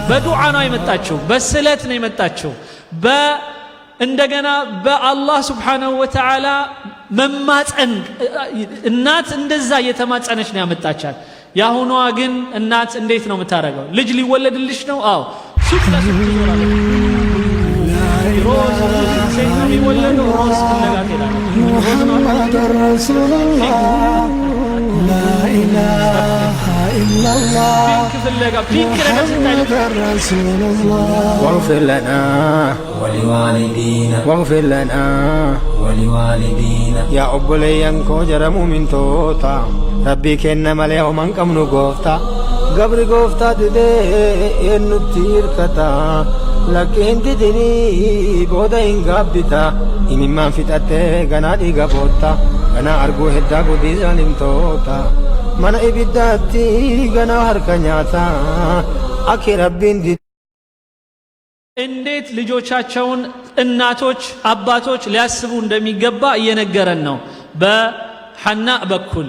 በዱዓ ነው የመጣችው፣ በስለት ነው የመጣችው። እንደገና በአላህ ስብሓነሁ ወተዓላ መማፀን እናት እንደዛ እየተማፀነች ነው ያመጣቻት። ያሁኗ ግን እናት እንዴት ነው የምታረገው? ልጅ ሊወለድልሽ ነው? አዎ ሱቅ ለሱቅ ትዞራለች። ሮዝ ሴት ነው የሚወለደው፣ ሮዝ ፍለጋ ትሄዳለች። واغفر لنا ولوالدينا يا أبليان كو جرمو من توتا ربي كنا مليو من كم نغوفتا قبر غوفتا دي النبتير كتا لكن ديني بودا إنغابتا إمي من فتاته غنا دي غبوتا غنا أرغو هدا قدي ظالم توتا من إبداتي غنا هركنياتا أكي ربين دي እንዴት ልጆቻቸውን እናቶች አባቶች ሊያስቡ እንደሚገባ እየነገረን ነው። በሐና በኩል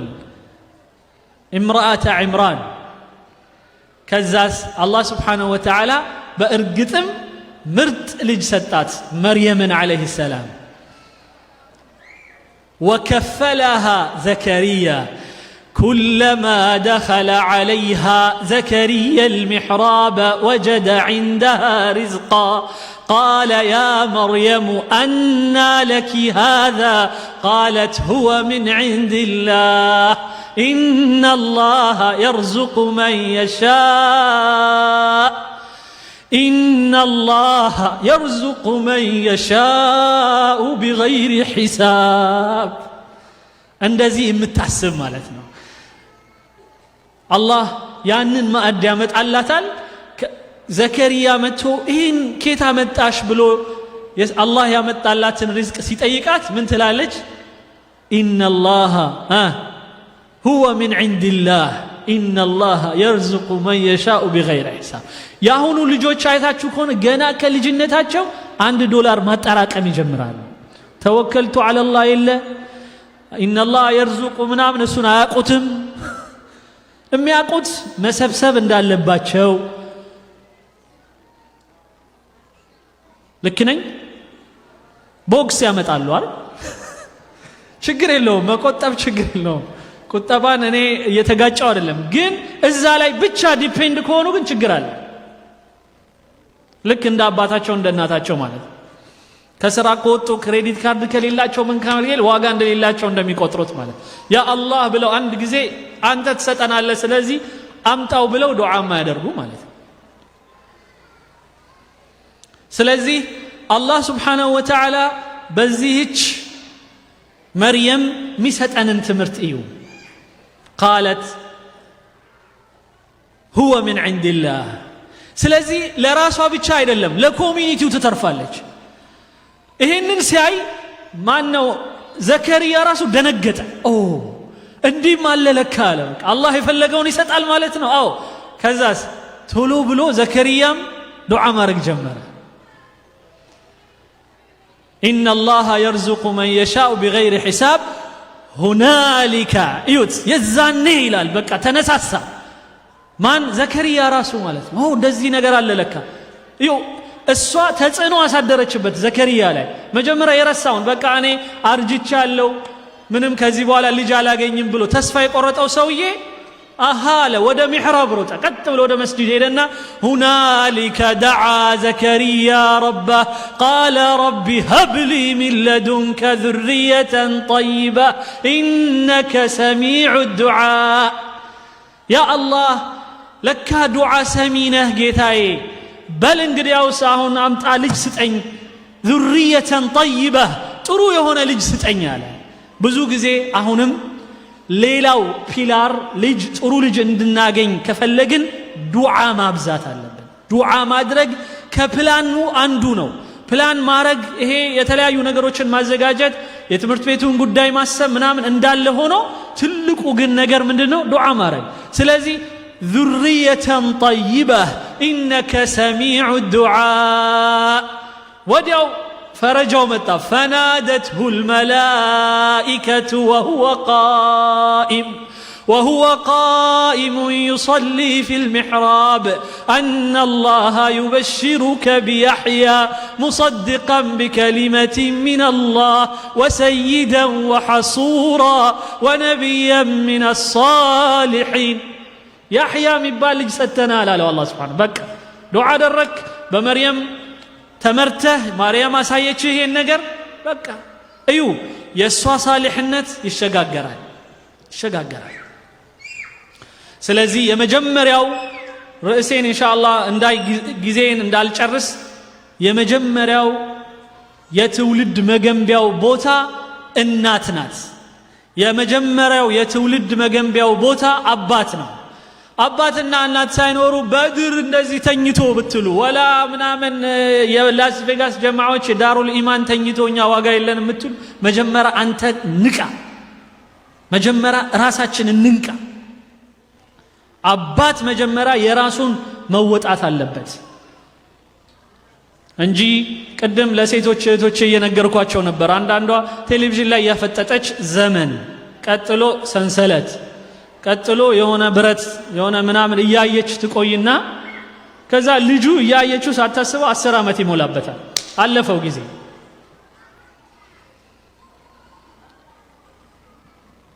امرأة عمران ከዛስ አላህ ስብሓነሁ ወተዓላ በእርግጥም ምርጥ ልጅ ሰጣት መርየምን ዓለይሂ ሰላም። وكفلها زكريا كلما دخل عليها زكريا المحراب وجد عندها رزقا قال يا مريم أنى لك هذا قالت هو من عند الله إن الله يرزق من يشاء بغير حساب እንደዚህ የምታስብ ማለት ነው። አላህ ያንን ማዕድ ያመጣላታል። ዘከሪያ መጥቶ ይህን ኬታ መጣሽ ብሎ አላህ ያመጣላትን ሪዝቅ ሲጠይቃት ምን ትላለች? ኢነላህ ሁወ ሚን ዒንዲላህ ኢነላህ የርዙቁ መን የሻኡ ቢገይሪ ሒሳብ። የአሁኑ ልጆች አይታችሁ ከሆነ ገና ከልጅነታቸው $1 ማጠራቀም ይጀምራሉ። ተወከልቱ ዐለላህ የለ ኢነላህ የርዙቁ ምናምን እሱን አያውቁትም። የሚያውቁት መሰብሰብ እንዳለባቸው። ልክ ነኝ? ቦክስ ያመጣሉ አይደል? ችግር የለውም መቆጠብ፣ ችግር የለውም። ቁጠባን እኔ እየተጋጨው አይደለም፣ ግን እዛ ላይ ብቻ ዲፔንድ ከሆኑ ግን ችግር አለ። ልክ እንደ አባታቸው እንደ እናታቸው ማለት ነው። ከስራ ከወጡ ክሬዲት ካርድ ከሌላቸው ምን ካርድ ዋጋ እንደሌላቸው እንደሚቆጥሩት ማለት ያ አላህ ብለው አንድ ጊዜ አንተ ትሰጠናለህ ስለዚህ አምጣው ብለው ዱዓ ማያደርጉ ማለት ነው። ስለዚህ አላህ ስብሓነሁ ወተዓላ በዚህች መርየም ሚሰጠንን ትምህርት እዩ። ቃለት ሁወ ሚን ዒንዲላህ። ስለዚህ ለራሷ ብቻ አይደለም ለኮሚኒቲው ትተርፋለች። ይሄንን ሲያይ ማን ነው ዘከሪያ ራሱ ደነገጠ። እንዲህ ማለለካ አለ። አላህ የፈለገውን ይሰጣል ማለት ነው። አዎ ከዛስ ቶሎ ብሎ ዘከሪያም ዱዓ ማድረግ ጀመረ። ኢነላህ የርዙቁ መን የሻኡ ቢገይሪ ሒሳብ ሁናሊከ እዩት። የዛኔ ይላል በቃ ተነሳሳ። ማን ዘከሪያ ራሱ ማለት ነው። እንደዚህ ነገር አለ ለካ። እዩ እሷ ተጽዕኖ አሳደረችበት ዘከሪያ ላይ። መጀመሪያ የረሳውን በቃ እኔ አርጅቻለሁ ምንም ከዚህ በኋላ ልጅ አላገኝም ብሎ ተስፋ የቆረጠው ሰውዬ አለ ወደ ሚሕራብ ሮጠ። ቀጥ ብሎ ወደ መስጂድ ሄደና ሁናሊከ ደዓ ዘከሪያ ረበህ ቃለ ረቢ ሀብሊ ሚን ለዱንከ ذርየተን ጠይባ ኢነከ ሰሚዑ ዱዓ። ያ አላህ ለካ ዱዓ ሰሚ ነህ ጌታዬ። በል እንግዲያውስ አሁን አምጣ ልጅ ስጠኝ፣ ذርየተን ጠይበህ ጥሩ የሆነ ልጅ ስጠኝ አለ። ብዙ ጊዜ አሁንም ሌላው ፒላር ልጅ ጥሩ ልጅ እንድናገኝ ከፈለግን ዱዓ ማብዛት አለብን። ዱዓ ማድረግ ከፕላኑ አንዱ ነው። ፕላን ማድረግ ይሄ የተለያዩ ነገሮችን ማዘጋጀት የትምህርት ቤቱን ጉዳይ ማሰብ ምናምን እንዳለ ሆኖ ትልቁ ግን ነገር ምንድነው? ዱዓ ማድረግ። ስለዚህ ذርየተን ጠይበህ ኢነከ ሰሚዑ ዱዓ። ወዲያው فرجوا متى فنادته الملائكة وهو قائم وهو قائم يصلي في المحراب أن الله يبشرك بيحيى مصدقا بكلمة من الله وسيدا وحصورا ونبيا من الصالحين يحيى مبال لج ستنا لا الله سبحانه بك دعاء درك بمريم تمرته مريم أسايتشه هي النجر بك أيو يسوى صالحنت يشجعجرال ስለዚህ የመጀመሪያው ርዕሴን ኢንሻአላህ ጊዜን እንዳልጨርስ የመጀመሪያው የትውልድ መገንቢያው ቦታ እናት ናት። የመጀመሪያው የትውልድ መገንቢያው ቦታ አባት ነው። አባትና እናት ሳይኖሩ በድር እንደዚህ ተኝቶ ብትሉ ወላ ምናምን የላስ ቬጋስ ጀማዓዎች ዳሩል ኢማን ተኝቶኛ ዋጋ የለን የምትሉ መጀመሪያ አንተ ንቃ። መጀመሪያ ራሳችን እንንቃ። አባት መጀመሪያ የራሱን መወጣት አለበት እንጂ ቅድም ለሴቶች እህቶቼ እየነገርኳቸው ነበር። አንዳንዷ ቴሌቪዥን ላይ ያፈጠጠች ዘመን ቀጥሎ ሰንሰለት ቀጥሎ የሆነ ብረት የሆነ ምናምን እያየች ትቆይና ከዛ ልጁ እያየችው ሳታስበው 10 ዓመት ይሞላበታል። አለፈው ጊዜ።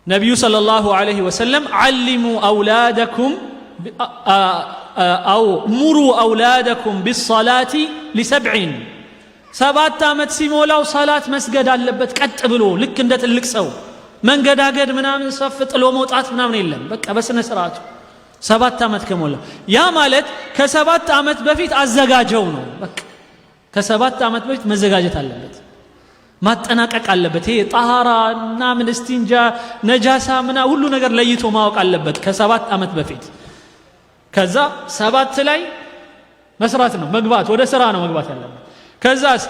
ነቢዩ ሰለላሁ ዐለይሂ ወሰለም ዓሊሙ አውላደኩም አው ሙሩ አውላደኩም ቢሰላቲ ሊሰብዒን 7 ዓመት ሲሞላው ሰላት መስገድ አለበት ቀጥ ብሎ ልክ እንደ ትልቅ ሰው መንገዳገድ ምናምን ሰፍ ጥሎ መውጣት ምናምን የለም። በቃ በስነ ስርዓቱ 7 ዓመት ከሞላ ያ ማለት ከ7 ዓመት በፊት አዘጋጀው ነው። በቃ ከ7 ዓመት በፊት መዘጋጀት አለበት፣ ማጠናቀቅ አለበት። ይሄ ጣሃራ እና ምን እስቲንጃ ነጃሳ ምና ሁሉ ነገር ለይቶ ማወቅ አለበት ከ7 ዓመት በፊት። ከዛ 7 ላይ መስራት ነው መግባት፣ ወደ ስራ ነው መግባት ያለበት። ከዛስ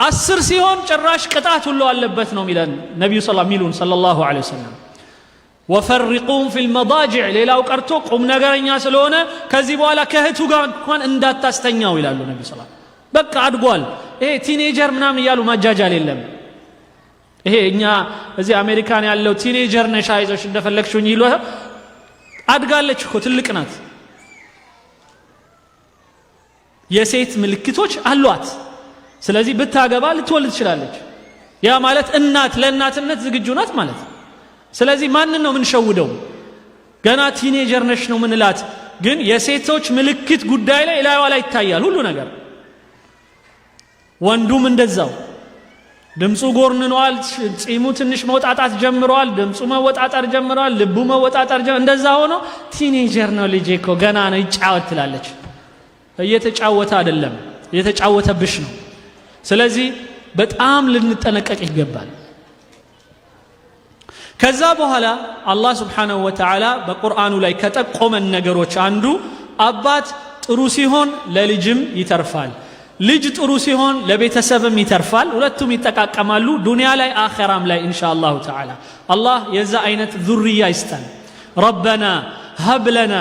10 ሲሆን ጭራሽ ቅጣት ሁሉ አለበት ነው ሚለን ነብዩ ሰለላሁ ዐለይሂ ወሰለም። ወፈርቁም ፊል መዳጅዕ ሌላው ቀርቶ ቁም ነገረኛ ስለሆነ ከዚህ በኋላ ከእህቱ ጋር እንኳን እንዳታስተኛው ይላሉ ነብዩ ሰለላሁ ዐለይሂ ወሰለም። በቃ አድጓል። ይሄ ቲኔጀር ምናምን እያሉ ማጃጃል የለም። ይሄ እኛ እዚህ አሜሪካን ያለው ቲኔጀር ነሽ አይዞሽ እንደፈለግሽኝ ይሉ አድጋለች እኮ ትልቅ ናት። የሴት ምልክቶች አሏት። ስለዚህ ብታገባ ልትወልድ ትችላለች። ያ ማለት እናት ለእናትነት ዝግጁ ናት ማለት። ስለዚህ ማንን ነው የምንሸውደው? ገና ቲኔጀር ነሽ ነው ምንላት። ግን የሴቶች ምልክት ጉዳይ ላይ ላይዋ ላይ ይታያል ሁሉ ነገር። ወንዱም እንደዛው ድምፁ ጎርንኗል፣ ጺሙ ትንሽ መውጣጣት ጀምሯል፣ ድምፁ መወጣጣር ጀምሯል፣ ልቡ መወጣጣር ጀምሯል። እንደዛ ሆኖ ቲኔጀር ነው ልጄ እኮ ገና ነው ይጫወት ትላለች። እየተጫወተ አይደለም እየተጫወተብሽ ነው። ስለዚህ በጣም ልንጠነቀቅ ይገባል። ከዛ በኋላ አላህ ስብሓነሁ ወተዓላ በቁርአኑ ላይ ከጠቆመን ነገሮች አንዱ አባት ጥሩ ሲሆን ለልጅም ይተርፋል፣ ልጅ ጥሩ ሲሆን ለቤተሰብም ይተርፋል። ሁለቱም ይጠቃቀማሉ ዱንያ ላይ አኺራም ላይ ኢንሻአላሁ ተዓላ። አላህ የዛ አይነት ዙርያ ይስጠን። ረበና ሀብ ለና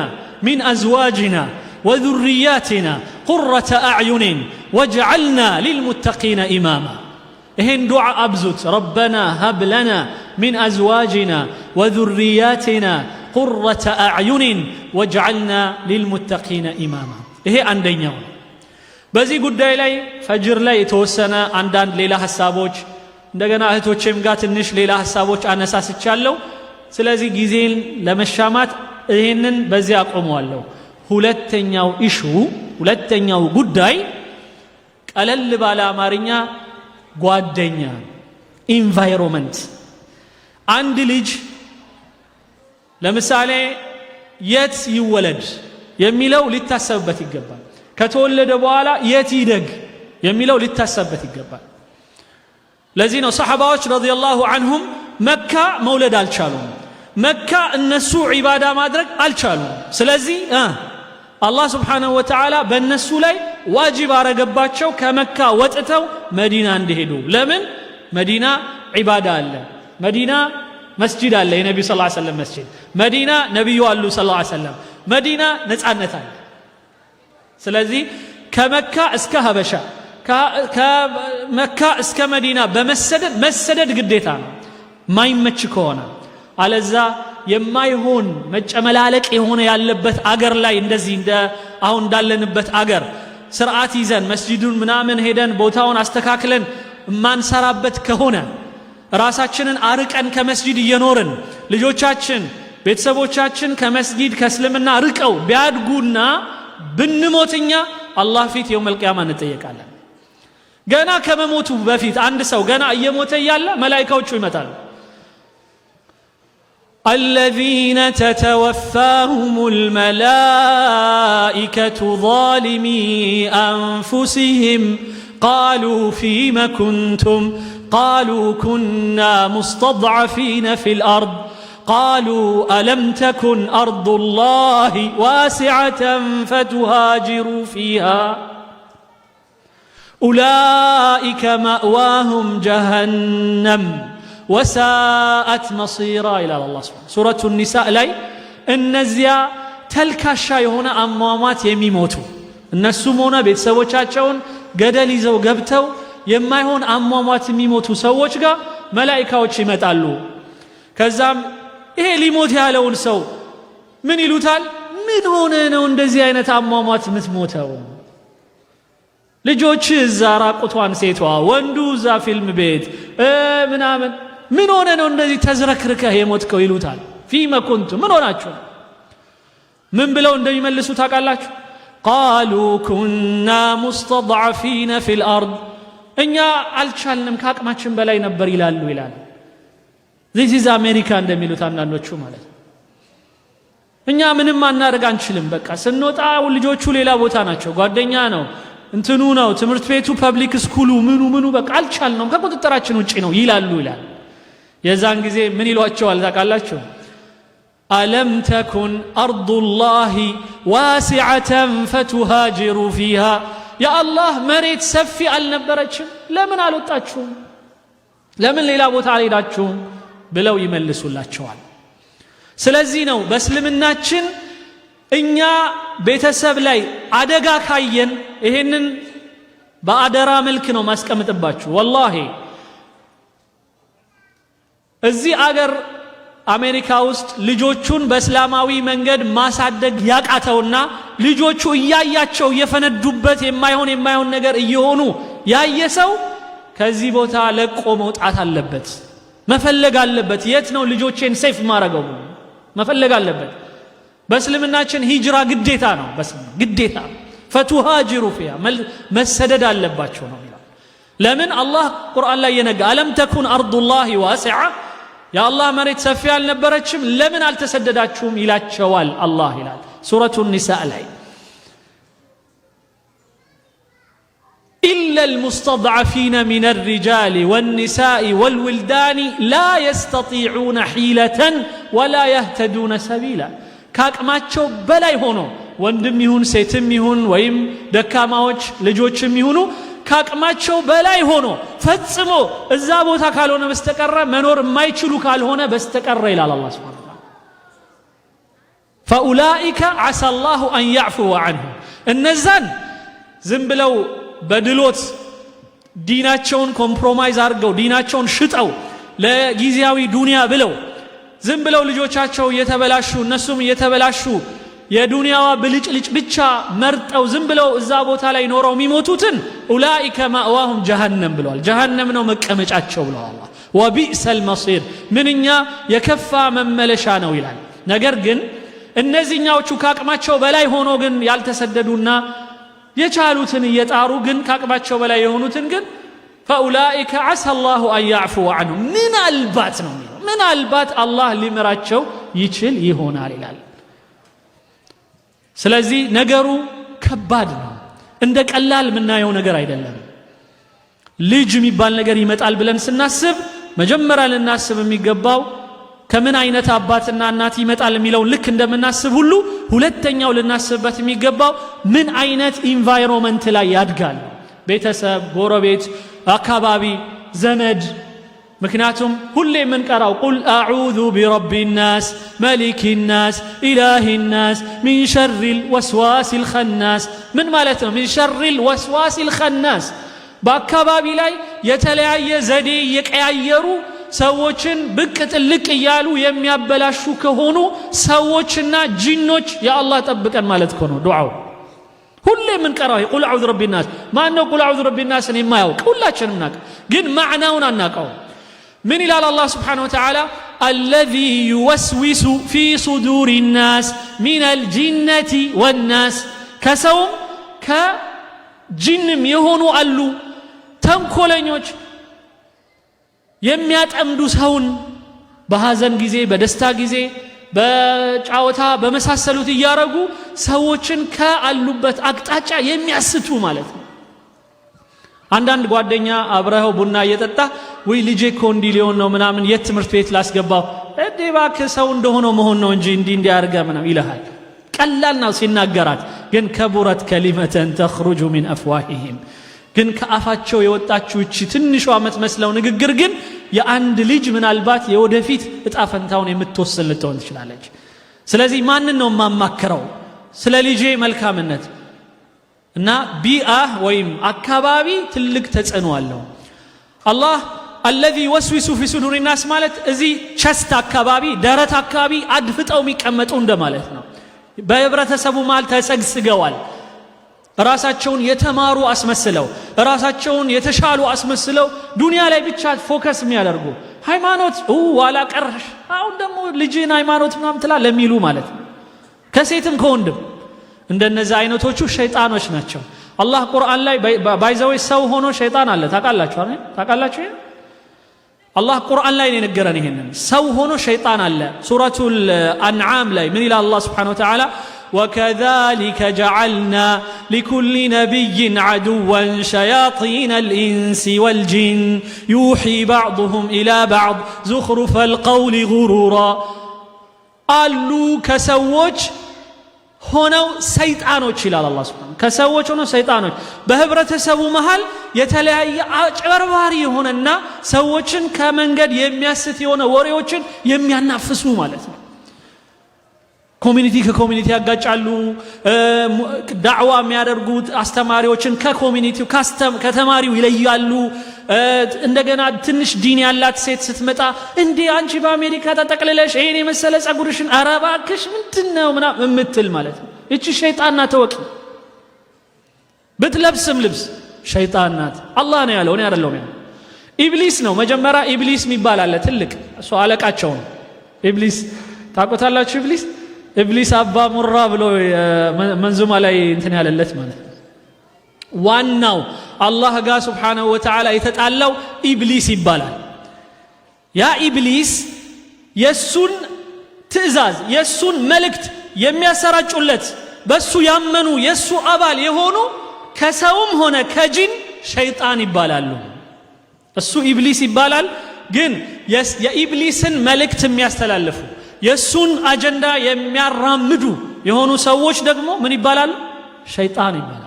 ሚን አዝዋጅና وذرياتنا قرة أعين واجعلنا للمتقين إماما. إهن دعاء أبزت ربنا هب لنا من أزواجنا وذرياتنا قرة أعين واجعلنا للمتقين إماما. إيه عندنا يوم بزي قد لي فجر لي توسنا عندان ليلة حسابوج እንደገና እህቶቼም ጋር ትንሽ ሌላ ሐሳቦች አነሳስቻለሁ። ስለዚህ ጊዜን ለመሻማት ይሄንን በዚያ አቆመዋለሁ። ሁለተኛው ጉዳይ ቀለል ባለ አማርኛ ጓደኛ ኢንቫይሮንመንት። አንድ ልጅ ለምሳሌ የት ይወለድ የሚለው ሊታሰብበት ይገባል። ከተወለደ በኋላ የት ይደግ የሚለው ሊታሰብበት ይገባል። ለዚህ ነው ሰሐባዎች ረዲየላሁ ዐንሁም መካ መውለድ አልቻሉም። መካ እነሱ ዒባዳ ማድረግ አልቻሉም። ስለዚህ አላህ ስብሓነሁ ወተዓላ በእነሱ ላይ ዋጅብ አረገባቸው ከመካ ወጥተው መዲና እንዲሄዱ። ለምን? መዲና ዒባዳ አለ፣ መዲና መስጂድ አለ፣ የነቢዩ ሰለላሁ ዐለይሂ ወሰለም መስጂድ፣ መዲና ነቢዩ አሉ ሰለላሁ ዐለይሂ ወሰለም፣ መዲና ነፃነት አለ። ስለዚህ ከመካ እስከ ሀበሻ ከመካ እስከ መዲና በመሰደድ ግዴታ ነው ማይመች ከሆነ። አለዛ የማይሆን መጨመላለቅ የሆነ ያለበት አገር ላይ እንደዚህ እንደ አሁን እንዳለንበት አገር ስርዓት ይዘን መስጂዱን ምናምን ሄደን ቦታውን አስተካክለን ማንሰራበት ከሆነ ራሳችንን አርቀን ከመስጂድ እየኖርን ልጆቻችን ቤተሰቦቻችን ከመስጂድ ከእስልምና ርቀው ቢያድጉና ብንሞትኛ አላህ ፊት የውመል ቂያማ እንጠየቃለን። ገና ከመሞቱ በፊት አንድ ሰው ገና እየሞተ እያለ መላእክቶቹ ይመጣሉ። الذين تتوفاهم الملائكة ظالمي أنفسهم قالوا فيم كنتم قالوا كنا مستضعفين في الأرض قالوا ألم تكن أرض الله واسعة فتهاجروا فيها أولئك مأواهم جهنم وساءت مصيرا إلى الله سبحانه سورة النساء لي النزيا تلك الشاي هنا أمامات يميموتو النسومونا بيت سوچاچون ገደል ይዘው ገብተው የማይሆን አሟሟት የሚሞቱ ሰዎች ጋር መላእክቶች ይመጣሉ። ከዛም ይሄ ሊሞት ያለውን ሰው ምን ይሉታል? ምን ሆነ ነው እንደዚህ አይነት አሟሟት የምትሞተው? ልጆች እዛ ራቁቷን ሴቷ ወንዱ እዛ ፊልም ቤት ምናምን ምን ሆነ ነው እንደዚህ ተዝረክርከህ የሞትከው ይሉታል። ፊመ ኩንቱ ምን ሆናችሁ? ምን ብለው እንደሚመልሱ ታውቃላችሁ? قالوا كنا مستضعفين في الأرض እኛ አልቻልንም ከአቅማችን በላይ ነበር ይላሉ ይላል። this is America እንደሚሉት አንዳንዶቹ ማለት እኛ ምንም ማናደርግ አንችልም። በቃ ስንወጣ ልጆቹ ሌላ ቦታ ናቸው፣ ጓደኛ ነው፣ እንትኑ ነው፣ ትምህርት ቤቱ ፐብሊክ ስኩሉ ምኑ በቃ አልቻልንም ከቁጥጥራችን ውጪ ነው ይላሉ ይላል። የዛን ጊዜ ምን ይሏቸዋል ታውቃላችሁ? ألم تكن أرض الله واسعة فتهاجروا فيها يا الله مريت سفي النبرتشم لمن አልወጣችሁም ለምን ሌላ ቦታ አልሄዳችሁም ብለው ይመልሱላቸዋል። ስለዚህ ነው በእስልምናችን እኛ ቤተሰብ ላይ አደጋ ካየን ይሄንን በአደራ መልክ ነው ማስቀምጥባችሁ። ወላሂ እዚህ አገር አሜሪካ ውስጥ ልጆቹን በእስላማዊ መንገድ ማሳደግ ያቃተውና ልጆቹ እያያቸው እየፈነዱበት የማይሆን ነገር እየሆኑ ያየ ሰው ከዚህ ቦታ ለቆ መውጣት አለበት፣ መፈለግ አለበት። የት ነው ልጆቼን ሴፍ ማረገው? መፈለግ አለበት። በእስልምናችን ሂጅራ ግዴታ ነው፣ ግዴታ ፈቱሃጅሩ ፊያ መሰደድ አለባቸው ነው የሚለው። ለምን አላህ ቁርአን ላይ የነገ አለም ተኩን አርዱላሂ ዋሲዓ يا الله مريت سفي النبرتشم لمن التسدداتشم إلى الشوال الله إلال سورة النساء لي إلا المستضعفين من الرجال والنساء والولدان لا يستطيعون حيلة ولا يهتدون سبيلا كاك ماتشو بلاي هونو وندم يهون سيتم يهون ويم دكاماوش لجوچم يهونو ካቅማቸው በላይ ሆኖ ፈጽሞ እዛ ቦታ ካልሆነ በስተቀረ መኖር የማይችሉ ካልሆነ በስተቀረ ይላል አላህ Subhanahu Wa Ta'ala فاولئك عسى الله ان يعفو عنهم እነዛን ዝም ብለው በድሎት ዲናቸውን ኮምፕሮማይዝ አድርገው ዲናቸውን ሽጠው ለጊዜያዊ ዱንያ ብለው ዝም ብለው ልጆቻቸው እየተበላሹ እነሱም እየተበላሹ የዱንያዋ ብልጭልጭ ብቻ መርጠው ዝም ብለው እዛ ቦታ ላይ ኖረው የሚሞቱትን ኡላኢከ ማእዋሁም ጀሃነም ብለዋል። ጀሃነም ነው መቀመጫቸው ብለዋል አላህ። ወቢእሰል መሲር ምንኛ የከፋ መመለሻ ነው ይላል። ነገር ግን እነዚህኛዎቹ ካቅማቸው በላይ ሆኖ ግን ያልተሰደዱና የቻሉትን እየጣሩ ግን ካቅማቸው በላይ የሆኑትን ግን ፈኡላኢከ ዐሳ አላሁ አን ያዕፉወ ዐንሁም ምናልባት ነው የሚለው ምናልባት አላህ ሊምራቸው ይችል ይሆናል ይላል። ስለዚህ ነገሩ ከባድ ነው፣ እንደ ቀላል የምናየው ነገር አይደለም። ልጅ የሚባል ነገር ይመጣል ብለን ስናስብ መጀመሪያ ልናስብ የሚገባው ከምን አይነት አባትና እናት ይመጣል የሚለው ልክ እንደምናስብ ሁሉ ሁለተኛው ልናስብበት የሚገባው ምን አይነት ኢንቫይሮንመንት ላይ ያድጋል፣ ቤተሰብ፣ ጎረቤት፣ አካባቢ፣ ዘመድ። ምክንያቱም ሁሌ የምንቀራው ቁል አዑዙ ቢረቢ ናስ መሊክ ናስ ኢላሂ ናስ ሚን ሸሪል ወስዋሲል ኸናስ። ምን ማለት ነው? ሚን ሸሪል ወስዋሲል ኸናስ። በአካባቢ ላይ የተለያየ ዘዴ እየቀያየሩ ሰዎችን ብቅ ጥልቅ እያሉ የሚያበላሹ ከሆኑ ሰዎችና ጂኖች የአላህ ጠብቀን ማለት ነው ዱዓው ሁሌ ምን ቀራው ቁል አዑዙ ረቢ الناس ማን ነው ቁል አዑዙ ረቢ الناس የማያውቅ ሁላችንም እናውቅ ግን ማዕናውን አናውቀው من إلى الله سبحانه وتعالى الذي يوسوس في صدور الناس من الجنة والناس كسوم كجن يهونوا ألو تنكولنيوش يميات أمدو سهون بهازن جزي بدستا جزي بچاوتا بمساسلو تيارغو سووچن كألوبت أقطاچا يمياستو ማለት አንዳንድ ጓደኛ አብረው ቡና እየጠጣ ወይ ልጄ እኮ እንዲህ ሊሆን ነው ምናምን የት ትምህርት ቤት ላስገባው እባክህ ሰው እንደሆነው መሆን ነው እንጂ እንዲህ ያርጋ ምናምን ይልሃል ቀላል ነው ሲናገራት ግን ከቡረት ከሊመተን ተخرج من افواههم ግን ከአፋቸው የወጣችው እቺ ትንሿ የምትመስለው ንግግር ግን የአንድ ልጅ ምናልባት የወደፊት እጣ ፈንታውን የምትወስን ልትሆን ትችላለች ስለዚህ ማንን ነው ማማከረው ስለ ልጄ መልካምነት እና ቢአ ወይም አካባቢ ትልቅ ተጽዕኖ አለው አላህ الذي يوسوس في صدور الناس ማለት እዚህ ቸስት አካባቢ ደረት አካባቢ አድፍጠው የሚቀመጡ እንደማለት ነው በህብረተሰቡ ማል ተሰግስገዋል ራሳቸውን የተማሩ አስመስለው ራሳቸውን የተሻሉ አስመስለው ዱንያ ላይ ብቻ ፎከስ የሚያደርጉ ሃይማኖት ዋላ ቀርሽ አሁን ደግሞ ልጅን ሃይማኖት ምናምን ትላለህ ለሚሉ ማለት ነው ከሴትም ከወንድም እንደነዛ አይነቶቹ ሸይጣኖች ናቸው አላህ ቁርአን ላይ ባይዘው ሰው ሆኖ ሸይጣን አለ ታውቃላችሁ አላህ ቁርአን ላይ ነገረን ይሄንን ሰው ሆኖ ሸይጣን አለ ሱረቱል አንዓም ላይ ምን ይላል አላህ Subhanahu Wa Ta'ala وكذلك جعلنا لكل نبي عدوا شياطين الإنس والجن يوحي بعضهم إلى بعض زخرف القول غرورا قالوا كسوج ሆነው ሰይጣኖች ይላል አላህ Subhanahu ከሰዎች ሆነው ሰይጣኖች በህብረተሰቡ መሃል የተለያየ አጭበርባሪ የሆነና ሰዎችን ከመንገድ የሚያስት የሆነ ወሬዎችን የሚያናፍሱ ማለት ነው ኮሚኒቲ ከኮሚኒቲ ያጋጫሉ ዳዕዋ የሚያደርጉት አስተማሪዎችን ከኮሚኒቲው ከተማሪው ይለያሉ እንደገና ትንሽ ዲን ያላት ሴት ስትመጣ እንዴ አንቺ በአሜሪካ ተጠቅልለሽ ይሄን የመሰለ ጸጉርሽን አረባክሽ ምንድነው ምናምን እምትል ማለት ነው እቺ ሸይጣን ናት ተወቂ በትለብስም ልብስ ሸይጣን ናት አላህ ነው ያለው እኔ አይደለሁም ያለው ኢብሊስ ነው መጀመሪያ ኢብሊስ የሚባል አለ ትልቅ እሱ አለቃቸው ነው ኢብሊስ ታቆታላችሁ ኢብሊስ አባ ሙራ ብሎ መንዙማ ላይ እንትን ያለለት ማለት ዋናው አላህ ጋር Subhanahu Wa Ta'ala የተጣላው ኢብሊስ ይባላል ያ ኢብሊስ የሱን ትእዛዝ የሱን መልእክት የሚያሰራጩለት በሱ ያመኑ የሱ አባል የሆኑ ከሰውም ሆነ ከጂን ሸይጣን ይባላሉ እሱ ኢብሊስ ይባላል ግን የኢብሊስን መልእክት የሚያስተላልፉ የሱን አጀንዳ የሚያራምዱ የሆኑ ሰዎች ደግሞ ምን ይባላሉ ሸይጣን ይባላል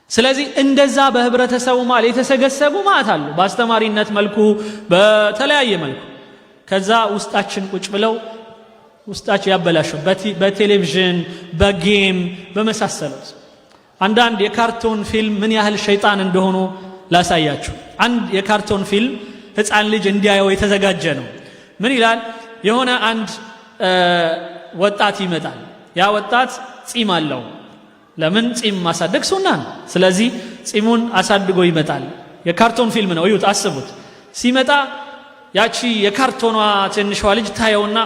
ስለዚህ እንደዛ በህብረተሰቡ ማል የተሰገሰቡ ማለት አሉ በአስተማሪነት መልኩ በተለያየ መልኩ ከዛ ውስጣችን ቁጭ ብለው ውስጣችን ያበላሹ በቴሌቪዥን በጌም በመሳሰሉት አንዳንድ የካርቶን ፊልም ምን ያህል ሸይጣን እንደሆኑ ላሳያችሁ አንድ የካርቶን ፊልም ህፃን ልጅ እንዲያየው የተዘጋጀ ነው ምን ይላል የሆነ አንድ ወጣት ይመጣል ያ ወጣት ጺም አለው ለምን ጺም ማሳደግ ሱና ነው ስለዚህ ጺሙን አሳድጎ ይመጣል የካርቶን ፊልም ነው እዩት አስቡት ሲመጣ ያቺ የካርቶኗ ትንሿ ልጅ ታየውና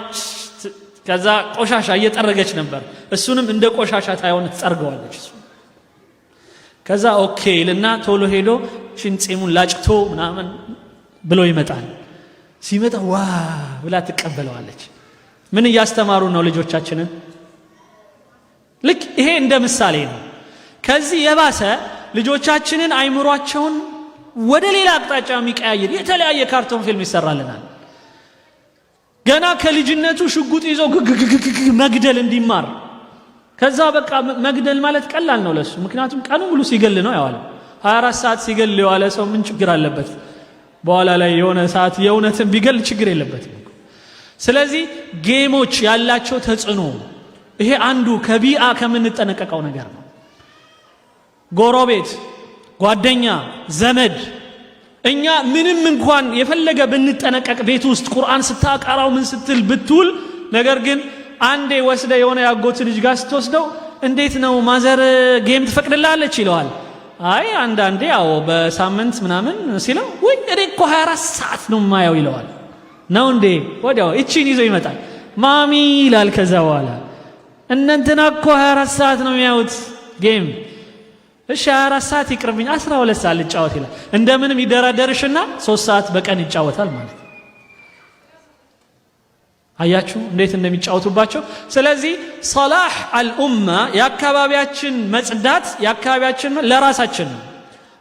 ከዛ ቆሻሻ እየጠረገች ነበር እሱንም እንደ ቆሻሻ ታየውን ትጠርገዋለች ከዛ ኦኬ ልና ቶሎ ሄዶ ጺሙን ላጭቶ ምናምን ብሎ ይመጣል ሲመጣ ዋ ብላ ትቀበለዋለች ምን ያስተማሩ ነው ልጆቻችንን ልክ ይሄ እንደ ምሳሌ ነው ከዚህ የባሰ ልጆቻችንን አይምሯቸውን ወደ ሌላ አቅጣጫ የሚቀያየር የተለያየ ካርቶን ፊልም ይሰራልናል ገና ከልጅነቱ ሽጉጥ ይዞ መግደል እንዲማር ከዛ በቃ መግደል ማለት ቀላል ነው ለሱ ምክንያቱም ቀኑ ሙሉ ሲገል ነው ያዋለ 24 ሰዓት ሲገል ያዋለ ሰው ምን ችግር አለበት በኋላ ላይ የሆነ ሰዓት የእውነትን ቢገል ችግር የለበትም ስለዚህ ጌሞች ያላቸው ተጽዕኖ ይሄ አንዱ ከቢአ ከምንጠነቀቀው ነገር ነው ጎረቤት ጓደኛ ዘመድ እኛ ምንም እንኳን የፈለገ ብንጠነቀቅ ቤት ውስጥ ቁርአን ስታቀራው ምን ስትል ብትውል ነገር ግን አንዴ ወስደ የሆነ ያጎት ልጅ ጋር ስትወስደው እንዴት ነው ማዘር ጌም ትፈቅድላለች ይለዋል አይ አንዳንዴ ያው በሳምንት ምናምን ሲለው ወይ እኔ እኮ 24 ሰዓት ነው ማየው ይለዋል ነው እንዴ ወዲያው እቺን ይዞ ይመጣል ማሚ ይላል ከዛ በኋላ እናንተና እኮ 24 ሰዓት ነው የሚያዩት ጌም እሺ 24 ሰዓት ይቅርብኝ 12 ሰዓት ልጫወት ይላል እንደምንም ይደራደርሽና 3 ሰዓት በቀን ይጫወታል ማለት አያችሁ እንዴት እንደሚጫወቱባቸው ስለዚህ ሶላህ አልኡማ ያካባቢያችን መጽዳት ያካባቢያችን ለራሳችን ነው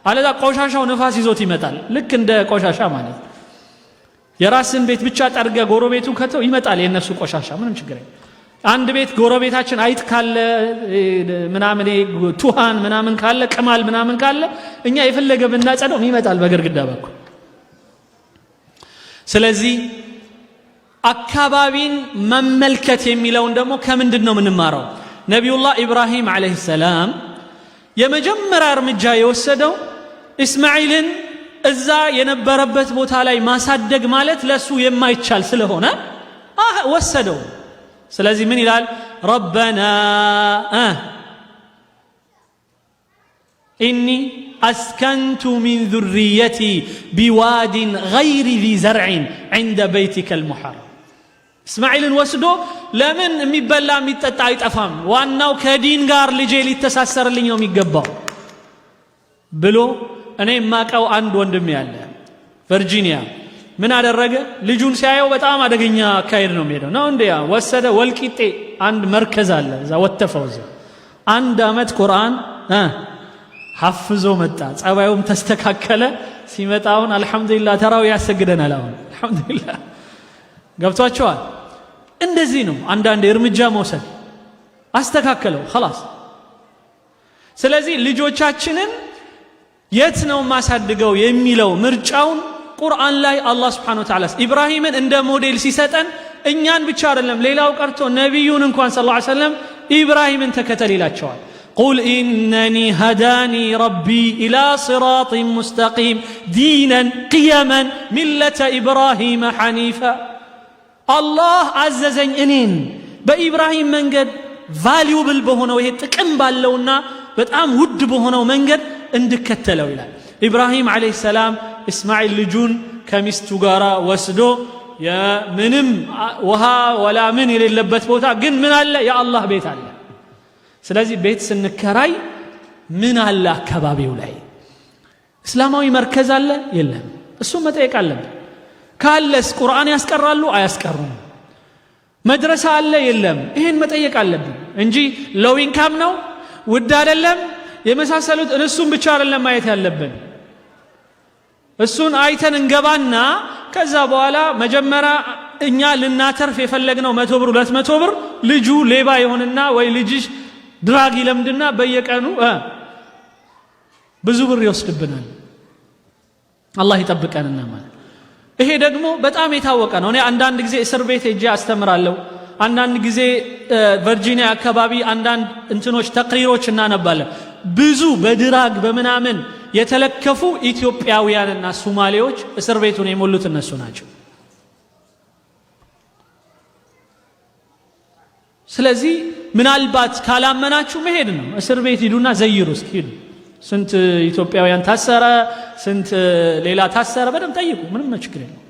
አለዛ ቆሻሻው ነፋስ ይዞት ይመጣል ልክ እንደ ቆሻሻ ማለት የራስን ቤት ብቻ ጠርገ ጎረቤቱ ከተው ይመጣል የነሱ ቆሻሻ ምንም ችግር የለም አንድ ቤት ጎረቤታችን አይጥ ካለ ምናምን ቱሃን ምናምን ካለ ቅማል ምናምን ካለ እኛ የፈለገ ብናጸደው ይመጣል በግርግዳ በኩል ስለዚህ አካባቢን መመልከት የሚለውን ደግሞ ከምንድነው ምንማረው ነብዩላህ ኢብራሂም አለይሂ ሰላም የመጀመሪያ እርምጃ የወሰደው እስማኤልን እዛ የነበረበት ቦታ ላይ ማሳደግ ማለት ለሱ የማይቻል ስለሆነ ወሰደው ስለዚህ ምን ይላል ረበና ኢኒ አስከንቱ ሚን ذርيتي بواد غير ذي زرع عند بيتك المحرم እስማኤልን ወስዶ ለምን የሚበላ የሚጠጣ አይጠፋም ዋናው ከዲን ጋር ልጄ ሊተሳሰርልኝ ነው የሚገባው ብሎ እኔ ማቀው አንድ ወንድም ያለ ቨርጂኒያ ምን አደረገ ልጁን ሲያየው በጣም አደገኛ አካሄድ ነው የሚሄደው ነው እንዴ ወሰደ ወልቂጤ አንድ መርከዝ አለ እዛ ወተፈው እዛ አንድ አመት ቁርአን ሐፍዞ መጣ ጸባዩም ተስተካከለ ሲመጣውን አልহামዱሊላህ ተራው ያሰግደናል አሁን አልহামዱሊላህ ገብቷቸዋል እንደዚህ ነው አንዳንድ እርምጃ መውሰድ አስተካከለው خلاص ስለዚህ ልጆቻችንን የት ነው ማሳድገው የሚለው ምርጫውን ቁርአን ላይ አላህ Subhanahu Wa Ta'ala ኢብራሂምን እንደ ሞዴል ሲሰጠን እኛን ብቻ አይደለም ሌላው ቀርቶ ነብዩን እንኳን ሰለላሁ ዐለይሂ ወሰለም ኢብራሂምን ተከተል ይላቸዋል قل إنني هداني ربي إلى صراط مستقيم دينا قيما ملة إبراهيم حنيفا الله عززن إنين بإبراهيم منجد valuable بهنا وهي تكم باللونا بتأم ود بهنا ومنجد عندك كتلو إلى إبراهيم عليه السلام إسماعيل لجون كمستجارة وسدو يا منم وها ولا من اللي لبت بوتا جن من الله يا الله بيت الله ስለዚህ ቤት ስንከራይ ምን አለ አካባቢው ላይ እስላማዊ መርከዝ አለ የለም እሱ መጠየቅ አለብን ካለስ ቁርአን ያስቀራሉ አያስቀሩም መድረሳ አለ የለም ይሄን መጠየቅ አለብን እንጂ ሎው ኢንካም ነው ውድ አይደለም የመሳሰሉት እነሱን ብቻ አይደለም ማየት ያለብን እሱን አይተን እንገባና ከዛ በኋላ መጀመሪያ እኛ ልናተርፍ የፈለግነው 100 ብር 200 ብር ልጁ ሌባ ይሆንና ወይ ልጅሽ ድራግ ይለምድና በየቀኑ ብዙ ብር ይወስድብናል አላህ ይጠብቀንና ማለት ይሄ ደግሞ በጣም የታወቀ ነው እኔ አንዳንድ ጊዜ እስር ቤት ሄጄ አስተምራለሁ አንዳንድ ጊዜ ቨርጂኒያ አካባቢ አንዳንድ እንትኖች ተቅሪሮች እናነባለን ብዙ በድራግ በመናምን የተለከፉ ኢትዮጵያውያንና ሶማሌዎች እስር ቤቱን የሞሉት እነሱ ናቸው ስለዚህ ምናልባት ካላመናችሁ መሄድ ነው እስር ቤት ሂዱና ዘይሩ እስኪ ሂዱ ስንት ኢትዮጵያውያን ታሰረ ስንት ሌላ ታሰረ በደም ጠይቁ ምንም ችግር የለም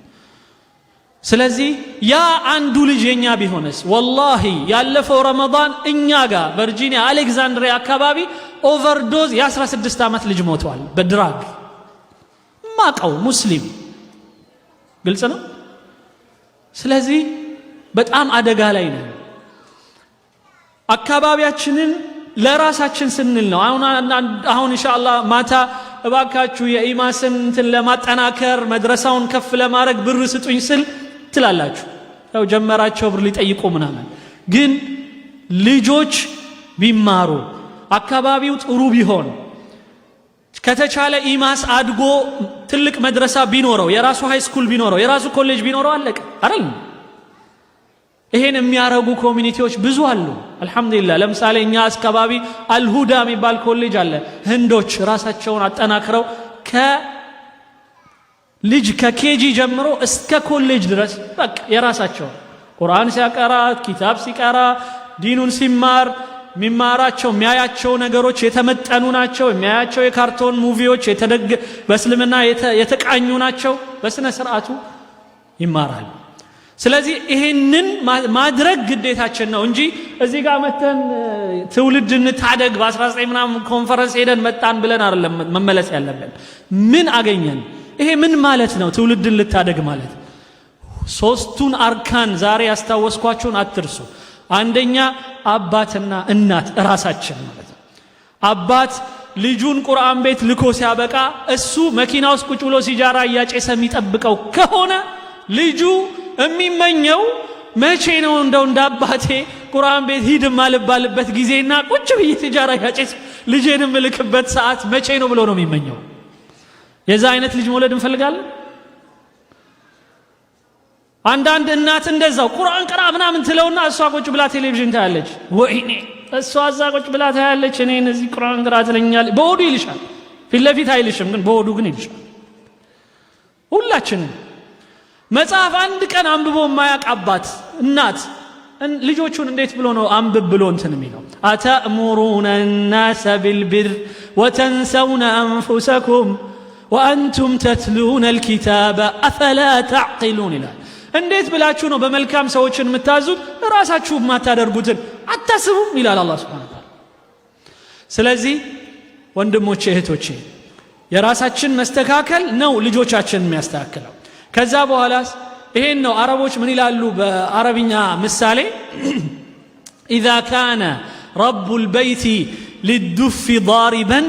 ስለዚህ ያ አንዱ ልጅ የኛ ቢሆንስ ወላሂ ያለፈው ረመዳን እኛ ጋር ቨርጂኒያ አሌክዛንድሪያ አካባቢ ኦቨርዶዝ የ16 አመት ልጅ ሞቷል በድራግ ማቀው ሙስሊም ግልጽ ነው ስለዚህ በጣም አደጋ ላይ ነው አካባቢያችንን ለራሳችን ስንል ነው አሁን ኢንሻአላህ ማታ እባካችሁ የኢማስን እንትን ለማጠናከር መድረሳውን ከፍ ለማድረግ ብር ስጡኝ ስል ትላላችሁ ያው ጀመራቸው ብር ሊጠይቁ ምናምን ግን ልጆች ቢማሩ አካባቢው ጥሩ ቢሆን ከተቻለ ኢማስ አድጎ ትልቅ መድረሳ ቢኖረው የራሱ ሃይ ስኩል ቢኖረው የራሱ ኮሌጅ ቢኖረው አለቀ አይደል ይሄን የሚያረጉ ኮሚኒቲዎች ብዙ አሉ አልহামዱሊላህ ለምሳሌ እኛ አስካባቢ አልሁዳ የሚባል ኮሌጅ አለ ህንዶች ራሳቸውን አጠናክረው ልጅ ከኬጂ ጀምሮ እስከ ኮሌጅ ድረስ በቃ የራሳቸው ቁርአን ሲያቀራ ኪታብ ሲቀራ ዲኑን ሲማር የሚማራቸው የሚያያቸው ነገሮች የተመጠኑ ናቸው። የሚያያቸው የካርቶን ሙቪዎች በእስልምና የተቃኙ ናቸው። በስነ ስርዓቱ ይማራል። ስለዚህ ይሄንን ማድረግ ግዴታችን ነው እንጂ እዚህ ጋር መተን ትውልድ እንታደግ በ19 ምናምን ኮንፈረንስ ሄደን መጣን ብለን አይደለም መመለስ ያለብን። ምን አገኘን? ይሄ ምን ማለት ነው? ትውልድን ልታደግ ማለት ሶስቱን አርካን ዛሬ ያስታወስኳችሁን አትርሱ። አንደኛ አባትና እናት ራሳችን ማለት ነው። አባት ልጁን ቁርአን ቤት ልኮ ሲያበቃ እሱ መኪና ውስጥ ቁጭ ብሎ ሲጃራ እያጨሰ የሚጠብቀው ከሆነ ልጁ የሚመኘው መቼ ነው እንደው እንዳባቴ ቁርአን ቤት ሂድ ማልባልበት ጊዜና ቁጭ ብዬ ሲጃራ እያጨስ ልጄን ምልክበት ሰዓት መቼ ነው ብሎ ነው የሚመኘው። የዛ አይነት ልጅ መውለድ እንፈልጋለን። አንዳንድ እናት እንደዛው ቁርአን ቅራ ምናምን ትለውና እሷ ቁጭ ብላ ቴሌቪዥን ታያለች። ወይኔ እሷ እዛ ቁጭ ብላ ታያለች፣ እኔን እዚህ ቁርአን ቅራ ትለኛለች። በሆዱ ይልሻል፣ ፊት ለፊት አይልሽም፣ ግን በሆዱ ግን ይልሻል። ሁላችንም መጽሐፍ አንድ ቀን አንብቦ የማያውቅ አባት እናት ልጆቹን እንዴት ብሎ ነው አንብብ ብሎ እንትን የሚለው? አተእሙሩነ الناس بالبر وتنسون أنفسكم وأنتم تتلون الكتاب أفلا تعقلون ይላል። እንዴት ብላችሁ ነው በመልካም ሰዎችን የምታዙት ራሳችሁ ማታደርጉትን አታስቡም ይላል አላህ Subhanahu Wa Ta'ala። ስለዚህ ወንድሞቼ እህቶቼ የራሳችን መስተካከል ነው ልጆቻችን የሚያስተካክለው። ከዛ በኋላስ ይሄን ነው አረቦች ምን ይላሉ በአረብኛ ምሳሌ إذا كان رب البيت للدف ضاربا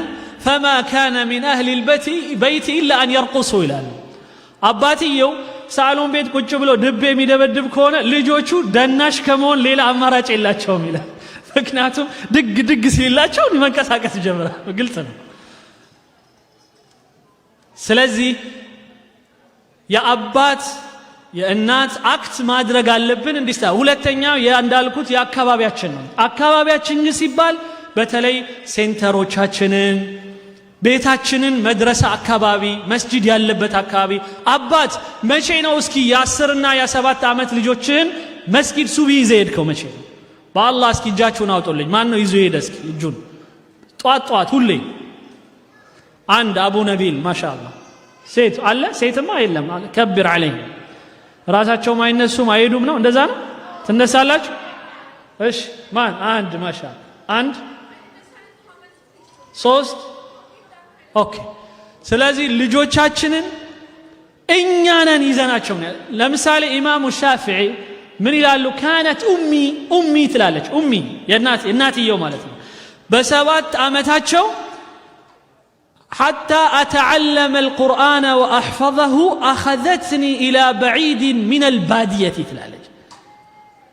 فما كان من أهل البيت إلا أن يرقصوا ይላሉ። አባትየው ሳሎን ቤት ቁጭ ብሎ ድብ የሚደበድብ ከሆነ ልጆቹ ደናሽ ከመሆን ሌላ አማራጭ የላቸውም ይላል። ምክንያቱም ድግ ሲላቸው መንቀሳቀስ ይጀምራል። ግልጽ ነው። ስለዚህ የአባት የእናት አክት ማድረግ አለብን እንዲስታ። ሁለተኛው እንዳልኩት የአካባቢያችን ነው። አካባቢያችን ሲባል በተለይ ሴንተሮቻችንን ቤታችንን መድረሳ አካባቢ መስጂድ ያለበት አካባቢ አባት መቼ ነው እስኪ የ10 እና የ7 ዓመት ልጆችን መስጊድ ሱቢ ይዘህ ሄድከው መቼ ነው? በአላህ እስኪ እጃችሁን አውጡልኝ። ማን ነው ይዞ ሄደ እስኪ እጁን? ጧት ሁሌ አንድ አቡ ነቢል ማሻአላህ ሴት አለ? ሴትማ የለም አለ ከብር አለኝ ራሳቸውም አይነሱም አይሄዱም ነው። እንደዛ ነው። ትነሳላችሁ? እሺ ማን? አንድ ማሻአላህ አንድ 3 ኦኬ። ስለዚህ ልጆቻችንን እኛ ነን ይዘናቸው ነው። ለምሳሌ ኢማሙ ሻፊዒ ምን ይላሉ? ካነት ኡሚ ትላለች። ኡሚ የእናትየው ማለት ነው። በ7 ዓመታቸው حتى أتعلم القرآن وأحفظه أخذتني إلى بعيد من البادية ትላለች።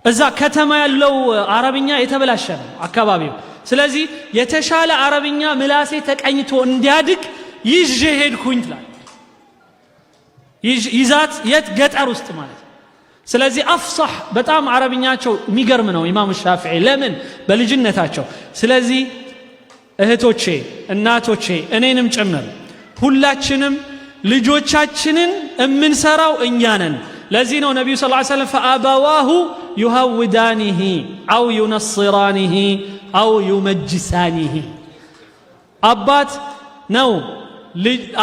እዛ ከተማ ያለው አረብኛ የተበላሸ ነው አካባቢው። ስለዚህ የተሻለ አረብኛ ምላሴ ተቀኝቶ እንዲያድግ ይዤ ሄድኩኝ ትላለች። ይዛት የት? ገጠር ውስጥ ማለት። ስለዚህ አፍሳህ በጣም አረብኛቸው የሚገርም ነው ኢማሙ ሻፊዒ። ለምን? በልጅነታቸው። ስለዚህ እህቶቼ እናቶቼ እኔንም ጭምር ሁላችንም ልጆቻችንን የምንሰራው እኛ ነን። ለዚህ ነው ነቢዩ ሰለላሁ ዐለይሂ ወሰለም ፈአበዋሁ ዩሀውዳኒሂ አው ዩነስራኒሂ አው ዩመጅሳኒሂ።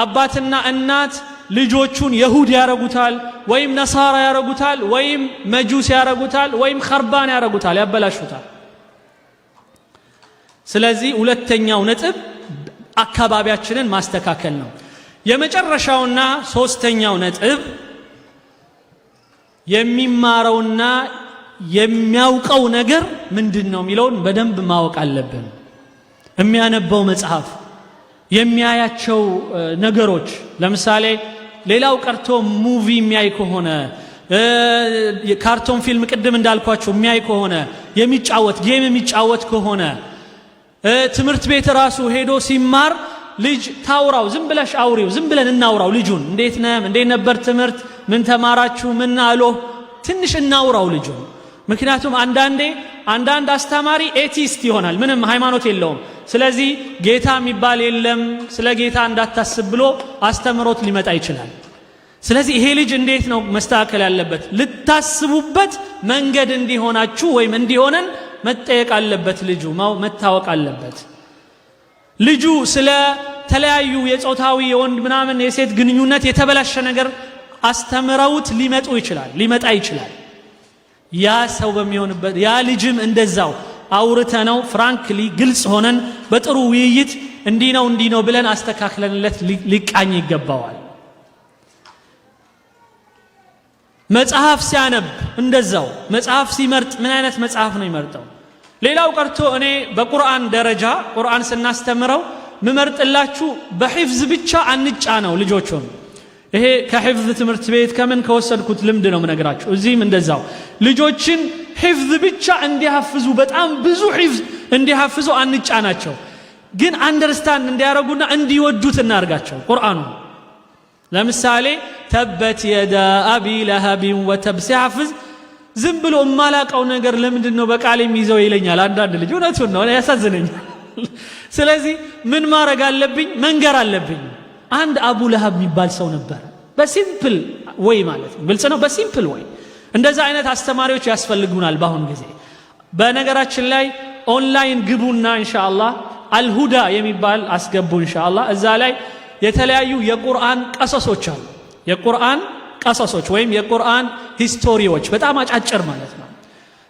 አባትና እናት ልጆቹን የሁድ ያረጉታል ወይም ነሳራ ያረጉታል ወይም መጁስ ያረጉታል ወይም ኸርባን ያረጉታል፣ ያበላሹታል። ስለዚህ ሁለተኛው ነጥብ አካባቢያችንን ማስተካከል ነው። የመጨረሻውና ሶስተኛው ነጥብ የሚማረውና የሚያውቀው ነገር ምንድነው የሚለውን በደንብ ማወቅ አለብን። የሚያነበው መጽሐፍ፣ የሚያያቸው ነገሮች፣ ለምሳሌ ሌላው ቀርቶ ሙቪ የሚያይ ከሆነ ካርቶን ፊልም ቅድም እንዳልኳችሁ የሚያይ ከሆነ የሚጫወት ጌም የሚጫወት ከሆነ ትምህርት ቤት ራሱ ሄዶ ሲማር ልጅ ታውራው፣ ዝም ብለሽ አውሪው፣ ዝም ብለን እናውራው ልጁን። እንዴት ነበር ትምህርት? ምን ተማራችሁ? ምን አሎ? ትንሽ እናውራው ልጁን። ምክንያቱም አንዳንድ አስተማሪ ኤቲስት ይሆናል፣ ምንም ሃይማኖት የለውም። ስለዚህ ጌታ የሚባል የለም፣ ስለ ጌታ እንዳታስብ ብሎ አስተምሮት ሊመጣ ይችላል። ስለዚህ ይሄ ልጅ እንዴት ነው መስተካከል ያለበት? ልታስቡበት መንገድ እንዲሆናችሁ ወይም እንዲሆነን መጠየቅ አለበት። ልጁ መታወቅ አለበት። ልጁ ስለ ተለያዩ የጾታዊ የወንድ ምናምን የሴት ግንኙነት የተበላሸ ነገር አስተምረውት ሊመጣ ይችላል። ያ ሰው በሚሆንበት ያ ልጅም እንደዛው አውርተነው ፍራንክሊ ግልጽ ሆነን በጥሩ ውይይት እንዲህ ነው ብለን አስተካክለንለት ሊቃኝ ይገባዋል። መጽሐፍ ሲያነብ እንደዛው መጽሐፍ ሲመርጥ ምን አይነት መጽሐፍ ነው ይመርጠው? ሌላው ቀርቶ እኔ በቁርአን ደረጃ ቁርአን ስናስተምረው ምመርጥላችሁ በሂፍዝ ብቻ አንጫ ነው ልጆቹን። ይሄ ከሂፍዝ ትምህርት ቤት ከምን ከወሰድኩት ልምድ ነው ምነግራችሁ። እዚህም እንደዛው ልጆችን ሂፍዝ ብቻ እንዲያፍዙ በጣም ብዙ ሂፍዝ እንዲያፍዙ አንጫ ናቸው። ግን አንደርስታንድ እንዲያረጉና እንዲወዱት እናርጋቸው ቁርአኑ። ለምሳሌ ተበት የዳ አቢ ለሃብ ወተብ ሲያፍዝ ዝም ብሎ ማላቀው ነገር ለምንድነው በቃል የሚይዘው ይለኛል አንዳንድ ልጅ። እውነቱን ነው ያሳዝነኛል። ስለዚህ ምን ማድረግ አለብኝ? መንገር አለብኝ። አንድ አቡ ለሃብ የሚባል ሰው ነበር። በሲምፕል ወይ ማለት ነው ግልጽ ነው። በሲምፕል ወይ እንደዛ አይነት አስተማሪዎች ያስፈልጉናል በአሁን ጊዜ። በነገራችን ላይ ኦንላይን ግቡና ኢንሻአላህ አልሁዳ የሚባል አስገቡ ኢንሻአላህ። እዛ ላይ የተለያዩ የቁርአን ቀሰሶች አሉ። የቁርአን ቀሰሶች ወይም የቁርአን ሂስቶሪዎች በጣም አጫጭር ማለት ነው።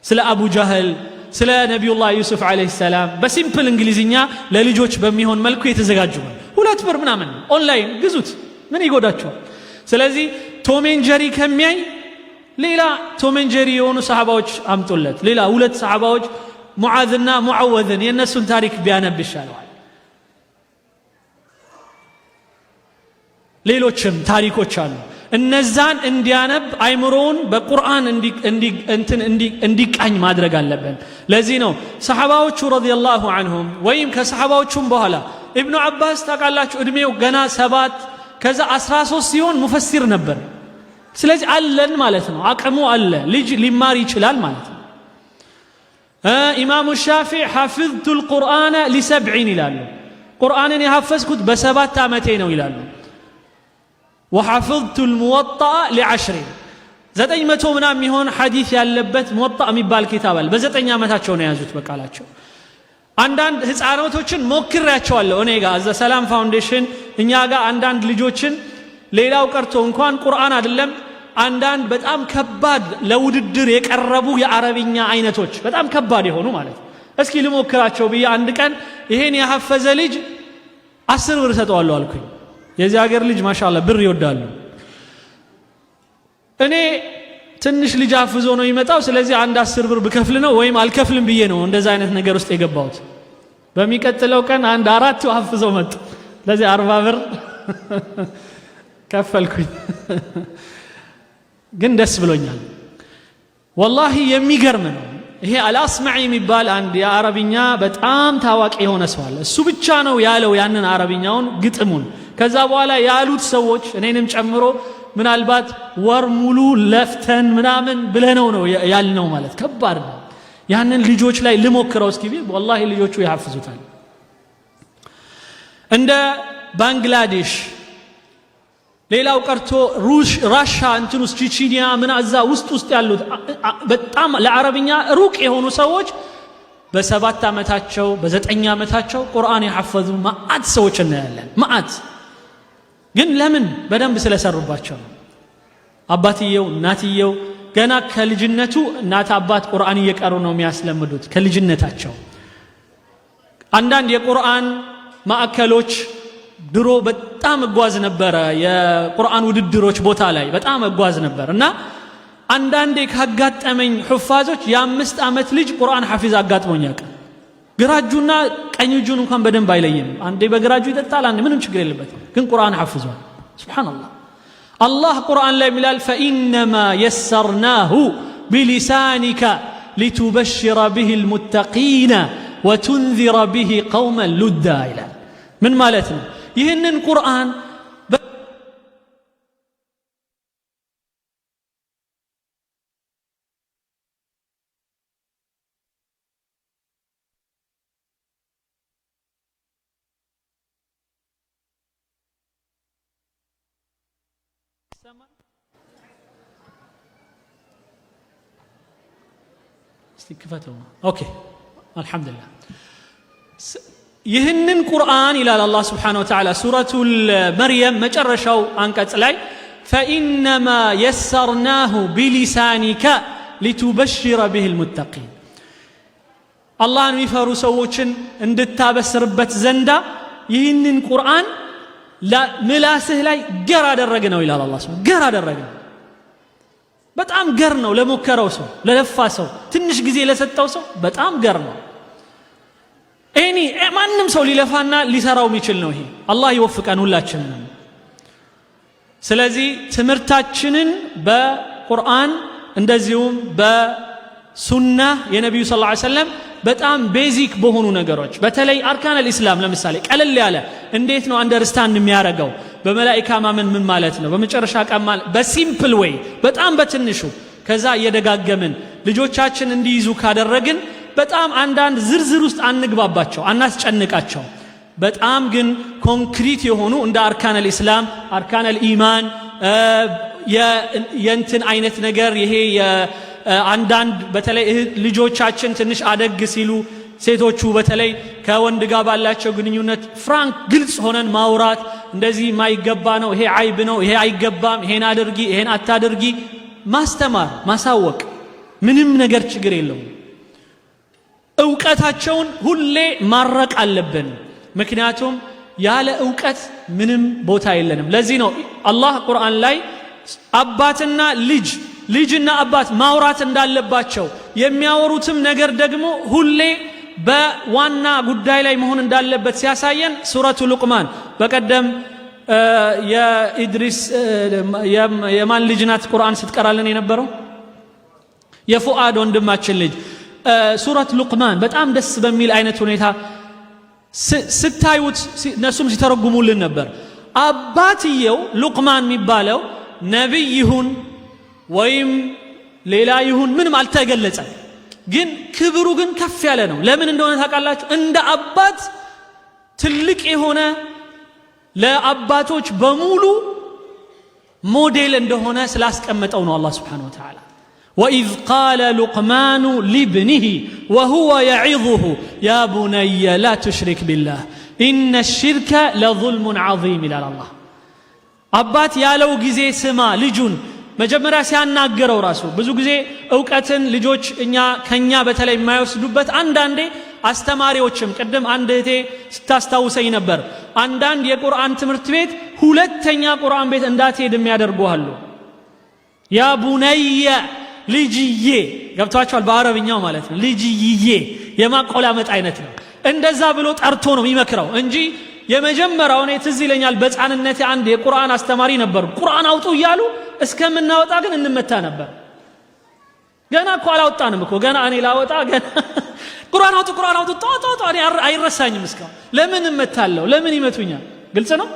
ስለ አቡ ጃህል፣ ስለ ነቢዩላህ ዩሱፍ አለይሂ ሰላም በሲምፕል እንግሊዝኛ ለልጆች በሚሆን መልኩ የተዘጋጁ ነው። 2 ብር ምናምን ኦንላይን ግዙት፣ ምን ይጎዳቸዋል? ስለዚህ ቶሜንጀሪ ከሚያይ ሌላ ቶሜንጀሪ የሆኑ ሰሃባዎች አምጡለት። ሌላ 2 ሰሃባዎች ሙዓዝና ሙዓወዝን የነሱን ታሪክ ቢያነብ ይሻለዋል። ሌሎችም ታሪኮች አሉ። እነዛን እንዲያነብ አይምሮውን በቁርአን እንዲቃኝ ማድረግ አለብን። ለዚህ ነው ሰሃባዎቹ ረዲየላሁ ዐንሁም ወይም ከሰሃባዎቹም በኋላ ኢብኑ አባስ ታውቃላችሁ እድሜው ገና 7 ከዛ 13 ሲሆን ሙፈሲር ነበር። ስለዚህ አለን ማለት ነው፣ አቅሙ አለ፣ ልጅ ሊማር ይችላል ማለት ነው። ኢማሙ ሻፊዕ ሐፊዝቱል ቁርአነ ሊ7 ይላሉ። ቁርአንን የሐፈዝኩት በ7 ዓመቴ ነው ይላሉ። ወሐፊዝቱል ሙወጣአ ሊ10 900 ምናምን የሚሆን ሐዲስ ያለበት ሙወጣ የሚባል ኪታብ አለ። በ9 ዓመታቸው ነው የያዙት በቃላቸው። አንዳንድ ህፃናቶችን ሞክሬያቸዋለሁ እኔ ጋር እዛ ሰላም ፋውንዴሽን እኛ ጋር አንዳንድ ልጆችን ሌላው ቀርቶ እንኳን ቁርአን አይደለም አንዳንድ በጣም ከባድ ለውድድር የቀረቡ የአረብኛ አይነቶች በጣም ከባድ የሆኑ ማለት እስኪ ልሞክራቸው ብዬ አንድ ቀን ይሄን ያሐፈዘ ልጅ 10 ብር ሰጠዋለሁ አልኩኝ። የዚህ ሀገር ልጅ ማሻአላህ ብር ይወዳሉ። እኔ ትንሽ ልጅ አፍዞ ነው ይመጣው። ስለዚህ አንድ 10 ብር ብከፍል ነው ወይም አልከፍልም ብዬ ነው እንደዛ አይነት ነገር ውስጥ የገባሁት። በሚቀጥለው ቀን አንድ 4 አፍዞ መጡ። ስለዚህ 40 ብር ከፈልኩኝ። ግን ደስ ብሎኛል ወላሂ። የሚገርም ነው። ይሄ አልአስማዒ የሚባል አንድ የአረብኛ በጣም ታዋቂ የሆነ ሰው አለ። እሱ ብቻ ነው ያለው ያንን አረብኛውን ግጥሙን። ከዛ በኋላ ያሉት ሰዎች እኔንም ጨምሮ ምናልባት ወር ሙሉ ለፍተን ምናምን ብለነው ነው ያልነው ማለት ከባድ ነው። ያንን ልጆች ላይ ልሞክረው እስኪ ቢል ወላሂ ልጆቹ ያሐፍዙታል። እንደ ባንግላዴሽ ሌላው ቀርቶ ራሻ እንትኑስ ቺቺኒያ ምን አዛ ውስጥ ያሉት በጣም ለአረብኛ ሩቅ የሆኑ ሰዎች በ7 ዓመታቸው በ9 ዓመታቸው ቁርአን ያሐፈዙ ማአት ሰዎች እናያለን። ማአት ግን ለምን? በደንብ ስለሰሩባቸው። አባትየው እናትየው ገና ከልጅነቱ እናት አባት ቁርአን እየቀሩ ነው የሚያስለምዱት ከልጅነታቸው። አንዳንድ የቁርአን ማዕከሎች ድሮ በጣም እጓዝ ነበረ። የቁርአን ውድድሮች ቦታ ላይ በጣም እጓዝ ነበር እና አንዳንዴ ካጋጠመኝ ሑፋዞች የ5 ዓመት ልጅ ቁርአን ሐፊዝ አጋጥሞኝ ያውቃል። ግራ እጁና ቀኝ እጁን እንኳን በደንብ አይለይም። አንዴ በግራ እጁ ይጠጣል፣ አንዴ ምንም ችግር የለበትም፣ ግን ቁርአን ሐፍዟል። ሱብሃንአላህ። አላህ ቁርአን ላይ ይላል ፈኢነማ የሰርናሁ ቢሊሳኒከ ሊቱበሽረ ቢሂ ልሙተቂነ ወቱንዚረ ቢሂ ቀውመን ሉዳ ይላል። ምን ማለት ነው? ይህንን ቁርአን استكفتوا اوكي الحمد لله ይህንን ቁርአን ይላል አላህ Subhanahu Wa Ta'ala ሱረቱል መርየም መጨረሻው አንቀጽ ላይ فإنما يسرناه بلسانك لتبشر به المتقين አላህን የሚፈሩ ሰዎችን እንድታበስርበት ዘንዳ ይህንን ቁርአን ለምላስህ ላይ ገር አደረግነው ይላል አላህ Subhanahu ገር አደረግነው በጣም ገር ነው ለሞከረው ሰው ለለፋ ሰው ትንሽ ጊዜ ለሰጠው ሰው በጣም ገር ነው ማንም ሰው ሊለፋና ሊሰራው የሚችል ነው ይሄ አላህ ይወፍቀን ሁላችንን ስለዚህ ትምርታችንን በቁርአን እንደዚሁም በሱና የነብዩ ሰለላሁ ዐለይሂ ወሰለም በጣም ቤዚክ በሆኑ ነገሮች በተለይ አርካን አልእስላም ለምሳሌ ቀለል ያለ እንዴት ነው አንደርስታንድ የሚያረጋው በመላእክት ማመን ምን ማለት ነው በመጨረሻ ቀን በሲምፕል ዌይ በጣም በትንሹ ከዛ እየደጋገምን ልጆቻችን እንዲይዙ ካደረግን በጣም አንዳንድ ዝርዝር ውስጥ አንግባባቸው አናስጨንቃቸው በጣም ግን ኮንክሪት የሆኑ እንደ አርካን አልእስላም አርካን አልኢማን የእንትን አይነት ነገር ይሄ አንዳንድ በተለይ ልጆቻችን ትንሽ አደግ ሲሉ ሴቶቹ በተለይ ከወንድ ጋር ባላቸው ግንኙነት ፍራንክ ግልጽ ሆነን ማውራት እንደዚህ ማይገባ ነው ይሄ አይብ ነው ይሄ አይገባም ይሄን አድርጊ ይሄን አታድርጊ ማስተማር ማሳወቅ ምንም ነገር ችግር የለውም ዕውቀታቸውን ሁሌ ማረቅ አለብን ምክንያቱም ያለ ዕውቀት ምንም ቦታ የለንም ለዚህ ነው አላህ ቁርአን ላይ አባትና ልጅና አባት ማውራት እንዳለባቸው የሚያወሩትም ነገር ደግሞ ሁሌ በዋና ጉዳይ ላይ መሆን እንዳለበት ሲያሳየን ሱረቱ ሉቅማን በቀደም የኢድሪስ የማን ልጅ ናት ቁርአን ስትቀራልን የነበረው የፉአድ ወንድማችን ልጅ ሱረት ሉቅማን በጣም ደስ በሚል አይነት ሁኔታ ስታዩት እነሱም ሲተረጉሙልን ነበር አባትየው ሉቅማን የሚባለው ነብይ ይሁን ወይም ሌላ ይሁን ምንም አልተገለጸም ግን ክብሩ ግን ከፍ ያለ ነው ለምን እንደሆነ ታውቃላችሁ እንደ አባት ትልቅ የሆነ ለአባቶች በሙሉ ሞዴል እንደሆነ ስላስቀመጠው ነው አላህ Subhanahu Wa Ta'ala وإذ قال لقمان لابنه وهو يعظه يا بني لا تشرك بالله إن الشرك لظلم عظيم إلى الله አባት ያለው ጊዜ ስማ ልጁን መጀመሪያ ሲያናገረው ራሱ ብዙ ጊዜ ዕውቀትን ልጆች ከኛ በተለይ የማይወስዱበት አንዳንዴ አስተማሪዎችም ቅድም አንድ እህቴ ስታስታውሰኝ ነበር አንዳንድ የቁርአን ትምህርት ቤት ሁለተኛ ቁርአን ቤት እንዳትሄድ የሚያደርጉሃሉ ያ ቡነየ ልጅዬ ገብቷቸዋል በአረብኛው ማለት ነው ልጅዬ የማቆላመጥ አይነት ነው እንደዛ ብሎ ጠርቶ ነው የሚመክረው እንጂ የመጀመሪያው ነው ትዝ ይለኛል በጻንነቴ አንድ የቁርአን አስተማሪ ነበር ቁርአን አውጡ ይያሉ እስከምናወጣ ግን እንመታ ነበር ገና እኮ አላወጣንም እኮ ገና እኔ ላወጣ ገና ቁርአን አውጡ ጧ እኔ አይረሳኝም እስካሁን ለምን እመታለሁ ለምን ይመቱኛል ግልጽ ነው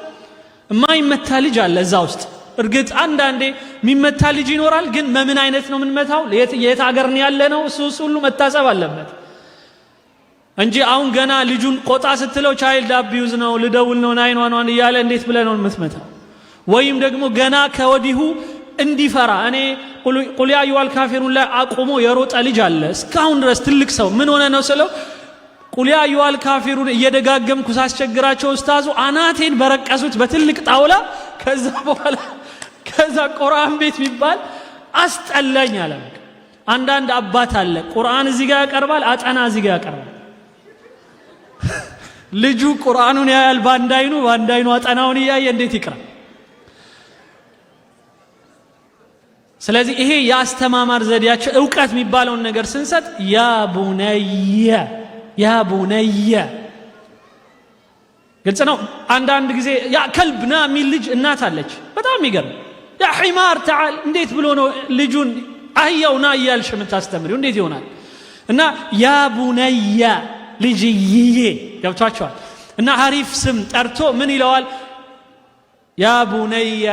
የማይመታ ልጅ አለ እዛ ውስጥ እርግጥ አንዳንዴ የሚመታ ልጅ ይኖራል ግን ምን አይነት ነው የምንመታው የት ሀገር ነው ያለ ነው እሱ ሁሉ መታሰብ አለበት እንጂ አሁን ገና ልጁን ቆጣ ስትለው ቻይልድ አቢዩዝ ነው ልደውል ነው 911 እያለ እንዴት ብለ ነው የምትመታው ወይም ደግሞ ገና ከወዲሁ እንዲፈራ እኔ ቁል ያ አዩሀል ካፊሩን ላይ አቁሞ የሮጠ ልጅ አለ እስካሁን ድረስ ትልቅ ሰው ምን ሆነ ነው ስለው ቁል ያ አዩሀል ካፊሩን እየደጋገምኩ ሳስቸግራቸው ኡስታዙ አናቴን በረቀሱት በትልቅ ጣውላ ከዛ በኋላ ከዛ ቁርአን ቤት ቢባል አስጠላኝ አለ አንዳንድ አባት አለ ቁርአን እዚህ ጋር ያቀርባል አጠና እዚህ ጋር ያቀርባል ልጁ ቁርአኑን ያያል ባንዳይኑ አጠናውን ያያየ እንዴት ይቀራል ስለዚህ ይሄ ያስተማማር ዘዴያቸው ዕውቀት የሚባለውን ነገር ስንሰጥ ያ ቡነየ ግልጽ ነው አንዳንድ ጊዜ ያ ከልብና የሚል ልጅ እናት አለች በጣም ይገርም ያ ሒማር ተዓል እንዴት ብሎ ነው ልጁን አህያውና እያልሽ የምታስተምሪው እንዴት ይሆናል እና ያ ቡነየ ልጅዬ ገብቷቸዋል እና አሪፍ ስም ጠርቶ ምን ይለዋል ያ ቡነየ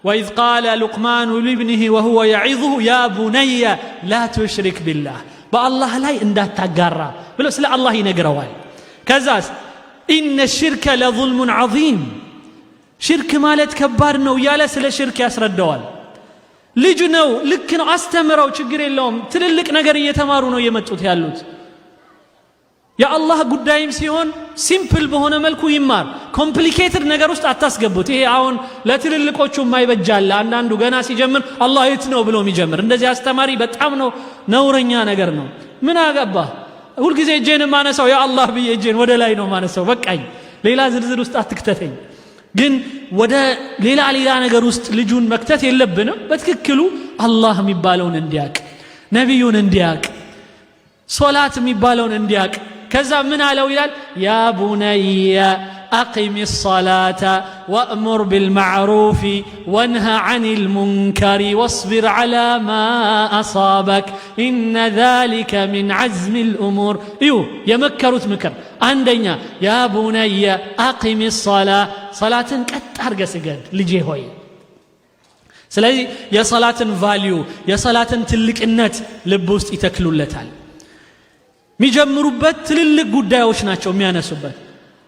وإذ قال لقمان لابنه وهو يعظه يا بني لا تشرك بالله بالله لا እንዳታጋራ ብሎ ስለ አላህ ይነግረዋል ከዛስ إن الشرك لظلم عظيم ሽርክ ማለት ከባድ ነው እያለ ስለ ሽርክ ያስረዳዋል። ልጅ ነው ልክ ነው አስተምረው ችግር የለውም ትልልቅ ነገር እየተማሩ ነው የመጡት ያሉት። የአላህ ጉዳይም ሲሆን ሲምፕል በሆነ መልኩ ይማር። ኮምፕሊኬትድ ነገር ውስጥ አታስገቡት። ይሄ አሁን ለትልልቆቹ የማይበጃል። አንዳንዱ ገና ሲጀምር አላህ የት ነው ብሎ የሚጀምር እንደዚህ አስተማሪ በጣም ነው ነውረኛ ነገር ነው። ምን አገባ ሁልጊዜ እጄን ማነሳው ያ አላህ ብዬ እጄን ወደ ላይ ነው ማነሳው። በቃኝ ሌላ ዝርዝር ውስጥ አትክተተኝ። ግን ወደ ሌላ ነገር ውስጥ ልጁን መክተት የለብንም። በትክክሉ አላህ የሚባለውን እንዲያቅ፣ ነቢዩን እንዲያቅ፣ ሶላት የሚባለውን እንዲያቅ። ከዛ ምን አለው ይላል ያ ቡነየ አቂም الصلاة وأمر بالمعروف وانهى عن المنكر واصبر على ما أصابك إن ذلك من عزم الأمور. يمكروت مكر عندنا يا بني أقم الصلاة صلاة كتارق سجد لجي هوي. ስለዚህ የሰላትን ቫልዩ የሰላትን ትልቅነት ልብ ውስጥ ይተክሉለታል። የሚጀምሩበት ትልልቅ ጉዳዮች ናቸው የሚያነሱበት።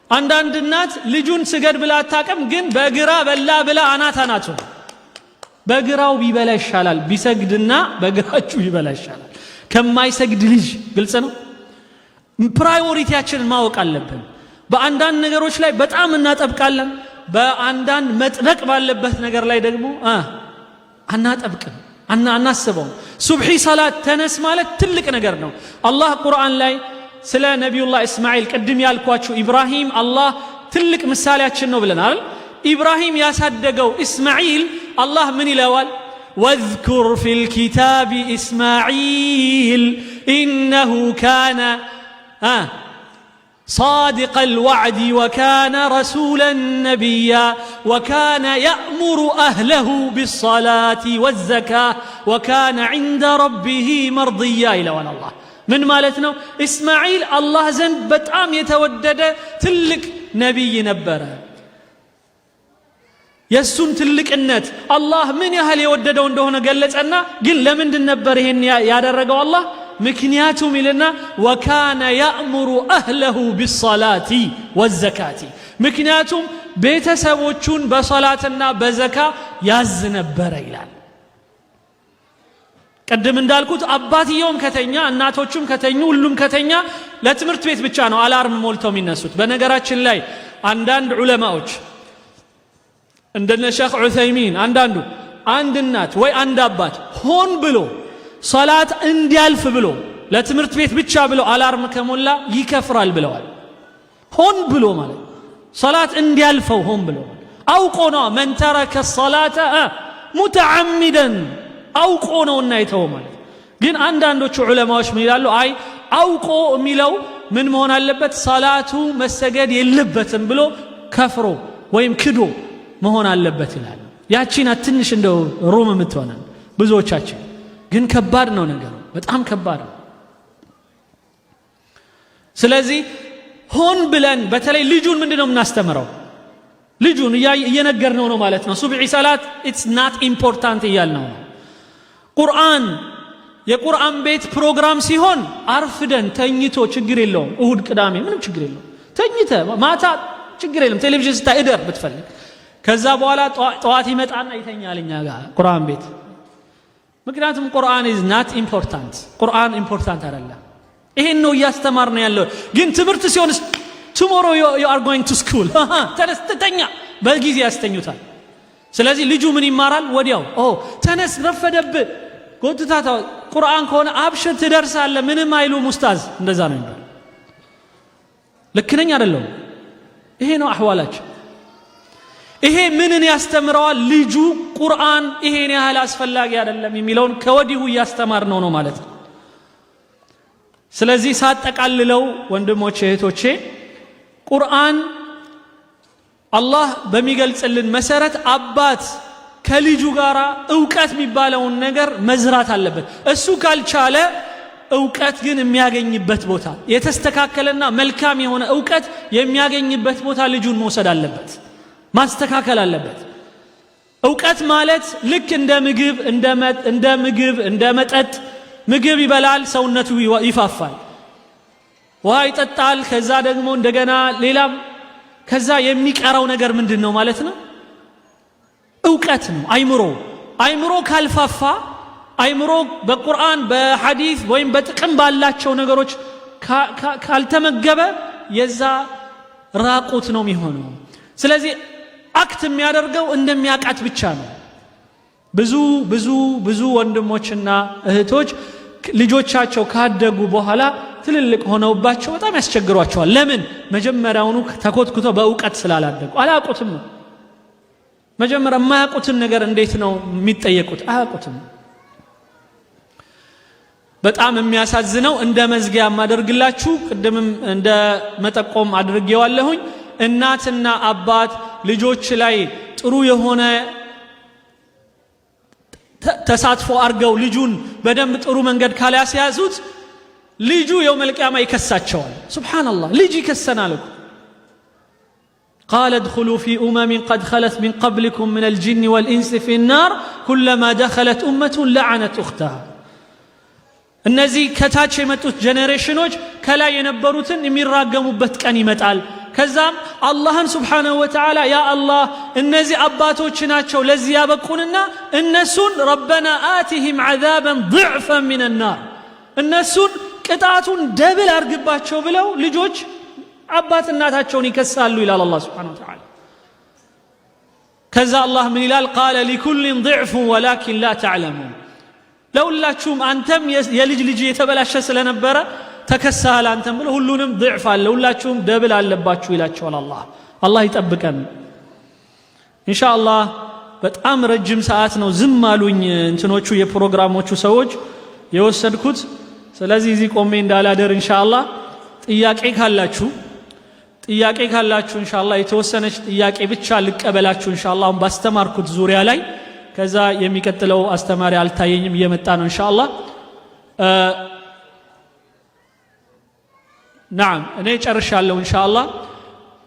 አንዳንድ እናት ልጁን ስገድ ብላ አታቀም፣ ግን በግራ በላ ብላ አናቱ በግራው ቢበላ ይሻላል ቢሰግድና በግራችሁ ይበላ ይሻላል ከማይሰግድ ልጅ። ግልጽ ነው። ፕራዮሪቲያችንን ማወቅ አለብን። በአንዳንድ ነገሮች ላይ በጣም እናጠብቃለን፣ በአንዳንድ መጥበቅ ባለበት ነገር ላይ ደግሞ አናጠብቅም፣ አናስበውም። ሱብሒ ሰላት ተነስ ማለት ትልቅ ነገር ነው። አላህ ቁርአን ላይ ስለ ነቢዩላህ እስማኤል ቅድም ያልኳችሁ ኢብራሂም አላህ ትልቅ ምሳሌያችን ነው ብለናል። ኢብራሂም ያሳደገው እስማኤል አላህ ምን ይለዋል? ወዝኩር ፊል ኪታቢ እስማኤል ኢነሁ ካነ صادق الوعد وكان رسولا نبيا وكان يأمر أهله بالصلاة والزكاة وكان عند ربه مرضيا إلى ولا الله. من مالتنا إسماعيل الله زند بتأم يتودد تلك نبي نبرا يسون تلك النت الله من يهل يودد وندهنا قلت أنا قل لمن نبرهن يا درجة الله ምክንያቱም ይልና ወካነ ያእሙሩ አህለሁ ቢሰላቲ ወዘካቲ ምክንያቱም ቤተሰቦቹን በሶላትና በዘካ ያዝ ነበረ ይላል። ቀደም እንዳልኩት አባትየውም ከተኛ እናቶቹም ከተኙ ሁሉም ከተኛ ለትምህርት ቤት ብቻ ነው አላርም ሞልተው የሚነሱት። በነገራችን ላይ አንዳንድ ዑለማዎች እንደነ ሼኽ ዑሰይሚን አንዳንዱ አንድ እናት ወይ አንድ አባት ሆን ብሎ ሶላት እንዲያልፍ ብሎ ለትምህርት ቤት ብቻ ብሎ አላርም ከሞላ ይከፍራል ብለዋል። ሆን ብሎ ማለት ሶላት እንዲያልፈው ሆን ብሎ አውቆ ነው። መን ተረከ ሶላተ ሙተዓሚደን አውቆ ነውና የተወው ማለት። ግን አንዳንዶቹ ዑለማዎች ምን ይላሉ? አይ አውቆ የሚለው ምን መሆን አለበት? ሶላቱ መሰገድ የለበትም ብሎ ከፍሮ ወይም ክዶ መሆን አለበት ይላሉ። ያቺና ትንሽ እንደው ሩም የምትሆነን ብዙዎቻችን ግን ከባድ ነው ነገሩ፣ በጣም ከባድ ነው። ስለዚህ ሆን ብለን በተለይ ልጁን ምንድነው የምናስተምረው? ልጁን እየነገርነው ነው ማለት ነው። ሱብሒ ሰላት ኢትስ ናት ኢምፖርታንት እያልነው ነው። ቁርአን የቁርአን ቤት ፕሮግራም ሲሆን አርፍደን ተኝቶ ችግር የለውም። እሁድ ቅዳሜ ምንም ችግር የለውም። ተኝተ ማታ ችግር የለም። ቴሌቪዥን ስታይ እደር ብትፈልግ። ከዛ በኋላ ጠዋት ይመጣና ይተኛል እኛ ጋር ቁርአን ቤት። ምክንያቱም ቁርአን ኢዝ ናት ኢምፖርታንት፣ ቁርአን ኢምፖርታንት አይደለም። ይሄን ነው እያስተማር ነው ያለው። ግን ትምህርት ሲሆን ቱሞሮ ዩ አር ጎይንግ ቱ ስኩል ተነስ ተኛ በጊዜ ያስተኙታል። ስለዚህ ልጁ ምን ይማራል? ወዲያው ተነስ ረፈደብህ ጎትታታ። ቁርአን ከሆነ አብሽር ትደርሳለህ ምንም አይሉም ኡስታዝ። እንደዛ ነው የሚባለው። ልክ ነኝ አይደለም? ይሄ ነው አህዋላችን። ይሄ ምንን ያስተምረዋል? ልጁ ቁርአን ይሄን ያህል አስፈላጊ አይደለም የሚለውን ከወዲሁ እያስተማር ነው ማለት ነው። ስለዚህ ሳጠቃልለው ወንድሞቼ እህቶቼ፣ ቁርአን አላህ በሚገልጽልን መሰረት አባት ከልጁ ጋር ዕውቀት የሚባለውን ነገር መዝራት አለበት። እሱ ካልቻለ ዕውቀት ግን የሚያገኝበት ቦታ የተስተካከለና መልካም የሆነ ዕውቀት የሚያገኝበት ቦታ ልጁን መውሰድ አለበት፣ ማስተካከል አለበት። ዕውቀት ማለት ልክ እንደ ምግብ እንደ መጠጥ፣ ምግብ ይበላል ሰውነቱ ይፋፋል፣ ውሃ ይጠጣል፣ ከዛ ደግሞ እንደገና ሌላም። ከዛ የሚቀረው ነገር ምንድነው ማለት ነው? እውቀት ነው። አይምሮ ካልፋፋ አይምሮ በቁርአን በሐዲስ ወይም በጥቅም ባላቸው ነገሮች ካልተመገበ የዛ ራቁት ነው የሚሆነው። ስለዚህ አክት የሚያደርገው እንደሚያቃት ብቻ ነው። ብዙ ወንድሞችና እህቶች ልጆቻቸው ካደጉ በኋላ ትልልቅ ሆነውባቸው በጣም ያስቸግሯቸዋል። ለምን? መጀመሪያውኑ ተኮትኩተው በእውቀት ስላላደጉ አላቁትም ነው። መጀመሪያ የማያውቁትን ነገር እንዴት ነው የሚጠየቁት? አያውቁትም። በጣም የሚያሳዝነው እንደ መዝጊያ ማደርግላችሁ ቅድምም እንደ መጠቆም አድርጌዋለሁኝ። እናትና አባት ልጆች ላይ ጥሩ የሆነ ተሳትፎ አርገው ልጁን በደንብ ጥሩ መንገድ ካላስያዙት ልጁ የውመል ቂያማ ይከሳቸዋል። ሱብሃንአላህ ልጅ ይከሰናል እኮ قال ادخلوا في قد خلت من قبلكم من الجن والإنس في النار كلما دخلت أمة لعنت أختها እነዚህ ከታች የመጡት ጄኔሬሽኖች ከላይ የነበሩትን የሚራገሙበት ቀን ይመጣል። ከዛም አላህን ሱብሓነሁ ወተዓላ ያ አላህ እነዚህ አባቶች ናቸው ለዚህ ያበቁንና እነሱን ረበና አቲሂም ዐዛበን ضዕፈን ሚነ ናር እነሱን ቅጣቱን ደብል አርግባቸው ብለው ልጆች አባት እናታቸውን ይከሳሉ ይላል አላህ ሱብሓነሁ ወተዓላ። ከዛ አላህ ምን ይላል? ቃለ ሊኩሊን ضዕፍ ወላኪን ላ ተዕለሙን ለሁላችሁም አንተም የልጅ የተበላሸ ስለነበረ ተከሳሃል አንተም ብሎ ሁሉንም ضዕፍ አለ ሁላችሁም ደብል አለባችሁ ይላቸዋል አላህ ይጠብቀን ኢንሻአላህ። በጣም ረጅም ሰዓት ነው ዝም አሉኝ እንትኖቹ የፕሮግራሞቹ ሰዎች የወሰድኩት። ስለዚህ እዚህ ቆሜ እንዳላደር ኢንሻአላህ ጥያቄ ካላችሁ ኢንሻአላህ የተወሰነች ጥያቄ ብቻ ልቀበላችሁ ኢንሻአላህ ባስተማርኩት ዙሪያ ላይ። ከዛ የሚቀጥለው አስተማሪ አልታየኝም እየመጣ ነው ኢንሻአላህ። ናም እኔ ጨርሻለሁ ኢንሻአላህ።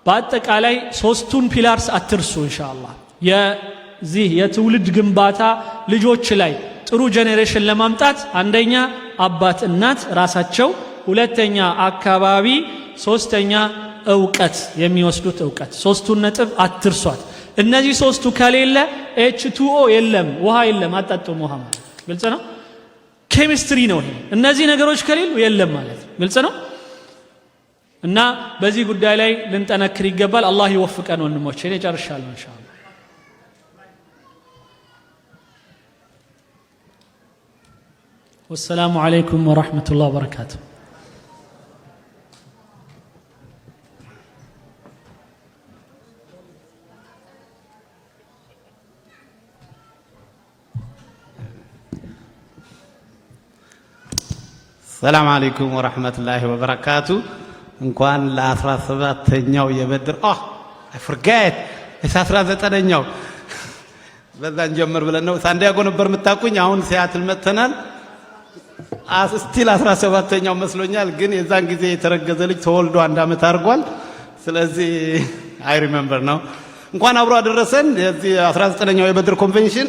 በአጠቃላይ ሶስቱን ፒላርስ አትርሱ ኢንሻአላህ። የዚህ የትውልድ ግንባታ ልጆች ላይ ጥሩ ጄኔሬሽን ለማምጣት አንደኛ አባት እናት ራሳቸው፣ ሁለተኛ አካባቢ፣ ሶስተኛ እውቀት የሚወስዱት እውቀት። ሶስቱን ነጥብ አትርሷት። እነዚህ ሶስቱ ከሌለ H2O የለም ውሃ የለም አጣጡም ውሃ ማለት ግልጽ ነው። ኬሚስትሪ ነው ይሄ። እነዚህ ነገሮች ከሌሉ የለም ማለት ግልጽ ነው። እና በዚህ ጉዳይ ላይ ልንጠነክር ይገባል። አላህ ይወፍቀን ወንድሞቼ። እኔ ጨርሻለሁ ኢንሻአላህ። ወሰላሙ አለይኩም ወራህመቱላሂ ወበረካቱሁ። ሰላም አለይኩም ወራህመቱላሂ ወበረካቱ። እንኳን ለ17ኛው የበድር አይ ፎርጌት 19ኛው በዛን ጀምር ብለን ነው ሳንዲያጎ ነበር የምታቁኝ። አሁን ሲያትል መተናል። ስቲል 17ኛው መስሎኛል፣ ግን የዛን ጊዜ የተረገዘ ልጅ ተወልዶ 1 ዓመት አድርጓል። ስለዚህ አይ ሪሜምበር ነው። እንኳን አብሮ አደረሰን። የዚህ 19ኛው የበድር ኮንቬንሽን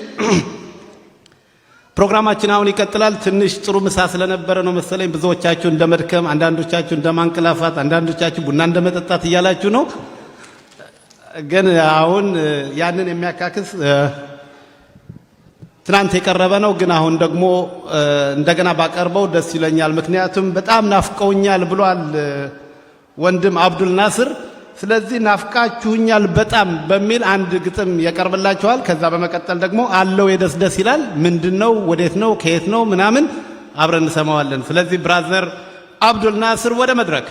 ፕሮግራማችን አሁን ይቀጥላል። ትንሽ ጥሩ ምሳ ስለነበረ ነው መሰለኝ ብዙዎቻችሁ እንደመድከም፣ አንዳንዶቻችሁ እንደማንቀላፋት፣ አንዳንዶቻችሁ ቡና እንደመጠጣት እያላችሁ ነው። ግን አሁን ያንን የሚያካክስ ትናንት የቀረበ ነው። ግን አሁን ደግሞ እንደገና ባቀርበው ደስ ይለኛል። ምክንያቱም በጣም ናፍቀውኛል ብሏል ወንድም አብዱል ናስር። ስለዚህ ናፍቃችሁኛል በጣም በሚል አንድ ግጥም ያቀርብላችኋል። ከዛ በመቀጠል ደግሞ አለው የደስ ደስ ይላል። ምንድነው? ወዴት ነው? ከየት ነው? ምናምን አብረን እንሰማዋለን። ስለዚህ ብራዘር አብዱል ናስር ወደ መድረክ።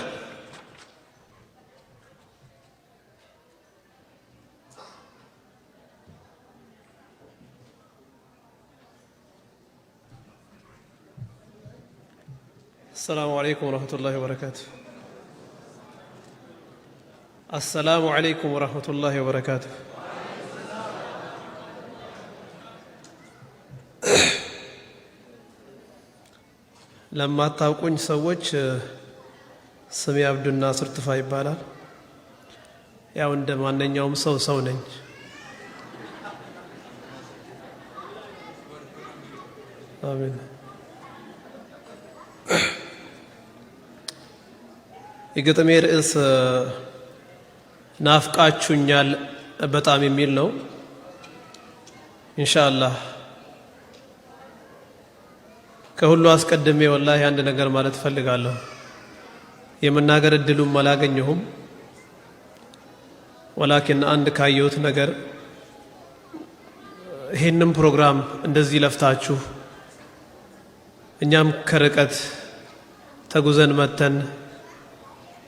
السلام عليكم ورحمة الله وبركاته. السلام عليكم ورحمة الله وبركاته. لما ታውቁኝ ሰዎች ስሜ አብዱል ናስር ጥፋ ይባላል። ያው እንደ ማንኛውም ሰው ነኝ። አሜን። የግጥሜ ርዕስ ናፍቃችሁኛል በጣም የሚል ነው። ኢንሻአላህ ከሁሉ አስቀድሜ ወላሂ አንድ ነገር ማለት ፈልጋለሁ። የመናገር እድሉም አላገኘሁም። ወላኪን አንድ ካየሁት ነገር ይሄንን ፕሮግራም እንደዚህ ለፍታችሁ እኛም ከርቀት ተጉዘን መተን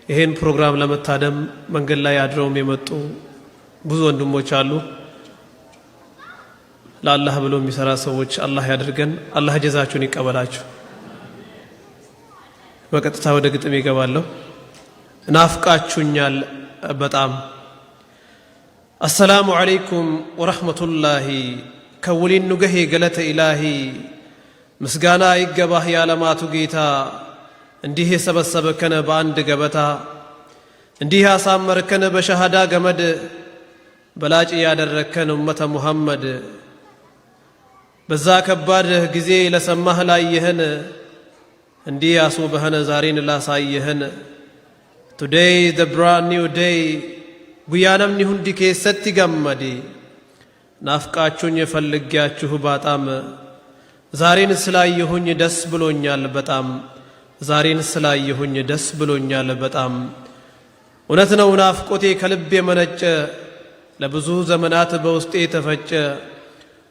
ይሄን ፕሮግራም ለመታደም መንገድ ላይ አድረውም የመጡ ብዙ ወንድሞች አሉ። ለአላህ ብሎ የሚሰራ ሰዎች አላህ ያድርገን። አላህ ጀዛችሁን ይቀበላችሁ። በቀጥታ ወደ ግጥም ይገባለሁ። ናፍቃችሁኛል በጣም። አሰላሙ አለይኩም ወረህመቱላሂ ከውሊን ኑገሄ ገለተ ኢላሂ ምስጋና ይገባህ የዓለማቱ ጌታ እንዲህ የሰበሰበከን በአንድ ገበታ እንዲህ ያሳመርከን በሸሃዳ ገመድ በላጭ ያደረከን ኡመተ ሙሐመድ በዛ ከባድ ጊዜ ለሰማህ ላየህን እንዲህ ያስውበህን ዛሬን ላሳየህን Today is the brand new day ጉያነምኒ ሁንዲ keessatti ገመዲ ናፍቃችሁኝ ፈልጊያችሁ በጣም ዛሬን ስላየሁኝ ደስ ብሎኛል በጣም ዛሬን ስላየሁኝ ደስ ብሎኛል በጣም እውነት ነው ናፍቆቴ ከልብ የመነጨ ለብዙ ዘመናት በውስጤ ተፈጨ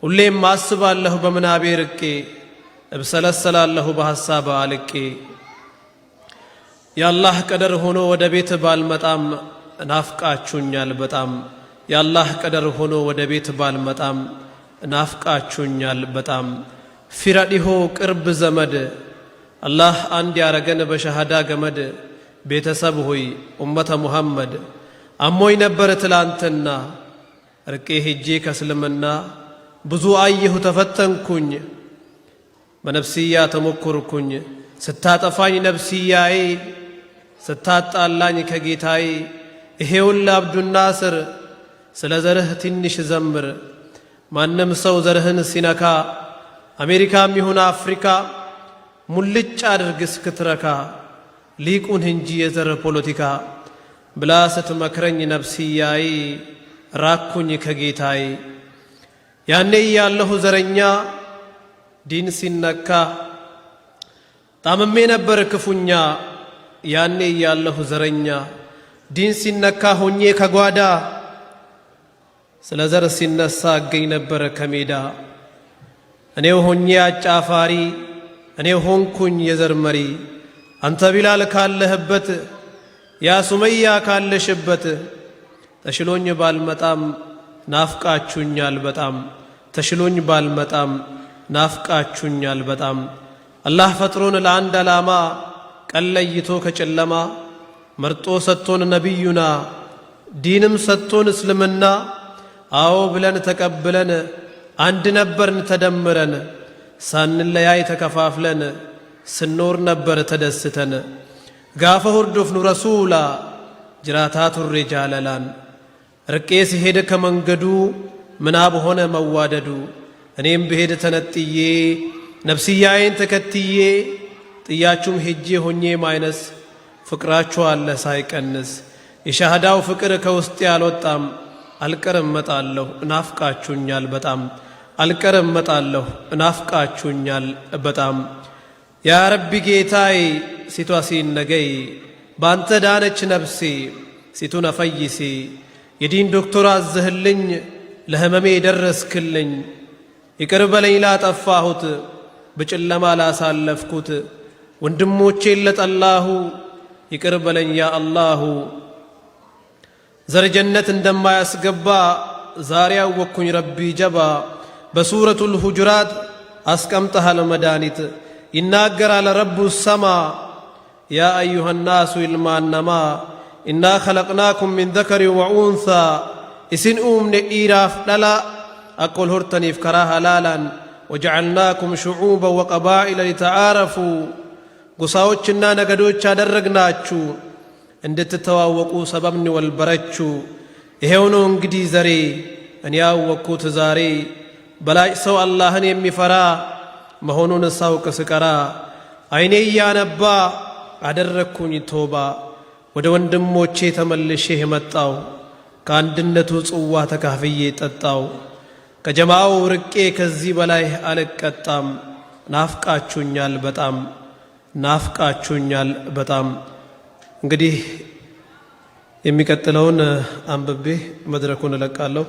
ሁሌም አስባለሁ በመናቤ ርቄ እብሰለሰላለሁ በሐሳብ አልቄ ያላህ ቀደር ሆኖ ወደ ቤት ባልመጣም ናፍቃችሁኛል በጣም ያላህ ቀደር ሆኖ ወደ ቤት ባልመጣም ናፍቃችሁኛል በጣም ፊራዲሆ ቅርብ ዘመድ አላህ አንድ ያረገን በሸሃዳ ገመድ ቤተሰብ ሆይ ኡመተ ሙሐመድ አሞኝ ነበር ትላንትና ርቄ ሄጄ ከስልምና ብዙ አየሁ ተፈተንኩኝ በነፍስያ ተሞክርኩኝ ስታጠፋኝ ነፍስያዬ ስታጣላኝ ከጌታዬ ይሄውን ለአብዱናስር ስለ ዘርህ ትንሽ ዘምር ማንም ሰው ዘርህን ሲነካ አሜሪካም ይሁን አፍሪካ ሙልጭ አድርግ እስክትረካ ሊቁን እንጂ የዘር ፖለቲካ ብላ ስትመክረኝ ነፍስያዬ ራኩኝ ከጌታዬ ያኔ ያለሁ ዘረኛ ዲን ሲነካ ታመሜ ነበር ክፉኛ ያኔ ያለሁ ዘረኛ ዲን ሲነካ ሆኜ ከጓዳ ስለ ዘር ሲነሳ አገኝ ነበር ከሜዳ እኔው ሆኜ አጫፋሪ እኔው ሆንኩኝ የዘር መሪ አንተ ቢላል ካለህበት ያ ሱመያ ካለሽበት ተሽሎኝ ባልመጣም ናፍቃችሁኛል በጣም ተሽሎኝ ባልመጣም ናፍቃችሁኛል በጣም አላህ ፈጥሮን ለአንድ ዓላማ ቀለይቶ ከጨለማ መርጦ ሰጥቶን ነቢዩና ዲንም ሰጥቶን እስልምና አዎ ብለን ተቀብለን አንድ ነበርን ተደምረን ሳንለያይ ተከፋፍለን ስኖር ነበር ተደስተን ጋፈ ሁርዶፍኑ ረሱላ ጅራታቱ ሪጃለላን ርቄ ሲሄድ ከመንገዱ ምናብ ሆነ መዋደዱ እኔም ብሄድ ተነጥዬ ነፍስያዬን ተከትዬ ጥያችሁም ሄጄ ሆኜ ማይነስ ፍቅራችሁ አለ ሳይቀንስ የሻሃዳው ፍቅር ከውስጤ አልወጣም አልቀርም መጣለሁ እናፍቃችሁኛል በጣም አልቀርም መጣለሁ እናፍቃችሁኛል በጣም ያ ረቢ ጌታዬ ሲቷ ሲነገይ ባንተ ዳነች ነፍሴ ሲቱን አፈይሲ የዲን ዶክተር አዘህልኝ ለህመሜ ደረስክልኝ ይቅር በለኝ ላጠፋሁት በጨለማ ላሳለፍኩት ወንድሞቼን ለጠላሁ ይቅር በለኝ ያ አላሁ ዘር ጀነት እንደማያስገባ ዛሬ አወቅኩኝ ረቢ ጀባ በሱረቱል ሁጁራት አስቀምጠሃል መድኃኒት ይናገራል ረቡ ሰማ ያ አዩሃ ናሱ ኢልማነማ ኢና ኸለቅናኩም ሚን ዘከሪ ወኡንሳ ኢሲን ኡምነ ኢራፍ ደላ አቆል ሆርተኒፍ ከራ ሃላላን ወጀዐልናኩም ሹዑበን ወቀባኢለ ሊተዓረፉ ጎሳዎችና ነገዶች አደረግናችሁ እንድትተዋወቁ ሰበብን ወልበረችሁ ይሄው ነው እንግዲህ ዘሬ እኔ ያወቅኩት ዛሬ በላጭ ሰው አላህን የሚፈራ መሆኑን ሳውቅ ስቀራ አይኔ እያነባ አደረግኩኝ ቶባ ወደ ወንድሞቼ ተመልሼ መጣው ከአንድነቱ ጽዋ ተካፍዬ ጠጣው ከጀማው ርቄ ከዚህ በላይ አልቀጣም ናፍቃችሁኛል በጣም እንግዲህ የሚቀጥለውን አንብቤ መድረኩን እለቃለሁ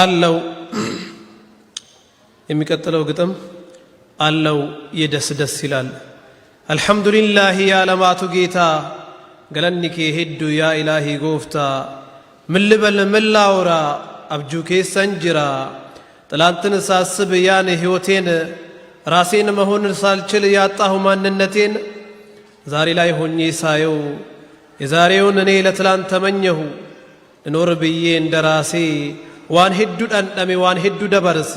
አለው የሚቀጥለው ግጥም አለው የደስ ይላል አልহামዱሊላህ ያለማቱ ጌታ ገለኒኬ ሄዱ ያ ኢላሂ ጎፍታ ምን ልበል ምን ላውራ አብጁ ከሰንጅራ ጥላንትን ሳስብ ያን ህይወቴን ራሴን መሆን ሳልችል ያጣሁ ማንነቴን ዛሬ ላይ ሆኜ ሳየው የዛሬውን እኔ ለትላንት ተመኘሁ እኖር ብዬ እንደራሴ ዋን ሄዱ ዳንደሜ ዋን ሄዱ ደበርሲ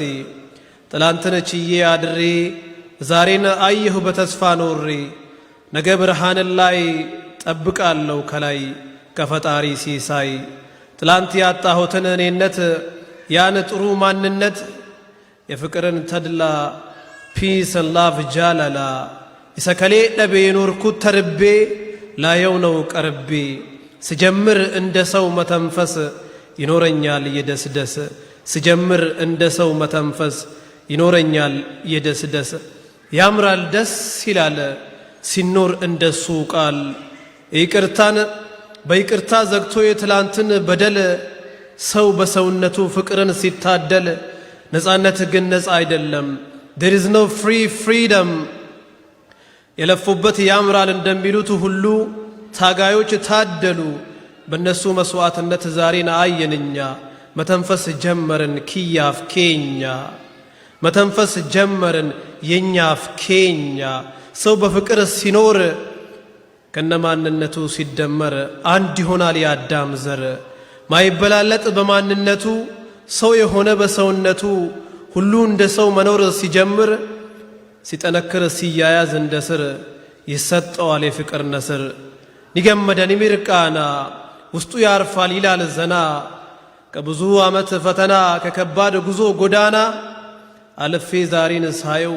ጥላንትን ችዬ አድሬ ዛሬን አየሁ በተስፋ ኖሬ ነገ ብርሃን ላይ ጠብቃለሁ ከላይ ከፈጣሪ ሲሳይ ትላንት ያጣሁትን እኔነት ያን ጥሩ ማንነት የፍቅርን ተድላ ፒስ ላቭ ጃላላ ይሰከሌ ደቤ ኖርኩት ተርቤ ላየው ነው ቀርቤ ስጀምር እንደ ሰው መተንፈስ ይኖረኛል የደስደስ ስጀምር እንደ ሰው መተንፈስ ይኖረኛል የደስደስ ያምራል ደስ ይላል ሲኖር እንደሱ ቃል ይቅርታን በይቅርታ ዘግቶ የትላንትን በደል ሰው በሰውነቱ ፍቅርን ሲታደል ነፃነት ግን ነፃ አይደለም there is no freedom የለፉበት ያምራል እንደሚሉት ሁሉ ታጋዮች ታደሉ በእነሱ መስዋዕትነት ዛሬን አየንኛ መተንፈስ ጀመርን ኪያፍ ኬኛ መተንፈስ ጀመርን የኛፍ ኬኛ ሰው በፍቅር ሲኖር ከነማንነቱ ሲደመር አንድ ይሆናል ያዳም ዘር ማይበላለጥ በማንነቱ ሰው የሆነ በሰውነቱ ሁሉ እንደ ሰው መኖር ሲጀምር ሲጠነክር ሲያያዝ እንደ ስር ይሰጠዋል የፍቅር ነስር ንገመደን ሚርቃና ውስጡ ያርፋል ይላል ዘና ከብዙ ዓመት ፈተና ከከባድ ጉዞ ጎዳና አልፌ ዛሬን ሳየው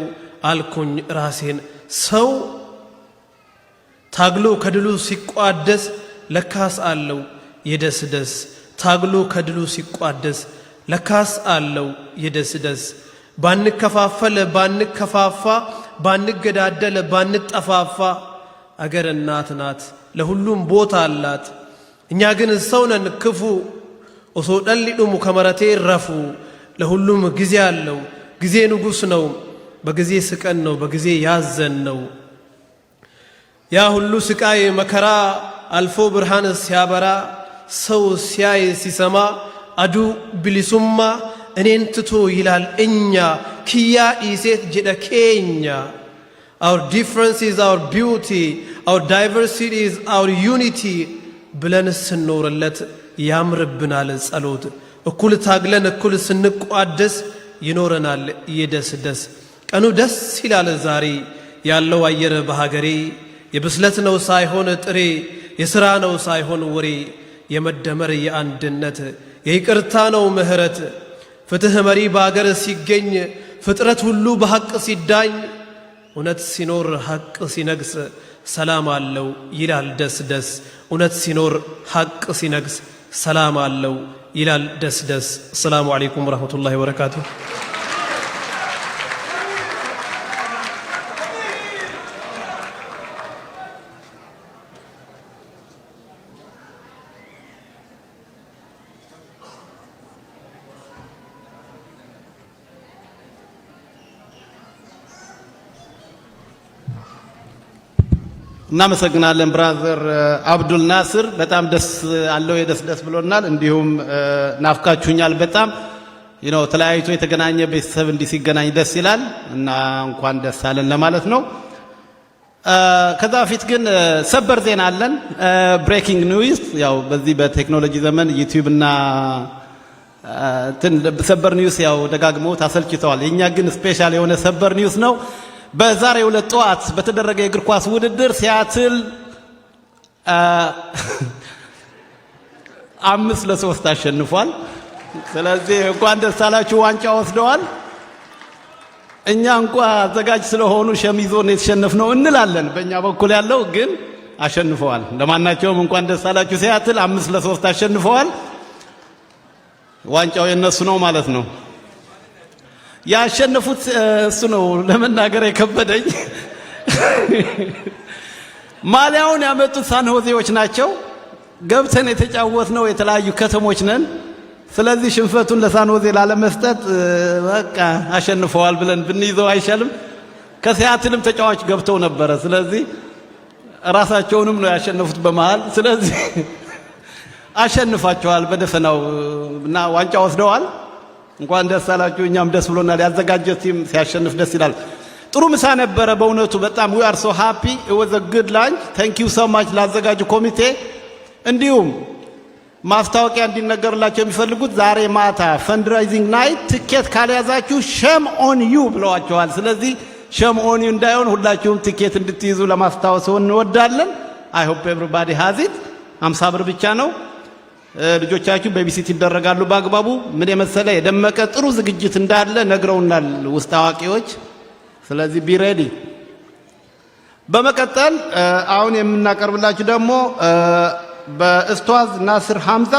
አልኩኝ ራሴን ሰው ታግሎ ከድሉ ሲቋደስ ለካስ አለው የደስደስ ታግሎ ከድሉ ሲቋደስ ለካስ አለው የደስደስ ባንከፋፈል ባንከፋፋ ባንገዳደል ባንጠፋፋ አገር እናት ናት ለሁሉም ቦታ አላት እኛ ግን ሰው ነን ክፉ ኦሶ ደልዱሙ ከመረቴ ረፉ ለሁሉም ጊዜ አለው ጊዜ ንጉስ ነው በጊዜ ስቀን ነው በጊዜ ያዘን ነው ያ ሁሉ ስቃይ መከራ አልፎ ብርሃን ሲያበራ ሰው ሲያይ ሲሰማ አዱ ቢሊሱማ እኔን ትቶ ይላል እኛ ኪያ ኢሴት ጀደ ኬኛ our difference is our beauty our diversity is our unity ብለን ስንኖርለት ያምርብናል ጸሎት እኩል ታግለን እኩል ስንቋደስ ይኖረናል የደስደስ ቀኑ ደስ ይላል ዛሬ ያለው አየር በሀገሬ የብስለት ነው ሳይሆን ጥሬ የሥራ ነው ሳይሆን ወሬ የመደመር የአንድነት የይቅርታ ነው ምህረት ፍትህ መሪ በአገር ሲገኝ ፍጥረት ሁሉ በሐቅ ሲዳኝ እውነት ሲኖር ሐቅ ሲነግስ ሰላም አለው ይላል ደስደስ እውነት ሲኖር ሐቅ ሲነግስ ሰላም አለው ይላል ደስደስ ሰላሙ አለይኩም ወራህመቱላሂ ወበረካቱሁ እናመሰግናለን ብራዘር አብዱል ናስር በጣም ደስ አለው የደስ ብሎናል እንዲሁም ናፍቃችሁኛል በጣም ተለያይቶ የተገናኘ ቤተሰብ እንዲህ ሲገናኝ ደስ ይላል እና እንኳን ደስ አለን ለማለት ነው ከዛ በፊት ግን ሰበር ዜና አለን ብሬኪንግ ኒውስ ያው በዚህ በቴክኖሎጂ ዘመን ዩቲዩብ እና ሰበር ኒውስ ያው ደጋግሞ ታሰልችተዋል የኛ ግን ስፔሻል የሆነ ሰበር ኒውስ ነው በዛሬ ሁለት ጠዋት በተደረገ የእግር ኳስ ውድድር ሲያትል 5-3 አሸንፏል ስለዚህ እንኳን ደስ አላችሁ ዋንጫ ወስደዋል እኛ እንኳን አዘጋጅ ስለሆኑ ሸሚዞን የተሸነፍነው እንላለን። በእኛ በኩል ያለው ግን አሸንፈዋል። ለማናቸውም እንኳን ደስ አላችሁ ሲያትል 5-3 አሸንፈዋል። ዋንጫው የነሱ ነው ማለት ነው። ያሸነፉት እሱ ነው ለመናገር የከበደኝ። ማሊያውን ያመጡት ሳንሆዜዎች ናቸው። ገብተን የተጫወትነው የተለያዩ ከተሞች ነን። ስለዚህ ሽንፈቱን ለሳንሆዜ ላለመስጠት በቃ አሸንፈዋል ብለን ብንይዘው አይሻልም? ከሲያትልም ተጫዋች ገብተው ነበረ። ስለዚህ ራሳቸውንም ነው ያሸነፉት በመሃል። ስለዚህ አሸንፋቸዋል በደፈናው እና ዋንጫ ወስደዋል። እንኳን ደስ አላችሁ። እኛም ደስ ብሎናል። ያዘጋጀው ቲም ሲያሸንፍ ደስ ይላል። ጥሩ ምሳ ነበረ በእውነቱ በጣም we are so happy. it was a good lunch. thank you so much ላዘጋጁ ኮሚቴ። እንዲሁም ማስታወቂያ እንዲነገርላቸው የሚፈልጉት ዛሬ ማታ ፈንድራይዚንግ ናይት ትኬት ካልያዛችሁ ሸም ኦን ዩ ብለዋቸዋል። ስለዚህ ሸም ኦን ዩ እንዳይሆን ሁላችሁም ትኬት እንድትይዙ ለማስታወስ እንወዳለን። I hope everybody has it. 50 ብር ብቻ ነው። ልጆቻችሁ በቢሲቲ ይደረጋሉ በአግባቡ። ምን የመሰለ የደመቀ ጥሩ ዝግጅት እንዳለ ነግረውናል ውስጥ አዋቂዎች። ስለዚህ ቢ ሬዲ። በመቀጠል አሁን የምናቀርብላችሁ ደግሞ በኡስታዝ ናስር ሐምዛ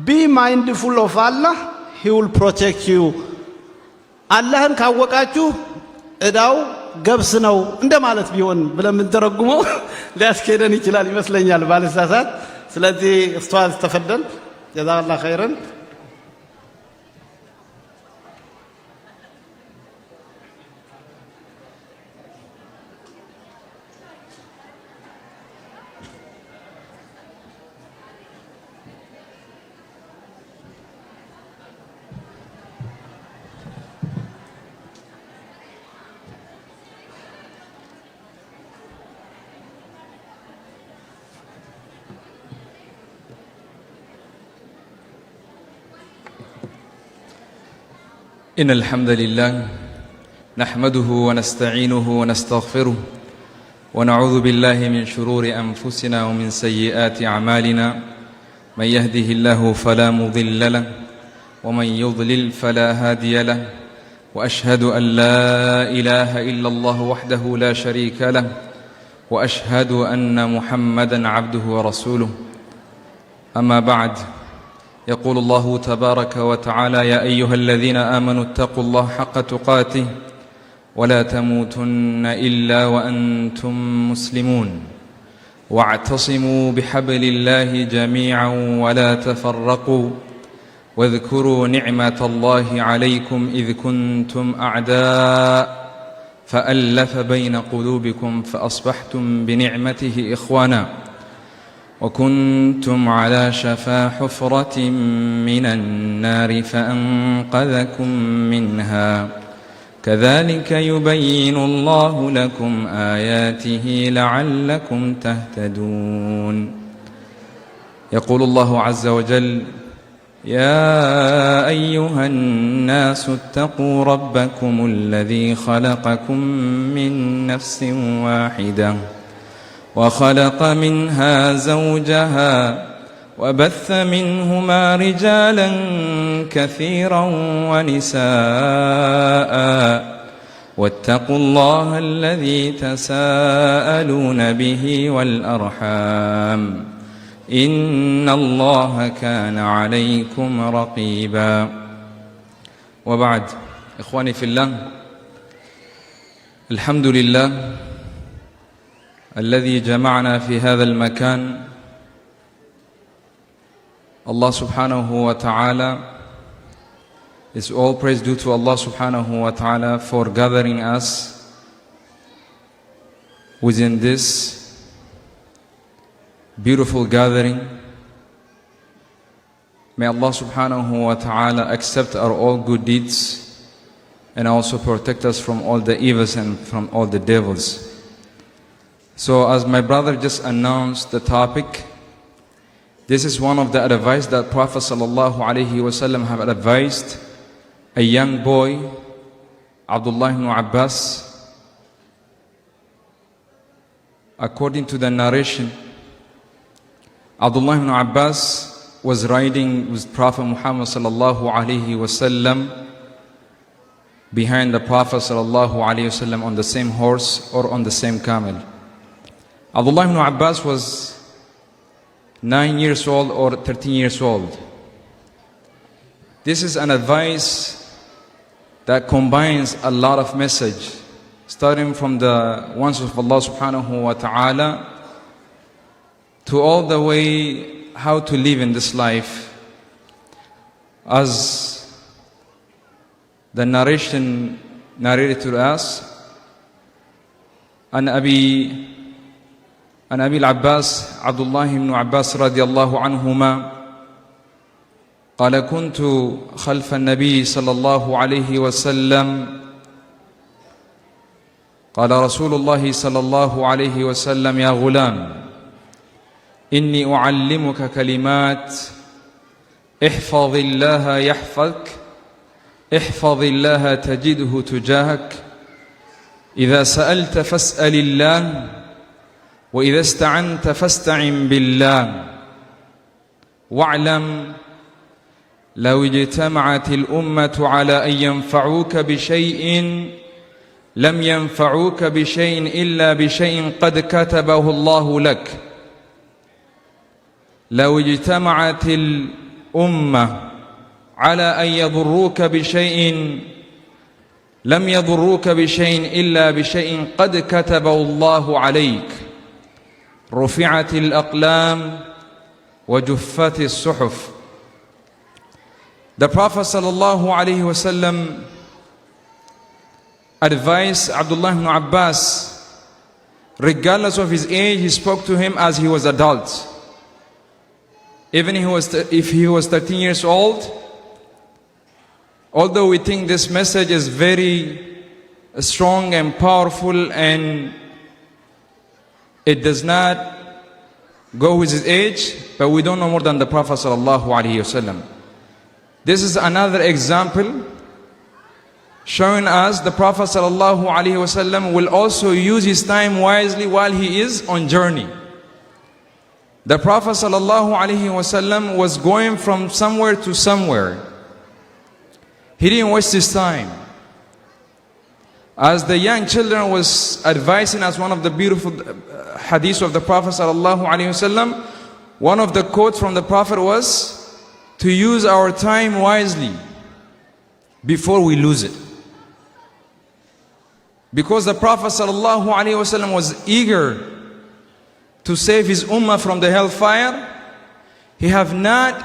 ቢ ማይንድፉል ኦፍ አላህ he will protect you። አላህን ካወቃችሁ እዳው ገብስ ነው እንደማለት ቢሆን ብለን ተረጉመው ሊያስኬደን ይችላል ይመስለኛል ባለሳሳት። ስለዚህ ኡስታዝ ተፈደል ጀዛከላህ ኸይረን። إن الحمد لله نحمده ونستعينه ونستغفره ونعوذ بالله من شرور أنفسنا ومن سيئات أعمالنا. من يهده الله فلا مضل له ومن يضلل فلا هادي له. وأشهد أن لا إله إلا الله وحده لا شريك له وأشهد أن محمدًا عبده ورسوله. أما بعد، يقول الله تبارك وتعالى: يا أيها الذين آمنوا اتقوا الله حق تقاته ولا تموتن إلا وأنتم مسلمون واعتصموا بحبل الله جميعا ولا تفرقوا واذكروا نعمة الله عليكم إذ كنتم أعداء فألف بين قلوبكم فأصبحتم بنعمته إخوانا وكنتم على شفا حفرة من النار فأنقذكم منها كذلك يبين الله لكم آياته لعلكم تهتدون. يقول الله عز وجل: يا أيها الناس اتقوا ربكم الذي خلقكم من نفس واحدة وخلق منها زوجها وبث منهما رجالا كثيرا ونساء واتقوا الله الذي تساءلون به والأرحام إن الله كان عليكم رقيبا. وبعد، إخواني في الله، الحمد لله الذي جمعنا في هذا المكان. Allah subhanahu wa ta'ala, is all praise due to Allah subhanahu wa ta'ala for gathering us within this beautiful gathering. May Allah subhanahu wa ta'ala accept our all good deeds and also protect us from all the evils and from all the devils. So, as my brother just announced the topic, this is one of the advice that Prophet sallallahu alaihi wasallam have advised a young boy, Abdullah ibn Abbas. According to the narration, Abdullah ibn Abbas was riding with Prophet Muhammad sallallahu alaihi wasallam behind the Prophet ﷺ on the same horse or on the same camel. Abdullah ibn Abbas was 9 years old or 13 years old. This is an advice that combines a lot of message, starting from the ones of Allah subhanahu wa ta'ala to all the way how to live in this life. As the narration narrated to us, an Abi al-Abbas, Abdullah ibn Abbas radiyallahu anhuma, قال كنت خلف النبي صلى الله عليه وسلم قال رسول الله صلى الله عليه وسلم يا غلام إني أعلمك كلمات احفظ الله يحفظك احفظ الله تجده تجاهك إذا سألت فاسأل الله وإذا استعنت فاستعن بالله واعلم لو اجتمعت الأمة على أن ينفعوك بشيء لم ينفعوك بشيء إلا بشيء قد كتبه الله لك لو اجتمعت الأمة على أن يضروك بشيء لم يضروك بشيء إلا بشيء قد كتبه الله عليك رفعت الأقلام وجفت الصحف. The Prophet ﷺ advised Abdullah ibn Abbas, regardless of his age, he spoke to him as he was adult. Even if he was 13 years old, although we think this message is very strong and powerful and it does not go with his age, but we don't know more than the Prophet ﷺ. This is another example showing us the Prophet ﷺ will also use his time wisely while he is on journey. The Prophet ﷺ was going from somewhere to somewhere. He didn't waste his time. As the young children was advising us one of the beautiful hadiths of the Prophet ﷺ, one of the quotes from the Prophet was to use our time wisely before we lose it. Because the Prophet ﷺ was eager to save his ummah from the hellfire, he have not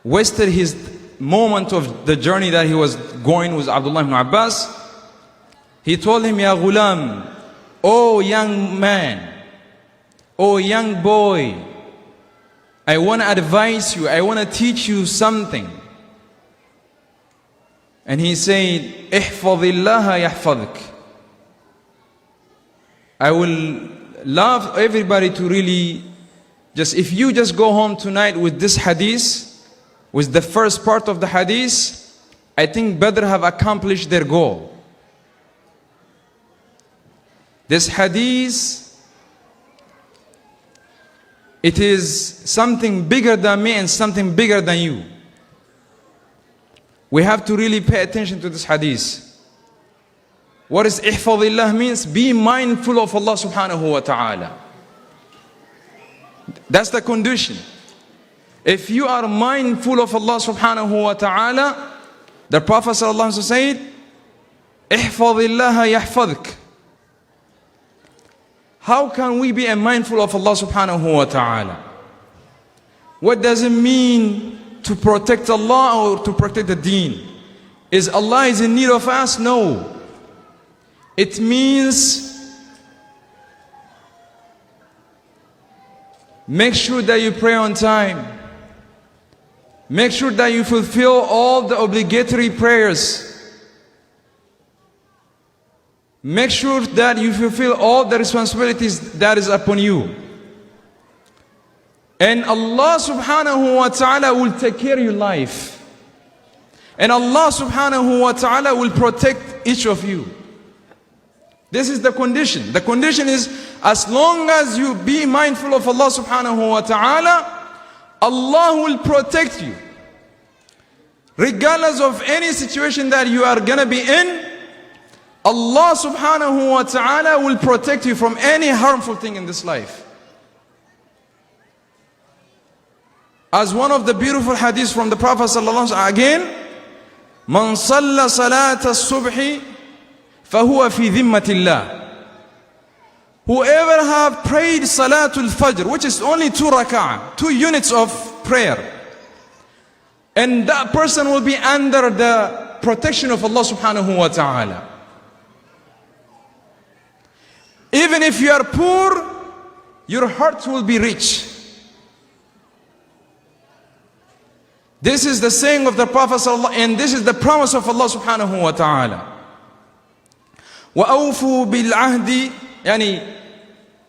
wasted his moment of the journey that he was going with Abdullah ibn Abbas. He told him, Ya ghulam, oh young man, oh young boy, I want to advise you, I want to teach you something. And he said, ihfadhillaha yahfadhik. I will love everybody to really if you just go home tonight with this hadith, with the first part of the hadith, I think better have accomplished their goal. This hadith, it is something bigger than me and something bigger than you. We have to really pay attention to this hadith. What is ihfadillah means? Be mindful of Allah subhanahu wa ta'ala. That's the condition. If you are mindful of Allah subhanahu wa ta'ala, the Prophet sallallahu alaihi wasallam said, ihfadillah yahfadhk. How can we be mindful of Allah subhanahu wa ta'ala? What does it mean to protect Allah or to protect the deen? Is Allah in need of us? No. It means make sure that you pray on time. Make sure that you fulfill all the obligatory prayers. Make sure that you fulfill all the responsibilities that is upon you. And Allah subhanahu wa ta'ala will take care of your life. And Allah subhanahu wa ta'ala will protect each of you. This is the condition. The condition is, as long as you be mindful of Allah subhanahu wa ta'ala, Allah will protect you. regardless of any situation that you are gonna be in, Allah subhanahu wa ta'ala will protect you from any harmful thing in this life. As one of the beautiful hadiths from the Prophet sallallahu alaihi wasallam, again, Man salla salat as-subhi fahuwa fi dhimmatillah. Whoever have prayed Salatul Fajr, which is only 2 rak'ah, 2 units of prayer, and that person will be under the protection of Allah subhanahu wa ta'ala. Even if you are poor, your heart will be rich. This is the saying of the Prophet sallallahu, and this is the promise of Allah subhanahu wa ta'ala. وَأَوْفُوا بِالْعَهْدِ Yani,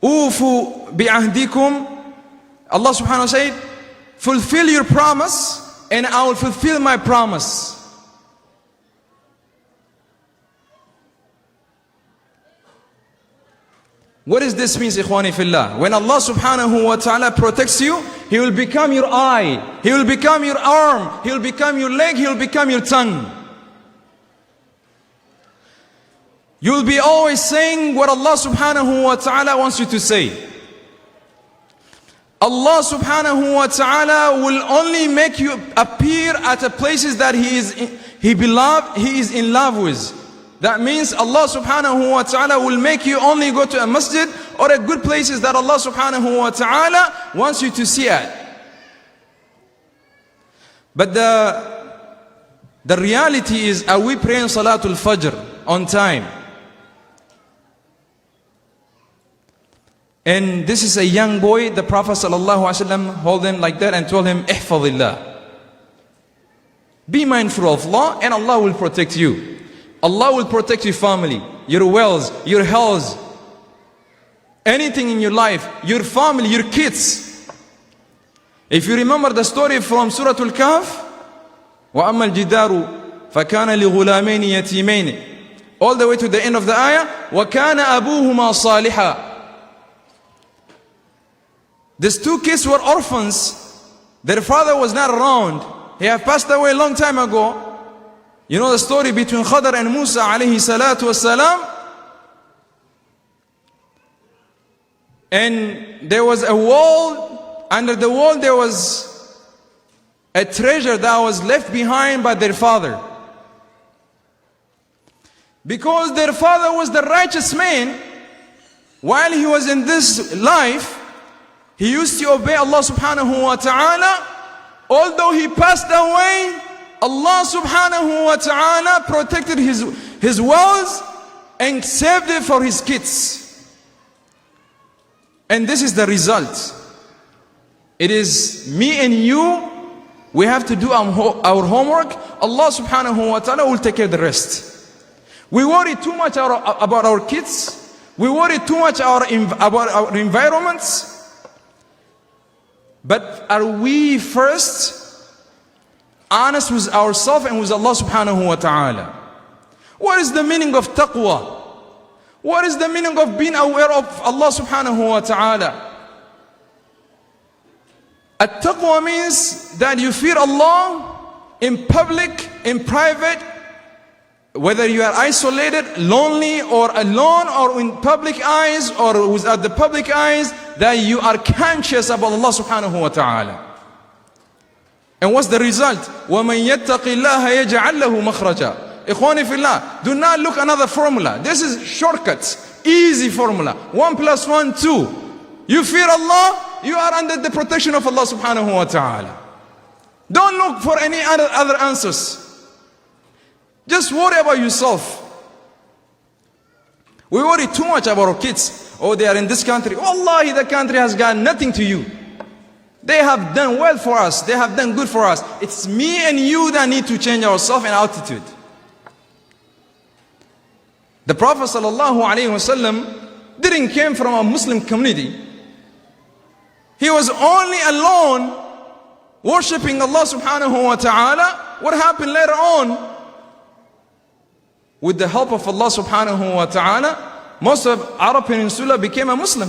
ufu bi'ahdikum. Allah subhanahu wa ta'ala said, fulfill your promise and I will fulfill my promise. What does this mean, ikhwani fillah? When Allah subhanahu wa ta'ala protects you, He will become your eye, He will become your arm, He will become your leg, He will become your tongue. You'll be always saying what Allah subhanahu wa ta'ala wants you to say. Allah subhanahu wa ta'ala will only make you appear at the places that He is in love with. That means Allah subhanahu wa ta'ala will make you only go to a masjid or a good places that Allah subhanahu wa ta'ala wants you to see at. But the reality is, are we praying Salatul Fajr on time? And this is a young boy, the Prophet ﷺ held him like that and told him, Ihfadillah. Be mindful of Allah and Allah will protect you. Allah will protect your family, your wealth, your health, anything in your life, your family, your kids. If you remember the story from Surah Al-Kahf, وَأَمَّا الْجِدَارُ فَكَانَ لِغُلَامَيْنِ يَتِيمَيْنِ, all the way to the end of the ayah, وَكَانَ أَبُوهُمَا صَالِحًا. These 2 kids were orphans. Their father was not around. He had passed away a long time ago. You know the story between Khadr and Musa alayhi salatu wasalam. And there was a wall. Under the wall there was a treasure that was left behind by their father. Because their father was the righteous man, while he was in this life, he used to obey Allah subhanahu wa ta'ala. Although he passed away, Allah subhanahu wa ta'ala protected his wealth and saved it for his kids. And this is the result. It is me and you, we have to do our homework. Allah subhanahu wa ta'ala will take care of the rest. We worry too much about our kids. We worry too much about our environments. But are we first honest with ourselves and with Allah subhanahu wa ta'ala? What is the meaning of taqwa? What is the meaning of being aware of Allah subhanahu wa ta'ala? At-taqwa means that you fear Allah in public, in private, whether you are isolated, lonely, or alone, or in public eyes, or without the public eyes, that you are conscious about Allah subhanahu wa ta'ala. And what's the result? وَمَنْ يَتَّقِ اللَّهَ يَجْعَلْ لَهُ مَخْرَجًا. Ikhwani fillah, do not look another formula. This is shortcuts, easy formula. 1 + 1, 2. You fear Allah, you are under the protection of Allah subhanahu wa ta'ala. Don't look for any other answers. Just worry about yourself. We worry too much about our kids. Oh, they are in this country. Wallahi, the country has got nothing to you. They have done well for us. They have done good for us. It's me and you that need to change ourselves and attitude. The Prophet ﷺ didn't come from a Muslim community. He was only alone worshipping Allah subhanahu wa ta'ala. What happened later on? With the help of Allah subhanahu wa ta'ala, most of Arab Peninsula became a Muslim.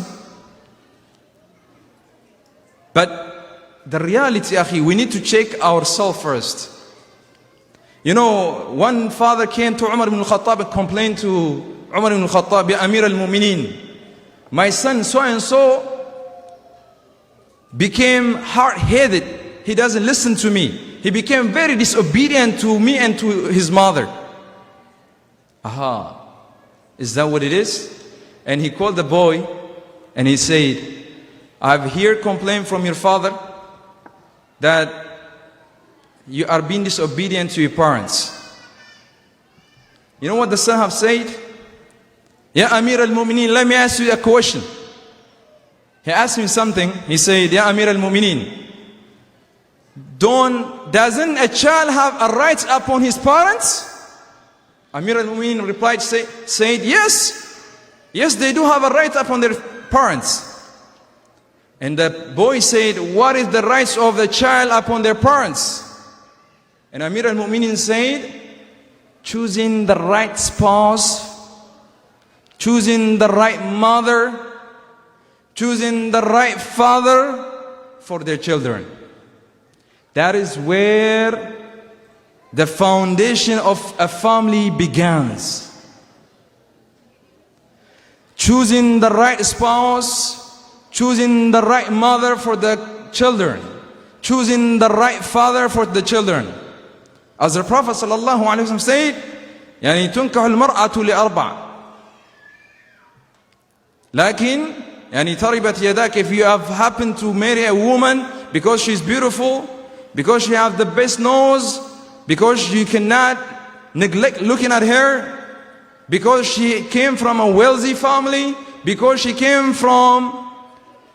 But the reality, akhi, we need to check ourselves first. You know, one father came to Umar ibn al-Khattab and complained to Umar ibn al-Khattab, Ya Amir al-Mu'mineen, my son so-and-so became hard-headed. He doesn't listen to me. He became very disobedient to me and to his mother. Aha, is that what it is? And he called the boy and he said, I've heard complaint from your father that you are being disobedient to your parents. You know what the son have said? Ya Amir al-Mu'mineen, let me ask you a question. He asked me something. He said, Ya Amir al-Mu'mineen, doesn't a child have a right upon his parents? Amir al-Mu'mineen replied, said, yes. Yes, they do have a right upon their parents. And the boy said, what is the rights of the child upon their parents? And Amir al-Mu'mineen said, choosing the right spouse, choosing the right mother, choosing the right father for their children. That is where the foundation of a family begins. Choosing the right spouse, choosing the right mother for the children, choosing the right father for the children. As the Prophet ﷺ said, يعني تنكح المرأة لأربع. لكن يعني تربت يداك, if you have happened to marry a woman because she's beautiful, because she has the best nose, because you cannot neglect looking at her, because she came from a wealthy family, because she came from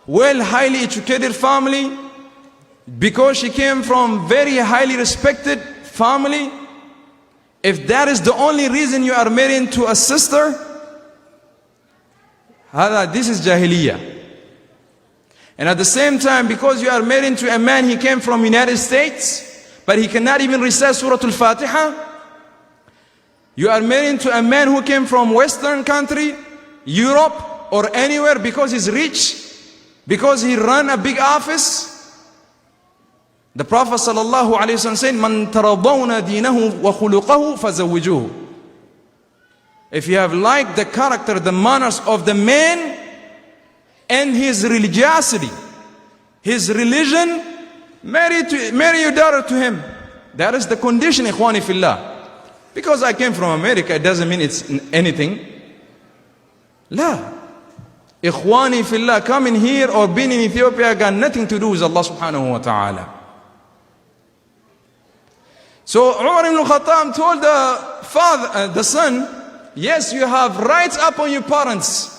highly educated family, because she came from very highly respected family, if that is the only reason you are marrying to a sister, this is jahiliyyah. And at the same time, because you are marrying to a man, he came from United States, but he cannot even recite Surah Al-Fatiha. You are marrying to a man who came from Western country, Europe, or anywhere because he's rich, because he run a big office. The Prophet ﷺ said, "Man taradawna dinahu wa khuluqahu fazawwijuhu." If you have liked the character, the manners of the man and his religiosity, his religion, marry your daughter to him. That is the condition, ikhwani fillah. Because I came from America, it doesn't mean it's anything. La. Ikhwani fillah, coming here or being in Ethiopia got nothing to do with Allah subhanahu wa ta'ala. So Umar ibn al-Khattab told the son, yes, you have rights upon your parents.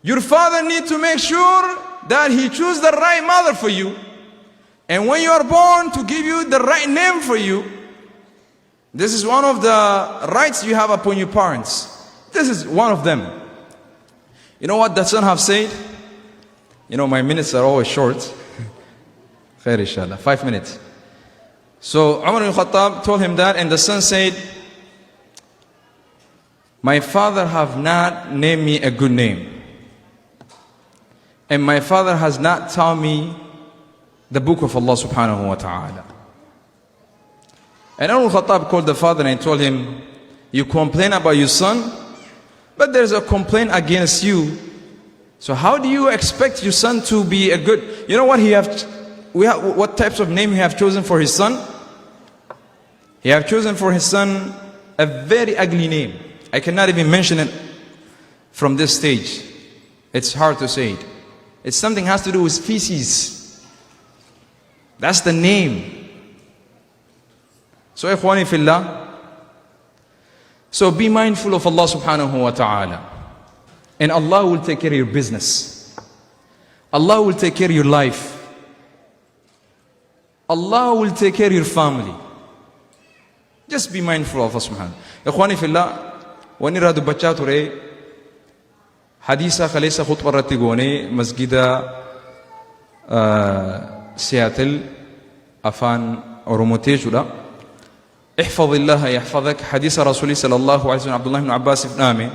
Your father needs to make sure that he chooses the right mother for you. And when you are born, to give you the right name for you. This is one of the rights you have upon your parents. This is one of them. You know what the son have said? You know, my minutes are always short. Khair inshallah, 5 minutes. So Umar ibn Khattab told him that, and the son said, my father have not named me a good name. And my father has not taught me the book of Allah subhanahu wa ta'ala. And Umar ibn Khattab called the father and told him, you complain about your son, but there's a complaint against you. So how do you expect your son to be a good? You know what what types of name he have chosen for his son? He have chosen for his son a very ugly name. I cannot even mention it from this stage. It's hard to say it. It's something has to do with feces. That's the name. So ikhwani fillah, so be mindful of Allah subhanahu wa ta'ala, and Allah will take care of your business. Allah will take care of your life. Allah will take care of your family. Just be mindful of Allah subhanahu. Ikhwani fillah, wani radu bacha ture hadisa khalisa khutba ratti gone masjida Seattle afan oromote judha. احفظ الله يحفظك. حديث رسول صلى الله عليه وسلم عبد الله بن عباس نامي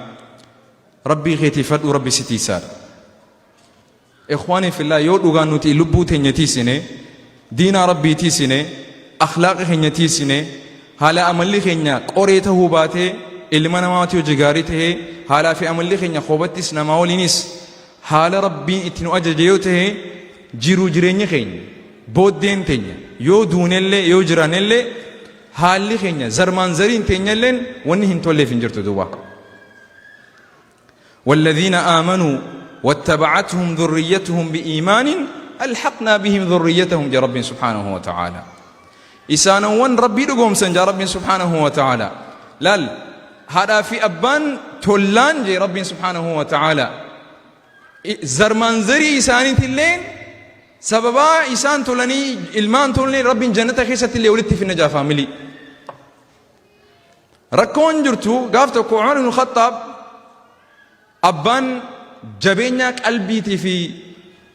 ربي غيتي فد وربي ستي سار. إخواني في الله يود غانوتي لبوت هنيتي سنة دين ربي تي سنة أخلاق هنيتي سنة haala amalli keenya qoree tahuu baatee ilma namaati hojii gaarii tahee haalaa fi amalli keenya qobattis namaa waliinis haala rabbiin itti nu ajaje yoo tahee jiruu jireenya keenya booddeen teenya yoo duunellee yoo jiraanellee haalli keenya zarmaan zariin teenyalleen wanni hin tolleef hin jirtu duuba. والذين آمنوا واتبعتهم ذريتهم بإيمان ألحقنا بهم ذريتهم جا رب سبحانه وتعالى إسانا وان ربي رقوم سنجا رب سبحانه وتعالى لال هذا في أبان تولان جا رب سبحانه وتعالى زرمان زري إساني تلين سببا إسان تولاني إلمان تولاني رب جنة خيسة اللي ولدت في النجاة فاملي ركون جرتو قافتو عمر بن الخطاب أبان جبينيا قلبيتي في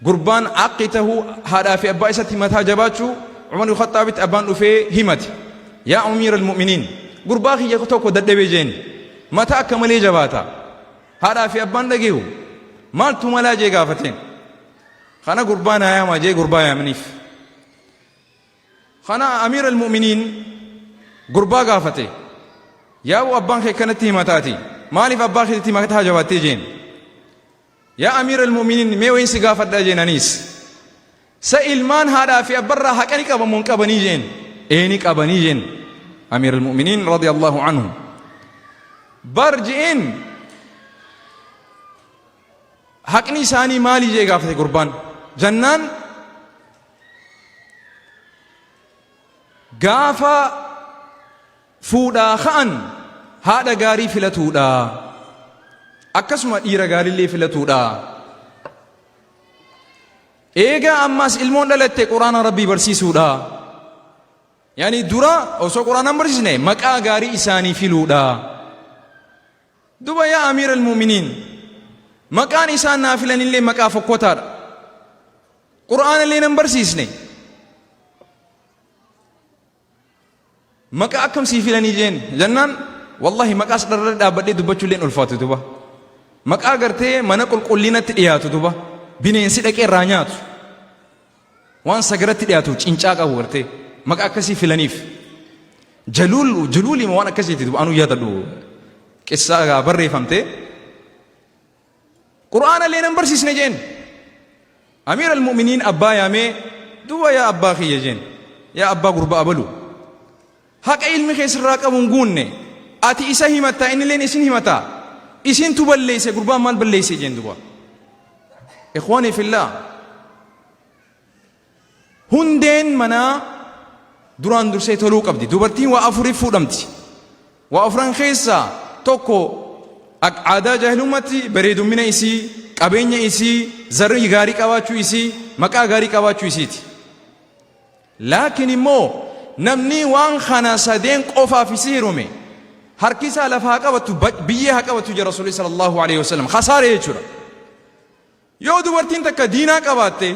قربان عقيته هذا في أبا إساتي متى جباتشو عمر الخطاب أبان في همتي يا أمير المؤمنين قرباخي يكتوكو دد بيجين متى أكملي جباتا هذا في أبان لقيه مالتو ملا جي قافتين خانا قربان يا ما جي قربايا منيف خانا أمير المؤمنين قربا قافتي يا أبان خي كانت همتاتي مالي فأبان خي تيمتها جباتي جين يا أمير المؤمنين مي وين سقافة دا جينانيس سإلمان هذا في أبرا حقني كبمون كبني جين إيني كبني جين أمير المؤمنين رضي الله عنه برجين حقني ساني مالي جي قافة قربان جنان قافة فودا خان هذا غاري فلتودا akkasuma dhiira gaarillee filatuudha eega ammas ilmoon dhalatte quraana rabbii barsiisuudha yaani dura osoo quraanaan barsiisne maqaa gaarii isaanii filuudha duba yaa amiira almu'miniin maqaan isaan naa filanillee maqaa fokkotaadha quraanallee nan barsiisne maqaa akkam sii filanii jeen jennaan wallahi maqaa sadarra dhaabbadhee dubbachuulleen ulfaatu duba maqaa gartee mana qulqullinatti dhiyaatu duba bineensi dhaqee irraa nyaatu waan sagaratti dhiyaatu cincaa qabu gartee maqaa akkasii filaniif juluuli waan akkasiiti duba anuu yaadadhu qissaa barreeffamte qur'aana illee nan barsiisne jeen amiir almu'miniin abbaa yaamee duba yaa abbaa kiyya jeen yaa abbaa gurba abalu haqa ilmi keessirraa qabuun guunne ati isa himatta inni illeen isin himataa isin tu balleeyse gurbaan maal balleeyse jeen duba ikhwaani fillah hundeen manaa duraan dursee toluu qabdi dubartiin waa afuriif fuudhamti waa afuran keessaa tokko aadaa jaahilummatti bareedummina isii qabeenya isii zarri gaarii qabaachuu isii maqaa gaarii qabaachuu isiiti laakiin immoo namni waan kana sadeen qofaaf isii hirume harkisa lafa haa qabatu biyyee haa qabatu jira rasuulli sallallahu alaihi wasallam khasaare jechuudha yoo dubartiin takka diinaa qabaatte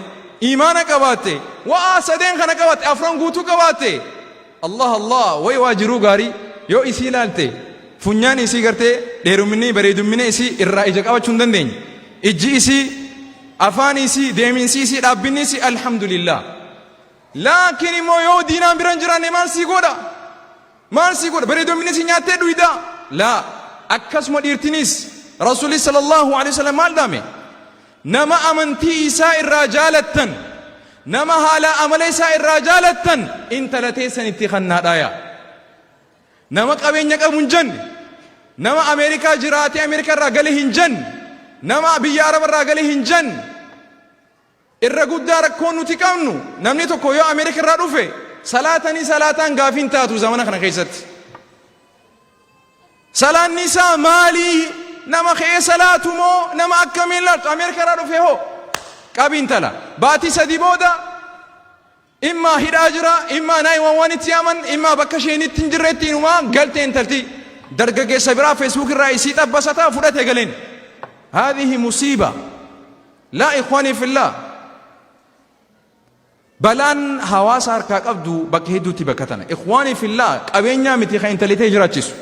iimaana qabaatte waa sadeen kana qabaatte afran guutuu qabaatte allah allah way waajiruu gaarii yoo isii ilaalte funyaan isii gartee dheerumminni bareedummina isii irraa ija qabachuu hin dandeenye ijji isii afaan isii deeminsi isii dhaabbinni isii alhamdulillah laakiin immoo yoo diinaan biran jiraanne maal sii godha maal sii godha bareedummina isii nyaattee dhuyda laa akkasuma dhiirtinis rasuulli sallallahu alaihi wasallam maal dhaame nama amantii isaa irraa jaalattan nama haala amala isaa irraa jaalattan intala teessan itti kannaadhaaya nama qabeenya qabu hin jenne nama ameerikaa jiraatee ameerikaa irraa gale hin jenne nama biyya araba irraa gale hin jenne irra guddaa rakkoon nuti qabnu namni tokko yoo ameerikaa irraa dhufe salaataan gaafiin taatu zamana kana keessatti salaanni isaa maalii nama kee salaatu moo nama akkamiin laatu ameerikaa irraa dhufe hoo qabiin tala baatii sadii booda immaa hidhaa jira immaa naayii itti yaaman immaa bakka isheen itti hin jirreetti inumaa galteen talti dargaggeessa biraa feesbuuk irraa isii xabbasataa fudhate galeen haadhihi musiiba laa ikhwaanii fillah balaan hawaasa harkaa qabdu bakka hedduutti bakka tana ikhwaanii fillah qabeenyaa miti kan intalitee jiraachisu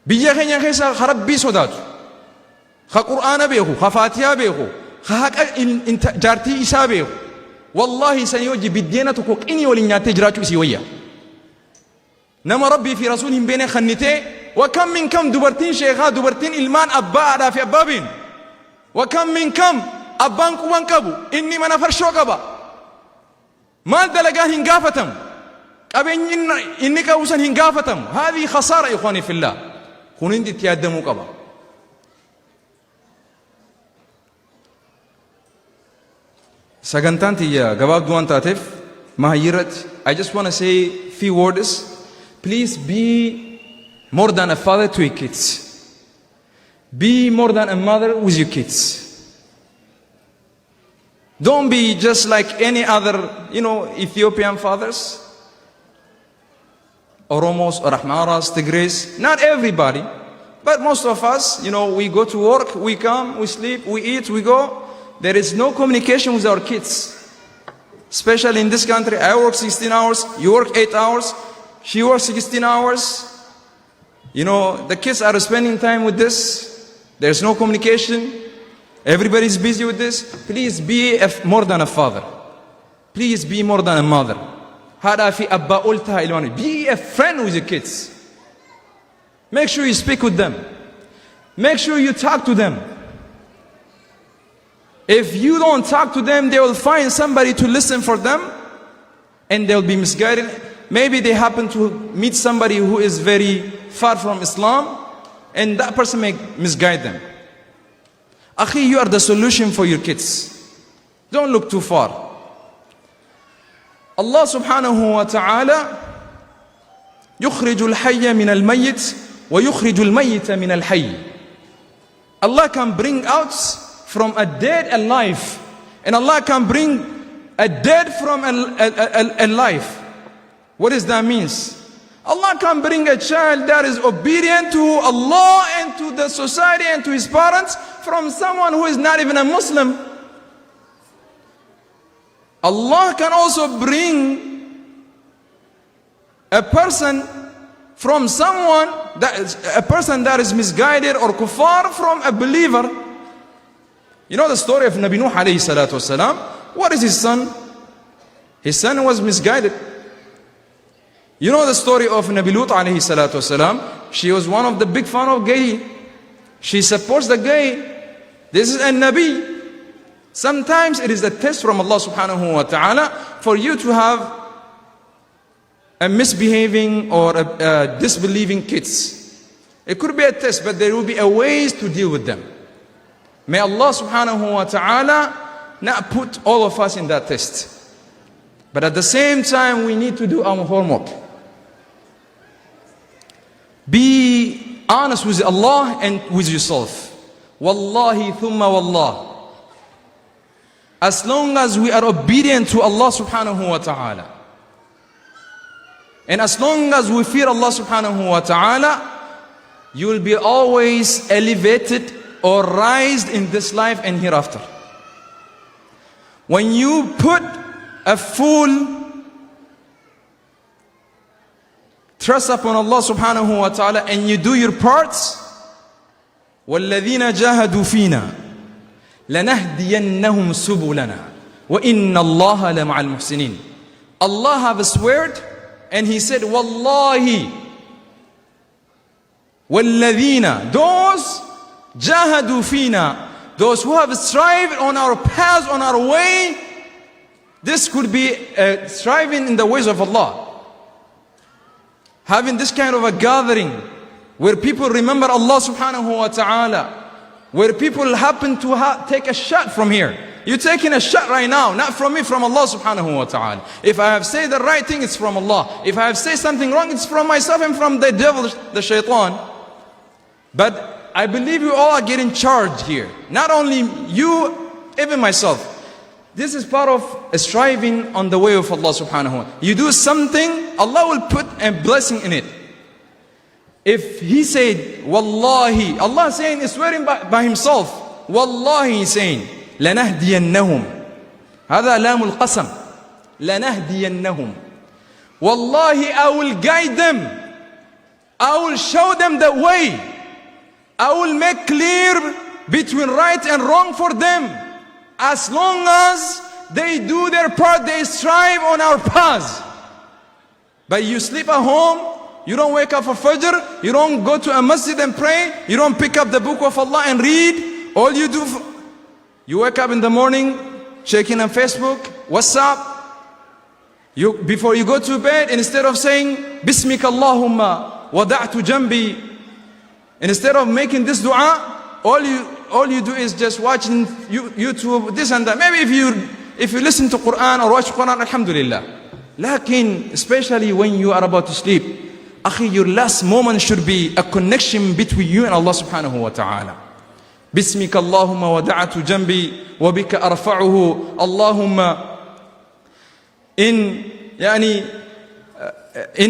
biyya keenya keessa rabbii sodaatu ka qur'aana beeku ka faatiyaa beeku ka haqa jaartii isaa beeku والله سنيوجي بالدينة كوكيني ولنياتي جراجو سيوية نما ربي في رسولهم بين خنتي وكم من كم دبرتين شيخا دبرتين إلمان أبا في أبابين وكم من كم أبان كوان كبو إني من فرشو كبا ما دلقاه هنقافتم أبين إني كوسن هنقافتم هذه خسارة إخواني في الله خونين دي تيادمو كبا Sagantanti ya gabab duan tatif mahayirat. I just want to say few words. Please be more than a father to your kids. Be more than a mother with your kids. Don't be just like any other, Ethiopian fathers, Oromos or Ahmaras, Tigris. Not everybody, but most of us, we go to work, we come, we sleep, we eat, we go. There is no communication with our kids. Especially in this country, I work 16 hours, you work 8 hours, she works 16 hours. The kids are spending time with this. There's no communication. Everybody's busy with this. Please be more than a father. Please be more than a mother. Be a friend with your kids. Make sure you speak with them. Make sure you talk to them. If you don't talk to them, they will find somebody to listen for them and they'll be misguided. Maybe they happen to meet somebody who is very far from Islam and that person may misguide them. Akhi, you are the solution for your kids. Don't look too far. Allah subhanahu wa ta'ala يخرج الحي من الميت ويخرج الميت من الحي. Allah can bring out from a dead alive, and Allah can bring a dead from a life. What does that mean? Allah can bring a child that is obedient to Allah and to the society and to his parents from someone who is not even a Muslim. Allah can also bring a person from a person that is misguided or kuffar from a believer. You know the story of Nabi Nuh alayhi salatu wasalam? What is his son? His son was misguided. You know the story of Nabi Lut alayhi salatu wasalam? She was one of the big fan of gay. She supports the gay. This is a Nabi. Sometimes it is a test from Allah subhanahu wa ta'ala for you to have a misbehaving or a disbelieving kids. It could be a test, but there will be a ways to deal with them. May Allah subhanahu wa ta'ala not put all of us in that test. But at the same time, we need to do our homework. Be honest with Allah and with yourself. Wallahi thumma wallah. As long as we are obedient to Allah subhanahu wa ta'ala, and as long as we fear Allah subhanahu wa ta'ala, you will be always elevated or raised in this life and hereafter. When you put a full trust upon Allah subhanahu wa ta'ala and you do your parts, وَالَّذِينَ جَاهَدُوا فِينَا لَنَهْدِيَنَّهُمْ سُبُلَنَا وَإِنَّ اللَّهَ لَمَعَ الْمُحْسِنِينَ. Allah have sworn and He said, Wallahi, وَالَّذِينَ, those جَاهَدُوا فِينَا, those who have strived on our path, on our way. This could be striving in the ways of Allah. Having this kind of a gathering where people remember Allah subhanahu wa ta'ala, where people happen to take a shot from here. You're taking a shot right now, not from me, from Allah subhanahu wa ta'ala. If I have said the right thing, it's from Allah. If I have said something wrong, it's from myself and from the devil, the shaitan. But I believe you all are getting charged here. Not only you, even myself. This is part of striving on the way of Allah subhanahu wa ta'ala. You do something, Allah will put a blessing in it. If He said, Wallahi, Allah is saying, is swearing by Himself. Wallahi, He's saying, لَنَهْدِيَنَّهُمْ. هذا لام القسم. لَنَهْدِيَنَّهُمْ. Wallahi, I will guide them. I will show them the way. I will make clear between right and wrong for them. As long as they do their part, they strive on our paths. But you sleep at home, you don't wake up for Fajr, you don't go to a masjid and pray, you don't pick up the book of Allah and read. All you do, you wake up in the morning, checking on Facebook, WhatsApp. Before you go to bed, instead of saying, Bismika Allahumma wada'tu jambi, instead of making this dua, all you do is just watching YouTube, this and that. Maybe if you listen to Quran or watch Quran, alhamdulillah. Lakin, especially when you are about to sleep, akhi, your last moment should be a connection between you and Allah subhanahu wa ta'ala. Bismika Allahumma wada'tu jambi wa bika arfa'uhu Allahumma in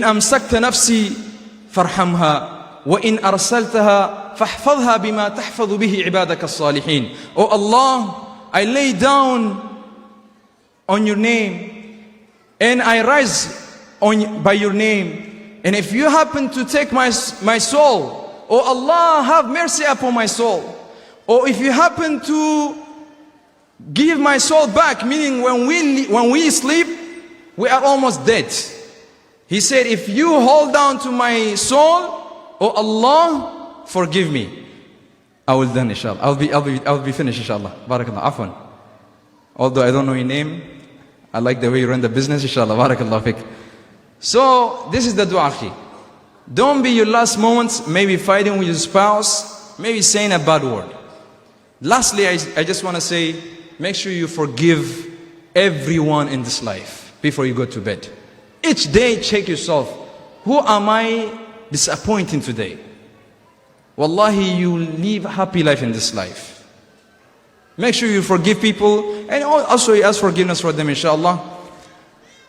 amsakta nafsi farhamha wa in arsaltaha fahfadha bima tahfadhu bihi ibadaka as-salihin. Oh Allah, I lay down on your name and I rise by your name. And if you happen to take my soul, oh Allah, have mercy upon my soul. Or if you happen to give my soul back, meaning when we sleep, we are almost dead. He said, if you hold down to my soul, oh Allah, forgive me. I will done, inshallah. I'll be finished, inshallah. Barakallah. Afwan. Although I don't know your name, I like the way you run the business, inshallah. Barakallah fik. So, this is the dua, akhi. Don't be your last moments, maybe fighting with your spouse, maybe saying a bad word. Lastly, I just want to say, make sure you forgive everyone in this life before you go to bed. Each day, check yourself. Who am I disappointing today? Wallahi, you live a happy life in this life. Make sure you forgive people, and also you ask forgiveness for them, inshallah.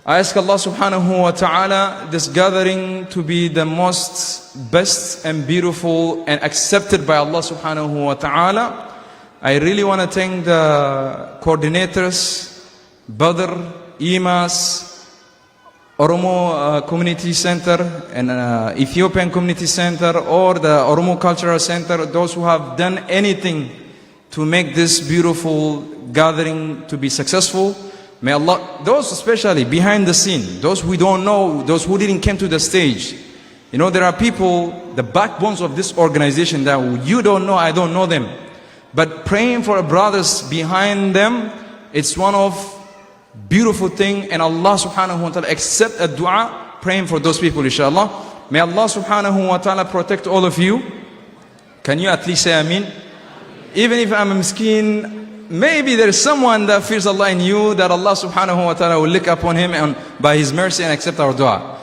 I ask Allah subhanahu wa ta'ala this gathering to be the most best and beautiful and accepted by Allah subhanahu wa ta'ala. I really want to thank the coordinators, Badr, IMAS, Oromo Community Center and Ethiopian Community Center, or the Oromo Cultural Center, those who have done anything to make this beautiful gathering to be successful. May Allah, those especially behind the scene, those who don't know, those who didn't come to the stage. You know, there are people, the backbones of this organization that you don't know, I don't know them. But praying for brothers behind them, it's one of beautiful thing, and Allah subhanahu wa ta'ala accept a dua praying for those people, inshallah. May Allah subhanahu wa ta'ala protect all of you. Can you at least say Ameen? Even if I'm a miskeen, maybe there is someone that fears Allah in you, that Allah subhanahu wa ta'ala will look upon him and by his mercy and accept our dua.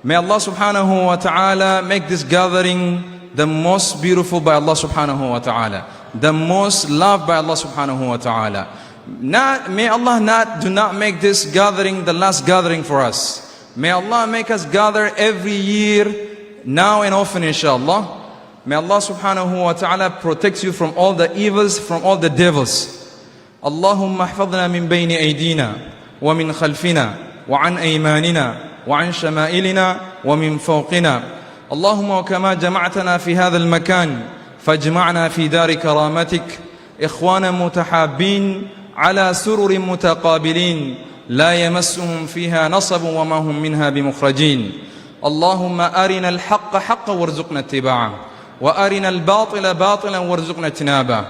May Allah subhanahu wa ta'ala make this gathering the most beautiful by Allah subhanahu wa ta'ala, the most loved by Allah subhanahu wa ta'ala. May Allah do not make this gathering the last gathering for us. May Allah make us gather every year, now and often, inshallah. May Allah subhanahu wa ta'ala protect you from all the evils, from all the devils. Allahumma ahfadna min bayni aydina, wa min khalfina, wa an aymanina, wa an shama'ilina, wa min fawqina. Allahumma wa kama jama'tana fi hadha al-makan, fajma'na fi dari karamatik, ikhwana mutahabbin, على سرر متقابلين لا يمسهم فيها نصب وما هم منها بمخرجين. اللهم أرنا الحق حقا وارزقنا اتباعه وأرنا الباطل باطلا وارزقنا اجتنابه.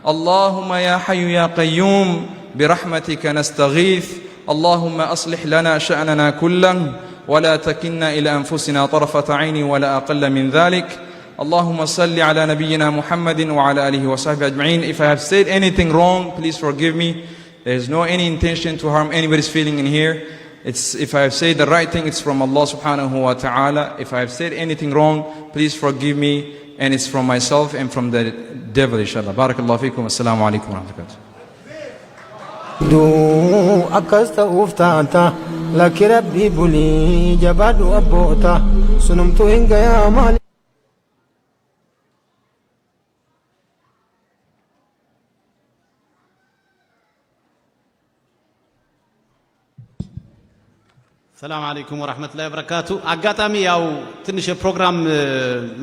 اللهم يا حي يا قيوم برحمتك نستغيث. اللهم أصلح لنا شأننا كله ولا تكلنا إلى أنفسنا طرفة عين ولا أقل من ذلك. اللهم صل على نبينا محمد وعلى آله وصحبه أجمعين. If I have said anything wrong, please forgive me. There is no any intention to harm anybody's feeling in here. If I have said the right thing, it's from Allah subhanahu wa ta'ala. If I have said anything wrong, please forgive me, and it's from myself and from the devil, inshallah. Barakallahu feekum. Assalamu alaikum wa rahmatullahi. دو أكست أفتاتا لك ربي بلي جباد أبوتا سنمت إنك يا مالي. ሰላም አለይኩም ወራህመቱላሂ ወበረካቱ። አጋጣሚ ያው ትንሽ የፕሮግራም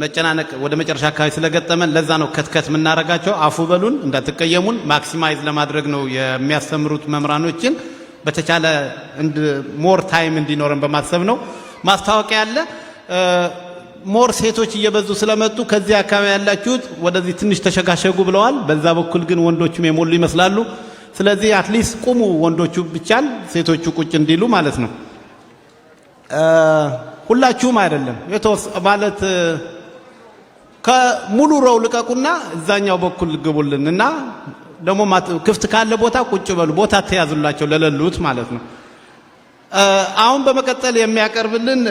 መጨናነቅ ወደ መጨረሻ አካባቢ ስለገጠመን ለዛ ነው ከትከት የምናረጋቸው። አፉ በሉን እንዳትቀየሙን። ማክሲማይዝ ለማድረግ ነው የሚያስተምሩት መምራኖችን በተቻለ ሞር ታይም እንዲኖረን በማሰብ ነው። ማስታወቂያ ያለ ሞር ሴቶች እየበዙ ስለመጡ ከዚህ አካባቢ ያላችሁት ወደዚህ ትንሽ ተሸጋሸጉ ብለዋል። በዛ በኩል ግን ወንዶቹም የሞሉ ይመስላሉ። ስለዚህ አትሊስት ቁሙ፣ ወንዶቹ ብቻል ሴቶቹ ቁጭ እንዲሉ ማለት ነው። ሁላችሁም አይደለም ማለት ከሙሉ ረው ልቀቁና እዛኛው በኩል ግቡልን እና ደግሞ ክፍት ካለ ቦታ ቁጭ በሉ፣ ቦታ ተያዙላቸው ለሌሉት ማለት ነው። አሁን በመቀጠል የሚያቀርብልን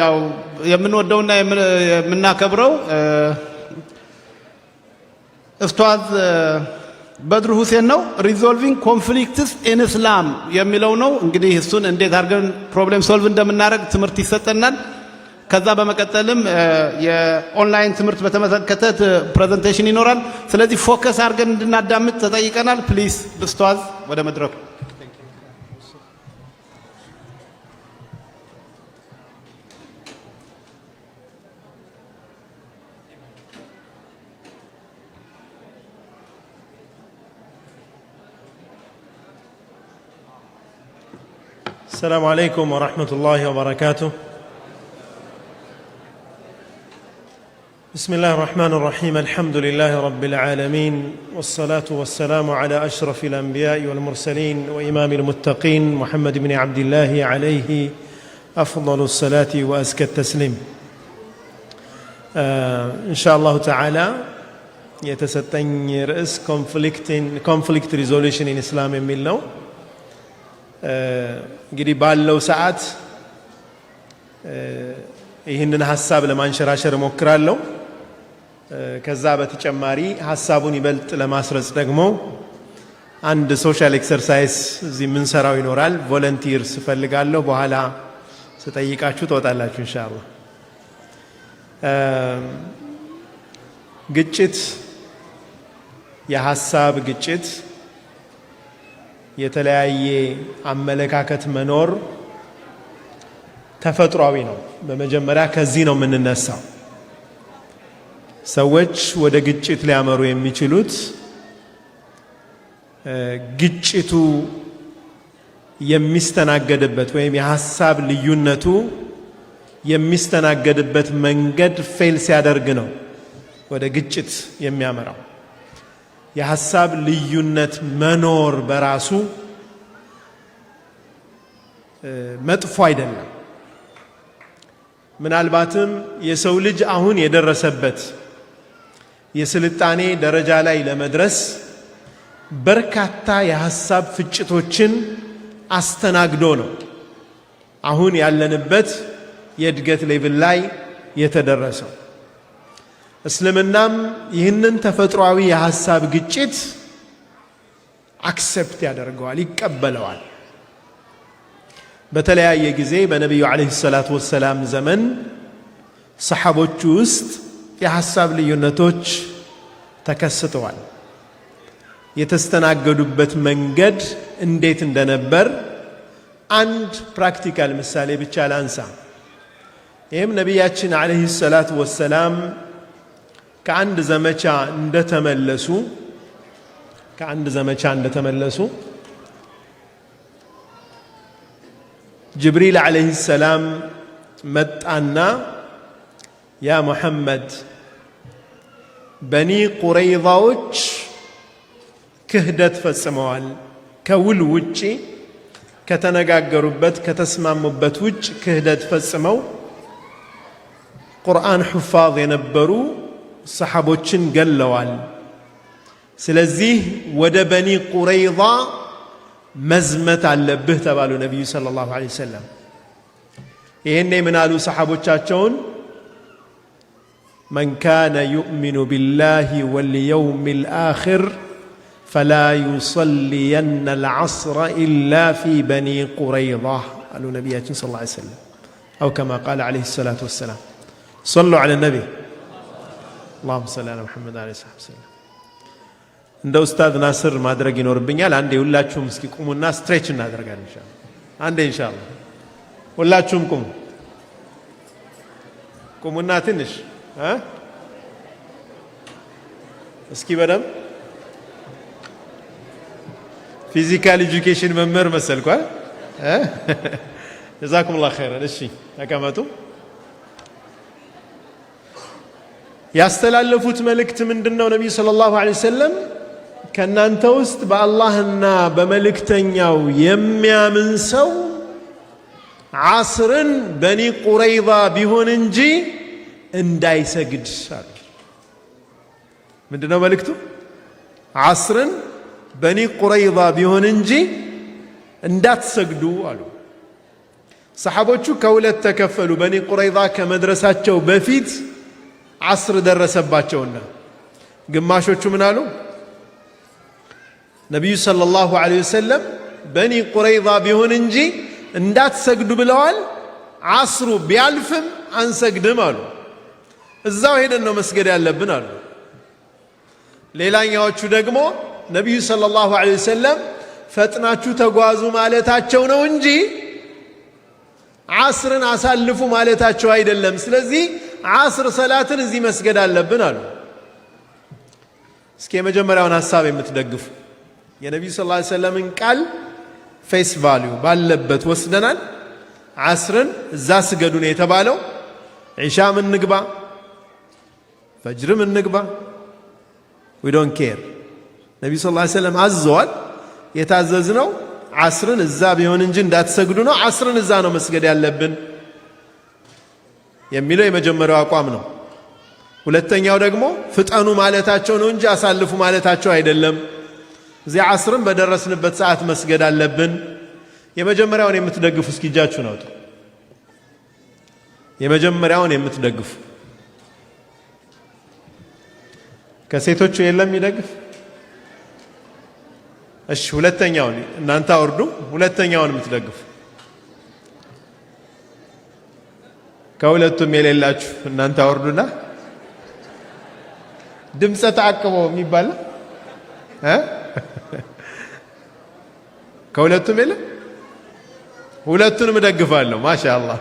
ያው የምንወደውና የምናከብረው ኡስታዝ በድሩ ሁሴን ነው። ሪዞልቪንግ ኮንፍሊክትስ ኢን እስላም የሚለው ነው። እንግዲህ እሱን እንዴት አድርገን ፕሮብሌም ሶልቭ እንደምናደርግ ትምህርት ይሰጠናል። ከዛ በመቀጠልም የኦንላይን ትምህርት በተመለከተ ፕሬዘንቴሽን ይኖራል። ስለዚህ ፎከስ አድርገን እንድናዳምጥ ተጠይቀናል። ፕሊዝ ኡስታዝ ወደ መድረኩ። السلام عليكم ورحمة الله وبركاته. بسم الله الرحمن الرحيم. الحمد لله رب العالمين، والصلاة والسلام على أشرف الأنبياء والمرسلين وإمام المتقين محمد بن عبد الله عليه أفضل الصلاة وأزكى التسليم. إن شاء الله تعالى يتسطن رئيس conflict resolution in Islam የሚል ነው። እንግዲህ ባለው ሰዓት ይህንን ሐሳብ ለማንሸራሸር እሞክራለሁ። ከዛ በተጨማሪ ሐሳቡን ይበልጥ ለማስረጽ ደግሞ አንድ ሶሻል ኤክሰርሳይዝ እዚህ ምን ሰራው ይኖራል። ቮለንቲርስ ፈልጋለሁ። በኋላ ስጠይቃችሁ ትወጣላችሁ ኢንሻአላህ። ግጭት፣ የሐሳብ ግጭት፣ የተለያየ አመለካከት መኖር ተፈጥሯዊ ነው። በመጀመሪያ ከዚህ ነው የምንነሳው። ሰዎች ወደ ግጭት ሊያመሩ የሚችሉት ግጭቱ የሚስተናገድበት ወይም የሐሳብ ልዩነቱ የሚስተናገድበት መንገድ ፌል ሲያደርግ ነው ወደ ግጭት የሚያመራው። የሐሳብ ልዩነት መኖር በራሱ መጥፎ አይደለም። ምናልባትም የሰው ልጅ አሁን የደረሰበት የስልጣኔ ደረጃ ላይ ለመድረስ በርካታ የሐሳብ ፍጭቶችን አስተናግዶ ነው አሁን ያለንበት የእድገት ሌቭል ላይ የተደረሰው። እስልምናም ይህንን ተፈጥሯዊ የሐሳብ ግጭት አክሰፕት ያደርገዋል፣ ይቀበለዋል። በተለያየ ጊዜ በነቢዩ ዓለይሂ ሰላቱ ወሰላም ዘመን ሰሓቦቹ ውስጥ የሐሳብ ልዩነቶች ተከስተዋል። የተስተናገዱበት መንገድ እንዴት እንደነበር አንድ ፕራክቲካል ምሳሌ ብቻ ላንሳ። ይህም ነቢያችን ዓለይሂ ሰላቱ ወሰላም ከአንድ ዘመቻ እንደተመለሱ ጅብሪል ዓለይሂ ሰላም መጣና ያ ሙሐመድ በኒ ቁረይዛዎች ክህደት ፈጽመዋል፣ ከውል ውጪ ከተነጋገሩበት ከተስማሙበት ውጭ ክህደት ፈጽመው ቁርአን ሑፋዝ የነበሩ ሰሓቦችን ገለዋል። ስለዚህ ወደ በኒ ቁረይዛ መዝመት አለብህ ተባሉ ነቢዩ ሰለላሁ ዐለይሂ ወሰለም። ይህኔ ምን አሉ ሰሓቦቻቸውን? መን ካነ ዩእሚኑ ቢላሂ ወልየውሚል አኺር ፈላ ዩሰሊየነ አልዐስረ ኢላ ፊ በኒ ቁረይዛ አሉ ነቢያችን ሰለላሁ ዐለይሂ ወሰለም። አው ከማ ቃለ ዐለይሂ ሰላቱ ወሰላም። ሰሉ ዐለ ነቢ اللهم صل على محمد عليه الصلاة والسلام። እንደ ኡስታዝ ናስር ማድረግ ይኖርብኛል። አንዴ ሁላችሁም እስኪ ቁሙና ስትሬች እናደርጋለን ኢንሻአላህ። አንዴ ኢንሻአላህ ሁላችሁም ቁሙና ትንሽ እስኪ በደም ፊዚካል ኤጁኬሽን መምህር መሰልኳል። ጀዛኩሙላህ ኸይረን። እሺ ተቀመጡ። ያስተላለፉት መልእክት ምንድነው? ነብዩ ሰለላሁ ዐለይሂ ወሰለም ከናንተ ውስጥ በአላህና በመልእክተኛው የሚያምን ሰው ዓስርን በኒ ቁረይዛ ቢሆን እንጂ እንዳይሰግድ አሉ። ምንድነው መልእክቱ? ዓስርን በኒ ቁረይዛ ቢሆን እንጂ እንዳትሰግዱ አሉ። ሰሓቦቹ ከሁለት ተከፈሉ። በኒ ቁረይዛ ከመድረሳቸው በፊት ዓስር ደረሰባቸውና ግማሾቹ ምን አሉ? ነቢዩ ሰለላሁ ዐለይሂ ወሰለም በኒ ቁረይዛ ቢሆን እንጂ እንዳትሰግዱ ብለዋል፣ ዓስሩ ቢያልፍም አንሰግድም አሉ። እዛው ሄደን ነው መስገድ ያለብን አሉ። ሌላኛዎቹ ደግሞ ነቢዩ ሰለላሁ ዐለይሂ ወሰለም ፈጥናችሁ ተጓዙ ማለታቸው ነው እንጂ ዓስርን አሳልፉ ማለታቸው አይደለም። ስለዚህ ዓስር ሰላትን እዚህ መስገድ አለብን አሉ። እስኪ የመጀመሪያውን ሐሳብ የምትደግፉ የነቢዩ ሰለላሁ ዐለይሂ ወሰለምን ቃል ፌስ ቫልዩ ባለበት ወስደናል። ዓስርን እዛ ስገዱ ነው የተባለው። ዒሻም እንግባ ፈጅርም እንግባ we don't care። ነቢዩ ሰለላሁ ዐለይሂ ወሰለም አዘዋል። የታዘዝነው ዓስርን እዛ ቢሆን እንጂ እንዳትሰግዱ ነው። ዓስርን እዛ ነው መስገድ ያለብን የሚለው የመጀመሪያው አቋም ነው። ሁለተኛው ደግሞ ፍጠኑ ማለታቸው ነው እንጂ አሳልፉ ማለታቸው አይደለም። እዚህ ዓስርን በደረስንበት ሰዓት መስገድ አለብን። የመጀመሪያውን የምትደግፉ እስኪ እጃችሁን አውጡ። የመጀመሪያውን የምትደግፉ ከሴቶቹ የለም ይደግፍ? እሺ ሁለተኛውን እናንተ አውርዱ። ሁለተኛውን የምትደግፉ ከሁለቱም የሌላችሁ እናንተ አውርዱና ድምፀ ተአቅቦ የሚባል ከሁለቱም የለም። ሁለቱንም እደግፋለሁ። ማሻአላህ።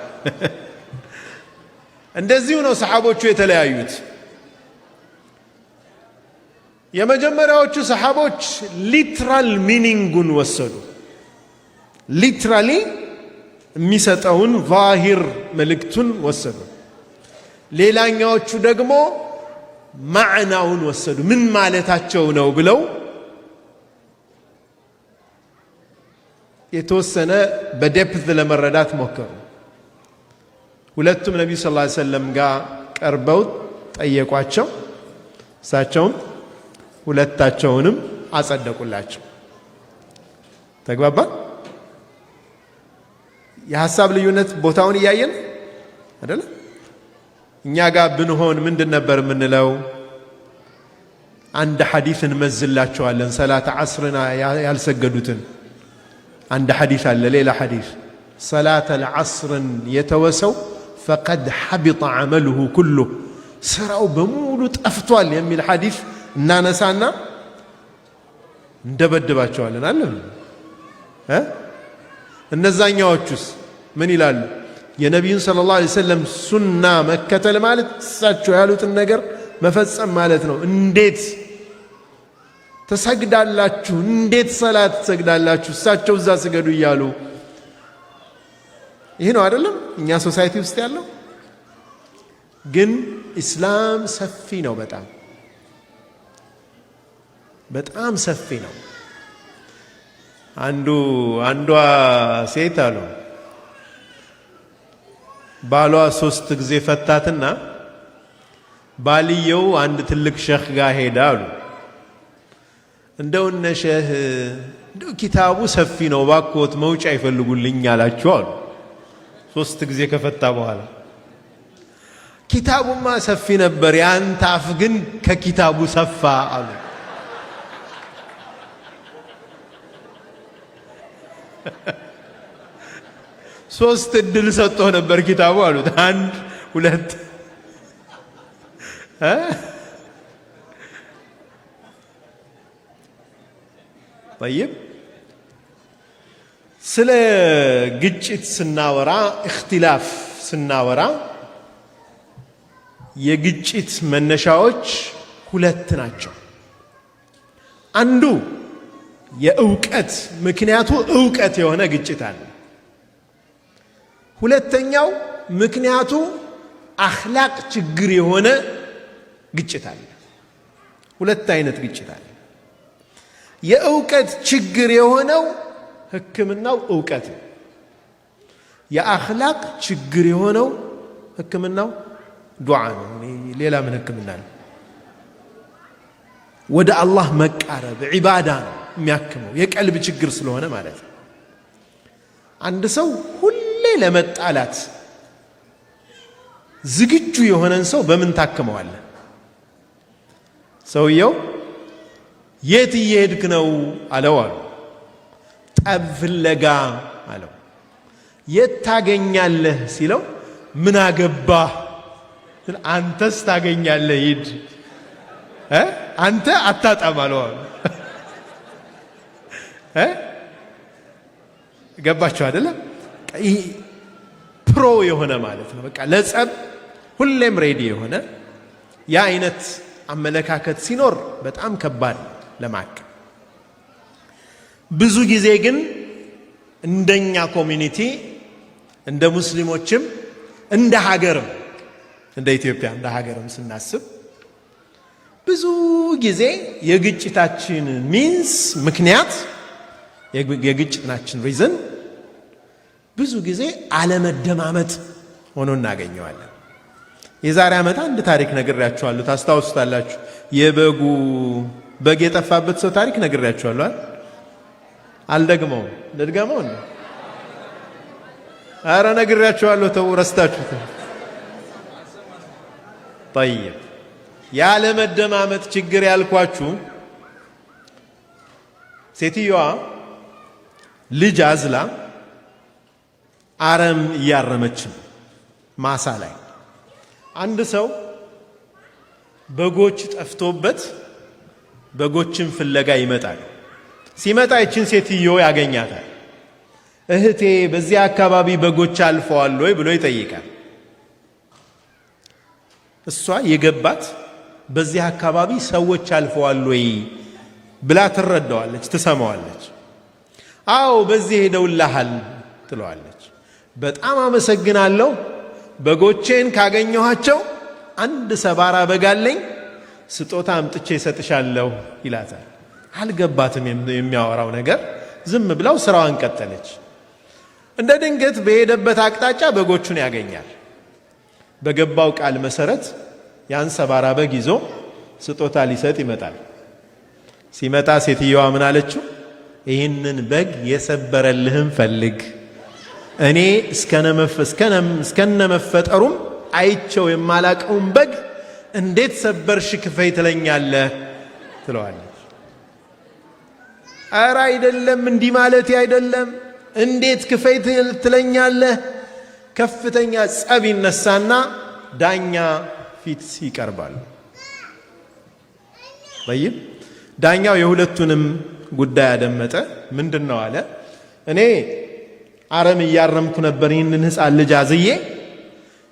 እንደዚሁ ነው ሰሓቦቹ የተለያዩት። የመጀመሪያዎቹ ሰሓቦች ሊትራል ሚኒንጉን ወሰዱ። ሊትራሊ የሚሰጠውን ዛሂር መልእክቱን ወሰዱ። ሌላኛዎቹ ደግሞ ማዕናውን ወሰዱ። ምን ማለታቸው ነው ብለው የተወሰነ በዴፕዝ ለመረዳት ሞከሩ። ሁለቱም ነቢዩ ሰለላሁ ዐለይሂ ወሰለም ጋር ቀርበው ጠየቋቸው። እሳቸውም ሁለታቸውንም አጸደቁላቸው። ተግባባ። የሐሳብ ልዩነት ቦታውን እያየን አይደለ? እኛ ጋር ብንሆን ምንድን ነበር የምንለው? አንድ ሐዲስ እንመዝላቸዋለን። ሰላተ ዓስርን ያልሰገዱትን አንድ ሐዲስ አለ። ሌላ ሐዲስ ሰላተ ዓስርን የተወሰው ፈቀድ ሐቢጠ ዐመሉሁ ኩሉ፣ ስራው በሙሉ ጠፍቷል የሚል ሐዲስ እናነሳና እንደበድባቸዋለን አለ። እነዛኛዎቹስ ምን ይላሉ? የነቢዩን ሰለላሁ ዐለይሂ ወሰለም ሱና መከተል ማለት እሳቸው ያሉትን ነገር መፈጸም ማለት ነው። እንዴት ትሰግዳላችሁ? እንዴት ሰላት ትሰግዳላችሁ? እሳቸው እዛ ስገዱ እያሉ። ይህ ነው አይደለም እኛ ሶሳይቲ ውስጥ ያለው። ግን ኢስላም ሰፊ ነው፣ በጣም ሰፊ ነው። አንዷ ሴት አሉ ባሏ 3 ጊዜ ፈታትና ባልየው አንድ ትልቅ ሸህ ጋር ሄዳ አሉ እንደው እነ ሸህ እንደው ኪታቡ ሰፊ ነው ባክዎት መውጫ ይፈልጉልኝ አላቸው አሉ። 3 ጊዜ ከፈታ በኋላ ኪታቡማ ሰፊ ነበር፣ ያንተ አፍ ግን ከኪታቡ ሰፋ አሉ። ሶስት እድል ሰጥቶ ነበር ኪታቡ አሉት። 1 2 طيب ስለ ግጭት ስናወራ እክትላፍ ስናወራ የግጭት መነሻዎች 2 ናቸው። አንዱ የእውቀት ምክንያቱ እውቀት የሆነ ግጭት አለ። ሁለተኛው ምክንያቱ አኽላቅ ችግር የሆነ ግጭት አለ። ሁለት አይነት ግጭት አለ። የእውቀት ችግር የሆነው ሕክምናው እውቀት ነው። የአኽላቅ ችግር የሆነው ሕክምናው ዱዓ ነው። ሌላ ምን ሕክምና ነው? ወደ አላህ መቃረብ ዒባዳ ነው የሚያክመው፣ የቀልብ ችግር ስለሆነ ማለት ነው። አንድ ሰው ሁሌ ለመጣላት ዝግጁ የሆነን ሰው በምን ታክመዋለ? ሰውየው የት እየሄድክ ነው አለው አሉ። ጠብ ፍለጋ አለው። የት ታገኛለህ ሲለው ምን አገባህ፣ አንተስ ታገኛለህ ሂድ፣ አንተ አታጣም አለው አሉ። ገባችሁ አይደለም? ፕሮ የሆነ ማለት ነው። በቃ ለጸብ ሁሌም ሬዲ የሆነ ያ አይነት አመለካከት ሲኖር በጣም ከባድ ለማከም። ብዙ ጊዜ ግን እንደኛ ኮሚኒቲ እንደ ሙስሊሞችም እንደ ሀገርም እንደ ኢትዮጵያ እንደ ሀገርም ስናስብ ብዙ ጊዜ የግጭታችን ሚንስ ምክንያት የግጭታችን ሪዝን ብዙ ጊዜ አለመደማመጥ ሆኖ እናገኘዋለን። የዛሬ ዓመት አንድ ታሪክ ነግሬያችኋለሁ፣ ታስታውሱታላችሁ። በግ የጠፋበት ሰው ታሪክ ነግሬያችኋለሁ። አልደግመውም። ልድገመው ነው? አረ ነግሬያችኋለሁ፣ ተው ረስታችሁት። ጠይብ ያለመደማመጥ ችግር ያልኳችሁ ሴትዮዋ ልጅ አዝላ አረም እያረመች ማሳ ላይ አንድ ሰው በጎች ጠፍቶበት በጎችን ፍለጋ ይመጣል። ሲመጣ ይችን ሴትዮ ያገኛታል። እህቴ በዚያ አካባቢ በጎች አልፈዋል ወይ ብሎ ይጠይቃል። እሷ የገባት በዚህ አካባቢ ሰዎች አልፈዋል ወይ ብላ ትረዳዋለች፣ ትሰማዋለች። አዎ በዚህ ሄደውልሃል ትለዋለች። በጣም አመሰግናለሁ፣ በጎቼን ካገኘኋቸው አንድ ሰባራ በግ አለኝ፣ ስጦታ አምጥቼ እሰጥሻለሁ ይላታል። አልገባትም የሚያወራው ነገር። ዝም ብለው ስራዋን ቀጠለች። እንደ ድንገት በሄደበት አቅጣጫ በጎቹን ያገኛል። በገባው ቃል መሰረት ያን ሰባራ በግ ይዞ ስጦታ ሊሰጥ ይመጣል። ሲመጣ ሴትየዋ ምን አለችው? ይህንን በግ የሰበረልህም ፈልግ፣ እኔ እስከነመፈጠሩም አይቸው የማላቀውን በግ እንዴት ሰበርሽ ክፈይ ትለኛለህ ትለዋለች። ኧረ አይደለም እንዲህ ማለት አይደለም፣ እንዴት ክፈይ ትለኛለህ? ከፍተኛ ጸብ ይነሳና ዳኛ ፊት ይቀርባሉ። ጠይብ ዳኛው የሁለቱንም ጉዳይ አደመጠ። ምንድነው አለ? እኔ አረም እያረምኩ ነበር ይህንን ሕፃን ልጅ አዝዬ፣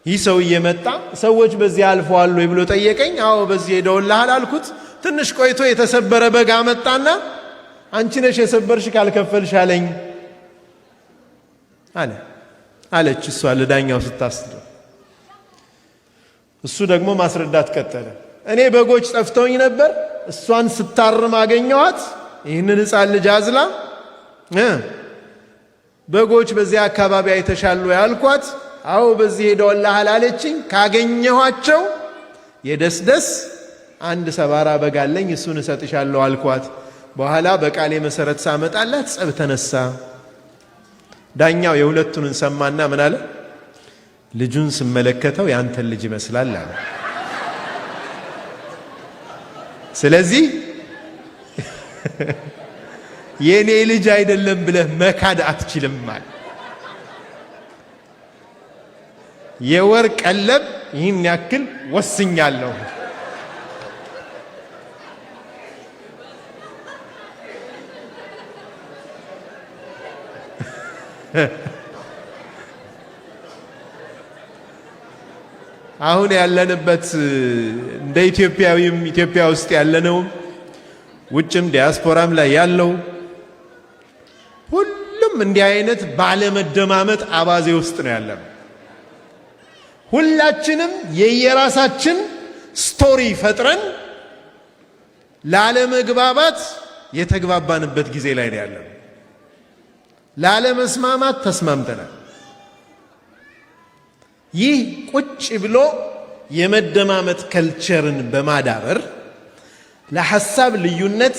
ይህ ሰውዬ መጣ፣ ሰዎች በዚህ አልፈዋል ወይ ብሎ ጠየቀኝ። አዎ በዚህ ሄደውልሃል አልኩት። ትንሽ ቆይቶ የተሰበረ በግ አመጣና አንቺ ነሽ የሰበርሽ ካልከፈልሽ አለኝ አለች እሷ ለዳኛው ስታስረዳ። እሱ ደግሞ ማስረዳት ቀጠለ። እኔ በጎች ጠፍተውኝ ነበር፣ እሷን ስታርም አገኘኋት፣ ይህንን ሕፃን ልጅ አዝላ። በጎች በዚያ አካባቢ አይተሻሉ ያልኳት፣ አዎ በዚህ ሄደውልሃል አለችኝ። ካገኘኋቸው የደስደስ አንድ ሰባራ በግ አለኝ፣ እሱን እሰጥሻለሁ አልኳት። በኋላ በቃሌ መሰረት ሳመጣላት ጸብ ተነሳ። ዳኛው የሁለቱን ሰማና ምን አለ? ልጁን ስመለከተው ያንተን ልጅ ይመስላል አለ። ስለዚህ የኔ ልጅ አይደለም ብለህ መካድ አትችልም ማለት። የወር ቀለብ ይህን ያክል ወስኛለሁ። አሁን ያለንበት እንደ ኢትዮጵያዊም ኢትዮጵያ ውስጥ ያለነው ውጭም ዲያስፖራም ላይ ያለው እንዲህ አይነት ባለመደማመጥ አባዜ ውስጥ ነው ያለው። ሁላችንም የየራሳችን ስቶሪ ፈጥረን ላለመግባባት የተግባባንበት ጊዜ ላይ ነው ያለው። ላለመስማማት ተስማምተናል። ይህ ቁጭ ብሎ የመደማመጥ ከልቸርን በማዳበር ለሐሳብ ልዩነት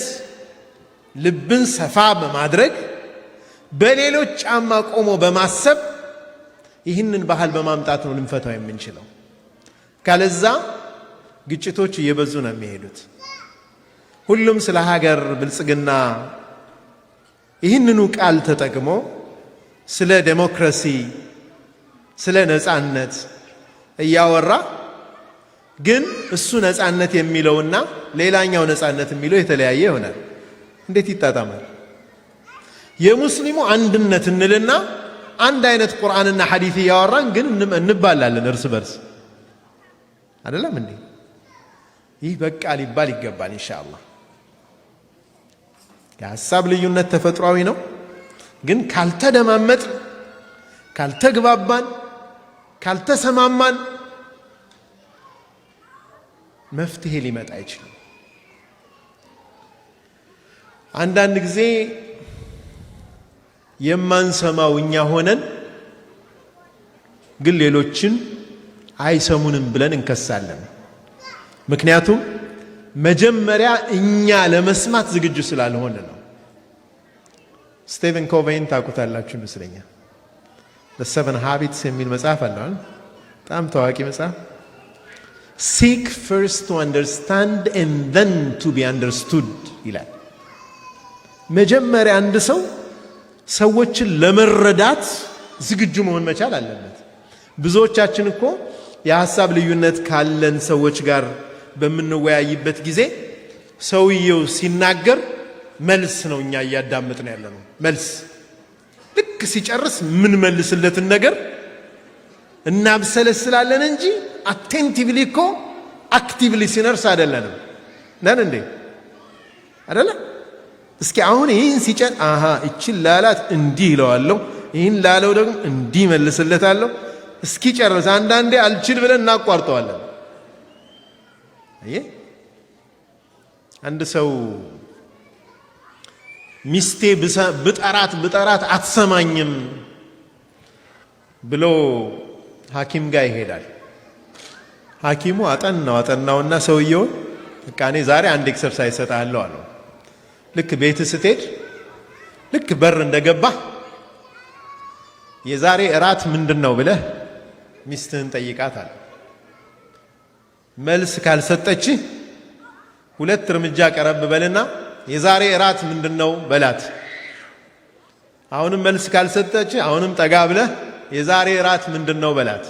ልብን ሰፋ በማድረግ በሌሎች ጫማ ቆሞ በማሰብ ይህንን ባህል በማምጣት ነው ልንፈታው የምንችለው። ካለዛ ግጭቶች እየበዙ ነው የሚሄዱት። ሁሉም ስለ ሀገር ብልጽግና ይህንኑ ቃል ተጠቅሞ ስለ ዴሞክራሲ፣ ስለ ነጻነት እያወራ ግን እሱ ነጻነት የሚለውና ሌላኛው ነጻነት የሚለው የተለያየ ይሆናል። እንዴት ይጣጣማል? የሙስሊሙ አንድነት እንልና አንድ አይነት ቁርአንና ሐዲስ እያወራን ግን እንባላለን እርስ በርስ አይደለም እንዴ? ይህ በቃ ሊባል ይገባል ኢንሻአላህ። የሐሳብ ልዩነት ተፈጥሯዊ ነው። ግን ካልተደማመጥ፣ ካልተግባባን፣ ካልተሰማማን መፍትሄ ሊመጣ አይችልም። አንዳንድ ጊዜ የማንሰማው እኛ ሆነን ግን ሌሎችን አይሰሙንም ብለን እንከሳለን። ምክንያቱም መጀመሪያ እኛ ለመስማት ዝግጁ ስላልሆነ ነው። ስቲቨን ኮቬይን ታውቁታላችሁ ይመስለኛል። The 7 Habits የሚል መጽሐፍ አለው። በጣም ታዋቂ መጽሐፍ። Seek first to understand and then to be understood ይላል። መጀመሪያ አንድ ሰው ሰዎችን ለመረዳት ዝግጁ መሆን መቻል አለበት። ብዙዎቻችን እኮ የሐሳብ ልዩነት ካለን ሰዎች ጋር በምንወያይበት ጊዜ ሰውየው ሲናገር መልስ ነው እኛ እያዳመጥን ያለነው። መልስ ልክ ሲጨርስ ምን መልስለትን ነገር እናብሰለስላለን እንጂ አቴንቲቭሊ እኮ አክቲቭሊ ሲነርስ አይደለንም። ነን እንዴ? አይደለ? እስኪ አሁን ይህን ሲጨር አሃ እቺን ላላት እንዲህ ይለዋለሁ፣ ይህን ላለው ደግሞ እንዲህ መልስለታለሁ እስኪ ጨርስ። አንዳንዴ አልችል ብለን እናቋርጠዋለን። አንድ ሰው ሚስቴ ብጠራት አትሰማኝም ብሎ ሐኪም ጋር ይሄዳል። ሐኪሙ አጠናውና ሰውየውን በቃ እኔ ዛሬ አንድ ኤክሰርሳይዝ እሰጥሃለሁ አለው። ልክ ቤት ስትሄድ ልክ በር እንደገባ የዛሬ እራት ምንድነው ብለህ ሚስትህን ጠይቃታል። መልስ ካልሰጠች 2 እርምጃ ቀረብ በልና የዛሬ እራት ምንድነው በላት። አሁንም መልስ ካልሰጠች አሁንም ጠጋ ብለህ የዛሬ እራት ምንድነው በላት።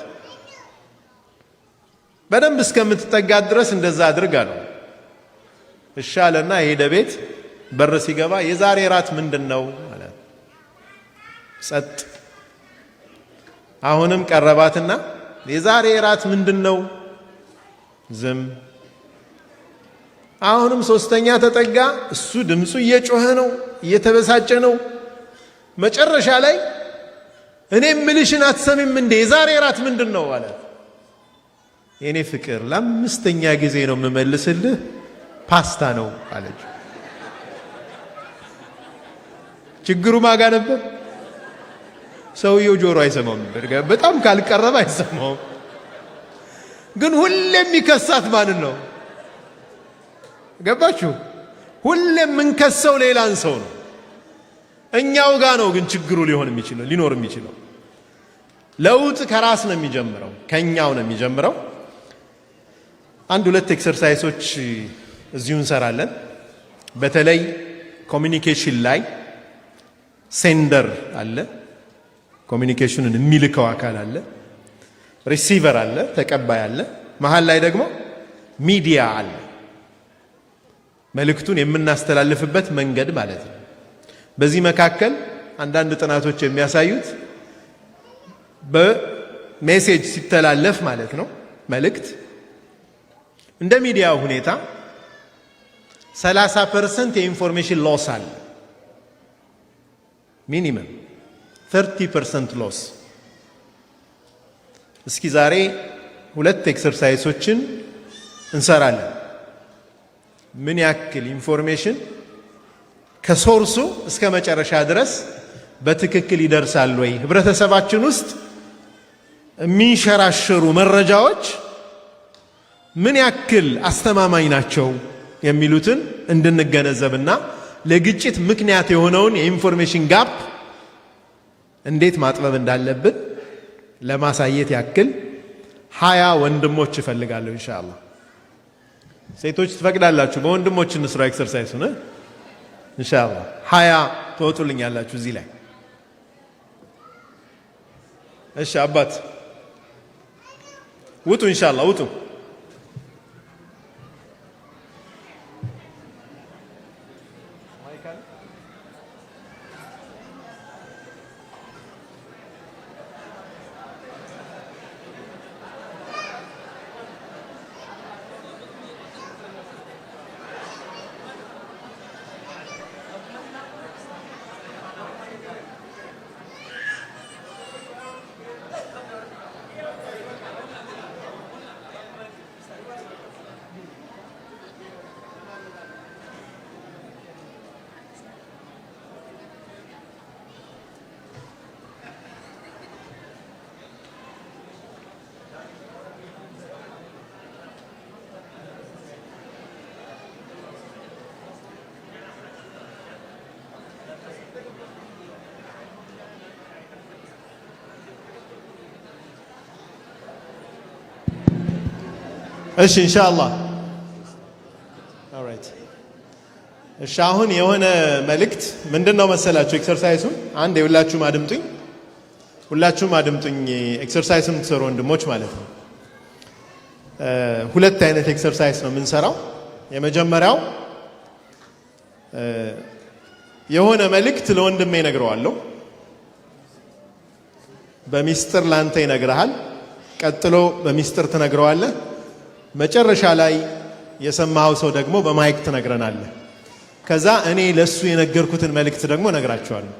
በደንብ እስከምትጠጋት ድረስ እንደዛ አድርግ አለው። እሺ አለና ሄደ ቤት። በር ሲገባ የዛሬ እራት ምንድነው ማለት ጸጥ። አሁንም ቀረባትና የዛሬ እራት ምንድነው ዝም። አሁንም 3ኛ ተጠጋ። እሱ ድምፁ እየጮኸ ነው፣ እየተበሳጨ ነው። መጨረሻ ላይ እኔ ምልሽን አትሰሚም እንዴ የዛሬ እራት ምንድነው አላት። የኔ ፍቅር ለ5ኛ ጊዜ ነው የምመልስልህ ፓስታ ነው አለች። ችግሩ ማጋ ነበር። ሰውየው ጆሮ አይሰማም ነበር። በጣም ካልቀረበ አይሰማውም። ግን ሁሌም የሚከሳት ማንን ነው? ገባችሁ? ሁሌም የምንከሰው ሌላን ሰው ነው። እኛው ጋር ነው ግን ችግሩ ሊኖር የሚችለው። ለውጥ ከራስ ነው የሚጀምረው፣ ከኛው ነው የሚጀምረው። 1-2 ኤክሰርሳይሶች እዚሁ እንሰራለን። በተለይ ኮሚኒኬሽን ላይ ሴንደር አለ፣ ኮሚኒኬሽንን የሚልከው አካል አለ፣ ሪሲቨር አለ፣ ተቀባይ አለ፣ መሃል ላይ ደግሞ ሚዲያ አለ፣ መልእክቱን የምናስተላልፍበት መንገድ ማለት ነው። በዚህ መካከል አንዳንድ ጥናቶች የሚያሳዩት በሜሴጅ ሲተላለፍ ማለት ነው መልእክት እንደ ሚዲያው ሁኔታ 30% የኢንፎርሜሽን ሎስ አለ ሚኒመም 30% ሎስ። እስኪ ዛሬ ሁለት ኤክሰርሳይሶችን እንሰራለን። ምን ያክል ኢንፎርሜሽን ከሶርሱ እስከ መጨረሻ ድረስ በትክክል ይደርሳል ወይ፣ ህብረተሰባችን ውስጥ የሚንሸራሸሩ መረጃዎች ምን ያክል አስተማማኝ ናቸው የሚሉትን እንድንገነዘብና ለግጭት ምክንያት የሆነውን የኢንፎርሜሽን ጋፕ እንዴት ማጥበብ እንዳለብን ለማሳየት ያክል 20 ወንድሞች እፈልጋለሁ ኢንሻአላህ። ሴቶች ትፈቅዳላችሁ? በወንድሞች እንስራ ኤክሰርሳይስ ነው ኢንሻአላህ። 20 ትወጡልኛላችሁ እዚህ ላይ። እሺ አባት ውጡ ኢንሻአላህ ውጡ። እሺ ኢንሻአላህ ኦልራይት። እሺ አሁን የሆነ መልእክት ምንድነው መሰላችሁ? ኤክሰርሳይሱን አንድ ሁላችሁም አድምጡኝ። ኤክሰርሳይሱን የምትሰሩ ወንድሞች ማለት ነው። ሁለት አይነት ኤክሰርሳይስ ነው የምንሰራው። የመጀመሪያው የሆነ መልእክት ለወንድሜ እነግረዋለሁ፣ በሚስጥር ላንተ ይነግርሃል። ቀጥሎ በሚስጥር ትነግረዋለህ። መጨረሻ ላይ የሰማው ሰው ደግሞ በማይክ ትነግረናለህ። ከዛ እኔ ለሱ የነገርኩትን መልእክት ደግሞ ነግራቸዋለሁ።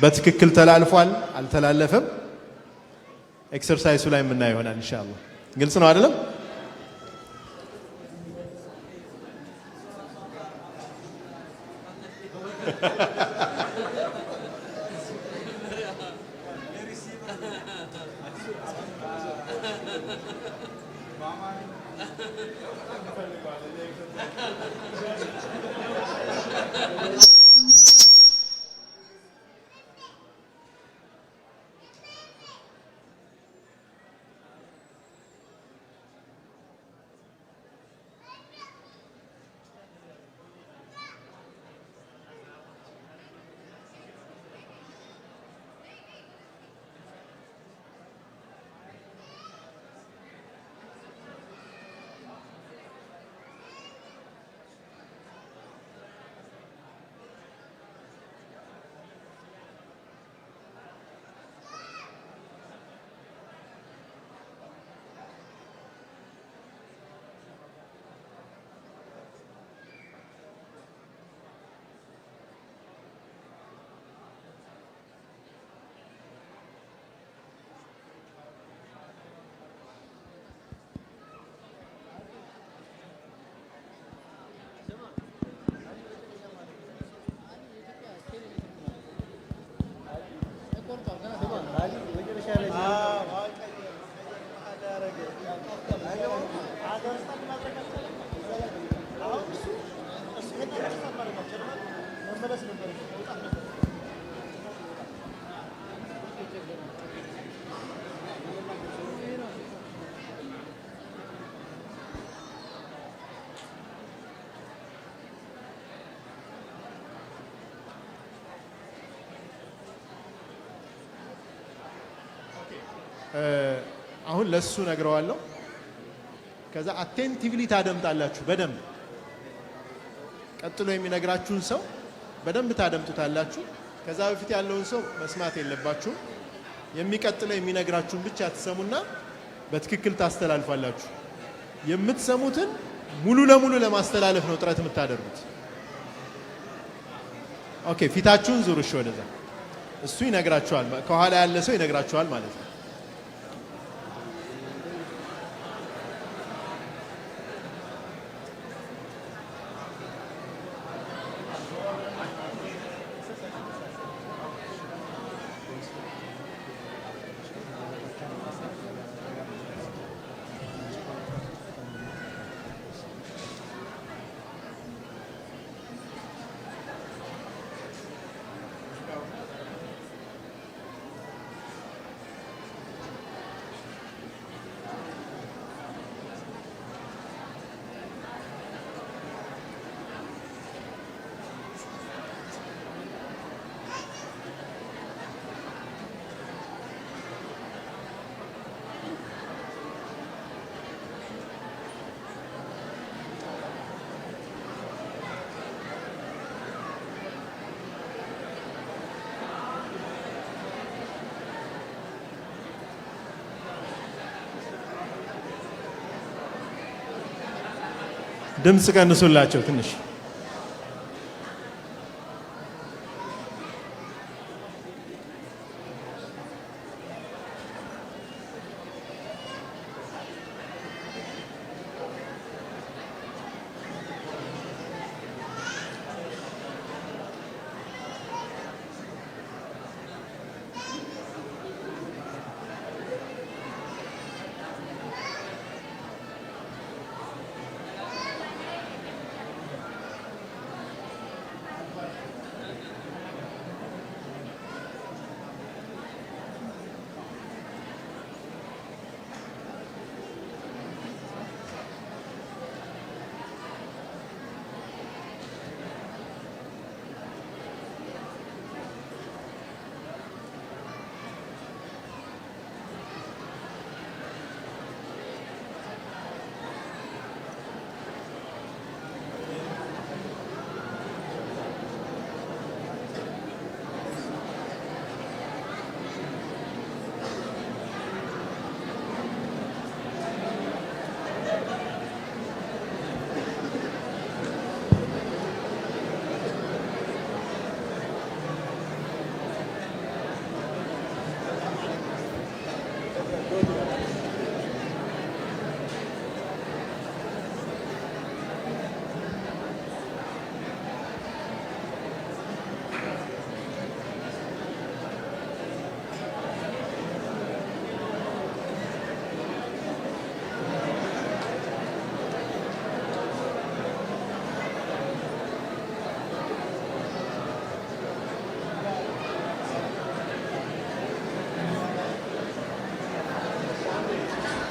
በትክክል ተላልፏል አልተላለፈም ኤክሰርሳይሱ ላይ የምናየው ይሆናል ኢንሻአላህ። ግልጽ ነው አይደለም? አሁን ለሱ ነግረዋለሁ። ከዛ አቴንቲቭሊ ታደምጣላችሁ በደንብ። ቀጥሎ የሚነግራችሁን ሰው በደንብ ታደምጡታላችሁ። ከዛ በፊት ያለውን ሰው መስማት የለባችሁ። የሚቀጥለው የሚነግራችሁን ብቻ ትሰሙና በትክክል ታስተላልፋላችሁ። የምትሰሙትን ሙሉ ለሙሉ ለማስተላለፍ ነው ጥረት የምታደርጉት። ኦኬ ፊታችሁን ዙሩ። እሺ ወደዛ እሱ ይነግራችኋል። ከኋላ ያለ ሰው ይነግራችኋል ማለት ነው። ድምጽ ቀንሱላቸው ትንሽ።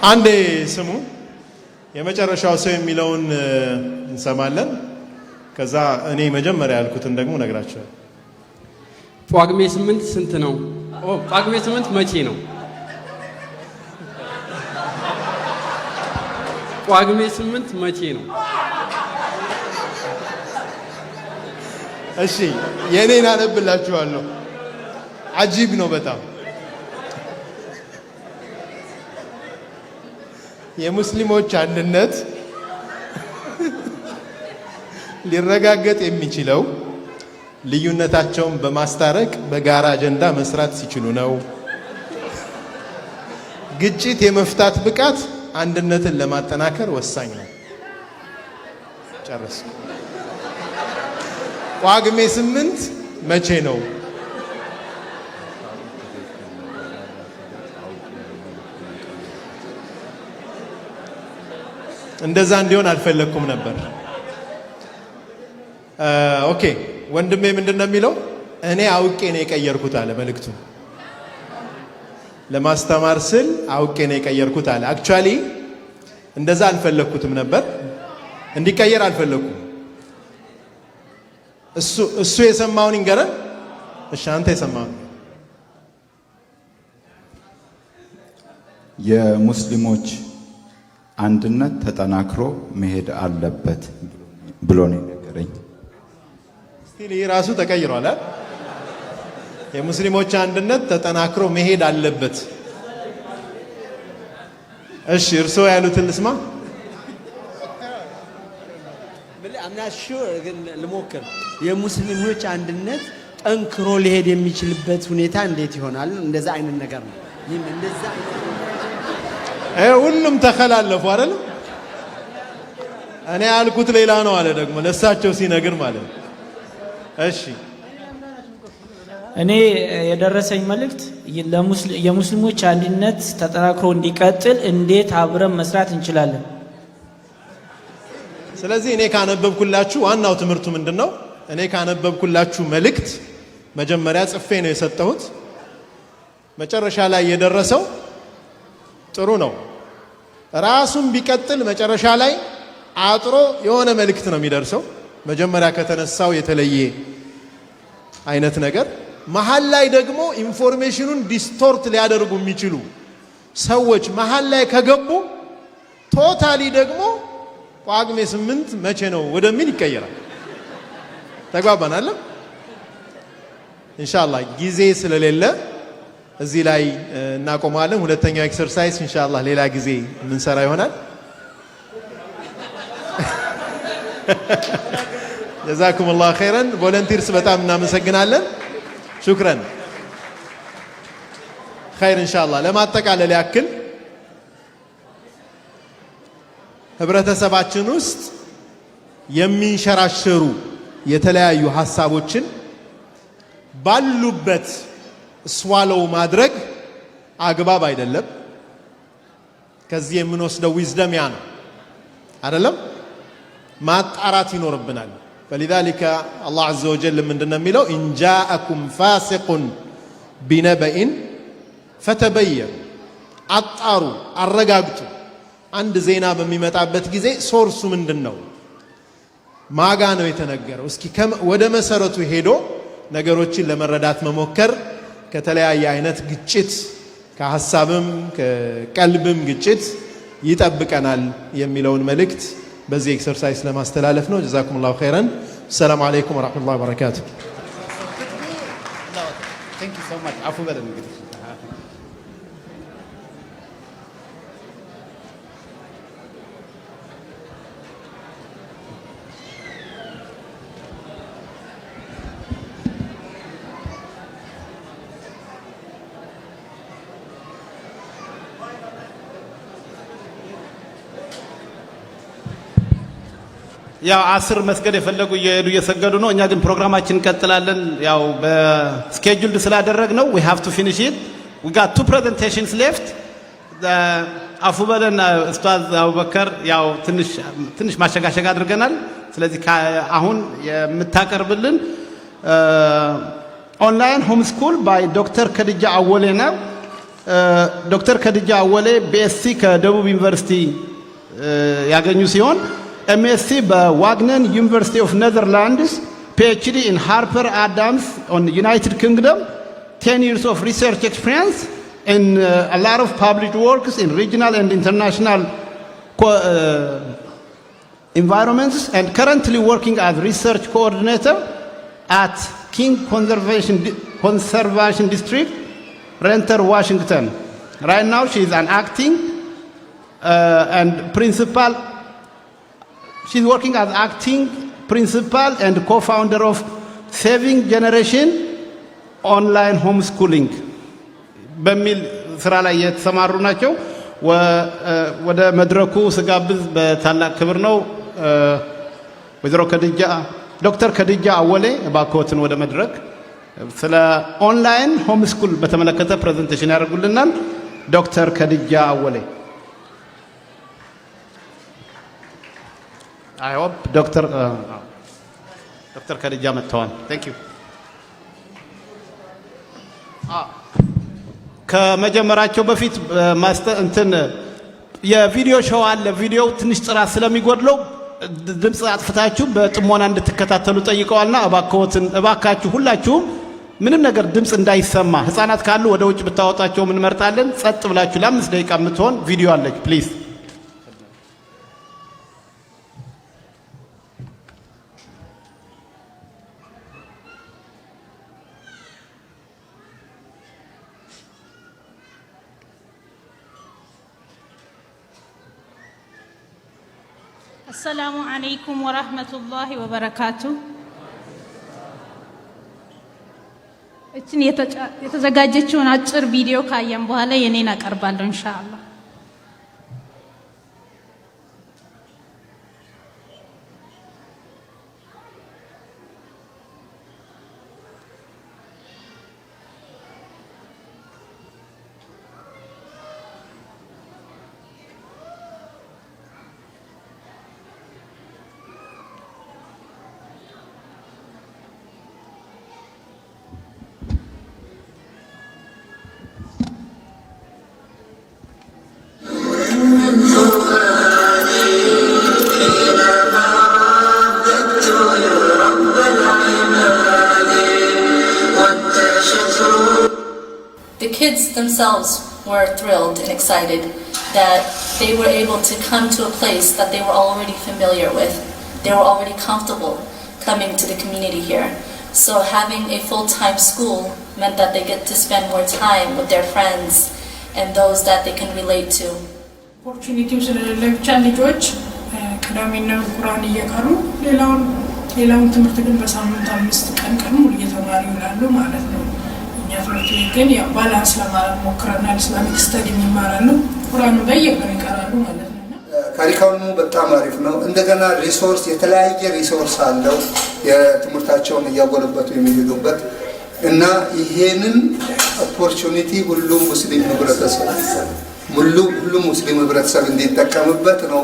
አንዴ ስሙ። የመጨረሻው ሰው የሚለውን እንሰማለን። ከዛ እኔ መጀመሪያ ያልኩትን ደግሞ ነግራችኋለሁ። ጳጉሜ 8 ስንት ነው? ጳጉሜ 8 መቼ ነው? ጳጉሜ 8 መቼ ነው? እሺ የኔን አነብላችኋለሁ። አጂብ ነው በጣም። የሙስሊሞች አንድነት ሊረጋገጥ የሚችለው ልዩነታቸውን በማስታረቅ በጋራ አጀንዳ መስራት ሲችሉ ነው። ግጭት የመፍታት ብቃት አንድነትን ለማጠናከር ወሳኝ ነው። ጨረስኩ። ጳጉሜ 8 መቼ ነው? እንደዛ እንዲሆን አልፈለኩም ነበር። ኦኬ ወንድሜ ምንድነው የሚለው? እኔ አውቄ ነው የቀየርኩት አለ። መልእክቱ ለማስተማር ስል አውቄ ነው የቀየርኩት አለ። አክቹአሊ እንደዛ አልፈለኩትም ነበር፣ እንዲቀየር አልፈለኩም። እሱ የሰማውን ይንገረን። እሺ አንተ የሰማውን። የሙስሊሞች አንድነት ተጠናክሮ መሄድ አለበት ብሎ ነው የነገረኝ። ስቲል ራሱ ተቀይሯል አይደል? የሙስሊሞች አንድነት ተጠናክሮ መሄድ አለበት። እሺ እርስዎ ያሉትን ልስማ። አምና ሹር ግን ልሞክር። የሙስሊሞች አንድነት ጠንክሮ ሊሄድ የሚችልበት ሁኔታ እንዴት ይሆናል? እንደዛ አይነት ነገር ነው። ይሄም እንደዛ ሁሉም ተከላለፉ አይደል? እኔ ያልኩት ሌላ ነው አለ ደግሞ ለሳቸው ሲነግር ማለት ነው። እሺ እኔ የደረሰኝ መልእክት የሙስሊሞች አንድነት ተጠናክሮ እንዲቀጥል እንዴት አብረን መስራት እንችላለን? ስለዚህ እኔ ካነበብኩላችሁ ዋናው ትምህርቱ ምንድነው? እኔ ካነበብኩላችሁ መልእክት መጀመሪያ ጽፌ ነው የሰጠሁት። መጨረሻ ላይ የደረሰው ጥሩ ነው። ራሱን ቢቀጥል መጨረሻ ላይ አጥሮ የሆነ መልእክት ነው የሚደርሰው። መጀመሪያ ከተነሳው የተለየ አይነት ነገር መሃል ላይ ደግሞ ኢንፎርሜሽኑን ዲስቶርት ሊያደርጉ የሚችሉ ሰዎች መሃል ላይ ከገቡ ቶታሊ ደግሞ ጳጉሜ 8 መቼ ነው ወደሚል ይቀየራል። ተግባባናል? ኢንሻአላህ ጊዜ ስለሌለ እዚህ ላይ እናቆማለን። ሁለተኛው ኤክሰርሳይዝ ኢንሻአላህ ሌላ ጊዜ የምንሰራ ይሆናል። ጀዛኩሙላሁ ኸይረን። ቮለንቲርስ በጣም እናመሰግናለን። ሹክራን ኸይር። ኢንሻአላህ ለማጠቃለል ያክል ህብረተሰባችን ውስጥ የሚንሸራሸሩ የተለያዩ ሐሳቦችን ባሉበት ስዋሎው ማድረግ አግባብ አይደለም። ከዚህ የምንወስደው ዊዝደም ያ ነው አይደለም። ማጣራት ይኖርብናል። فلذلك الله عز وجل ምንድነው የሚለው? إن جاءكم فاسق بنبأ فتبين አጣሩ፣ አረጋግጡ። አንድ ዜና በሚመጣበት ጊዜ ሶርሱ ምንድነው? ማጋ ነው የተነገረው? እስኪ ወደ መሰረቱ ሄዶ ነገሮችን ለመረዳት መሞከር ከተለያየ አይነት ግጭት ከሐሳብም ከቀልብም ግጭት ይጠብቀናል የሚለውን መልእክት በዚህ ኤክሰርሳይዝ ለማስተላለፍ ነው። ጀዛኩሙላሁ ኸይረን። ሰላም አለይኩም ወራህመቱላሂ ወበረካቱ። Thank you so much. አፉ በለን እንግዲህ ያው 10 መስገድ የፈለጉ እየሄዱ እየሰገዱ ነው። እኛ ግን ፕሮግራማችን እንቀጥላለን። ያው በስኬጁልድ ስላደረግነው we have to finish it. we got 2 presentations left. አፉ በለን ኡስታዝ አቡበከር ያው ትንሽ ማሸጋሸግ አድርገናል። ስለዚህ አሁን የምታቀርብልን ኦንላይን ሆም ስኩል ባይ ዶክተር ከድጃ አወሌ ነው። ዶክተር ከድጃ አወሌ BSc ከደቡብ ዩኒቨርሲቲ ያገኙ ሲሆን MSc በዋግነን University of Netherlands, PhD in Harper Adams on United Kingdom, 10 years of research experience and a lot of published works in regional and international environments, and currently working as research coordinator at King Conservation District, Renton, Washington. Right now she is an acting and principal. She's working as acting principal and co-founder of Saving Generation Online Homeschooling. በሚል ስራ ላይ የተሰማሩ ናቸው። ወደ መድረኩ ስጋብዝ በታላቅ ክብር ነው። ወይዘሮ ከድጃ ዶክተር ከድጃ አወሌ ባኮትን ወደ መድረክ ስለ ኦንላይን ሆም ስኩል በተመለከተ ፕሬዘንቴሽን ያደርጉልናል። ዶክተር ከድጃ አወሌ I hope Dr. ከድጃ መጥተዋል። Thank you. ከመጀመራቸው በፊት የቪዲዮ ሾው አለ። ቪዲዮው ትንሽ ጥራት ስለሚጎድለው ድምጽ አጥፍታችሁ በጥሞና እንድትከታተሉ ጠይቀዋልና እባካችሁ ሁላችሁም ምንም ነገር ድምጽ እንዳይሰማ፣ ህፃናት ካሉ ወደ ውጭ ብታወጣቸው ምን መርጣለን። ጸጥ ብላችሁ ለ5 ደቂቃ የምትሆን ቪዲዮ አለች ፕሊዝ። السلام عليكم ورحمة الله وبركاته. እችን የተዘጋጀችውን አጭር ቪዲዮ ካየን በኋላ የኔን አቀርባለሁ ኢንሻአላህ። The kids themselves were thrilled and excited that they were able to come to a place that they were already familiar with. They were already comfortable coming to the community here. So having a full-time school meant that they get to spend more time with their friends and those that they can relate to. Opportunities ለብቻ ልጆች ቅዳሜና ቁርአን እየቀሩ ሌላውን ትምህርት ግን በሳምንት 5 ቀን ሙሉ እየተማሩ ይላሉ ማለት ነው። እኛ ትምህርት ግን ያው ባላንስ ለማድረግ ሞክረናል። ኢስላሚክ ስተዲ ይማራሉ፣ ቁርአን በየቀኑ ይቀራሉ ማለት ነው። ካሪኩለሙ በጣም አሪፍ ነው። እንደገና ሪሶርስ የተለያየ ሪሶርስ አለው የትምህርታቸውን እያጎለበቱ የሚሄዱበት እና ይሄንን ኦፖርቹኒቲ ሁሉም ሙስሊም ህብረተሰብ እንዲጠቀምበት ነው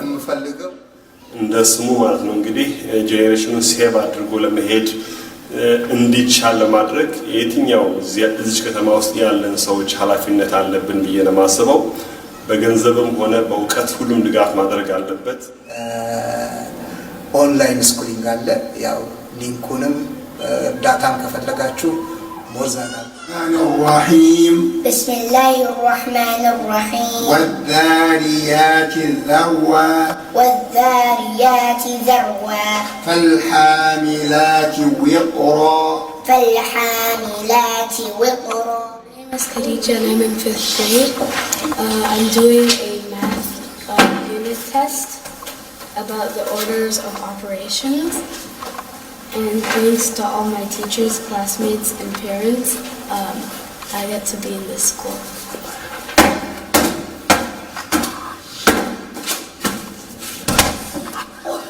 የምፈልገው። እንደ ስሙ ማለት ነው እንግዲህ ጄኔሬሽኑን ሴቭ አድርጎ ለመሄድ እንዲቻል ለማድረግ የትኛው እዚች ከተማ ውስጥ ያለን ሰዎች ኃላፊነት አለብን ብዬ ነው የማስበው። በገንዘብም ሆነ በእውቀት ሁሉም ድጋፍ ማድረግ አለበት። ኦንላይን ስኩሊንግ አለ። ያው ሊንኩንም ዳታም ከፈለጋችሁ ሞዛናል الرحيم بسم الله الرحمن الرحيم والذاريات ذروا والذاريات ذروا فالحاملات وقرا فالحاملات وقرا. My name is Khadija and I'm in 5th grade. I'm doing a math unit test about the orders of operations. And thanks to all my teachers, classmates, and parents, I get to be in this school.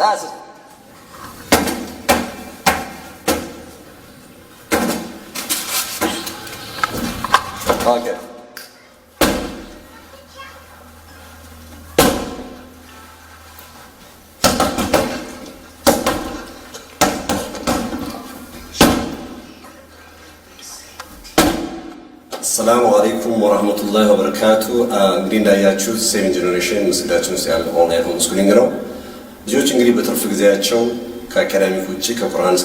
That's it. Okay. السلام عليكم ورحمة الله وبركاته. እንግዲህ እንዳያችሁ ሴቨን ጄኔሬሽን ምስላችን ውስጥ ያለ ኦንላይን ሆም ስኩሊንግ ነው። ልጆች እንግዲህ በትርፍ ጊዜያቸው ከአካዳሚክ ውጪ ከቁርአን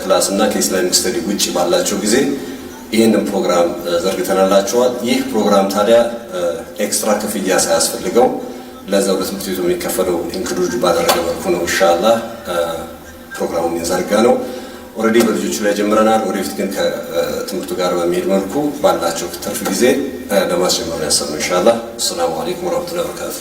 ክላስ እና ከኢስላሚክ ስተዲ ውጪ ባላቸው ጊዜ ይህንን ፕሮግራም ዘርግተናላችኋል። ይህ ፕሮግራም ታዲያ ኤክስትራ ክፍያ ሳያስፈልገው ለዛው ለትምህርት ቤቱ የሚከፈለው ኢንክሉድ ባደረገ መልኩ ነው ኢንሻአላህ ፕሮግራሙን የዘርጋ ነው። ኦሬዲ በልጆቹ ላይ ጀምረናል። ወደፊት ግን ከትምህርቱ ጋር በሚሄድ መልኩ ባላቸው ትርፍ ጊዜ ለማስጀመር ያሰብነው ኢንሻአላህ። ሰላም አለይኩም ወራህመቱላሂ ወበረካቱ።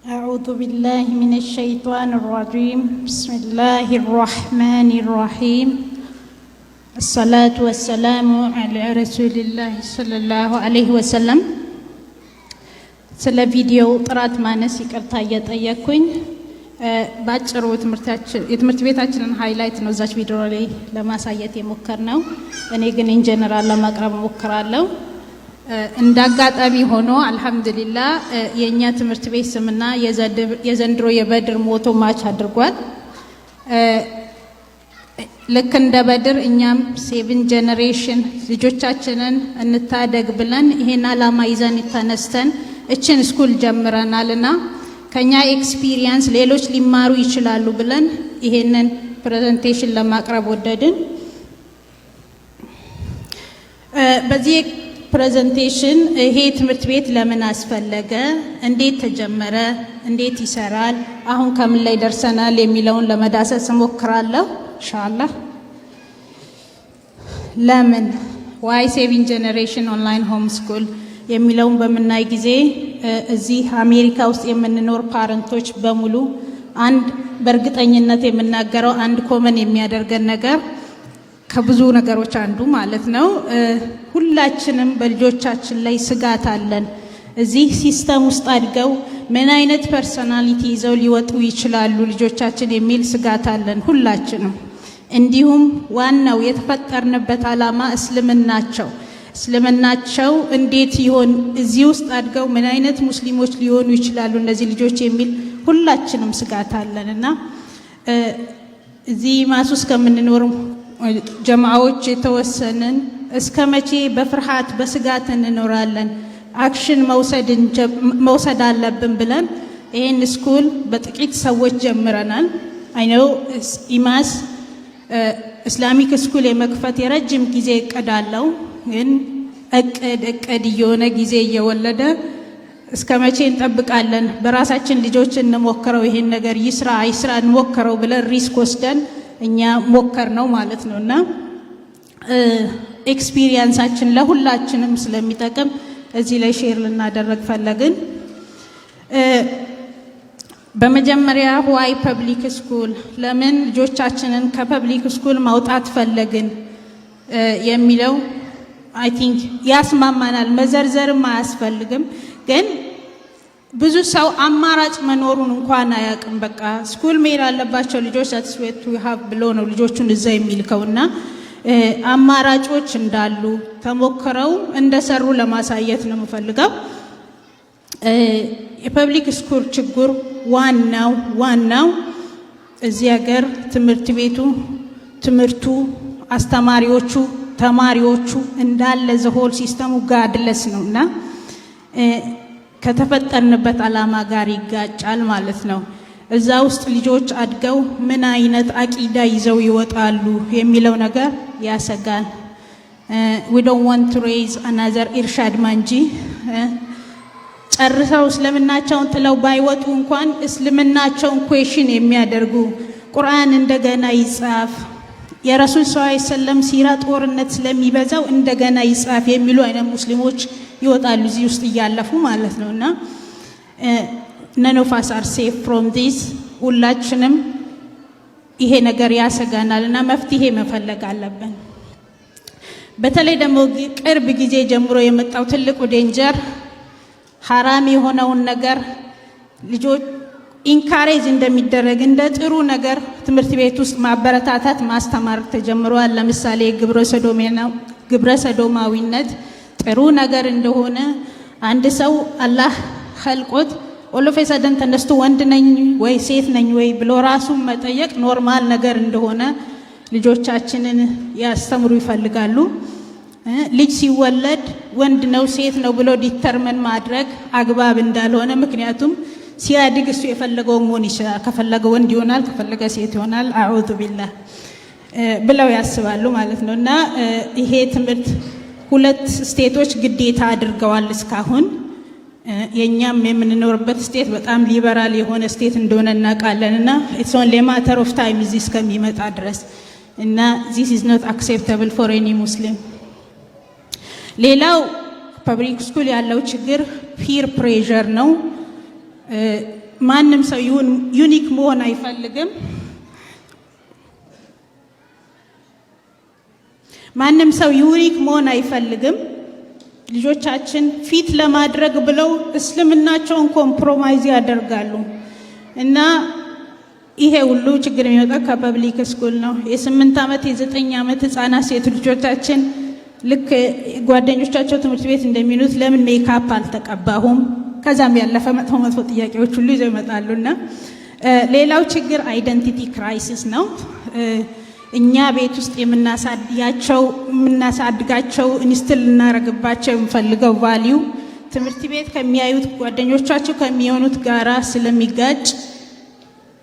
أعوذ بالله من الشيطان الرجيم بسم الله الرحمن الرحيم الصلاة والسلام على رسول الله صلى الله عليه وسلم ስለ ቪዲዮ ጥራት ማነስ ይቅርታ እየጠየቅኩኝ ባጭሩ የትምህርት ቤታችንን ሃይላይት ነው እዛች ቪዲዮ ላይ ለማሳየት የሞከርነው። እኔ ግን ኢን ጀነራል ለማቅረብ ሞክራለሁ። እንዳጋጣሚ ሆኖ አልহামዱሊላህ የኛ ትምህርት ቤት ስምና የዘንድሮ የበድር ሞቶ ማች አድርጓል። ልክ እንደ በድር እኛም 7 ጀነሬሽን ልጆቻችንን እንታደግ ብለን ይሄን አላማ ይዘን ተነስተን እችን ስኩል ጀምረናልና ከኛ ኤክስፒሪየንስ ሌሎች ሊማሩ ይችላሉ ብለን ይሄንን ፕሬዘንቴሽን ለማቅረብ ወደድን። በዚህ ፕሬዘንቴሽን ይሄ ትምህርት ቤት ለምን አስፈለገ፣ እንዴት ተጀመረ፣ እንዴት ይሰራል፣ አሁን ከምን ላይ ደርሰናል የሚለውን ለመዳሰስ እሞክራለሁ ኢንሻአላህ። ለምን ዋይ 7 ጀነሬሽን ኦንላይን ሆም ስኩል የሚለውን በመናይ ጊዜ እዚህ አሜሪካ ውስጥ የምንኖር ፓረንቶች በሙሉ አንድ በእርግጠኝነት የምናገረው አንድ ኮመን የሚያደርገን ነገር ከብዙ ነገሮች አንዱ ማለት ነው ሁላችንም በልጆቻችን ላይ ስጋት አለን። እዚህ ሲስተም ውስጥ አድገው ምን አይነት ፐርሰናሊቲ ይዘው ሊወጡ ይችላሉ ልጆቻችን የሚል ስጋት አለን ሁላችንም። እንዲሁም ዋናው የተፈጠርንበት አላማ እስልምናቸው እንዴት ይሆን እዚህ ውስጥ አድገው ምን አይነት ሙስሊሞች ሊሆኑ ይችላሉ እነዚህ ልጆች የሚል ሁላችንም ስጋት አለንና እዚህ ማሱስ ከምንኖር ጀማዓዎች የተወሰነን እስከመቼ በፍርሃት በስጋት እንኖራለን? አክሽን መውሰድ አለብን ብለን ይሄን ስኩል በጥቂት ሰዎች ጀምረናል። አይ ኖ ኢማስ ኢስላሚክ ስኩል የመክፈት የረጅም ጊዜ እቅድ አለው። ግን እቅድ የሆነ ጊዜ እየወለደ እስከመቼ እንጠብቃለን? በራሳችን ልጆች እንሞክረው ይሄን ነገር ይስራ አይስራ እንሞክረው ብለን ሪስክ ወስደን እኛ ሞከር ነው ማለት ነውና ኤክስፒሪየንሳችን ለሁላችንም ስለሚጠቅም እዚህ ላይ ሼር ልናደርግ ፈለግን። በመጀመሪያ ዋይ ፐብሊክ ስኩል ለምን ልጆቻችንን ከፐብሊክ ስኩል ማውጣት ፈለግን የሚለው አይ ቲንክ ያስማማናል። መዘርዘርም አያስፈልግም። ግን ብዙ ሰው አማራጭ መኖሩን እንኳን አያውቅም። በቃ ስኩል መሄድ አለባቸው ልጆች ሳትስዌት ቱ ሃቭ ብሎ ነው ልጆቹን እዛ የሚልከውና አማራጮች እንዳሉ ተሞክረው እንደሰሩ ለማሳየት ነው የምፈልገው። የፐብሊክ ስኩል ችግር ዋናው እዚህ ሀገር ትምህርት ቤቱ ትምህርቱ አስተማሪዎቹ ተማሪዎቹ እንዳለ ዘሆል ሲስተሙ ጋድለስ ነውና ከተፈጠርንበት አላማ ጋር ይጋጫል ማለት ነው። እዛ ውስጥ ልጆች አድገው ምን አይነት አቂዳ ይዘው ይወጣሉ የሚለው ነገር ያሰጋል። we don't want to raise another ኢርሻድ ማንጂ ጨርሰው እስልምናቸውን ጥለው ባይወጡ እንኳን እስልምናቸውን ኩዌሽን የሚያደርጉ ቁርአን እንደገና ይጻፍ የረሱል ሰለላሁ ዐለይሂ ወሰለም ሲራ ጦርነት ስለሚበዛው እንደገና ይጻፍ የሚሉ አይነት ሙስሊሞች ይወጣሉ እዚህ ውስጥ እያለፉ ማለት ነውና none of us are safe from this። ሁላችንም ይሄ ነገር ያሰጋናልና መፍትሄ መፈለግ አለብን። በተለይ ደግሞ ቅርብ ጊዜ ጀምሮ የመጣው ትልቁ ዴንጀር ሐራም የሆነውን ነገር ልጆች ኢንካሬጅ እንደሚደረግ እንደ ጥሩ ነገር ትምህርት ቤት ውስጥ ማበረታታት ማስተማር ተጀምሯል። ለምሳሌ ግብረ ሰዶማዊነት ጥሩ ነገር እንደሆነ አንድ ሰው አላህ ኸልቆት ኦሎፌሰደን ተነስቶ ወንድ ነኝ ወይ ሴት ነኝ ወይ ብሎ ራሱን መጠየቅ ኖርማል ነገር እንደሆነ ልጆቻችንን ያስተምሩ ይፈልጋሉ። ልጅ ሲወለድ ወንድ ነው ሴት ነው ብሎ ዲተርመን ማድረግ አግባብ እንዳልሆነ ምክንያቱም ሲያድግ እሱ የፈለገው መሆን ይችላል። ከፈለገ ወንድ ይሆናል፣ ከፈለገ ሴት ይሆናል። አዑዙ ቢላህ ብለው ያስባሉ ማለት ነውና ይሄ ትምህርት ሁለት ስቴቶች ግዴታ አድርገዋል እስካሁን። የኛም የምንኖርበት ስቴት በጣም ሊበራል የሆነ ስቴት እንደሆነ እናውቃለንና it's only a matter of time እዚህ እስከሚመጣ ድረስ እና this is not acceptable for any Muslim። ሌላው ፐብሊክ ስኩል ያለው ችግር ፒር ፕሬዠር ነው። ማንም ሰው ዩኒክ መሆን አይፈልግም። ማንም ሰው ዩኒክ መሆን አይፈልግም። ልጆቻችን ፊት ለማድረግ ብለው እስልምናቸውን ኮምፕሮማይዝ ያደርጋሉ እና ይሄ ሁሉ ችግር የሚመጣው ከፐብሊክ ስኩል ነው። የ8 ዓመት የ9 ዓመት ህፃናት ሴት ልጆቻችን ልክ ጓደኞቻቸው ትምህርት ቤት እንደሚሉት ለምን ሜካፕ አልተቀባሁም ከዛም ያለፈ መጥፎ ጥያቄዎች ሁሉ ይዘው ይመጣሉና ሌላው ችግር አይደንቲቲ ክራይሲስ ነው። እኛ ቤት ውስጥ የምናሳድጋቸው ኢንስቲል ልናረግባቸው የምንፈልገው ቫልዩ ትምህርት ቤት ከሚያዩት ጓደኞቻቸው ከሚሆኑት ጋራ ስለሚጋጭ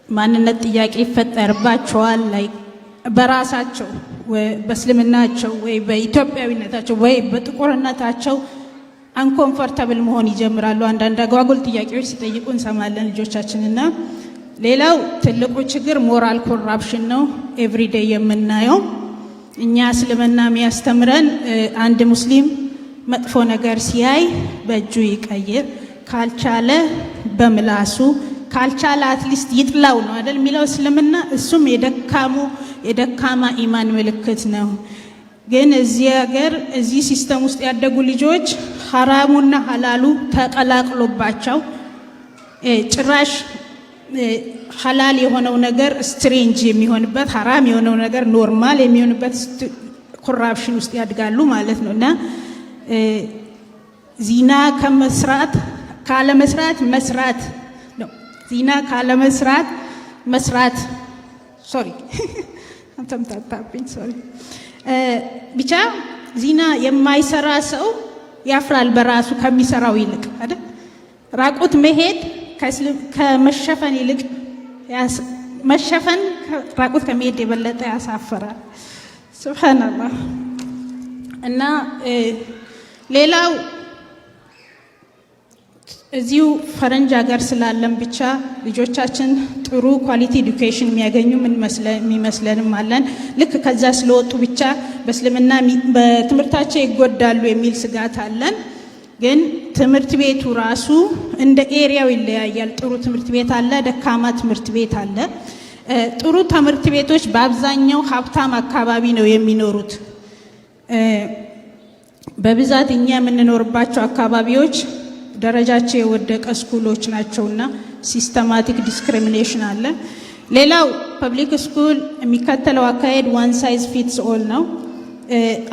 ማንነት ጥያቄ ይፈጠርባቸዋል። ላይ በራሳቸው በእስልምናቸው ወይ በኢትዮጵያዊነታቸው ወይ በጥቁርነታቸው አንኮምፎርታብል መሆን ይጀምራሉ። አንዳንድ አጓጉል ጥያቄዎች ሲጠይቁ እንሰማለን ልጆቻችንና ሌላው ትልቁ ችግር ሞራል ኮራፕሽን ነው። ኤቭሪዴይ የምናየው እኛ እስልምና የሚያስተምረን አንድ ሙስሊም መጥፎ ነገር ሲያይ በእጁ ይቀይር፣ ካልቻለ በምላሱ፣ ካልቻለ አትሊስት ይጥላው ነው አይደል የሚለው እስልምና። እሱም የደካማ ኢማን ምልክት ነው። ግን እዚህ ሀገር እዚህ ሲስተም ውስጥ ያደጉ ልጆች ሐራሙና ሐላሉ ተቀላቅሎባቸው ጭራሽ ሐላል የሆነው ነገር ስትሬንጅ የሚሆንበት ሐራም የሆነው ነገር ኖርማል የሚሆንበት ኮራፕሽን ውስጥ ያድጋሉ ማለት ነውና ዚና ካለመስራት መስራት ነው። ዚና ካለመስራት መስራት ተምታታብኝ ብቻ ዚና የማይሰራ ሰው ያፍራል በራሱ ከሚሰራው ይልቅ አይደል። ራቁት መሄድ ከመሸፈን ይልቅ መሸፈን ራቁት ከመሄድ የበለጠ ያሳፈራል። ሱብሃንአላህ። እና ሌላው እዚሁ ፈረንጅ ሀገር ስላለን ብቻ ልጆቻችን ጥሩ ኳሊቲ ኤዱኬሽን የሚያገኙ የሚመስለንም አለን። ልክ ከዛ ስለወጡ ብቻ በእስልምና በትምህርታቸው ይጎዳሉ የሚል ስጋት አለን። ግን ትምህርት ቤቱ ራሱ እንደ ኤሪያው ይለያያል። ጥሩ ትምህርት ቤት አለ፣ ደካማ ትምህርት ቤት አለ። ጥሩ ትምህርት ቤቶች በአብዛኛው ሀብታም አካባቢ ነው የሚኖሩት። በብዛት እኛ የምንኖርባቸው አካባቢዎች ደረጃቸው የወደቀ ስኩሎች ናቸውና ሲስተማቲክ ዲስክሪሚኔሽን አለ። ሌላው ፐብሊክ ስኩል የሚከተለው አካሄድ ዋን ሳይዝ ፊትስ ኦል ነው።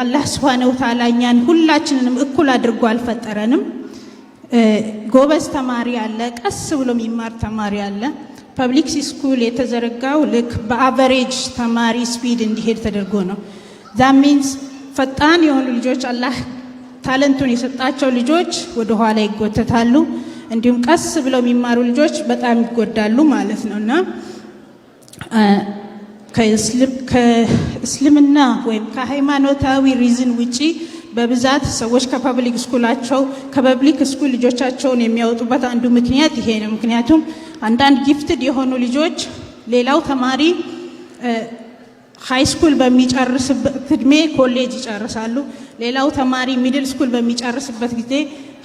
አላህ Subhanahu Wa Ta'ala እኛን ሁላችንንም እኩል አድርጎ አልፈጠረንም። ጎበዝ ተማሪ አለ፣ ቀስ ብሎ የሚማር ተማሪ አለ። ፐብሊክ ስኩል የተዘረጋው ልክ በአቨሬጅ ተማሪ ስፒድ እንዲሄድ ተደርጎ ነው። that means ፈጣን የሆኑ ልጆች አላህ ታለንቱን የሰጣቸው ልጆች ወደ ኋላ ይጎተታሉ፣ እንዲሁም ቀስ ብለው የሚማሩ ልጆች በጣም ይጎዳሉ ማለት ነውና ከእስልምና ወይም ከሃይማኖታዊ ሪዝን ውጪ በብዛት ሰዎች ከፐብሊክ ስኩል ልጆቻቸውን የሚያወጡበት አንዱ ምክንያት ይሄ ነው። ምክንያቱም አንዳንድ ጊፍትድ የሆኑ ልጆች ሌላው ተማሪ ሃይ ስኩል በሚጨርስበት እድሜ ኮሌጅ ይጨርሳሉ። ሌላው ተማሪ ሚድል ስኩል በሚጨርስበት ጊዜ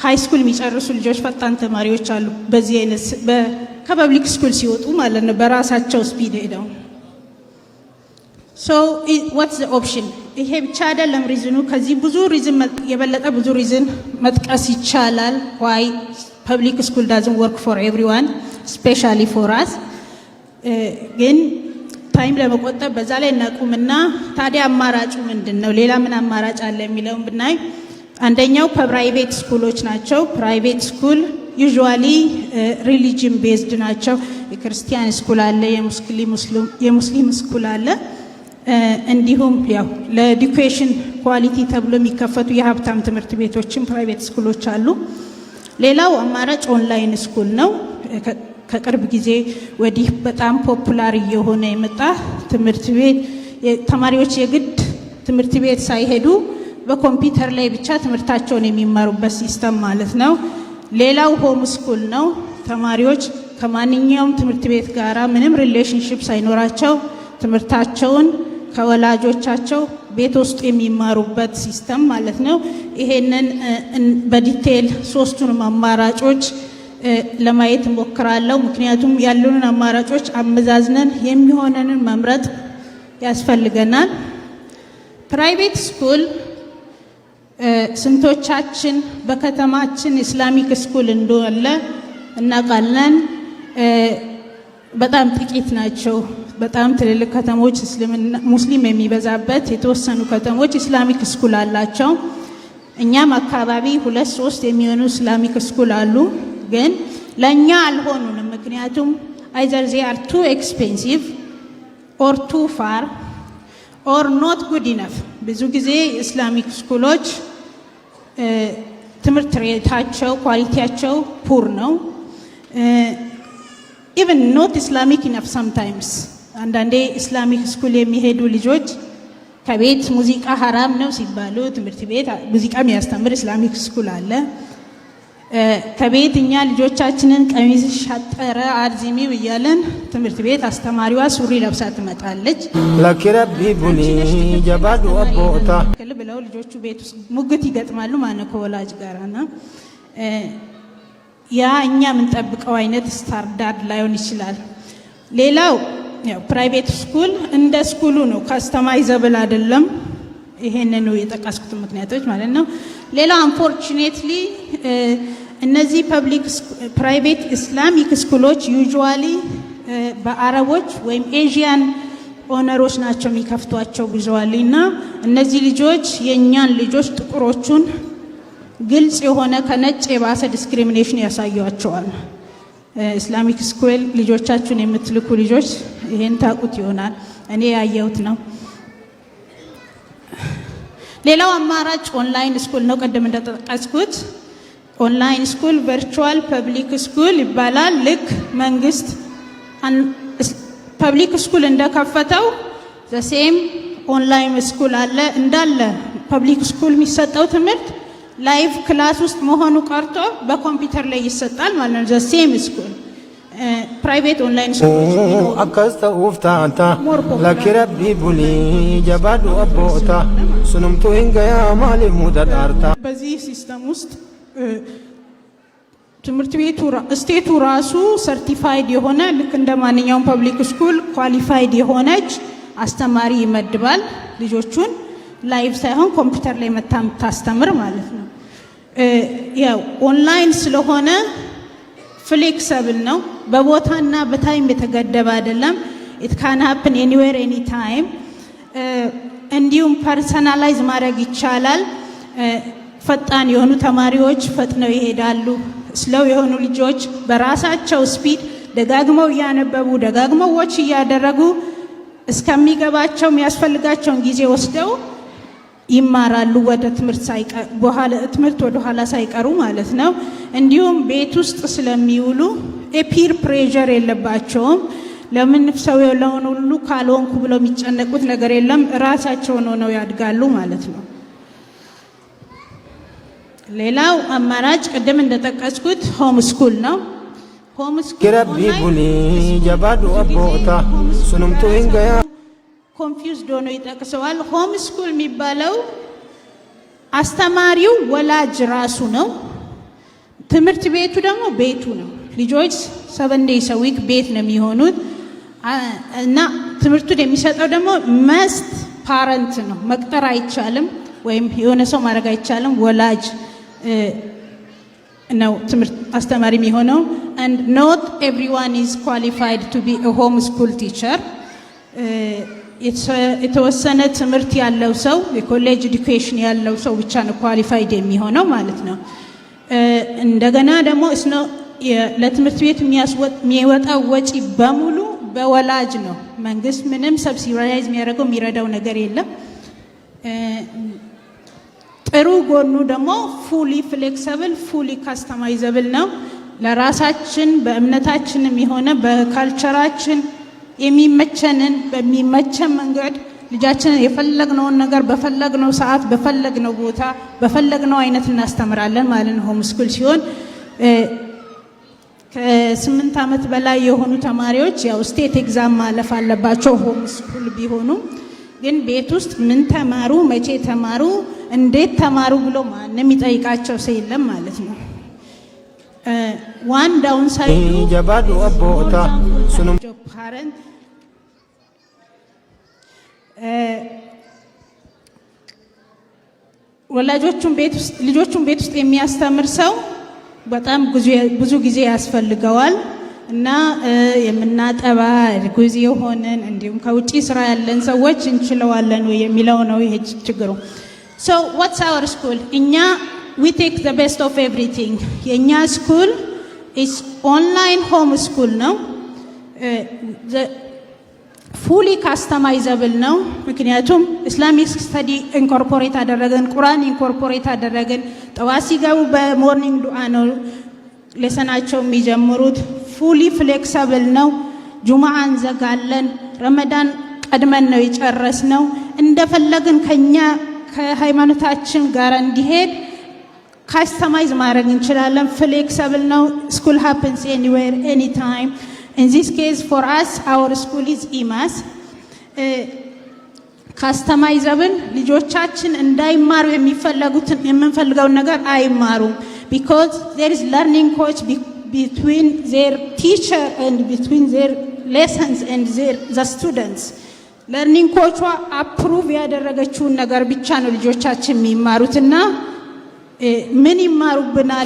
ሃይ ስኩል የሚጨርሱ ልጆች ፈጣን ተማሪዎች አሉ። በዚህ አይነት ከፐብሊክ ስኩል ሲወጡ ማለት ነው በራሳቸው ስፒድ ሄደው። so what's the option? ይሄ ብቻ አይደለም ሪዝኑ። ከዚህ ብዙ ሪዝን የበለጠ ብዙ ሪዝን መጥቀስ ይቻላል why public school doesn't work for everyone, especially for us. ግን ታይም ለመቆጠብ በዛ ላይ እናቁምና ታዲያ አማራጩ ምንድነው? ሌላ ምን አማራጭ አለ የሚለውን ብናይ አንደኛው ፕራይቬት ስኩሎች ናቸው። ፕራይቬት ስኩል ዩዥዋሊ ሪሊጂን ቤዝድ ናቸው። የክርስቲያን ስኩል አለ፣ የሙስሊም ስኩል አለ። እንዲሁም ያው ለኤዱኬሽን ኳሊቲ ተብሎ የሚከፈቱ የሀብታም ትምህርት ቤቶችም ፕራይቬት ስኩሎች አሉ። ሌላው አማራጭ ኦንላይን ስኩል ነው። ከቅርብ ጊዜ ወዲህ በጣም ፖፑላር እየሆነ የመጣ ትምህርት ቤት ተማሪዎች የግድ ትምህርት ቤት ሳይሄዱ በኮምፒውተር ላይ ብቻ ትምህርታቸውን የሚማሩበት ሲስተም ማለት ነው። ሌላው ሆም ስኩል ነው። ተማሪዎች ከማንኛውም ትምህርት ቤት ጋራ ምንም ሪሌሽንሺፕ ሳይኖራቸው ትምህርታቸውን ከወላጆቻቸው ቤት ውስጥ የሚማሩበት ሲስተም ማለት ነው። ይሄንን በዲቴል ሶስቱንም አማራጮች ለማየት እንሞክራለሁ። ምክንያቱም ያሉንን አማራጮች አመዛዝነን የሚሆነንን መምረጥ ያስፈልገናል። ፕራይቬት ስኩል ስንቶቻችን በከተማችን ኢስላሚክ ስኩል እንደሆነ እናውቃለን? በጣም ጥቂት ናቸው። በጣም ትልልቅ ከተሞች ሙስሊም የሚበዛበት የተወሰኑ ከተሞች ኢስላሚክ ስኩል አላቸው። እኛም አካባቢ 2-3 የሚሆኑ ኢስላሚክ ስኩል አሉ፣ ግን ለኛ አልሆኑንም። ምክንያቱም either they are too expensive or too far or not good enough። ብዙ ጊዜ ኢስላሚክ ስኩሎች ትምህርት ሬታቸው ኳሊቲያቸው ፑር ነው። even not Islamic enough sometimes። አንዳንዴ ኢስላሚክ ስኩል የሚሄዱ ልጆች ከቤት ሙዚቃ ሐራም ነው ሲባሉ ትምህርት ቤት ሙዚቃ የሚያስተምር ኢስላሚክ ስኩል አለ። ከቤት እኛ ልጆቻችንን ቀሚስ ሻጠረ አርዚሚው እያለን ትምህርት ቤት አስተማሪዋ ሱሪ ለብሳ ትመጣለች። ለኪረቢ ቡኒ ጀባዱ አቦታ ብለው ልጆቹ ቤት ውስጥ ሙግት ይገጥማሉ ማለት ከወላጅ ጋርና ያ እኛ የምንጠብቀው አይነት ስታንዳርድ ላይሆን ይችላል። ሌላው ያው ፕራይቬት ስኩል እንደ ስኩሉ ነው፣ ካስተማይዘብል አይደለም። ይሄንን ነው የጠቀስኩት ምክንያቶች ማለት ነው። ሌላው አንፎርቹኔትሊ እነዚህ ፐብሊክ ፕራይቬት ኢስላሚክ ስኩሎች ዩዥዋሊ በአረቦች ወይም ኤዥያን ኦነሮች ናቸው የሚከፍቷቸው ብዙዋሊ እና እነዚህ ልጆች የእኛን ልጆች ጥቁሮቹን ግልጽ የሆነ ከነጭ የባሰ ዲስክሪሚኔሽን ያሳያቸዋል። ኢስላሚክ ስኩል ልጆቻችሁን የምትልኩ ልጆች ይሄን ታውቁት ይሆናል፣ እኔ ያየሁት ነው። ሌላው አማራጭ ኦንላይን ስኩል ነው። ቀደም እንደተጠቀስኩት ኦንላይን ስኩል ቨርቹዋል ፐብሊክ ስኩል ይባላል። ልክ መንግስት ፐብሊክ ስኩል እንደከፈተው ዘሴም ኦንላይን ስኩል አለ። እንዳለ ፐብሊክ ስኩል የሚሰጠው ትምህርት ላይቭ ክላስ ውስጥ መሆኑ ቀርቶ በኮምፒውተር ላይ ይሰጣል ማለት ነው። ዘሴም ስኩል ፕራይቬት ኦንላይን ስኩል አካስተ ኡፍታንታ ለኪረቢ ቡኒ ጀባዱ አቦታ ሱኑምቱ እንገያ ማሊ ሙዳዳርታ በዚህ ሲስተም ውስጥ ትምህርት ቤቱ ስቴቱ ራሱ ሰርቲፋይድ የሆነ ልክ እንደ ማንኛውም ፐብሊክ ስኩል ኳሊፋይድ የሆነች አስተማሪ ይመድባል። ልጆቹን ላይቭ ሳይሆን ኮምፒውተር ላይ ታስተምር ማለት ነው። ያው ኦንላይን ስለሆነ ፍሌክሰብል ነው። በቦታና በታይም የተገደበ አይደለም። ኢት ካን ሃፕን ኤኒዌር ኤኒ ታይም። እንዲሁም ፐርሰናላይዝ ማድረግ ይቻላል። ፈጣን የሆኑ ተማሪዎች ፈጥነው ይሄዳሉ። ስለው የሆኑ ልጆች በራሳቸው ስፒድ ደጋግመው እያነበቡ ደጋግመው ዎች እያደረጉ እስከሚገባቸው የሚያስፈልጋቸውን ጊዜ ወስደው ይማራሉ። ወደ ትምህርት ወደ ኋላ ሳይቀሩ ማለት ነው። እንዲሁም ቤት ውስጥ ስለሚውሉ የፒር ፕሬዠር የለባቸውም። ለምን ሰው የለውን ሁሉ ካልሆንኩ ብለው የሚጨነቁት ነገር የለም። ራሳቸውን ሆነው ያድጋሉ ማለት ነው። ሌላው አማራጭ ቅድም እንደጠቀስኩት ሆም ስኩል ነው። ሆም ስኩል ኪረቢ ቡኒ ጀባዱ አቦታ ሱኑምቱ እንገያ ኮንፊውዝድ ሆኖ ይጠቅሰዋል። ሆም ስኩል የሚባለው አስተማሪው ወላጅ ራሱ ነው። ትምህርት ቤቱ ደግሞ ቤቱ ነው። ልጆች 7 days a week ቤት ነው የሚሆኑት እና ትምህርቱን የሚሰጠው ደግሞ መስት ፓረንት ነው። መቅጠር አይቻልም ወይም የሆነ ሰው ማድረግ አይቻልም። ወላጅ ነው ትምህርት አስተማሪ የሚሆነው። and not everyone is qualified to be a home school teacher። የተወሰነ ትምህርት ያለው ሰው የኮሌጅ ኤዱኬሽን ያለው ሰው ብቻ ነው ኳሊፋይድ የሚሆነው ማለት ነው። እንደገና ደግሞ ለትምህርት ቤት የሚወጣው ወጪ በሙሉ በወላጅ ነው። መንግስት ምንም ሰብሲዳይዝ የሚያደርገው የሚረዳው ነገር የለም። ጥሩ ጎኑ ደግሞ ፉሊ ፍሌክሲብል ፉሊ ካስተማይዘብል ነው። ለራሳችን በእምነታችንም የሆነ በካልቸራችን የሚመቸንን በሚመቸን መንገድ ልጃችንን የፈለግነውን ነገር በፈለግነው ሰዓት በፈለግነው ቦታ በፈለግነው አይነት እናስተምራለን ማለት ነው። ሆም ስኩል ሲሆን ከ8 ዓመት በላይ የሆኑ ተማሪዎች ያው ስቴት ኤግዛም ማለፍ አለባቸው ሆም ስኩል ቢሆኑም፣ ግን ቤት ውስጥ ምን ተማሩ፣ መቼ ተማሩ፣ እንዴት ተማሩ ብሎ ማንም ይጠይቃቸው ሰው የለም ማለት ነው። ዋን ዳውን ሳይዱ ጀባዱ አቦታ ሱኑም ፓረንት ወላጆቹን ቤት ውስጥ የሚያስተምር ሰው በጣም ብዙ ጊዜ ያስፈልገዋል እና የምናጠባ እርጉዝ የሆነን እንዲሁም ከውጪ ስራ ያለን ሰዎች እንችለዋለን ወይ የሚለው ነው ይሄ ችግሩ። So what's our school? እኛ we take the best of everything. የኛ ስኩል is online home school ነው። ፉሊ ካስተማይዘብል ነው። ምክንያቱም ኢስላሚክ ስተዲ ኢንኮርፖሬት አደረገን፣ ቁርአን ኢንኮርፖሬት አደረገን። ጠዋት ሲገቡ በሞርኒንግ ዱዓ ነው ሌሰናቸው የሚጀምሩት። ፉሊ ፍሌክሲብል ነው። ጁምዓ እንዘጋለን። ረመዳን ቀድመን ነው የጨረስነው። እንደፈለግን ከኛ ከሃይማኖታችን ጋር እንዲሄድ ካስተማይዝ ማድረግ እንችላለን። ፍሌክሲብል ነው። ስኩል ሃፕንስ ኤኒዌር ኤኒታይም። In this case, for us, our school is IMAS. Customizable. ልጆቻችን እንዳይማሩ የምንፈልገውን ነገር አይማሩም. Because there is learning coach between their teacher and between their lessons and the students. Learning coach approve ያደረገችውን ነገር ብቻ ነው ልጆቻችን የሚማሩትና ምን ይማሩብናል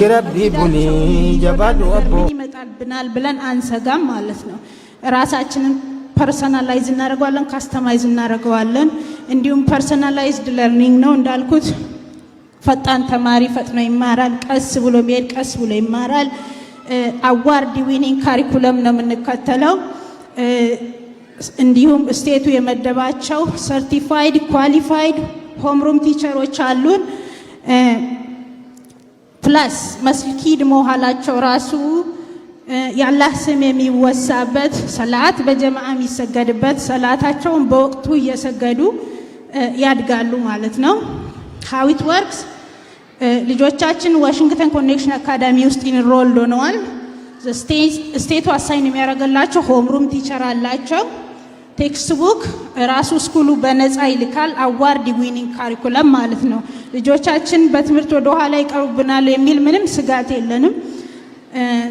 ይመጣልብናል ብለን አንሰጋም ማለት ነው። ራሳችንን ፐርሰናላይዝ እናደርገዋለን፣ ካስተማይዝ እናደርገዋለን። እንዲሁም ፐርሰናላይዝድ ለርኒንግ ነው እንዳልኩት። ፈጣን ተማሪ ፈጥኖ ይማራል፣ ቀስ ብሎ የሚሄድ ቀስ ብሎ ይማራል። አዋርድ ዊኒንግ ካሪኩለም ነው የምንከተለው። እንዲሁም ስቴቱ የመደባቸው ሰርቲፋይድ ኳሊፋይድ ሆምሩም ቲቸሮች አሉን። ፕላስ መስጊድ መሃላቸው ራሱ የአላህ ስም የሚወሳበት ሰላት በጀማዓ የሚሰገድበት ሰላታቸውን በወቅቱ እየሰገዱ ያድጋሉ ማለት ነው። how it works ልጆቻችን ዋሽንግተን ኮኔክሽን አካዳሚ ውስጥ ኢንሮልድ ሆነዋል። ስቴቱ አሳይን የሚያደርግላቸው ሆምሩም ቲቸር አላቸው። ቴክስት ቡክ ራሱ ስኩሉ በነፃ ይልካል። አዋርድ ዊኒንግ ካሪኩለም ማለት ነው። ልጆቻችን በትምህርት ወደ ኋላ ይቀሩብናል የሚል ምንም ስጋት የለንም።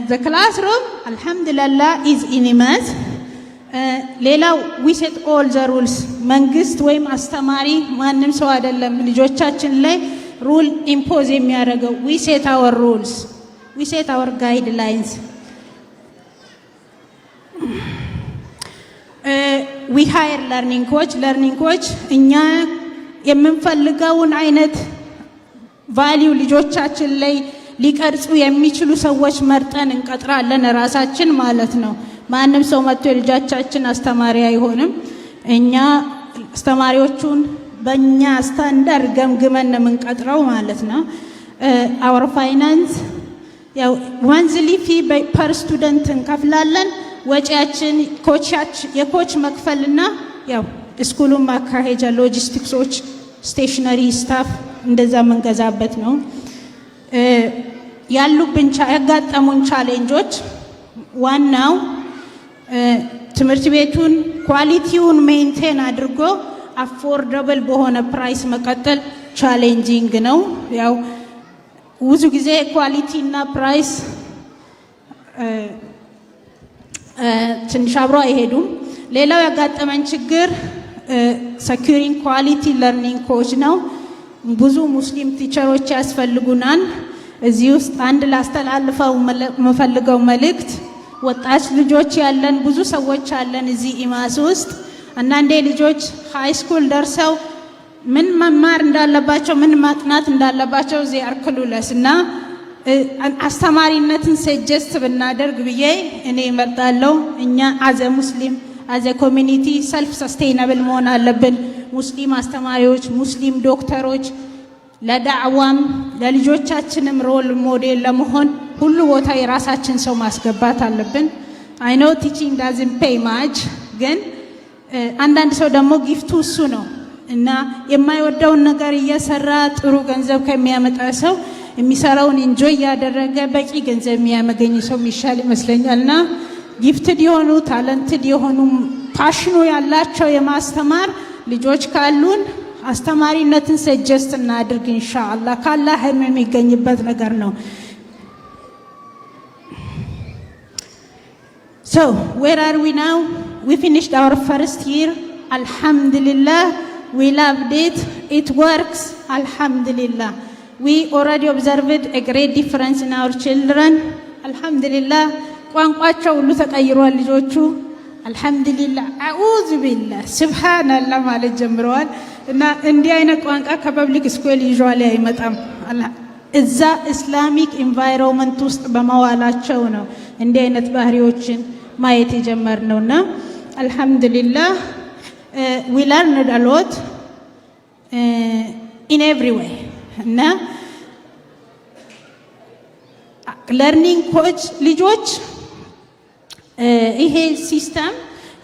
the classroom alhamdulillah is in IMAS። ሌላው we set all the rules። መንግስት ወይም አስተማሪ ማንም ሰው አይደለም ልጆቻችን ላይ ሩል ኢምፖዝ የሚያደርገው። we set our rules, we set our guidelines. we hire learning coach እኛ የምንፈልገውን አይነት ቫልዩ ልጆቻችን ላይ ሊቀርጹ የሚችሉ ሰዎች መርጠን እንቀጥራለን ራሳችን ማለት ነው። ማንም ሰው መጥቶ ልጆቻችን አስተማሪ አይሆንም። እኛ አስተማሪዎቹን በእኛ ስታንዳርድ ገምግመን ነው የምንቀጥረው ማለት ነው። our finance ያው monthly fee per student እንከፍላለን። ወጪያችን የኮች መክፈልና ያው ስኩሉን ማካሄጃ ሎጂስቲክሶች፣ ስቴሽነሪ ስታፍ እንደዛ መንገዛበት ነው። ያጋጠሙን ቻሌንጆች ዋናው ትምህርት ቤቱን ኳሊቲውን ሜንቴን አድርጎ አፎርደብል በሆነ ፕራይስ መቀጠል ቻሌንጂንግ ነው። ያው ብዙ ጊዜ ኳሊቲ እና ፕራይስ ትንሽ አብሮ አይሄዱም። ሌላው ያጋጠመን ችግር securing quality learning coach ነው። ብዙ ሙስሊም ቲቸሮች ያስፈልጉናል። እዚህ ውስጥ አንድ ላስተላልፈው የምፈልገው መልእክት ወጣት ልጆች ያለን ብዙ ሰዎች አለን እዚህ ኢማስ ውስጥ። አንዳንዴ ልጆች ሃይ ስኩል ደርሰው ምን መማር እንዳለባቸው ምን ማጥናት እንዳለባቸው እዚህ አርክሉለስ እና አስተማሪነትን ሰጀስት ብናደርግ ብዬ እኔ እመርጣለሁ። እኛ አዘ ሙስሊም አዘ ኮሚኒቲ ሰልፍ ሰስቴይነብል መሆን አለብን። ሙስሊም አስተማሪዎች፣ ሙስሊም ዶክተሮች ለዳዕዋም ለልጆቻችንም ሮል ሞዴል ለመሆን ሁሉ ቦታ የራሳችን ሰው ማስገባት አለብን። አይ ኖ ቲቺንግ ዳዝንት ፔይ ማች፣ ግን አንዳንድ ሰው ደግሞ ጊፍቱ እሱ ነው እና የማይወደውን ነገር እየሰራ ጥሩ ገንዘብ ከሚያመጣ ሰው የሚሰራውን ኢንጆይ ያደረገ በቂ ገንዘብ የሚያመገኝ ሰው የሚሻል ይመስለኛልና ጊፍትድ የሆኑ ታለንትድ የሆኑ ፓሽኑ ያላቸው የማስተማር ልጆች ካሉን አስተማሪነትን ሰጀስት እናድርግ። ኢንሻአላህ ካላህ የሚገኝበት ነገር ነው። So where are we now? We finished our first year. Alhamdulillah, we loved it. It works, alhamdulillah. We already observed a great difference in our children. Alhamdulillah. ቋንቋቸው ሁሉ ተቀይሯል ልጆቹ አልহামዱሊላህ አዑዙ ቢላህ ሱብሃንአላህ ማለት ጀምረዋል እና እንዲህ አይነት ቋንቋ ከፐብሊክ ስኩል ይዟል አይመጣም እዛ ኢስላሚክ ኢንቫይሮንመንት ውስጥ በመዋላቸው ነው እንዲህ አይነት ባህሪዎችን ማየት የጀመርነውና አልহামዱሊላህ we learned a lot in every way እና learning coach ልጆች ይሄ ሲስተም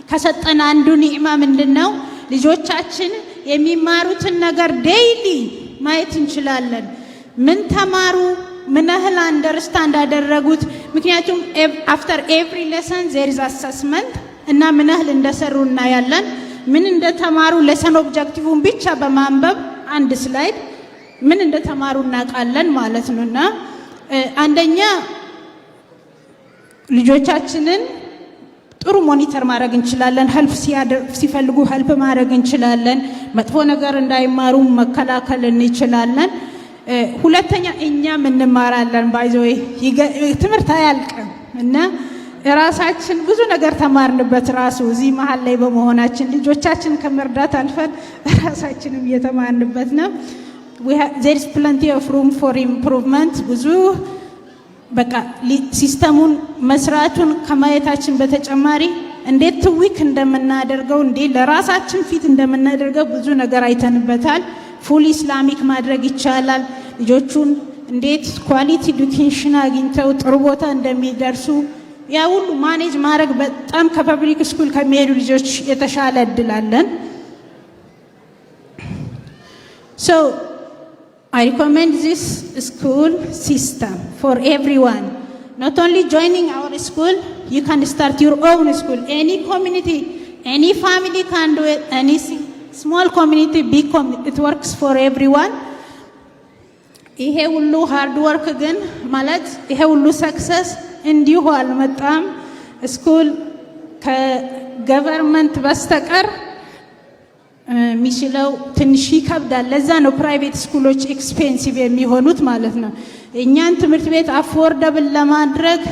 ከሰጠን አንዱ ኒዕማ ምንድነው ልጆቻችን የሚማሩትን ነገር ዴይሊ ማየት እንችላለን ምን ተማሩ ምን ያህል አንደርስታንድ አደረጉት ምክንያቱም after every lesson there is assessment እና ምን ያህል እንደሰሩ እናያለን ምን እንደተማሩ lesson objectiveውን ብቻ በማንበብ አንድ ስላይድ ምን እንደተማሩ እናውቃለን ማለት ነውና አንደኛ ልጆቻችንን ጥሩ ሞኒተር ማድረግ እንችላለን ሄልፕ ሲፈልጉ ሄልፕ ማድረግ እንችላለን መጥፎ ነገር እንዳይማሩ መከላከል እንችላለን ሁለተኛ እኛም እንማራለን ባይዘይ ትምህርት አያልቅም እና ራሳችን ብዙ ነገር ተማርንበት ራሱ እዚህ መሃል ላይ በመሆናችን ልጆቻችን ከመርዳት አልፈን ራሳችንም እየተማርንበት ነው there is plenty of room for improvement ብዙ በቃ ሲስተሙን መስራቱን ከማየታችን በተጨማሪ እንዴት ትዊክ እንደምናደርገው እንዴት ለራሳችን ፊት እንደምናደርገው ብዙ ነገር አይተንበታል ፉል ኢስላሚክ ማድረግ ይቻላል ልጆቹን እንዴት ኳሊቲ ኤዱኬሽን አግኝተው ጥሩ ቦታ እንደሚደርሱ ያ ሁሉ ማኔጅ ማድረግ በጣም ከፐብሊክ ስኩል ከሚሄዱ ልጆች የተሻለ እድላለን so I recommend this school system for everyone. Not only joining our school, you can start your own school. Any community, any family can do it. Any small community, big community, it works for everyone. ይሄ ሁሉ ሃርድ ወርክ ግን ማለት ይሄ ሁሉ ሰክሰስ እንዲሁ አልመጣም ስኩል ከገቨርንመንት በስተቀር ሚሽለው ትንሽ ይከብዳል ለዛ ነው ፕራይቬት ስኩሎች ኤክስፔንሲቭ የሚሆኑት ማለት ነው እኛን ትምህርት ቤት አፎርደብል ለማድረግ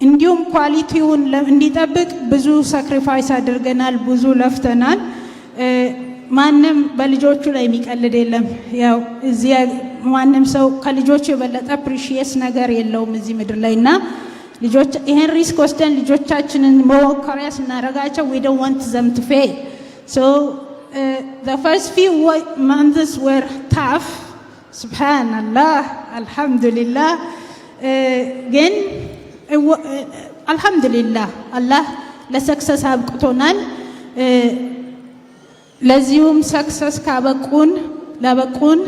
እንዲሁም ኳሊቲውን እንዲጠብቅ ብዙ ሳክሪፋይስ አድርገናል ብዙ ለፍተናል ማንም በልጆቹ ላይ የሚቀልድ የለም ያው እዚህ ማንም ሰው ከልጆቹ የበለጠ ፕሪሺየስ ነገር የለውም እዚህ ምድር ላይና ልጆች ይሄን ሪስክ ወስደን ልጆቻችንን መወከሪያ ስናረጋቸው we don't want them to fail So the first few months were tough. Subhanallah, alhamdulillah. Again, alhamdulillah. Allah la success abqtonal. ለዚሁም ሰክሰስ ካበቁን ለበቁን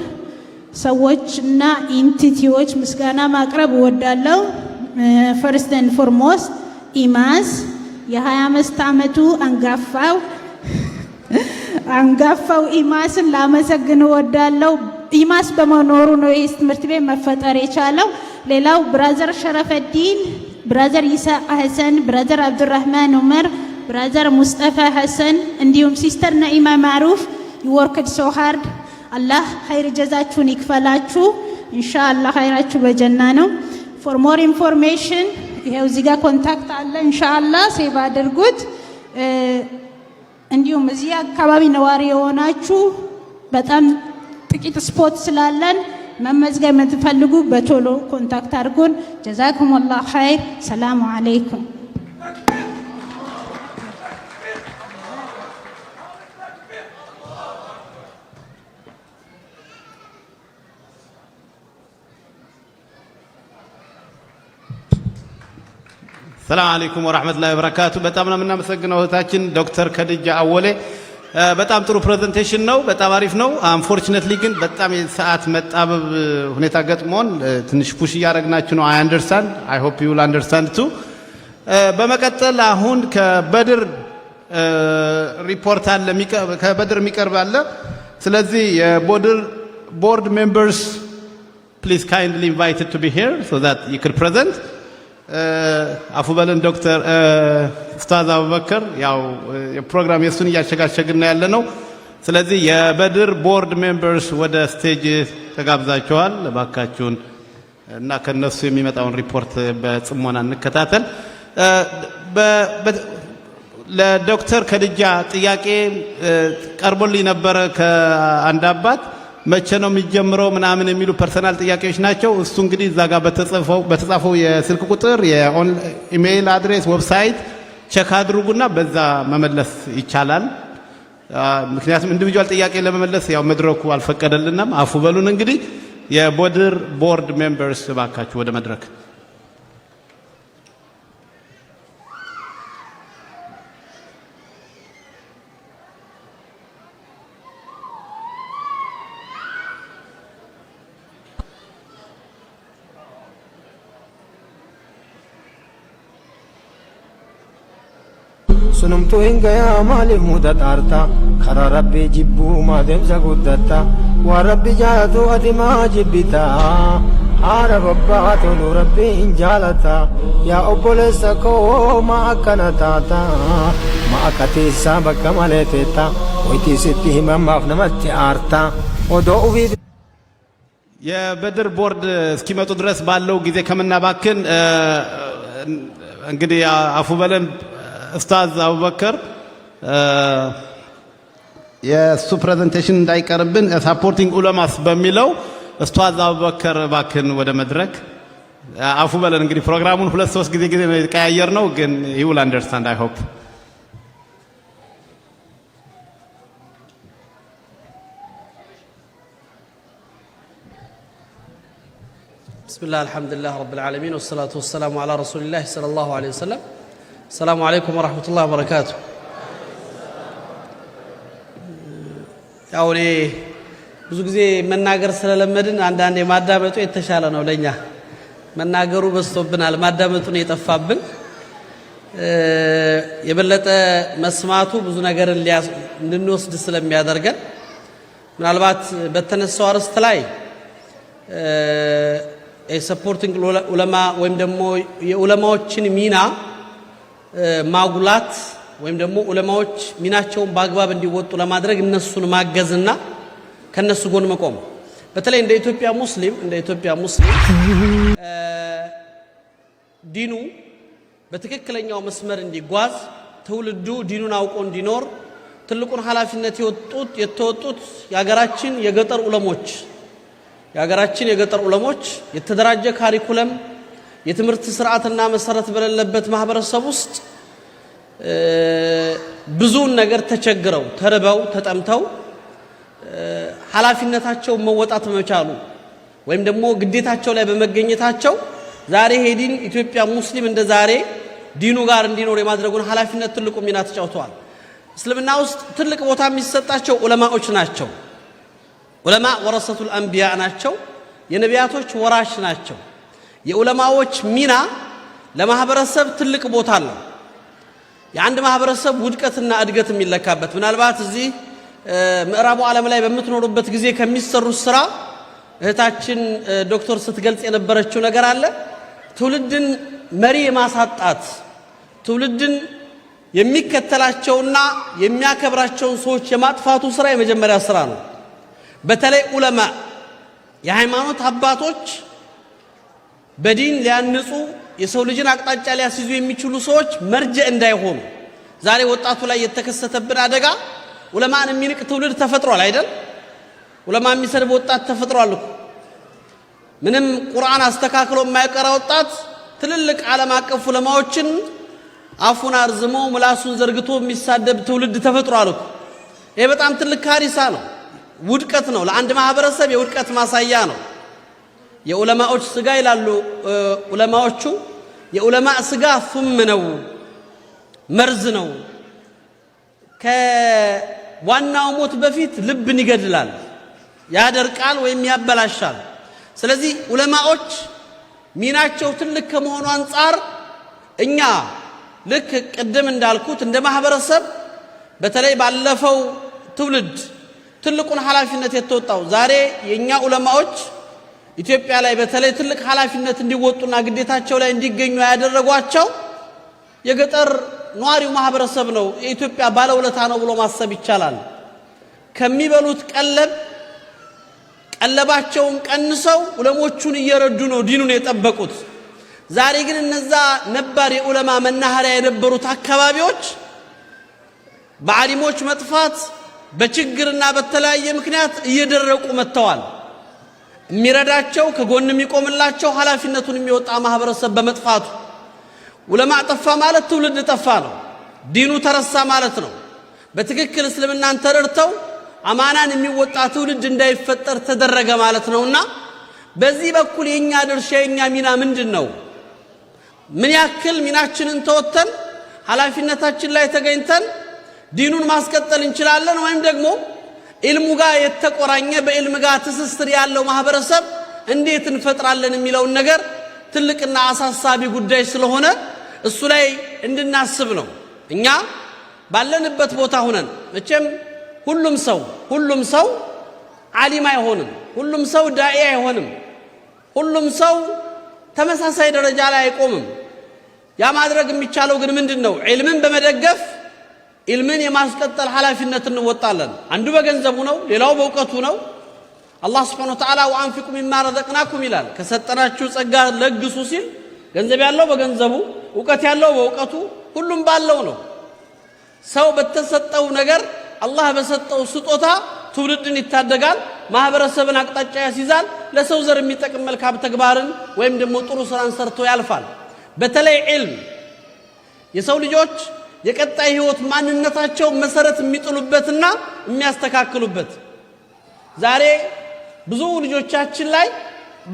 ሰዎችና ኢንቲቲዎች ምስጋና ማቅረብ ወዳለው first and foremost ኢማስ የ25 ዓመቱ አንጋፋው ኢማስን ላመሰግን ወዳለው ኢማስ በመኖሩ ነው ይህ ትምህርት ቤት መፈጠር የቻለው ሌላው ብራዘር ሸረፈዲን ብራዘር ኢሳ ሐሰን ብራዘር አብዱራህማን ዑመር ብራዘር ሙስጠፋ ሐሰን እንዲሁም ሲስተር ነኢማ ማሩፍ you worked so hard አላህ ኸይር ጀዛችሁን ይክፈላችሁ ኢንሻአላህ ኸይራችሁ በጀና ነው for more information ይሄው እዚህ ጋር ኮንታክት አለ ኢንሻአላህ ሴቭ አድርጉት እንዲሁም እዚህ አካባቢ ነዋሪ የሆናችሁ በጣም ጥቂት ስፖት ስላለን መመዝገብ የምትፈልጉ በቶሎ ኮንታክት አድርጉን ጀዛኩሙላህ ኸይር ሰላም አለይኩም ሰላም አለይኩም ወራህመቱላሂ ወበረካቱ በጣም ነው የምናመሰግነው እህታችን ዶክተር ከድጃ አወሌ በጣም ጥሩ ፕሬዘንቴሽን ነው በጣም አሪፍ ነው አንፎርቹኔትሊ ግን በጣም የሰዓት መጣበብ ሁኔታ ገጥሞን ትንሽ ፑሽ ያረግናችሁ ነው አይ አንደርስታንድ አይ ሆፕ ዩ ዊል አንደርስታንድ ቱ በመቀጠል አሁን ከበድር ሪፖርት አለ ከበድር የሚቀርብ አለ ስለዚህ የቦርድ ሜምበርስ please kindly invited to be here so that you could present አፉበልን ዶክተር ኡስታዝ አቡበከር ያው የፕሮግራም የሱን ያሸጋሸግና ያለ ነው ስለዚህ የበድር ቦርድ ሜምበርስ ወደ ስቴጅ ተጋብዛቸዋል። እባካችሁን እና ከነሱ የሚመጣውን ሪፖርት በጽሞና እንከታተል። ለዶክተር ከድጃ ጥያቄ ቀርቦልኝ ነበረ ከአንድ አባት መቼ ነው የሚጀምረው ምናምን የሚሉ ፐርሰናል ጥያቄዎች ናቸው። እሱ እንግዲህ እዛ ጋር በተጻፈው የስልክ ቁጥር የኢሜይል አድሬስ ዌብሳይት ቼክ አድርጉና በዛ መመለስ ይቻላል። ምክንያቱም ኢንዲቪጁዋል ጥያቄ ለመመለስ ያው መድረኩ አልፈቀደልንም። አፉ በሉን። እንግዲህ የበድር ቦርድ ሜምበርስ ባካችሁ ወደ መድረክ sunumtu hingaya maaliif mudaxaarta karaa rabbii jibbuu maadeemsa guddatta waan rabbi jaalatu ati maa jibbita haadha babbaa tolu rabbiin jaalata yaa obboleessa koo maa akkana taata maa akka teessaa bakka malee teetta wayitii sitti himammaaf namatti aarta odoo ufii የበድር ቦርድ እስኪመጡ ድረስ ባለው ጊዜ ከምናባክን እንግዲህ አፉ በለን ኡስታዝ አቡበከር የሱ ፕሬዘንቴሽን እንዳይቀርብን ሳፖርቲንግ ኡለማስ በሚለው ኡስታዝ አቡበከር ባክን ወደ መድረክ አፉ በለን። እንግዲህ ፕሮግራሙን 2-3 ጊዜ ነው የቀያየር ነው፣ ግን he will understand I hope. بسم الله الحمد لله رب العالمين والصلاة والسلام على رسول الله صلى الله عليه وسلم. السلام عليكم ورحمة الله وبركاته. ያው እኔ ብዙ ጊዜ መናገር ስለለመድን አንዳንዴ ማዳመጡ የተሻለ ነው ለኛ። መናገሩ በዝቶብናል፣ ማዳመጡ ነው የጠፋብን። የበለጠ መስማቱ ብዙ ነገር እንድንወስድ ስለሚያደርገን ምናልባት በተነሳው አርዕስት ላይ ሰፖርቲንግ ዑለማ ወይም ደግሞ የዑለማዎችን ሚና ማጉላት ወይም ደግሞ ዑለማዎች ሚናቸውን በአግባብ እንዲወጡ ለማድረግ እነሱን ማገዝና ከነሱ ጎን መቆም በተለይ እንደ ኢትዮጵያ ሙስሊም ዲኑ በትክክለኛው መስመር እንዲጓዝ ትውልዱ ዲኑን አውቆ እንዲኖር ትልቁን ኃላፊነት የተወጡት የሀገራችን የገጠር ዑለሞች የተደራጀ ካሪኩለም የትምህርት ስርዓትና መሰረት በሌለበት ማህበረሰብ ውስጥ ብዙውን ነገር ተቸግረው ተርበው ተጠምተው ኃላፊነታቸውን መወጣት መቻሉ ወይም ደግሞ ግዴታቸው ላይ በመገኘታቸው ዛሬ ሄዲን ኢትዮጵያ ሙስሊም እንደ ዛሬ ዲኑ ጋር እንዲኖር የማድረጉን ኃላፊነት ትልቁ ሚና ተጫውተዋል። እስልምና ውስጥ ትልቅ ቦታ የሚሰጣቸው ዑለማዎች ናቸው። ዑለማ ወረሰቱል አንቢያ ናቸው። የነቢያቶች ወራሽ ናቸው። የዑለማዎች ሚና ለማህበረሰብ ትልቅ ቦታ አለው። የአንድ ማህበረሰብ ውድቀትና እድገት የሚለካበት ምናልባት እዚህ ምዕራቡ ዓለም ላይ በምትኖሩበት ጊዜ ከሚሰሩ ስራ እህታችን ዶክተር ስትገልጽ የነበረችው ነገር አለ። ትውልድን መሪ የማሳጣት ትውልድን የሚከተላቸውና የሚያከብራቸውን ሰዎች የማጥፋቱ ስራ የመጀመሪያ ስራ ነው። በተለይ ዑለማ የሃይማኖት አባቶች በዲን ሊያንጹ የሰው ልጅን አቅጣጫ ሊያስይዙ የሚችሉ ሰዎች መርጀ እንዳይሆኑ ዛሬ ወጣቱ ላይ የተከሰተብን አደጋ ዑለማን የሚንቅ ትውልድ ተፈጥሯል አይደል? ዑለማ የሚሰድብ ወጣት ተፈጥሯል እኮ። ምንም ቁርአን አስተካክሎ የማይቀራ ወጣት ትልልቅ ዓለም አቀፍ ዑለማዎችን አፉን አርዝሞ ምላሱን ዘርግቶ የሚሳደብ ትውልድ ተፈጥሯል እኮ። ይሄ በጣም ትልቅ ካሪሳ ነው፣ ውድቀት ነው። ለአንድ ማህበረሰብ የውድቀት ማሳያ ነው። የዑለማዎች ስጋ ይላሉ ዑለማዎቹ፣ የዑለማ ስጋ ፉም ነው፣ መርዝ ነው። ከዋናው ሞት በፊት ልብን ይገድላል፣ ያደርቃል ወይም ያበላሻል። ስለዚህ ዑለማዎች ሚናቸው ትልቅ ከመሆኑ አንፃር እኛ ልክ ቅድም እንዳልኩት እንደ ማህበረሰብ በተለይ ባለፈው ትውልድ ትልቁን ኃላፊነት የተወጣው ዛሬ የኛ ዑለማዎች ኢትዮጵያ ላይ በተለይ ትልቅ ኃላፊነት እንዲወጡና ግዴታቸው ላይ እንዲገኙ ያደረጓቸው የገጠር ኗሪው ማህበረሰብ ነው። የኢትዮጵያ ባለውለታ ነው ብሎ ማሰብ ይቻላል። ከሚበሉት ቀለባቸውን ቀንሰው ዑለሞቹን እየረዱ ነው ዲኑን የጠበቁት። ዛሬ ግን እነዛ ነባር የዑለማ መናኸሪያ የነበሩት አካባቢዎች በዓሊሞች መጥፋት በችግርና በተለያየ ምክንያት እየደረቁ መጥተዋል። የሚረዳቸው ከጎን የሚቆምላቸው ኃላፊነቱን የሚወጣ ማህበረሰብ በመጥፋቱ ዑለማ ጠፋ ማለት ትውልድ ጠፋ ነው። ዲኑ ተረሳ ማለት ነው። በትክክል እስልምናን ተረድተው አማናን የሚወጣ ትውልድ እንዳይፈጠር ተደረገ ማለት ነውና በዚህ በኩል የኛ ድርሻ የኛ ሚና ምንድነው? ምን ያክል ሚናችንን ተወተን ኃላፊነታችን ላይ ተገኝተን ዲኑን ማስቀጠል እንችላለን? ወይም ደግሞ ኢልሙ ጋር የተቆራኘ በኢልም ጋር ትስስር ያለው ማህበረሰብ እንዴት እንፈጥራለን የሚለውን ነገር ትልቅና አሳሳቢ ጉዳይ ስለሆነ እሱ ላይ እንድናስብ ነው። እኛ ባለንበት ቦታ ሆነን መቼም ሁሉም ሰው ዓሊም አይሆንም፣ ሁሉም ሰው ዳኢ አይሆንም፣ ሁሉም ሰው ተመሳሳይ ደረጃ ላይ አይቆምም። ያ ማድረግ የሚቻለው ግን ምንድነው? ዒልምን በመደገፍ ኢልምን የማስቀጠል ኃላፊነት እንወጣለን። አንዱ በገንዘቡ ነው፣ ሌላው በእውቀቱ ነው። አላህ Subhanahu Wa Ta'ala ወአንፊቁ ሚማ ረዘቅናኩም ይላል። ከሰጠናችሁ ጸጋ ለግሱ ሲል ገንዘብ ያለው በገንዘቡ፣ እውቀት ያለው በእውቀቱ፣ ሁሉም ባለው ነው። ሰው በተሰጠው ነገር አላህ በሰጠው ስጦታ ትውልድን ይታደጋል፣ ማህበረሰብን አቅጣጫ ያስይዛል፣ ለሰው ዘር የሚጠቅም መልካም ተግባርን ወይም ደግሞ ጥሩ ስራን ሰርቶ ያልፋል። በተለይ ዒልም የሰው ልጆች የቀጣይ ህይወት ማንነታቸው መሰረት የሚጥሉበትና የሚያስተካክሉበት። ዛሬ ብዙ ልጆቻችን ላይ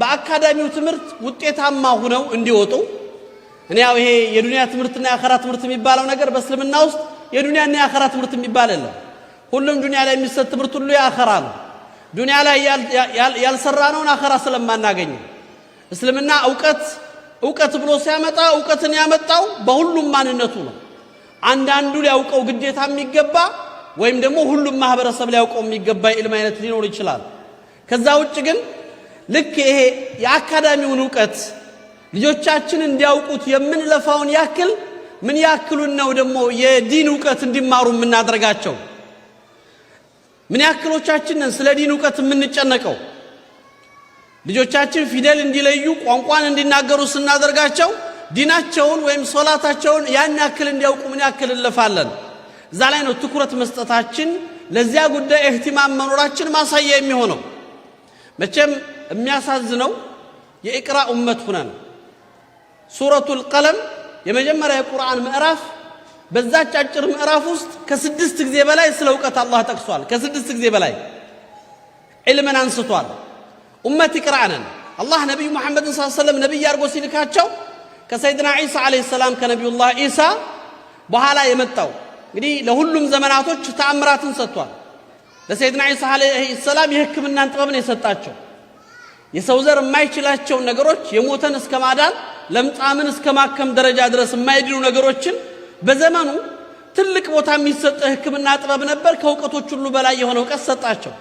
በአካዳሚው ትምህርት ውጤታማ ሆነው እንዲወጡ እኔ ያው ይሄ የዱንያ ትምህርትና የአኺራ ትምህርት የሚባለው ነገር በእስልምና ውስጥ የዱንያና የአኺራ ትምህርት የሚባል የለም። ሁሉም ዱንያ ላይ የሚሰጥ ትምህርት ሁሉ የአኺራ ነው። ዱንያ ላይ ያልሰራነውን አኺራ ስለማናገኝ እስልምና እውቀት ብሎ ሲያመጣ እውቀትን ያመጣው በሁሉም ማንነቱ ነው። አንዳንዱ ሊያውቀው ግዴታ የሚገባ ወይም ደግሞ ሁሉም ማህበረሰብ ሊያውቀው የሚገባ ኢልም አይነት ሊኖር ይችላል። ከዛ ውጭ ግን ልክ ይሄ የአካዳሚውን እውቀት ልጆቻችን እንዲያውቁት የምንለፋውን ያክል ምን ያክሉን ነው ደግሞ የዲን እውቀት እንዲማሩ የምናደርጋቸው? ምን ያክሎቻችንን ስለ ዲን እውቀት የምንጨነቀው? ልጆቻችን ፊደል እንዲለዩ ቋንቋን እንዲናገሩ ስናደርጋቸው ዲናቸውን ወይም ሶላታቸውን ያን ያክል እንዲያውቁ ምን ያክል እንለፋለን? እዛ ላይ ነው ትኩረት መስጠታችን፣ ለዚያ ጉዳይ እህቲማም መኖራችን ማሳያ የሚሆነው። መቼም የሚያሳዝነው የኢቅራ ኡመት ሆነን ሱረቱል ቀለም የመጀመሪያ የቁርአን ምዕራፍ በዛች አጭር ምዕራፍ ውስጥ ከ6 ጊዜ በላይ ስለ እውቀት አላህ ጠቅሷል። ከ6 ጊዜ በላይ ዒልምን አንስቷል። ኡመት ኢቅራ ነን። አላህ ነብዩ መሐመድን ሰለላሁ ዐለይሂ ወሰለም ነብይ አድርጎ ሲልካቸው ከሰይድና ዒሳ ዐለይሂ ሰላም ከነቢዩላህ ዒሳ በኋላ የመጣው እንግዲህ ለሁሉም ዘመናቶች ተአምራትን ሰጥቷል። ለሰይድና ዒሳ ዐለይሂ ሰላም የሕክምናን ጥበብን የሰጣቸው የሰው ዘር የማይችላቸውን ነገሮች የሞተን እስከ ማዳን ለምጻምን እስከ ማከም ደረጃ ድረስ የማይድኑ ነገሮችን በዘመኑ ትልቅ ቦታ የሚሰጥ ሕክምና ጥበብ ነበር። ከእውቀቶች ሁሉ በላይ የሆነ እውቀት ሰጣቸው።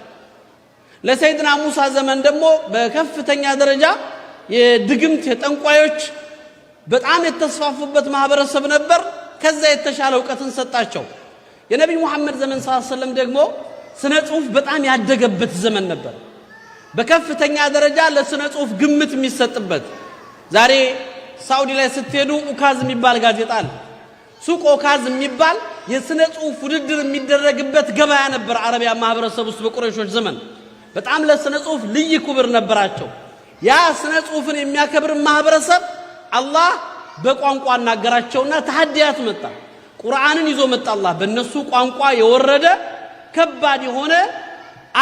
ለሰይድና ሙሳ ዘመን ደግሞ በከፍተኛ ደረጃ የድግምት የጠንቋዮች በጣም የተስፋፉበት ማህበረሰብ ነበር። ከዛ የተሻለ እውቀትን ሰጣቸው። የነብዩ መሐመድ ዘመን ሰለላሁ ዐለይሂ ወሰለም ደግሞ ስነ ጽሁፍ በጣም ያደገበት ዘመን ነበር። በከፍተኛ ደረጃ ለስነ ጽሁፍ ግምት የሚሰጥበት። ዛሬ ሳውዲ ላይ ስትሄዱ ኡካዝ የሚባል ጋዜጣ አለ። ሱቅ ኡካዝ የሚባል የስነ ጽሁፍ ውድድር የሚደረግበት ገበያ ነበር አረቢያ ማህበረሰብ ውስጥ በቁረይሾች ዘመን። በጣም ለስነ ጽሁፍ ልዩ ክብር ነበራቸው። ያ ስነ ጽሁፍን የሚያከብር ማህበረሰብ አላህ በቋንቋ አናገራቸውና ተሐዲያት መጣ። ቁርአንን ይዞ መጣ። አላህ በእነሱ ቋንቋ የወረደ ከባድ የሆነ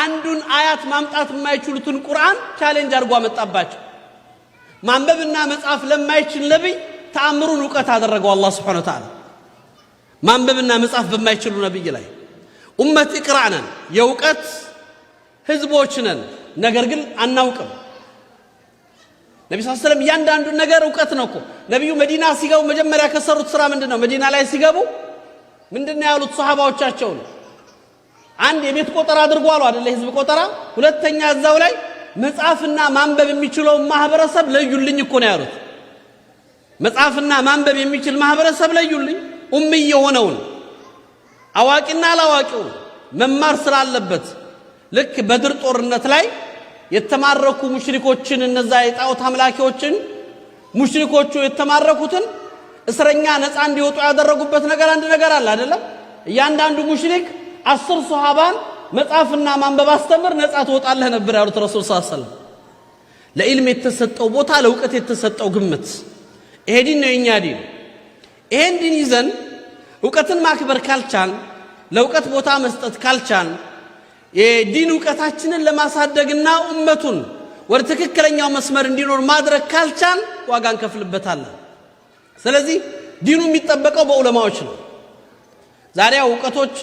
አንዱን አያት ማምጣት የማይችሉትን ቁርአን ቻሌንጅ አድርጎ አመጣባቸው። ማንበብና መጻፍ ለማይችል ነብይ ተአምሩን እውቀት አደረገው አላህ Subhanahu Wa Ta'ala። ማንበብና መጻፍ በማይችሉ ነብይ ላይ ኡመት ኢቅራ ነን፣ የእውቀት ህዝቦች ነን። ነገር ግን አናውቅም። ነብዩ ሰለላሁ ዐለይሂ ወሰለም ያንዳንዱን ነገር እውቀት ነው እኮ። ነብዩ መዲና ሲገቡ መጀመሪያ ከሰሩት ስራ ምንድነው? መዲና ላይ ሲገቡ ምንድነው ያሉት ሱሐባዎቻቸው? አንድ የቤት ቆጠራ አድርጎ አሉ አይደል? የህዝብ ቆጠራ። ሁለተኛ እዛው ላይ መጻፍና ማንበብ የሚችለው ማህበረሰብ ለዩልኝ እኮ ነው ያሉት። መጻፍና ማንበብ የሚችል ማህበረሰብ ለዩልኝ። ኡምይ የሆነውን አዋቂና አላዋቂውን መማር ስላለበት ልክ በድር ጦርነት ላይ የተማረኩ ሙሽሪኮችን እነዛ የጣዖት አምላኪዎችን ሙሽሪኮቹ የተማረኩትን እስረኛ ነፃ እንዲወጡ ያደረጉበት ነገር አንድ ነገር አለ አይደለም? እያንዳንዱ ሙሽሪክ 10 ሱሐባን መጻፍና ማንበብ አስተምር ነፃ ትወጣለህ ነበር ያሉት ረሱል ሰለላሁ ዐለይሂ ወሰለም። ለኢልም የተሰጠው ቦታ ለእውቀት የተሰጠው ግምት ይሄ ዲን ነው የኛ ዲን። ይሄን ዲን ይዘን እውቀትን ማክበር ካልቻን ለእውቀት ቦታ መስጠት ካልቻን የዲን እውቀታችንን ለማሳደግና ኡመቱን ወደ ትክክለኛው መስመር እንዲኖር ማድረግ ካልቻን ዋጋ እንከፍልበታለን። ስለዚህ ዲኑ የሚጠበቀው በዑለማዎች ነው። ዛሬ እውቀቶች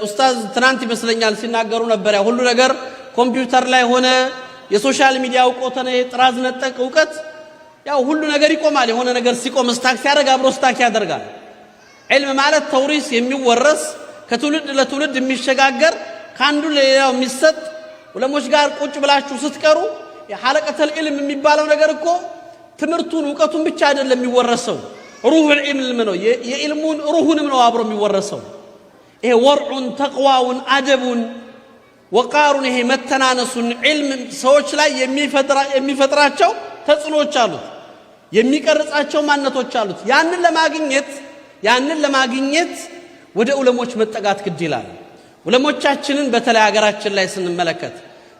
ኡስታዝ ትናንት ይመስለኛል ሲናገሩ ነበር ሁሉ ነገር ኮምፒውተር ላይ ሆነ የሶሻል ሚዲያ እውቀት ነው ጥራዝ ነጠቅ እውቀት ያው ሁሉ ነገር ይቆማል። የሆነ ነገር ሲቆም ስታክ ሲያደርግ አብሮ ስታክ ያደርጋል። ዒልም ማለት ተውሪስ የሚወረስ ከትውልድ ለትውልድ የሚሸጋገር ካንዱ ለሌላው የሚሰጥ ዑለሞች ጋር ቁጭ ብላችሁ ስትቀሩ የሐለቀተል ዒልም የሚባለው ነገር እኮ ትምርቱን እውቀቱን ብቻ አይደለም የሚወረሰው ሩሁል ዒልም ነው። የዒልሙን ሩሁንም ነው አብሮ የሚወረሰው። ይሄ ወርዑን ተቅዋውን አደቡን ወቃሩን ይሄ መተናነሱን ዒልም ሰዎች ላይ የሚፈጥራቸው ተጽዕኖዎች አሉት፣ የሚቀርጻቸው ማንነቶች አሉት። ያንን ለማግኘት ወደ ዑለሞች መጠጋት ግድ ይላል። ዑለሞቻችንን በተለይ ሀገራችን ላይ ስንመለከት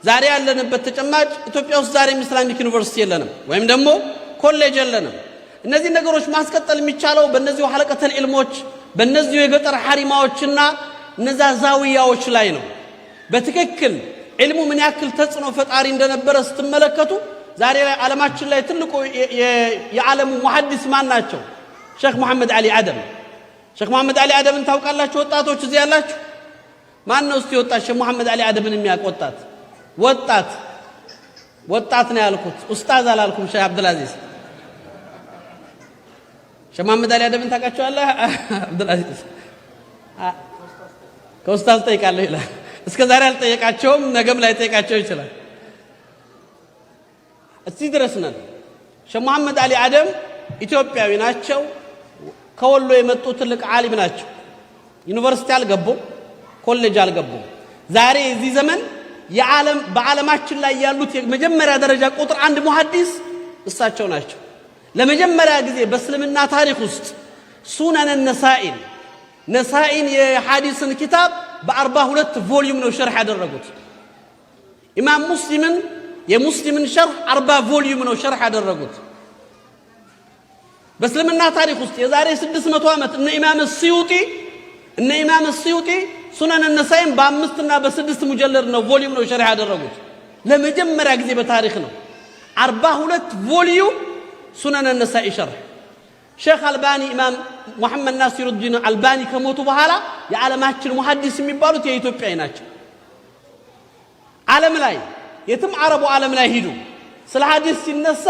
ዛሬ ያለንበት ተጨማጭ ኢትዮጵያ ውስጥ ዛሬ ኢስላሚክ ዩኒቨርሲቲ የለንም ወይም ደግሞ ኮሌጅ የለንም። እነዚህ ነገሮች ማስቀጠል የሚቻለው በእነዚህ ሐለቀተል ዒልሞች በእነዚህ የገጠር ሐሪማዎችና እነዛ ዛዊያዎች ላይ ነው። በትክክል ዒልሙ ምን ያክል ተጽዕኖ ፈጣሪ እንደነበረ ስትመለከቱ ዛሬ ላይ ዓለማችን ላይ ትልቁ የዓለሙ ሙሐዲስ ማን ናቸው? ሼክ መሐመድ አሊ አደም። ሼክ መሐመድ አሊ አደምን ታውቃላችሁ? ወጣቶች እዚህ ያላችሁ ማን ነው እስቲ ወጣት ሼክ መሐመድ አሊ አደምን የሚያውቅ ወጣት ነው ያልኩት፣ ኡስታዝ አላልኩም። ሼክ አብዱልአዚዝ ሼክ መሐመድ አሊ አደምን ታውቃቸዋለህ? አብዱልአዚዝ ከኡስታዝ ጠይቃለሁ ይላል። እስከ ዛሬ አልጠየቃቸውም፣ ነገም ላይ ጠይቃቸው ይችላል። እዚህ ድረስ ነን። ሼክ መሐመድ አሊ አደም ኢትዮጵያዊ ናቸው። ከወሎ የመጡ ትልቅ ዓሊም ናቸው። ዩኒቨርሲቲ አልገቡም፣ ኮሌጅ አልገቡም። ዛሬ እዚህ ዘመን በዓለማችን ላይ ያሉት የመጀመሪያ ደረጃ ቁጥር 1 ሙሐዲስ እሳቸው ናቸው። ለመጀመሪያ ጊዜ በእስልምና ታሪክ ውስጥ ሱነን ነሳኢን የሐዲስን ኪታብ በ42 ቮሊዩም ነው ሸርሕ ያደረጉት። ኢማም ሙስሊምን የሙስሊምን ሸርሕ 40 ቮሊዩም ነው ሸርሕ ያደረጉት። በእስልምና ታሪክ ውስጥ የዛሬ 600 ዓመት እነ ኢማም ሲዩጢ ሱነን ነሳኢን በ5 እና በ6 ሙጀለድ ነው ቮሊዩም ነው ሸርሕ ያደረጉት። ለመጀመሪያ ጊዜ በታሪክ ነው 42 ቮሊዩም ሱነን ነሳኢ ሸርሕ። ሼክ አልባኒ ኢማም ሙሐመድ ናሲሩዲን አልባኒ ከሞቱ በኋላ የዓለማችን ሙሐዲስ የሚባሉት የኢትዮጵያዊ ናቸው። ዓለም ላይ የትም አረቡ ዓለም ላይ ሂዱ ስለ ሐዲስ ሲነሳ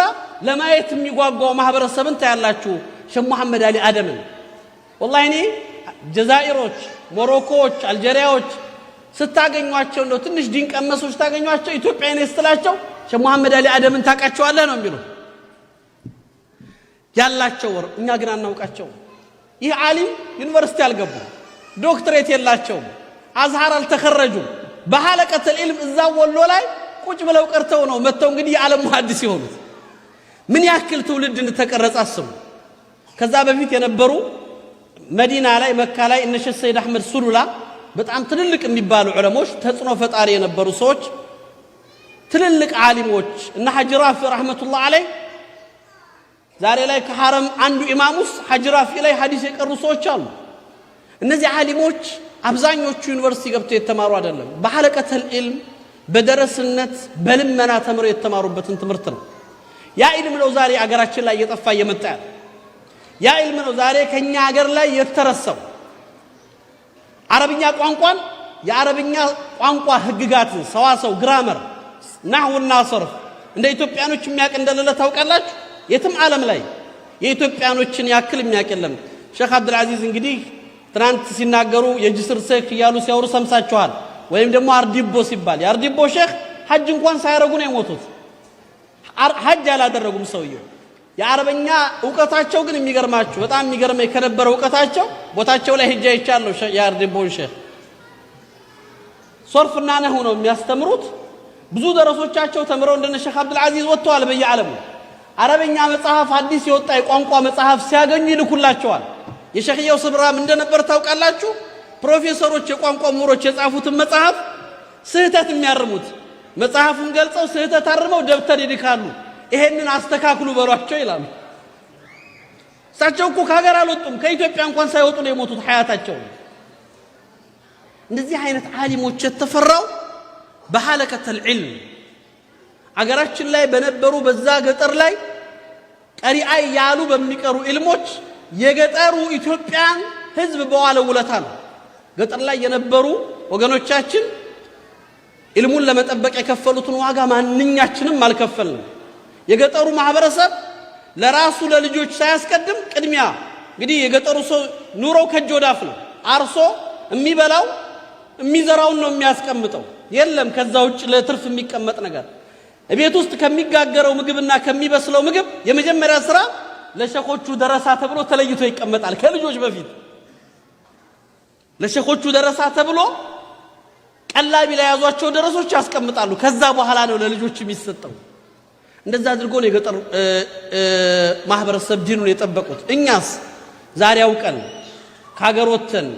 ለማየት የሚጓጓው ማህበረሰብን ታያላችሁ። ሼክ መሐመድ አሊ አደምን ወላሂ እኔ ጀዛኢሮች፣ ሞሮኮዎች፣ አልጄሪያዎች ስታገኟቸው ነው ትንሽ ዲን ቀመሶች ታገኟቸው ኢትዮጵያዊ ነኝ ስትላቸው ሼክ መሐመድ አሊ አደምን ታውቃቸዋለህ ነው የሚሉ ያላቸው ወር እኛ ግን አናውቃቸው። ይህ ዓሊም ዩኒቨርሲቲ አልገቡም፣ ዶክትሬት የላቸውም፣ አዝሃር አልተኸረጁም። በሐለቀተል ዒልም እዛ ወሎ ላይ ቁጭ ብለው ቀርተው ነው መተው እንግዲህ የዓለም ሙሐዲስ የሆኑት። ምን ያክል ትውልድ እንደተቀረጸ አስቡ። ከዛ በፊት የነበሩ መዲና ላይ መካ ላይ እነ ሼህ ሰይድ አህመድ ሱሉላ በጣም ትልልቅ የሚባሉ ዑለሞች ተጽዕኖ ፈጣሪ የነበሩ ሰዎች ትልልቅ ዓሊሞች እና ሐጂ ራፊ ረህመቱላህ ዐለይህ ዛሬ ላይ ከሐረም አንዱ ኢማም ውስጥ ሐጂ ራፊ ላይ ሐዲስ የቀሩ ሰዎች አሉ። እነዚህ ዓሊሞች አብዛኞቹ ዩኒቨርሲቲ ገብተው የተማሩ አይደለም። በሐለቀተል ዒልም በደረስነት በልመና ተምረው የተማሩበትን ትምህርት ነው። ያ ዒልም ነው ዛሬ አገራችን ላይ እየጠፋ እየመጣ ያለ። ያ ዒልም ነው ዛሬ ከኛ ሀገር ላይ የተረሳው። አረብኛ ቋንቋን የአረብኛ ቋንቋ ህግጋትን ሰዋሰው ግራመር ናህውና ሰርፍ እንደ ኢትዮጵያኖች የሚያውቅ እንደሌለ ታውቃላችሁ። የትም ዓለም ላይ የኢትዮጵያኖችን ያክል የሚያውቅ የለም። ሼክ አብዱልአዚዝ እንግዲህ ትናንት ሲናገሩ የጅስር ሼክ እያሉ ሲያወሩ ሰምሳችኋል። ወይም ደግሞ አርዲቦ ሲባል የአርዲቦ ሼክ ሐጅ እንኳን ሳያረጉ ነው የሞቱት። ሐጅ አላደረጉም ሰውየው። የአረበኛ ዕውቀታቸው ግን የሚገርማችሁ በጣም የሚገርመኝ ከነበረው ዕውቀታቸው ቦታቸው ላይ ሄጄ አይቻለሁ የአርዲቦን ሼክ ሶርፍና ነህው ነው የሚያስተምሩት ብዙ ደረሶቻቸው ተምረው እንደነ ሼክ አብዱል አዚዝ ወጥተዋል በየዓለሙ አረበኛ መጽሐፍ አዲስ የወጣ የቋንቋ መጽሐፍ ሲያገኙ ይልኩላቸዋል የሼኽየው ስብራም እንደነበር ታውቃላችሁ ፕሮፌሰሮች የቋንቋ ምሁሮች የጻፉትን መጽሐፍ ስህተት የሚያርሙት መጽሐፉን ገልጸው ስህተት አርመው ደብተር ይልካሉ ይሄንን አስተካክሉ በሏቸው ይላሉ እሳቸው እኮ ከሀገር አልወጡም ከኢትዮጵያ እንኳን ሳይወጡ ነው የሞቱት ሐያታቸው እንደዚህ አይነት ዓሊሞች የተፈራው በሐለከተል ዒልም አገራችን ላይ በነበሩ በዛ ገጠር ላይ ቀሪአይ ያሉ በሚቀሩ ኢልሞች የገጠሩ ኢትዮጵያን ህዝብ በዋለው ውለታ ነው ገጠር ላይ የነበሩ ወገኖቻችን ኢልሙን ለመጠበቅ የከፈሉትን ዋጋ ማንኛችንም አልከፈልንም የገጠሩ ማህበረሰብ ለራሱ ለልጆች ሳያስቀድም ቅድሚያ እንግዲህ የገጠሩ ሰው ኑሮው ከእጅ ወዳፍ ነው አርሶ የሚበላው የሚዘራውን ነው የሚያስቀምጠው የለም ከዛ ውጭ ለትርፍ የሚቀመጥ ነገር ቤት ውስጥ ከሚጋገረው ምግብና ከሚበስለው ምግብ የመጀመሪያ ስራ ለሸኾቹ ደረሳ ተብሎ ተለይቶ ይቀመጣል ከልጆች በፊት ለሸኾቹ ደረሳ ተብሎ ቀላቢ ላይ ያዟቸው ደረሶች ያስቀምጣሉ ከዛ በኋላ ነው ለልጆች የሚሰጠው እንደዛ አድርጎ ነው የገጠር ማህበረሰብ ዲኑን የጠበቁት እኛስ ዛሬ አውቀን ከሀገር ወጥተን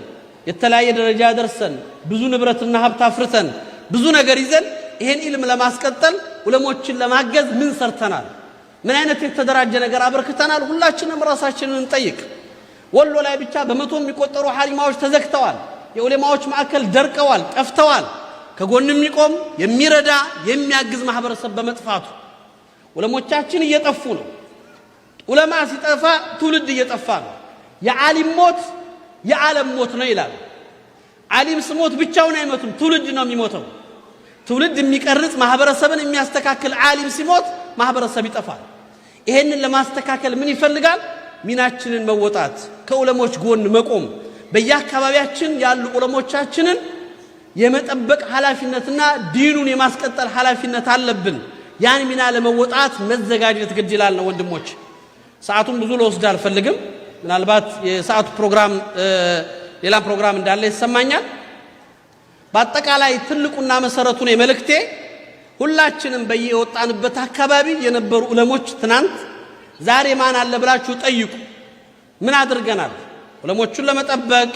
የተለያየ ደረጃ ደርሰን ብዙ ንብረትና ሀብት አፍርተን ብዙ ነገር ይዘን ይሄን ኢልም ለማስቀጠል ዑለሞችን ለማገዝ ምን ሰርተናል ምን አይነት የተደራጀ ነገር አበርክተናል ሁላችንም ራሳችንን እንጠይቅ ወሎ ላይ ብቻ በመቶ የሚቆጠሩ ሐሊማዎች ተዘግተዋል የዑለማዎች ማዕከል ደርቀዋል ጠፍተዋል ከጎን የሚቆም የሚረዳ የሚያግዝ ማህበረሰብ በመጥፋቱ ዑለሞቻችን እየጠፉ ነው ዑለማ ሲጠፋ ትውልድ እየጠፋ ነው የዓሊም ሞት የዓለም ሞት ነው ይላል ዓሊም ስሞት ብቻውን አይሞትም ትውልድ ነው የሚሞተው ትውልድ የሚቀርጽ ማህበረሰብን የሚያስተካክል ዓሊም ሲሞት ማህበረሰብ ይጠፋል ይሄንን ለማስተካከል ምን ይፈልጋል ሚናችንን መወጣት ከዑለሞች ጎን መቆም በየአካባቢያችን ያሉ ዑለሞቻችንን የመጠበቅ ሐላፊነትና ዲኑን የማስቀጠል ሐላፊነት አለብን ያን ሚና ለመወጣት መዘጋጀት ግድ ይላል ነው ወንድሞች ሰዓቱን ብዙ ለወስድ አልፈልግም ምናልባት የሰዓቱ ፕሮግራም ሌላ ፕሮግራም እንዳለ ይሰማኛል በአጠቃላይ ትልቁና መሰረቱ ነው መልእክቴ ሁላችንም በየወጣንበት አካባቢ የነበሩ ዑለሞች ትናንት ዛሬ ማን አለ ብላችሁ ጠይቁ ምን አድርገናል ዑለሞቹን ለመጠበቅ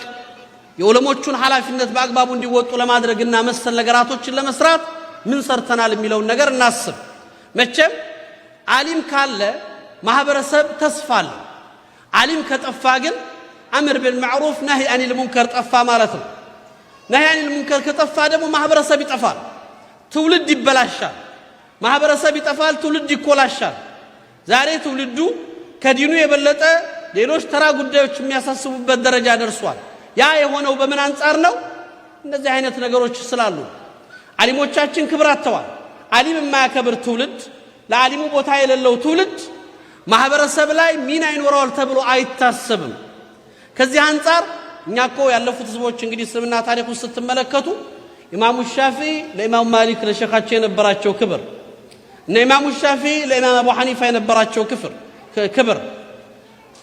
የዑለሞቹን ሐላፊነት በአግባቡ እንዲወጡ ለማድረግና መሰል ነገራቶችን ለመስራት ምን ሰርተናል የሚለውን ነገር እናስብ መቼም ዓሊም ካለ ማህበረሰብ ተስፋ አለ ዓሊም ከጠፋ ግን አምር ቢልማዕሩፍ ነህይ አኒል ሙንከር ጠፋ ማለት ነው ነህይ አኒል ሙንከር ከጠፋ ደግሞ ማህበረሰብ ይጠፋል ትውልድ ይበላሻል ማህበረሰብ ይጠፋል ትውልድ ይኮላሻል ዛሬ ትውልዱ ከዲኑ የበለጠ ሌሎች ተራ ጉዳዮች የሚያሳስቡበት ደረጃ ደርሷል ያ የሆነው በምን አንጻር ነው እንደዚህ አይነት ነገሮች ስላሉ ዓሊሞቻችን ክብር አጥተዋል ዓሊም የማያከብር ትውልድ ለዓሊሙ ቦታ የሌለው ትውልድ ማህበረሰብ ላይ ሚና ይኖረዋል ተብሎ አይታሰብም ከዚህ አንጻር እኛኮ ያለፉት ህዝቦች እንግዲህ እስልምና ታሪክ ውስጥ ስትመለከቱ ኢማሙ ሻፊዒ ለኢማሙ ማሊክ ለሸኻቸው የነበራቸው ክብር እና ኢማሙ ሻፊዒ ለኢማሙ አቡ ሐኒፋ የነበራቸው ክብር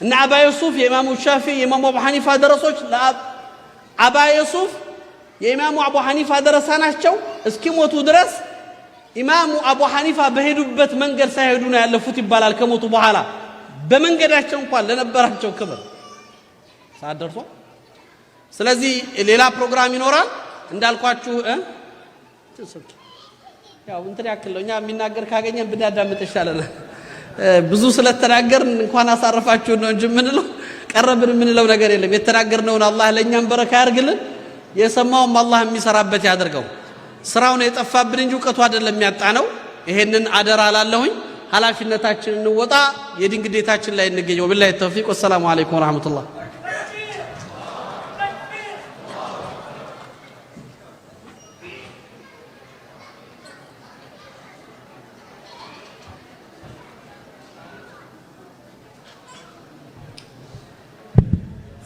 እና አባ ዩሱፍ የኢማሙ ሻፊዒ የኢማሙ አቡ ሐኒፋ ደረሶች አባ ዩሱፍ የኢማሙ አቡ ሐኒፋ ደረሳ ናቸው እስኪሞቱ ድረስ ኢማሙ አቡ ሐኒፋ በሄዱበት መንገድ ሳይሄዱ ነው ያለፉት ይባላል ከሞቱ በኋላ በመንገዳቸው እንኳን ለነበራቸው ክብር ሳደርሶ ስለዚህ ሌላ ፕሮግራም ይኖራል እንዳልኳችሁ ያው እንትን ያክለኛ የሚናገር ካገኘን ብናዳምጥ ይሻለናል ብዙ ስለተናገርን እንኳን አሳረፋችሁ ነው እንጂ ምንለው ቀረብን ምንለው ነገር የለም የተናገርነውን አላህ ለኛም በረካ ያርግልን የሰማውም አላህ የሚሰራበት ያደርገው ስራው ነው የጠፋብን እንጂ ዕውቀቱ አይደለም ያጣነው ይሄንን አደራ አላለሁኝ ሐላፊነታችንን እንወጣ የዲን ግዴታችን ላይ እንገኘው ቢላሂ ተውፊቅ ወሰላሙ አለይኩም ወራህመቱላህ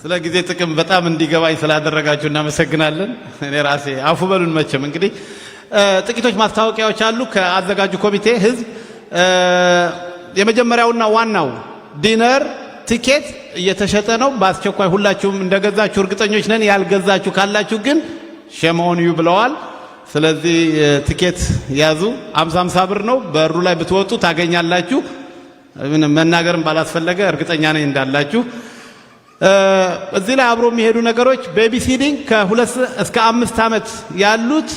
ስለ ጊዜ ጥቅም በጣም እንዲገባኝ ስላደረጋችሁ እናመሰግናለን እኔ ራሴ አፉ በሉን መቼም እንግዲህ ጥቂቶች ማስታወቂያዎች አሉ ከአዘጋጁ ኮሚቴ ህዝብ የመጀመሪያውና ዋናው ዲነር ቲኬት እየተሸጠ ነው በአስቸኳይ ሁላችሁም እንደገዛችሁ እርግጠኞች ነን ያልገዛችሁ ካላችሁ ግን ሸሞን ዩ ብለዋል ስለዚህ ትኬት ያዙ 50 ብር ነው በሩ ላይ ብትወጡ ታገኛላችሁ ምንም መናገርም ባላስፈለገ እርግጠኛ ነኝ እንዳላችሁ እዚህ ላይ አብሮ የሚሄዱ ነገሮች ቤቢ ሲዲንግ ከ2 እስከ 5 አመት ያሉት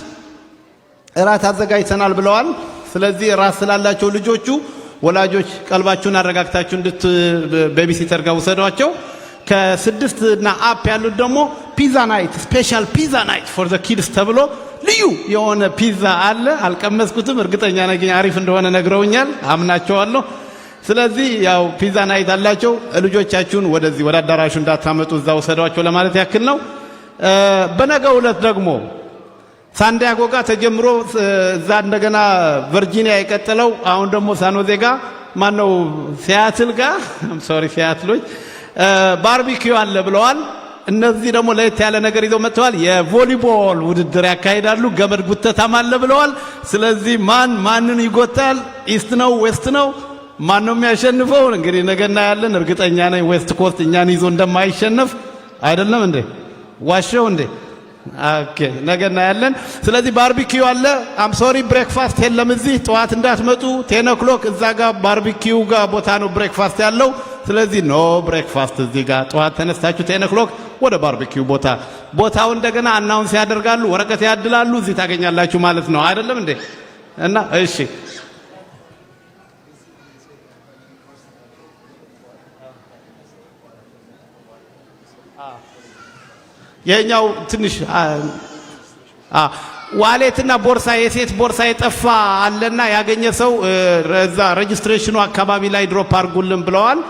እራት አዘጋጅተናል ብለዋል ስለዚህ ራስ ስላላቸው ልጆቹ ወላጆች ቀልባችሁን አረጋግታችሁ እንድት ቤቢ ሲተር ጋር ወሰዷቸው ከ6 እና አፕ ያሉት ደግሞ ፒዛ ናይት ስፔሻል ፒዛ ናይት ፎር ዘ ኪድስ ተብሎ ልዩ የሆነ ፒዛ አለ አልቀመስኩትም እርግጠኛ ነኝ አሪፍ እንደሆነ ነግረውኛል አምናቸዋለሁ ስለዚህ ያው ፒዛ ናይት አላቸው ልጆቻችሁን ወደዚህ ወደ አዳራሹ እንዳታመጡ እዛው ወሰዷቸው ለማለት ያክል ነው በነገው ዕለት ደግሞ ሳንዲያጎ ጋር ተጀምሮ እዛ እንደገና ቨርጂኒያ የቀጠለው አሁን ደግሞ ሳኖዜ ጋር ማነው ሲያትል ጋር ሶሪ ሲያትሎች ባርቢኪው አለ ብለዋል እነዚህ ደግሞ ለየት ያለ ነገር ይዘው መጥተዋል የቮሊቦል ውድድር ያካሂዳሉ ገመድ ጉተታም አለ ብለዋል ስለዚህ ማንን ይጎታል ኢስት ነው ዌስት ነው ማን ነው የሚያሸንፈው እንግዲህ ነገና ያለን እርግጠኛ ነኝ ዌስት ኮስት እኛን ይዞ እንደማይሸነፍ አይደለም እንዴ ዋሸው እንዴ ኦኬ ነገና ያለን ስለዚህ ባርቢኪው አለ አም ሶሪ ብሬክፋስት የለም እዚህ ጠዋት እንዳትመጡ 10 o'clock እዛ ጋር ባርቢኪው ጋር ቦታ ነው ብሬክፋስት ያለው ስለዚህ ኖ ብሬክፋስት እዚህ ጋር ጠዋት ተነስታችሁ 10 o'clock ወደ ባርቢኪው ቦታው እንደገና አናውንስ ያደርጋሉ ወረቀት ያድላሉ እዚህ ታገኛላችሁ ማለት ነው አይደለም እንዴ እና እሺ የኛው ትንሽ ዋሌትና ቦርሳ የሴት ቦርሳ የጠፋ አለና ያገኘ ሰው እዛ ሬጅስትሬሽኑ አካባቢ ላይ ድሮፕ አርጉልን ብለዋል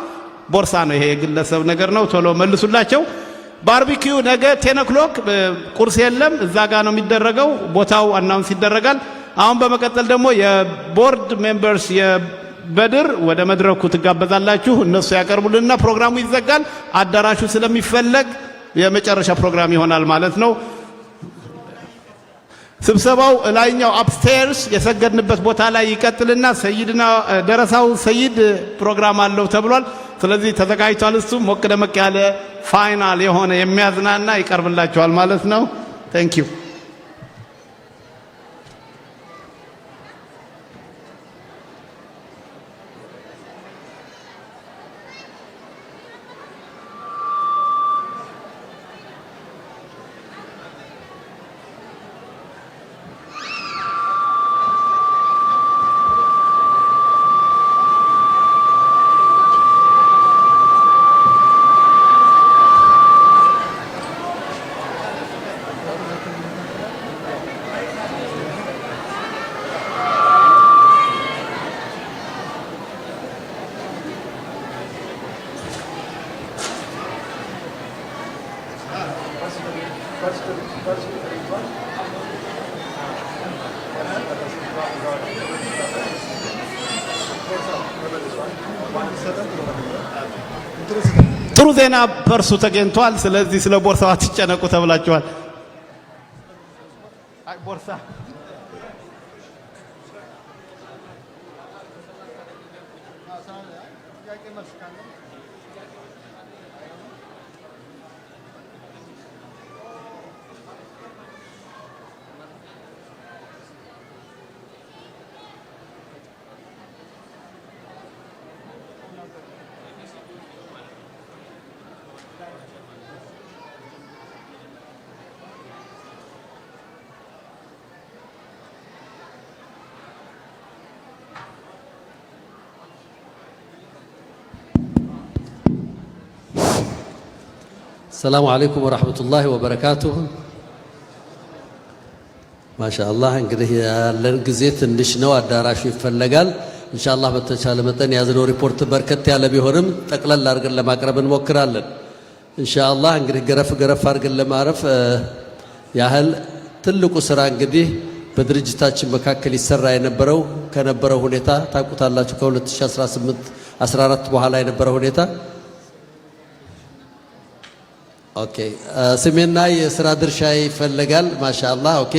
ቦርሳ ነው ይሄ የግለሰብ ነገር ነው ቶሎ መልሱላቸው ባርቢኪው ነገ 10 o'clock ቁርስ የለም እዛ ጋር ነው የሚደረገው ቦታው አናውንስ ይደረጋል አሁን በመቀጠል ደግሞ የቦርድ ሜምበርስ የበድር ወደ መድረኩ ትጋበዛላችሁ እነሱ ያቀርቡልንና ፕሮግራሙ ይዘጋል አዳራሹ ስለሚፈለግ የመጨረሻ ፕሮግራም ይሆናል ማለት ነው ስብሰባው ላይኛው አፕስቴርስ የሰገድንበት ቦታ ላይ ይቀጥልና ሰይድና ደረሳው ሰይድ ፕሮግራም አለው ተብሏል ስለዚህ ተዘጋጅቷል እሱ ሞቅ ደመቅ ያለ ፋይናል የሆነ የሚያዝናና ይቀርብላችኋል ማለት ነው ታንክ ዩ ጥሩ ዜና በርሱ ተገኝቷል ስለዚህ ስለ ቦርሳው አትጨነቁ ተብላችኋል ቦርሳ السلام عليكم ورحمة الله وبركاته ما شاء الله እንግዲህ ያለን ጊዜ ትንሽ ነው አዳራሹ ይፈልጋል ኢንሻአላህ በተቻለ መጠን ያዝነው ሪፖርት በርከት ያለ ቢሆንም ጠቅለል አድርገን ለማቅረብ እንሞክራለን ኢንሻአላህ እንግዲህ ገረፍ አድርገን ለማረፍ ያህል ትልቁ ስራ እንግዲህ በድርጅታችን መካከል ይሰራ የነበረው ከነበረው ሁኔታ ታቁታላችሁ ከ2018 14 በኋላ የነበረው ሁኔታ ኦኬ ስሜና የሥራ ድርሻ ይፈልጋል ማሻአላህ ኦኬ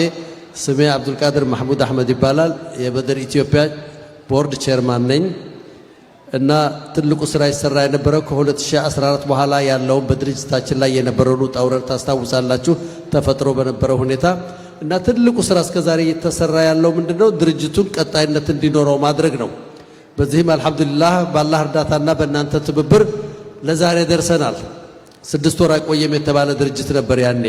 ስሜ አብዱል ቃድር መሐሙድ አህመድ ይባላል የበድር ኢትዮጵያ ቦርድ ቼርማን ነኝ እና ትልቁ ስራ ይሰራ የነበረው ከ2014 በኋላ ያለው በድርጅታችን ላይ የነበረው ጣውረር ታስታውሳላችሁ ተፈጥሮ በነበረው ሁኔታ እና ትልቁ ስራ እስከዛሬ እየተሰራ ያለው ምንድነው ድርጅቱን ቀጣይነት እንዲኖረው ማድረግ ነው። በዚህም አልহামዱሊላህ በአላህ እርዳታና በእናንተ ትብብር ለዛሬ ደርሰናል። 6 ወር አይቆየም የተባለ ድርጅት ነበር ያኔ።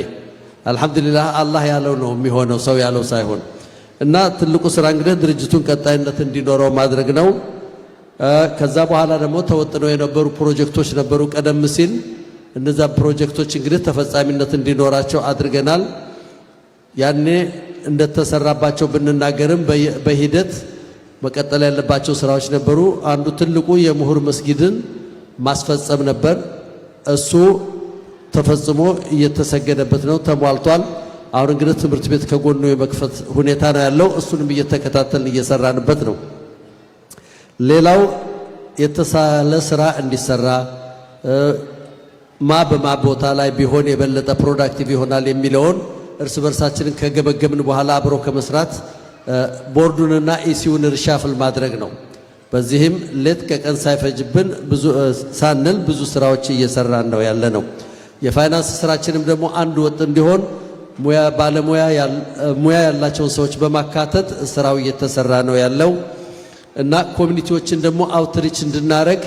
አልহামዱሊላህ አላህ ያለው ነው የሚሆነው ሰው ያለው ሳይሆን እና ትልቁ ስራ እንግዲህ ድርጅቱን ቀጣይነት እንዲኖረው ማድረግ ነው። ከዛ በኋላ ደግሞ ተወጥነው የነበሩ ፕሮጀክቶች ነበሩ ቀደም ሲል እነዛ ፕሮጀክቶች እንግዲህ ተፈጻሚነት እንዲኖራቸው አድርገናል። ያኔ እንደተሰራባቸው ብንናገርም በሂደት መቀጠል ያለባቸው ስራዎች ነበሩ። አንዱ ትልቁ የምሁር መስጊድን ማስፈጸም ነበር። እሱ ተፈጽሞ እየተሰገደበት ነው፣ ተሟልቷል። አሁን እንግዲህ ትምህርት ቤት ከጎኑ የመክፈት ሁኔታ ነው ያለው። እሱንም እየተከታተልን እየሰራንበት ነው። ሌላው የተሳለ ስራ እንዲሰራ በማ ቦታ ላይ ቢሆን የበለጠ ፕሮዳክቲቭ ይሆናል የሚለውን እርስ በርሳችንን ከገመገምን በኋላ አብሮ ከመስራት ቦርዱንና ኢሲውን ሪሻፍል ማድረግ ነው። በዚህም ሌት ከቀን ሳይፈጅብን ሳንል ብዙ ስራዎች እየሰራን ነው ያለ ነው። የፋይናንስ ስራችንም ደግሞ አንድ ወጥ እንዲሆን ሙያ ያላቸውን ሰዎች በማካተት ስራው እየተሰራ ነው ያለው እና ኮሚኒቲዎችን ደግሞ አውትሪች እንድናረግ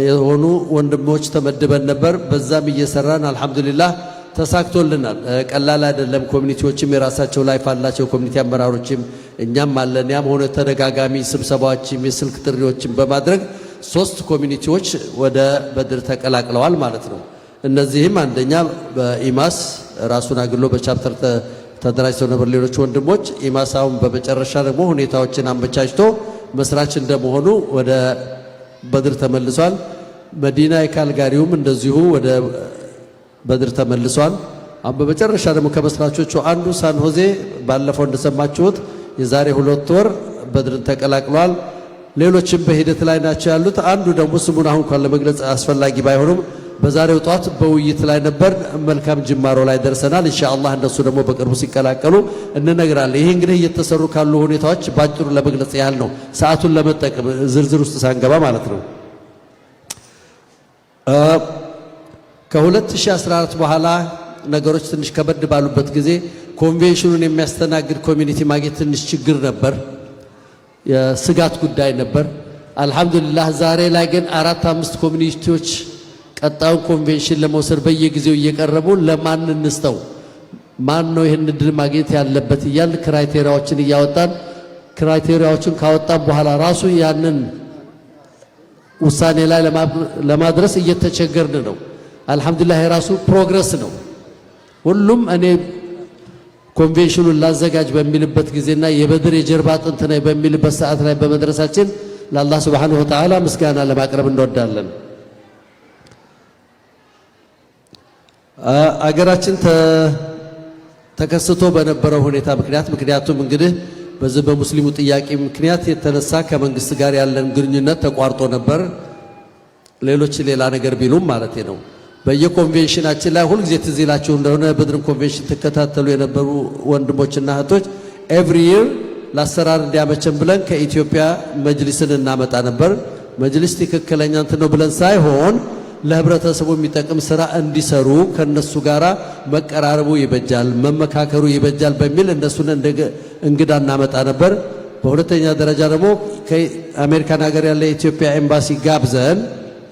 የሆኑ ወንድሞች ተመድበን ነበር። በዛም እየሰራን አልহামዱሊላህ ተሳክቶልናል። ቀላል አይደለም። ኮሚኒቲዎችም የራሳቸው ላይፍ አላቸው። ኮሚኒቲ አመራሮችም እኛም አለን። ያም ሆነ ተደጋጋሚ ስብሰባዎችም የስልክ ጥሪዎችም በማድረግ 3 ኮሚኒቲዎች ወደ በድር ተቀላቅለዋል ማለት ነው። እነዚህም አንደኛ በኢማስ ራሱን አግሎ በቻፕተር ተደራጅተው ነበር ሌሎች ወንድሞች። ኢማስ አሁን በመጨረሻ ደግሞ ሁኔታዎችን አመቻችቶ መስራች እንደመሆኑ ወደ በድር ተመልሷል። መዲና የካልጋሪውም እንደዚሁ ወደ በድር ተመልሷል። አሁን በመጨረሻ ደግሞ ከመስራቾቹ አንዱ ሳን ሆዜ ባለፈው እንደሰማችሁት የዛሬ 2 ወር በድርን ተቀላቅሏል። ሌሎችም በሂደት ላይ ናቸው ያሉት። አንዱ ደግሞ ስሙን አሁን እንኳን ለመግለጽ አስፈላጊ ባይሆንም በዛሬው ጧት በውይይት ላይ ነበር። መልካም ጅማሮ ላይ ደርሰናል። ኢንሻአላህ እነሱ ደግሞ በቅርቡ ሲቀላቀሉ እንነግራለን። ይሄ እንግዲህ እየተሰሩ ካሉ ሁኔታዎች ባጭሩ ለመግለጽ ያህል ነው፣ ሰዓቱን ለመጠቀም ዝርዝር ውስጥ ሳንገባ ማለት ነው። ከ2014 በኋላ ነገሮች ትንሽ ከበድ ባሉበት ጊዜ ኮንቬንሽኑን የሚያስተናግድ ኮሚኒቲ ማግኘት ትንሽ ችግር ነበር፣ የስጋት ጉዳይ ነበር። አልহামዱሊላህ ዛሬ ላይ ግን 4-5 ኮሚኒቲዎች ቀጣዩን ኮንቬንሽን ለመውሰድ በየጊዜው እየቀረቡ ለማን እንስተው ማን ነው ይሄን እድል ማግኘት ያለበት እያል ክራይቴሪያዎችን እያወጣን ክራይቴሪያዎችን ካወጣን በኋላ ራሱ ያንን ውሳኔ ላይ ለማድረስ እየተቸገርን ነው። አልহামዱሊላህ የራሱ ፕሮግረስ ነው። ሁሉም እኔ ኮንቬንሽኑን ላዘጋጅ በሚልበት ጊዜና የበድር የጀርባ አጥንት ነኝ በሚልበት ሰዓት ላይ በመድረሳችን ለአላህ ሱብሓነሁ ወተዓላ ምስጋና ለማቅረብ እንወዳለን። አገራችን ተከስቶ በነበረው ሁኔታ ምክንያቱም እንግዲህ በዚህ በሙስሊሙ ጥያቄ ምክንያት የተነሳ ከመንግስት ጋር ያለን ግንኙነት ተቋርጦ ነበር። ሌሎች ሌላ ነገር ቢሉም ማለት ነው። በየኮንቬንሽናችን ላይ ሁሉ ጊዜ ትዝ ይላችሁ እንደሆነ በድርን ኮንቬንሽን ተከታተሉ የነበሩ ወንድሞችና እህቶች ኤቭሪ ይር ለአሰራር እንዲያመቸን ብለን ከኢትዮጵያ መጅሊስን እናመጣ ነበር። መጅሊስ ትክክለኛ እንትን ነው ብለን ሳይሆን ለህብረተሰቡ የሚጠቅም ስራ እንዲሰሩ ከነሱ ጋራ መቀራረቡ ይበጃል፣ መመካከሩ ይበጃል በሚል እነሱን እንግዳ እናመጣ ነበር። በሁለተኛ ደረጃ ደግሞ ከአሜሪካን ሀገር ያለ የኢትዮጵያ ኤምባሲ ጋብዘን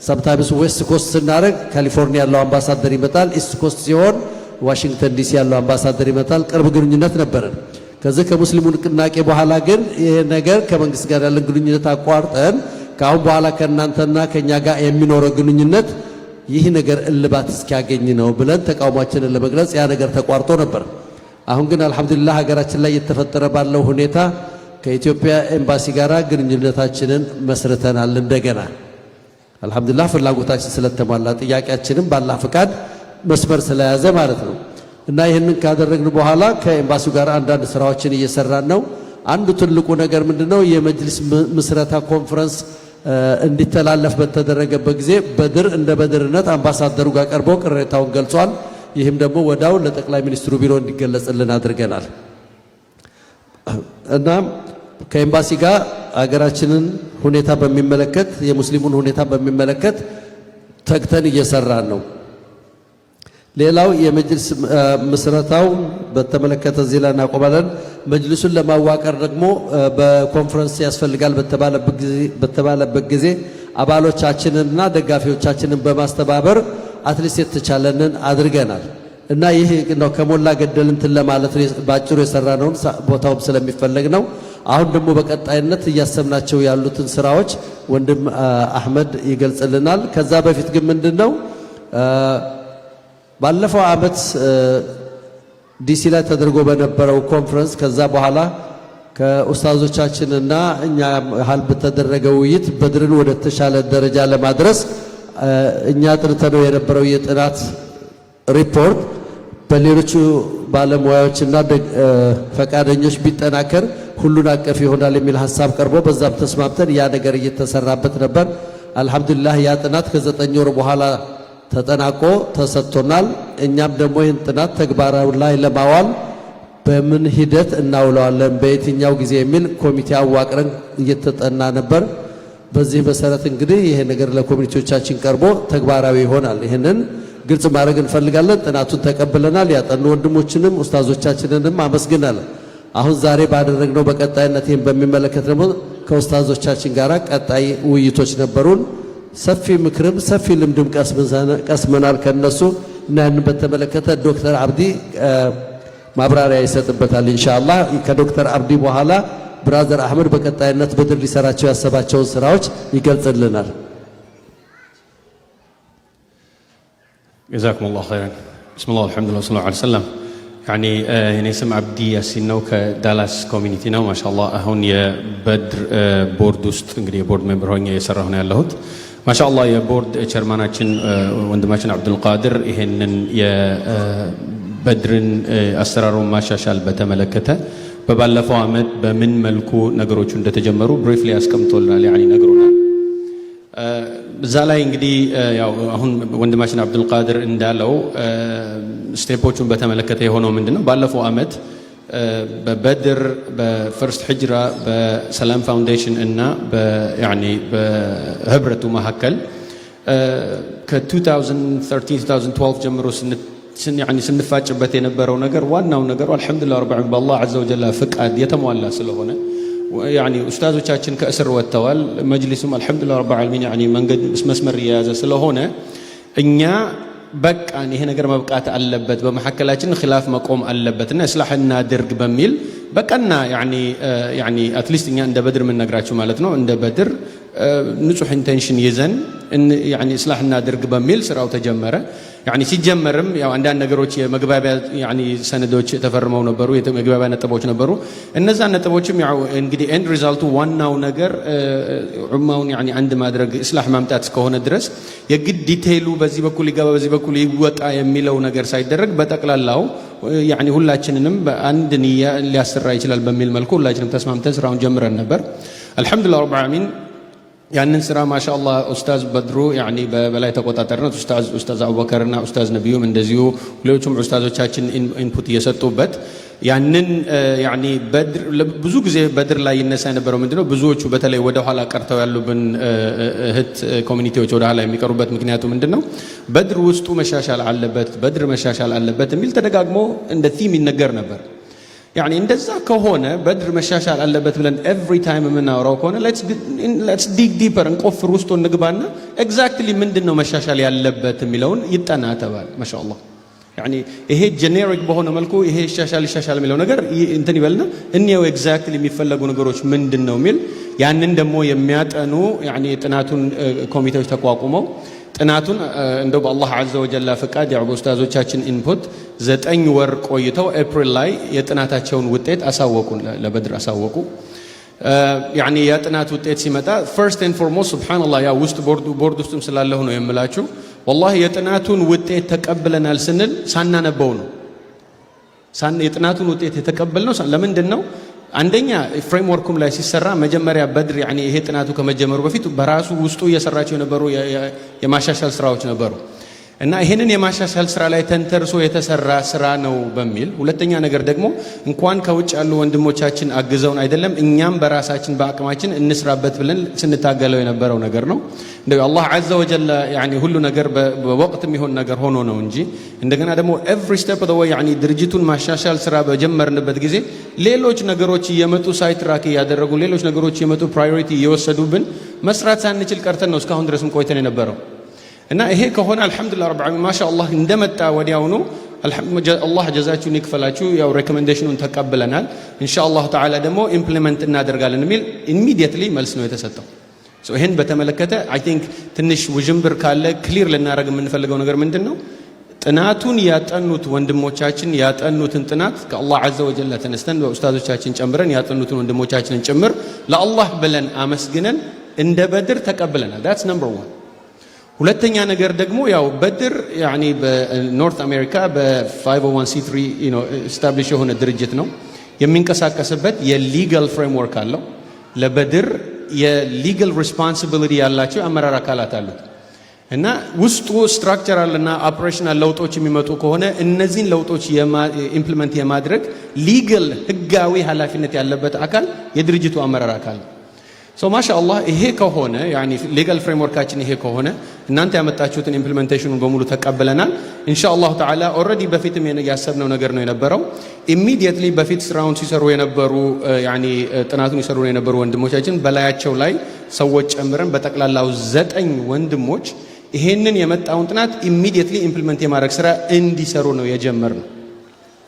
ሰምታይምስ ዌስት ኮስት ስናደርግ ካሊፎርኒያ ያለው አምባሳደር ይመጣል፣ ኢስት ኮስት ሲሆን ዋሽንግተን ዲሲ ያለው አምባሳደር ይመጣል። ቅርብ ግንኙነት ነበረን። ከዚህ ከሙስሊሙ ንቅናቄ በኋላ ግን ይሄ ነገር ከመንግስት ጋር ያለን ግንኙነት አቋርጠን ከአሁን በኋላ ከእናንተና ከኛ ጋር የሚኖረው ግንኙነት ይህ ነገር እልባት እስኪያገኝ ነው ብለን ተቃውሟችንን ለመግለጽ ያ ነገር ተቋርጦ ነበር። አሁን ግን አልহামዱሊላህ ሀገራችን ላይ የተፈጠረ ባለው ሁኔታ ከኢትዮጵያ ኤምባሲ ጋር ግንኙነታችንን መስርተናል። እንደገና አልহামዱሊላህ ፍላጎታችን ስለተሟላ ጥያቄያችንን ባላህ ፍቃድ መስመር ስለያዘ ማለት ነው። እና ይህንን ካደረግን በኋላ ከኤምባሲው ጋር አንዳንድ ስራዎችን እየሰራን ነው። አንዱ ትልቁ ነገር ምንድነው የመጅሊስ ምስረታ ኮንፈረንስ እንዲተላለፍ በተደረገበት ጊዜ በድር እንደ በድርነት አምባሳደሩ ጋር ቀርቦ ቅሬታውን ገልጿል። ይህም ደግሞ ወዳው ለጠቅላይ ሚኒስትሩ ቢሮ እንዲገለጽልን አድርገናል። እና ከኤምባሲ ጋር አገራችንን ሁኔታ በሚመለከት የሙስሊሙን ሁኔታ በሚመለከት ተግተን እየሰራን ነው። ሌላው የመጅልስ ምስረታው በተመለከተ እዚህ ላይ እናቆማለን። መጅልሱን ለማዋቀር ደግሞ በኮንፈረንስ ያስፈልጋል በተባለበት ጊዜ አባሎቻችንንና ደጋፊዎቻችንን በማስተባበር አትሊስት የተቻለንን አድርገናል እና ይህ ነው ከሞላ ገደል እንትን ለማለት ባጭሩ የሰራነውን ቦታውም ስለሚፈለግ ነው። አሁን ደግሞ በቀጣይነት እያሰብናቸው ያሉትን ስራዎች ወንድም አህመድ ይገልጽልናል። ከዛ በፊት ግን ምንድነው ባለፈው አመት ዲሲ ላይ ተደርጎ በነበረው ኮንፈረንስ ከዛ በኋላ ከኡስታዞቻችንና እኛ ሀል በተደረገው ውይይት በድርን ወደ ተሻለ ደረጃ ለማድረስ እኛ ጥንተነው የነበረው የጥናት ሪፖርት በሌሎቹ ባለሙያዎችና ፈቃደኞች ቢጠናከር ሁሉን አቀፍ ይሆናል የሚል ሐሳብ ቀርቦ በዛም ተስማምተን ያ ነገር እየተሰራበት ነበር። አልহামዱሊላህ ያ ጥናት ከ9 ወር በኋላ ተጠናቆ ተሰጥቶናል። እኛም ደግሞ ይህን ጥናት ተግባራዊ ላይ ለማዋል በምን ሂደት እናውለዋለን በየትኛው ጊዜ የሚል ኮሚቴ አዋቅረን እየተጠና ነበር። በዚህ መሰረት እንግዲህ ይሄ ነገር ለኮሚቴዎቻችን ቀርቦ ተግባራዊ ይሆናል። ይሄንን ግልጽ ማድረግ እንፈልጋለን። ጥናቱን ተቀብለናል። ያጠኑ ወንድሞችንም ኡስታዞቻችንንም አመስግናለን። አሁን ዛሬ ባደረግነው በቀጣይነት ይሄን በሚመለከት ደግሞ ከኡስታዞቻችን ጋር ቀጣይ ውይይቶች ነበሩን። ሰፊ ምክርም ሰፊ ልምድም ቀስመናል ከነሱ እና ያንን በተመለከተ ዶክተር አብዲ ማብራሪያ ይሰጥበታል ኢንሻአላህ። ከዶክተር አብዲ በኋላ ብራዘር አህመድ በቀጣይነት በድር ሊሰራቸው ያሰባቸውን ስራዎች ይገልጽልናል። جزاكم الله خيرا. بسم الله والحمد لله والصلاة على وسلم. يعني هنا اسم عبدي ياسين نو كدالاس كوميونيتي نو ما شاء الله هون يا بدر بورد وسط انجلي بورد ممبر هون يسرى هنا ያለሁት ما شاء الله يا بورد ቸርማናችን ወንድማችን አብዱል ቃድር ይሄንን የበድርን አሰራሩን ማሻሻል በተመለከተ በባለፈው አመት በምን መልኩ ነገሮቹ እንደተጀመሩ ብሪፍሊ ያስቀምጦልናል ያኒ ነግሮናል። እዛ ላይ እንግዲህ ያው አሁን ወንድማችን አብዱል ቃድር እንዳለው ስቴፖቹን በተመለከተ የሆነው ምንድነው ባለፈው አመት በበድር በፈርስት ሂጅራ በሰላም ፋውንዴሽን እና በያኒ በህብረቱ መካከል ከ2013 2012 ጀምሮ ስንፋጭበት የነበረው ነገር ዋናው ነገር አልহামዱሊላህ ረብ ዓለሚን በአላህ ዐዘ ወጀል ፍቃድ የተሟላ ስለሆነ ያኒ ኡስታዞቻችን ከእስር ወጥተዋል። መጅሊሱም አልহামዱሊላህ ረብ ዓለሚን ያኒ መንገድ መስመር የያዘ ስለሆነ እኛ በቃን ይሄ ነገር መብቃት አለበት በመሐከላችን ኺላፍ መቆም አለበትና እስላህ እናድርግ በሚል በቃና ያኒ አትሊስት እኛ እንደ በድር ምን ነግራችሁ ማለት ነው እንደ በድር ንጹህ ኢንቴንሽን ይዘን ያኒ እስላህ እናድርግ በሚል ስራው ተጀመረ። ያኒ ሲጀመርም ያው አንዳንድ ነገሮች የመግባቢያ ያኒ ሰነዶች ተፈርመው ነበሩ፣ የመግባቢያ ነጥቦች ነበሩ። እነዛ ነጥቦችም ያው እንግዲህ ኤንድ ሪዛልቱ ዋናው ነገር ዑማውን ያኒ አንድ ማድረግ እስላህ ማምጣት እስከሆነ ድረስ የግድ ዲቴይሉ በዚህ በኩል ይገባ በዚህ በኩል ይወጣ የሚለው ነገር ሳይደረግ በጠቅላላው ያኒ ሁላችንንም በአንድ ንያ ሊያሰራ ይችላል በሚል መልኩ ሁላችንም ተስማምተን ስራውን ጀምረን ነበር። አልহামዱሊላህ ረብ ዓለሚን ያንን ስራ ማሻአላህ ኡስታዝ በድሩ ያኒ በላይ ተቆጣጣሪነት ኡስታዝ አቡበከርና ኡስታዝ ነብዩም እንደዚሁ ሌሎችም ኡስታዞቻችን ኢንፑት እየሰጡበት ያንን ያኒ በድር ብዙ ጊዜ በድር ላይ ይነሳ የነበረው ምንድነው ብዙዎቹ በተለይ ወደ ኋላ ቀርተው ያሉብን እህት ኮሚኒቲዎች ወደ ኋላ የሚቀሩበት ምክንያቱ ምንድነው በድር ውስጡ መሻሻል አለበት በድር መሻሻል አለበት የሚል ተደጋግሞ እንደ ቲም ይነገር ነበር። ያኒ እንደዛ ከሆነ በድር መሻሻል አለበት ብለን ኤቭሪ ታይም የምናወራው ከሆነ ሌትስ ዲግ ዲፐር እንቆፍር ውስጥ እንግባና ኤግዛክትሊ ምንድነው መሻሻል ያለበት የሚለውን ይጠና ተባለ። ማሻአላህ ያኒ ይሄ ጄኔሪክ በሆነ መልኩ ይሄ ይሻሻል የሚለው ነገር እንትን ይበልና እኒው ኤግዛክትሊ የሚፈለጉ ነገሮች ምንድነው የሚል ያንን ደግሞ የሚያጠኑ ያኒ ጥናቱን ኮሚቴዎች ተቋቁመው ጥናቱን እንደው በአላህ ዐዘ ወጀል ፍቃድ ያው ኡስታዞቻችን ኢንፑት 9 ወር ቆይተው ኤፕሪል ላይ የጥናታቸውን ውጤት አሳወቁን ለበድር አሳወቁ። ያኒ የጥናት ውጤት ሲመጣ ፈርስት ኤንድ ፎርሞስት ሱብሃንአላህ ያ ውስጥ ቦርድ ውስጥም ስላለሁ ነው የምላችሁ والله የጥናቱን ውጤት ተቀብለናል ስንል ሳናነበው ነው የጥናቱን ውጤት የተቀበልነው ለምንድን ነው አንደኛ ፍሬምወርኩም ላይ ሲሰራ መጀመሪያ በድር ያኒ ይሄ ጥናቱ ከመጀመሩ በፊት በራሱ ውስጡ እየሰራቸው የነበሩ የማሻሻል ስራዎች ነበሩ። እና ይሄንን የማሻሻል ስራ ላይ ተንተርሶ የተሰራ ስራ ነው በሚል ሁለተኛ ነገር ደግሞ እንኳን ከውጭ ያሉ ወንድሞቻችን አግዘውን አይደለም እኛም በራሳችን በአቅማችን እንስራበት ብለን ስንታገለው የነበረው ነገር ነው። እንደው አላህ Azza wa Jalla ያኒ ሁሉ ነገር በወቅት የሚሆን ነገር ሆኖ ነው እንጂ እንደገና ደግሞ every step of the way ያኒ ድርጅቱን ማሻሻል ስራ በጀመርንበት ጊዜ ሌሎች ነገሮች እየመጡ ሳይት ትራክ ያደረጉ ሌሎች ነገሮች እየመጡ ፕራዮሪቲ እየወሰዱብን መስራት ሳንችል ቀርተን ነው እስካሁን ድረስም ቆይተን የነበረው። እና ይሄ ከሆነ አልহামዱሊላህ ረብ ዓለሚን ማሻአላህ እንደመጣ ወዲያውኑ አላህ ጀዛችሁን ይክፈላችሁ ያው ሬኮሜንዴሽኑን ተቀብለናል ኢንሻአላህ ተዓላ ደግሞ ኢምፕሊመንት እናደርጋለን የሚል ኢሚዲየትሊ መልስ ነው የተሰጠው። ሶ ይሄን በተመለከተ አይ ቲንክ ትንሽ ውዥንብር ካለ ክሊር ልናደርግ የምንፈልገው ነገር ምንድነው ጥናቱን ያጠኑት ወንድሞቻችን ያጠኑትን ጥናት ከአላህ Azza wa Jalla ተነስተን በኡስታዞቻችን ጨምረን ያጠኑትን ወንድሞቻችንን ጭምር ለአላህ ብለን አመስግነን እንደ በድር ተቀብለናል። that's number 1 ሁለተኛ ነገር ደግሞ ያው በድር ያኒ በኖርት አሜሪካ በ501c3 ስታብሊሽ የሆነ ድርጅት ነው የሚንቀሳቀስበት የሊጋል ፍሬምወርክ አለው። ለበድር የሊጋል ሪስፖንሲቢሊቲ ያላቸው አመራር አካላት አሉት እና ውስጡ ስትራክቸራልና ኦፕሬሽናል ለውጦች የሚመጡ ከሆነ እነዚህን ለውጦች ኢምፕሊመንት የማድረግ ሊጋል ህጋዊ ኃላፊነት ያለበት አካል የድርጅቱ አመራር አካል ነው። ሶ ማሻአላህ ይሄ ከሆነ ያኒ ሊጋል ፍሬምወርካችን ይሄ ከሆነ እናንተ ያመጣችሁትን ኢምፕሊሜንቴሽኑን በሙሉ ተቀበለናል ኢንሻአላህ ተዓላ ኦሬዲ በፊትም ያሰብነው ነገር ነው የነበረው ኢሚዲየትሊ በፊት ስራውን ሲሰሩ የነበሩ ያኒ ጥናቱን ሲሰሩ የነበሩ ወንድሞቻችን በላያቸው ላይ ሰዎች ጨምረን በጠቅላላው 9 ወንድሞች ይሄንን የመጣውን ጥናት ኢሚዲየትሊ ኢምፕሊመንት የማድረግ ስራ እንዲሰሩ ነው የጀመርነው።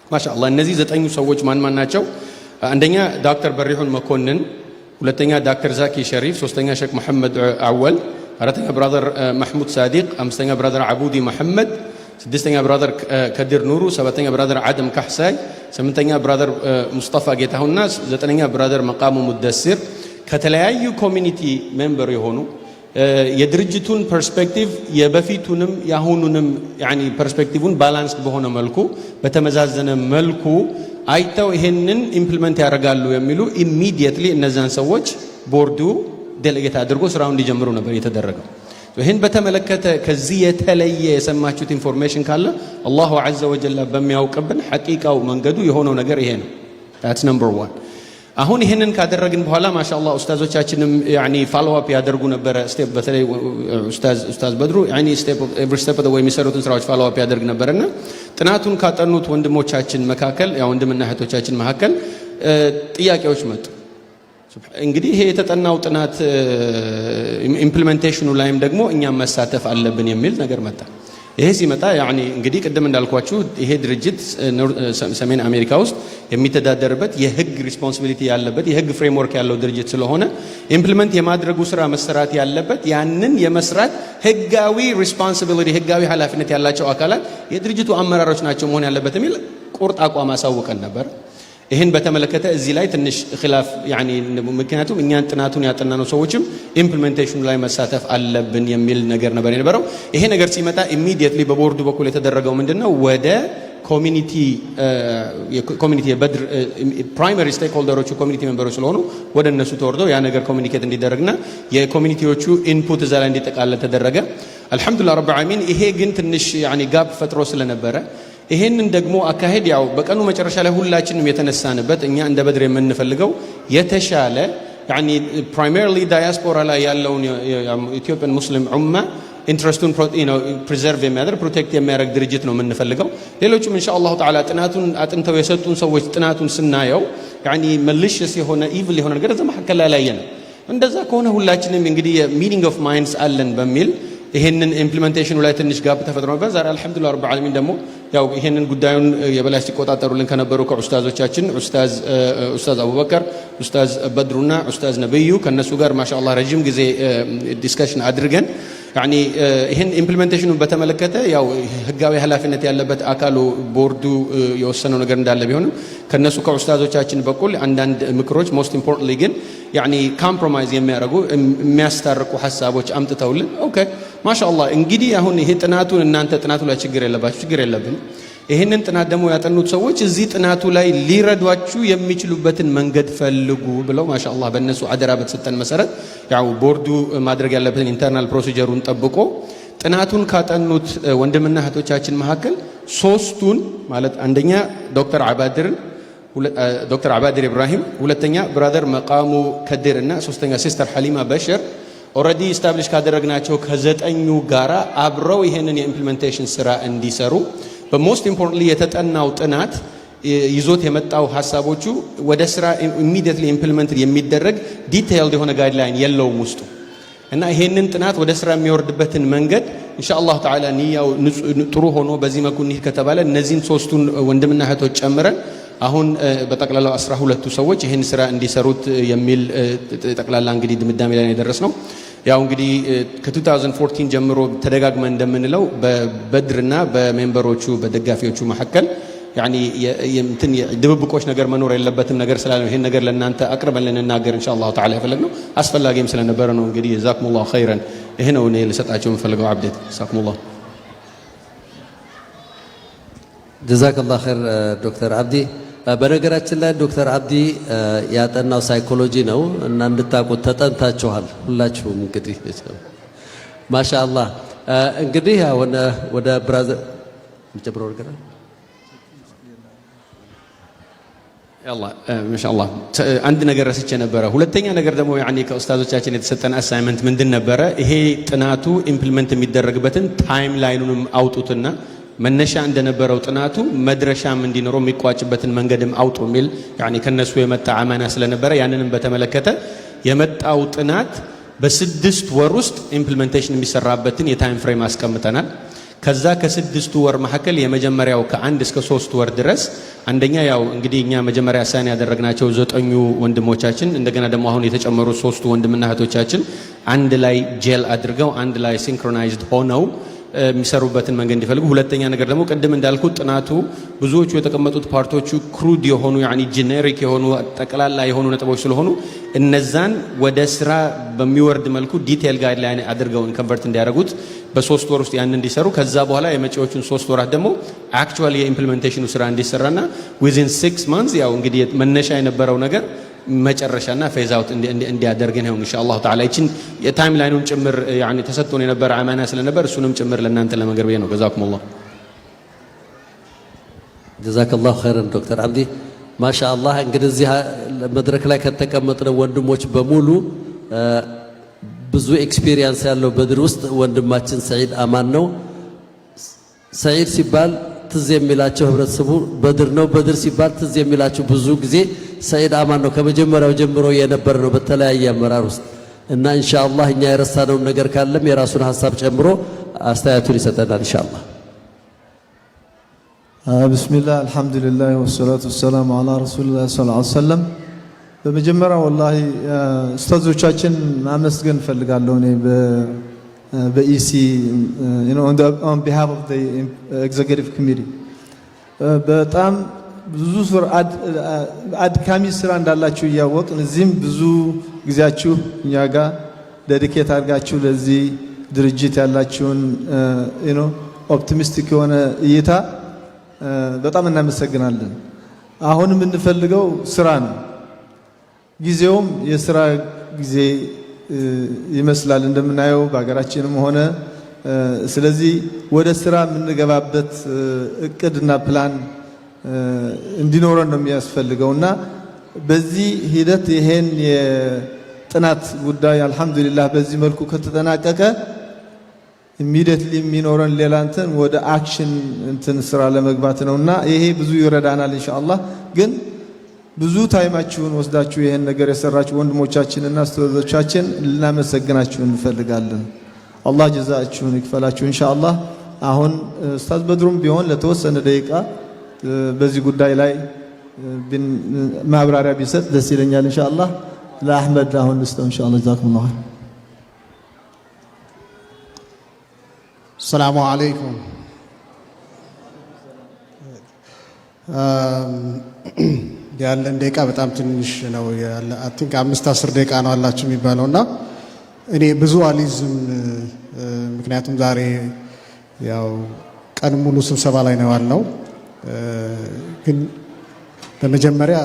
ማሻአላህ እነዚህ 9 ሰዎች ማን ናቸው? አንደኛ ዶክተር በሪሁን መኮንን፣ ሁለተኛ ዶክተር ዛኪ ሸሪፍ፣ ሶስተኛ ሼክ መሐመድ አወል፣ አራተኛ ብራዘር ማህሙድ ሳዲቅ፣ አምስተኛ ብራዘር አቡዲ መሐመድ፣ ስድስተኛ ብራዘር ከድር ኑሩ፣ ሰባተኛ ብራዘር አደም ካህሳይ፣ ስምንተኛ ብራዘር ሙስጠፋ ጌታሁና ዘጠነኛ ብራዘር መቃሙ ሙደሲር ከተለያዩ ኮሚኒቲ ሜምበር የሆኑ የድርጅቱን ፐርስፔክቲቭ የበፊቱንም ያሁኑንም ያኒ ፐርስፔክቲቭን ባላንስ በሆነ መልኩ በተመዛዘነ መልኩ አይተው ይሄንን ኢምፕሊመንት ያደርጋሉ የሚሉ ኢሚዲየትሊ እነዛን ሰዎች ቦርዱ ዴሌጌት አድርጎ ስራውን እንዲጀምሩ ነበር የተደረገው። ይሄን በተመለከተ ከዚህ የተለየ የሰማችሁት ኢንፎርሜሽን ካለ አላሁ Azza wa Jalla በሚያውቅብን ሐቂቃው መንገዱ የሆነው ነገር ይሄ ነው። that's number 1 አሁን ይሄንን ካደረግን በኋላ ማሻአላህ ኡስታዞቻችንም ያኒ ፎሎ አፕ ያደርጉ ነበር ስቴፕ በተለይ ኡስታዝ በድሩ ያኒ ስቴፕ ኤቭሪ ስቴፕ ኦፍ ዘ ዌይ የሚሰሩትን ስራዎች ፎሎ አፕ ያደርግ ነበርና ጥናቱን ካጠኑት ወንድሞቻችን መካከል ያው ወንድምና እህቶቻችን መካከል ጥያቄዎች መጡ። እንግዲህ ይሄ የተጠናው ጥናት ኢምፕሊሜንቴሽኑ ላይም ደግሞ እኛም መሳተፍ አለብን የሚል ነገር መጣ። ይሄ ሲመጣ ያኒ እንግዲህ ቅድም እንዳልኳችሁ ይሄ ድርጅት ሰሜን አሜሪካ ውስጥ የሚተዳደርበት የህግ ሪስፖንሲቢሊቲ ያለበት የህግ ፍሬምወርክ ያለው ድርጅት ስለሆነ ኢምፕሊመንት የማድረጉ ስራ መሰራት ያለበት ያንን የመስራት ህጋዊ ሪስፖንሲቢሊቲ ህጋዊ ኃላፊነት ያላቸው አካላት የድርጅቱ አመራሮች ናቸው መሆን ያለበት የሚል ቁርጥ አቋም አሳውቀን ነበር። ይሄን በተመለከተ እዚህ ላይ ትንሽ ኺላፍ ያኒ ምክንያቱም እኛን ጥናቱን ያጠናነው ሰዎችም ኢምፕሊሜንቴሽኑ ላይ መሳተፍ አለብን የሚል ነገር ነበር የነበረው። ይሄ ነገር ሲመጣ ኢሚዲየትሊ በቦርዱ በኩል የተደረገው ምንድነው ወደ ኮሚኒቲ የበድር ፕራይመሪ ስቴክሆልደሮቹ ኮሚኒቲ ሜምበሮች ስለሆኑ ወደ እነሱ ተወርደው ያ ነገር ኮሚኒኬት እንዲደረግና የኮሚኒቲዎቹ ኢንፑት እዛ ላይ እንዲጠቃለል ተደረገ። አልহামዱሊላህ ረብ ዓለሚን። ይሄ ግን ትንሽ ያኒ ጋፕ ፈጥሮ ስለነበረ ይሄንን ደግሞ አካሄድ ያው በቀኑ መጨረሻ ላይ ሁላችንም የተነሳንበት እኛ እንደ በድር የምንፈልገው የተሻለ ያኒ ፕራይመሪሊ ዳያስፖራ ላይ ያለውን ኢትዮጵያን ሙስሊም ኡማ ኢንትረስቱን ፕሪዘርቭ የሚያደርግ ፕሮቴክት የሚያደርግ ድርጅት ነው የምንፈልገው። ሌሎችም ኢንሻአላህ ተዓላ ጥናቱን አጥንተው የሰጡን ሰዎች ጥናቱን ስናየው ያኒ መልሽስ የሆነ ኢቪል የሆነ ነገር እዛ መካከል ላይ ያየነው እንደዛ ከሆነ ሁላችንም እንግዲህ ሚኒንግ ኦፍ ማይንድስ አለን በሚል ይሄንን ኢምፕሊሜንቴሽኑ ላይ ትንሽ ጋፕ ተፈጥሮ ነበር። ዛሬ አልহামዱሊላህ ረብ ዓለሚን ደግሞ ያው ይሄንን ጉዳዩን የበላይ ሲቆጣጠሩልን ከነበሩ ከኡስታዞቻችን ኡስታዝ አቡበከር፣ ኡስታዝ በድሩና ኡስታዝ ነብዩ ከነሱ ጋር ማሻአላህ ረጅም ጊዜ ዲስከሽን አድርገን ያኒ ይሄን ኢምፕሊሜንቴሽኑን በተመለከተ ያው ህጋዊ ኃላፊነት ያለበት አካሉ ቦርዱ የወሰነው ነገር እንዳለ ቢሆንም ከነሱ ከኡስታዞቻችን በኩል አንዳንድ ምክሮች ሞስት ኢምፖርታንትሊ ግን ያኒ ኮምፕሮማይዝ የሚያደርጉ የሚያስታርቁ ሐሳቦች አምጥተውልን ኦኬ ማሻአላህ እንግዲህ አሁን ይሄ ጥናቱን እናንተ ጥናቱ ላይ ችግር የለባችሁ ችግር የለብን ይሄንን ጥናት ደግሞ ያጠኑት ሰዎች እዚህ ጥናቱ ላይ ሊረዷችሁ የሚችሉበትን መንገድ ፈልጉ ብለው ማሻአላህ በእነሱ አደራ በተሰጠን መሰረት ያው ቦርዱ ማድረግ ያለበትን ኢንተርናል ፕሮሲጀሩን ጠብቆ ጥናቱን ካጠኑት ወንድምና እህቶቻችን መካከል ሶስቱን ማለት አንደኛ ዶክተር አባድር ኢብራሂም፣ ሁለተኛ ብራዘር መቃሙ ከድር እና ሶስተኛ ሲስተር ሐሊማ በሽር ኦልሬዲ ስታብሊሽ ካደረግናቸው ከዘጠኙ ጋራ አብረው ይሄንን የኢምፕሊሜንቴሽን ስራ እንዲሰሩ በሞስት ኢምፖርታንትሊ የተጠናው ጥናት ይዞት የመጣው ሐሳቦቹ ወደ ስራ ኢሚዲየትሊ ኢምፕሊሜንት የሚደረግ ዲቴይልድ የሆነ ጋይድላይን የለውም ውስጡ እና ይሄንን ጥናት ወደ ስራ የሚወርድበትን መንገድ ኢንሻአላህ ተዓላ ንያው ጥሩ ሆኖ በዚህ መልኩ እንሂድ ከተባለ እነዚህን ሶስቱን ወንድምና እህቶች ጨምረን አሁን በጠቅላላው 12ቱ ሰዎች ይሄን ስራ እንዲሰሩት የሚል ጠቅላላ እንግዲህ ድምዳሜ ላይ የደረስነው ያው እንግዲህ ከ2014 ጀምሮ ተደጋግመን እንደምንለው በበድርና በሜምበሮቹ በደጋፊዎቹ መካከል ያኒ የምትን ድብብቆች ነገር መኖር የለበትም ነገር ስላለ ይሄን ነገር ለእናንተ አቅርበን ልንናገር ኢንሻአላህ ተዓላ ያፈለግነው አስፈላጊም ስለነበረ ነው። እንግዲህ ጀዛኩሙላሁ ኸይረን ይሄ ነው እኔ ልሰጣቸው የምፈልገው አብዴት። ጀዛኩሙላህ ጀዛከላሁ ኸይር ዶክተር አብዲ። በነገራችን ላይ ዶክተር አብዲ ያጠናው ሳይኮሎጂ ነው እና እንድታውቁት ተጠንታችኋል ሁላችሁም። እንግዲህ ማሻአላህ እንግዲህ ወደ ብራዘር ምጨብሮ ወርገና ያላ ማሻአላህ አንድ ነገር ረስቼ ነበረ። ሁለተኛ ነገር ደግሞ ያኒ ከኡስታዞቻችን የተሰጠን አሳይመንት ምንድን ነበረ? ይሄ ጥናቱ ኢምፕሊመንት የሚደረግበትን ታይም ላይኑንም አውጡትና መነሻ እንደነበረው ጥናቱ መድረሻም እንዲኖረው የሚቋጭበትን መንገድም አውጡ የሚል ያኒ ከነሱ የመጣ አማና ስለነበረ ያንንም በተመለከተ የመጣው ጥናት በ6 ወር ውስጥ ኢምፕሊሜንቴሽን የሚሰራበትን የታይም ፍሬም አስቀምጠናል። ከዛ ከ6 ወር መካከል የመጀመሪያው ከ1 እስከ 3 ወር ድረስ አንደኛ ያው እንግዲህ እኛ መጀመሪያ ሳን ያደረግናቸው 9 ወንድሞቻችን እንደገና ደግሞ አሁን የተጨመሩ 3 ወንድምና እህቶቻችን አንድ ላይ ጄል አድርገው አንድ ላይ ሲንክሮናይዝድ ሆነው የሚሰሩበትን መንገድ እንዲፈልጉ። ሁለተኛ ነገር ደግሞ ቅድም እንዳልኩት ጥናቱ ብዙዎቹ የተቀመጡት ፓርቶቹ ክሩድ የሆኑ ያኒ ጄኔሪክ የሆኑ ጠቅላላ የሆኑ ነጥቦች ስለሆኑ እነዛን ወደ ስራ በሚወርድ መልኩ ዲቴል ጋይድላይን አድርገው ኮንቨርት እንዲያደርጉት በ3 ወር ውስጥ ያን እንዲሰሩ ከዛ በኋላ የመጪዎቹን 3 ወራት ደግሞ አክቹዋሊ የኢምፕሊሜንቴሽኑ ስራ እንዲሰራና within 6 months ያው እንግዲህ መነሻ የነበረው ነገር መጨረሻና ፌዝ አውት እንዲያደርግ ነው ኢንሻአላህ ተዓላ። እቺን የታይም ላይኑን ጭምር ያኒ ተሰጥቶን የነበረ አማና ስለነበር እሱንም ጭምር ለእናንተ ለመገርበየ ነው። ጀዛኩሙላህ ጀዛከላሁ ኸይረን ዶክተር አብዲ ማሻአላህ። እንግዲህ እዚህ መድረክ ላይ ከተቀመጥነው ወንድሞች በሙሉ ብዙ ኤክስፒሪየንስ ያለው በድር ውስጥ ወንድማችን ሰዒድ አማን ነው። ሰዒድ ሲባል ትዝ የሚላቸው ህብረተሰቡ በድር ነው። በድር ሲባል ትዝ የሚላቸው ብዙ ጊዜ ሰዒድ አማን ነው። ከመጀመሪያው ጀምሮ የነበረ ነው በተለያየ አመራር ውስጥ እና ኢንሻአላህ እኛ የረሳነው ነገር ካለም የራሱን ሐሳብ ጨምሮ አስተያየቱን ይሰጠናል ኢንሻአላህ። ቢስሚላህ አልሐምዱሊላህ ወሰላቱ ወሰላሙ ዐላ ረሱሊላህ ሰለላሁ ዐለይሂ ወሰለም። በመጀመሪያ ወላሂ ኡስታዞቻችን ማመስገን ፈልጋለሁ እኔ በኢሲ on behalf of the executive committee በጣም ብዙ ስራ አድካሚ ስራ እንዳላችሁ እያወቅን እዚህም ብዙ ጊዜያችሁ እኛ ጋር ዴዲኬት አድርጋችሁ ለዚህ ድርጅት ያላችሁን ኦፕቲሚስቲክ የሆነ እይታ በጣም እናመሰግናለን። አሁን የምንፈልገው ስራ ነው። ጊዜውም የስራ ጊዜ ይመስላል እንደምናየው በአገራችንም ሆነ ስለዚህ ወደ ስራ የምንገባበት እቅድና ፕላን እንዲኖረን ነው የሚያስፈልገውና በዚህ ሂደት ይሄን የጥናት ጉዳይ አልহামዱሊላህ በዚህ መልኩ ከተጠናቀቀ ኢሚዲየትሊ የሚኖረን ሌላ እንትን ወደ አክሽን እንትን ስራ ለመግባት ነውና ይሄ ብዙ ይረዳናል ኢንሻአላህ። ግን ብዙ ታይማችሁን ወስዳችሁ ይሄን ነገር የሰራችሁ ወንድሞቻችንና አስተዋዞቻችን ልናመሰግናችሁ እንፈልጋለን። አላህ ጀዛአችሁን ይክፈላችሁ ኢንሻአላህ። አሁን ኡስታዝ በድሩም ቢሆን ለተወሰነ ደቂቃ በዚህ ጉዳይ ላይ ማብራሪያ ቢሰጥ ደስ ይለኛል ኢንሻአላህ። ለአህመድ አሁን ልስጠው ኢንሻአላህ። ጀዛኩሙላህ። ሰላሙ አለይኩም። ያለን ደቂቃ በጣም ትንሽ ነው። ያለ አይ ቲንክ 5-10 ደቂቃ ነው አላችሁ የሚባለውና እኔ ብዙ አሊዝም ምክንያቱም ዛሬ ያው ቀን ሙሉ ስብሰባ ላይ ነው ያለው። ግን በመጀመሪያ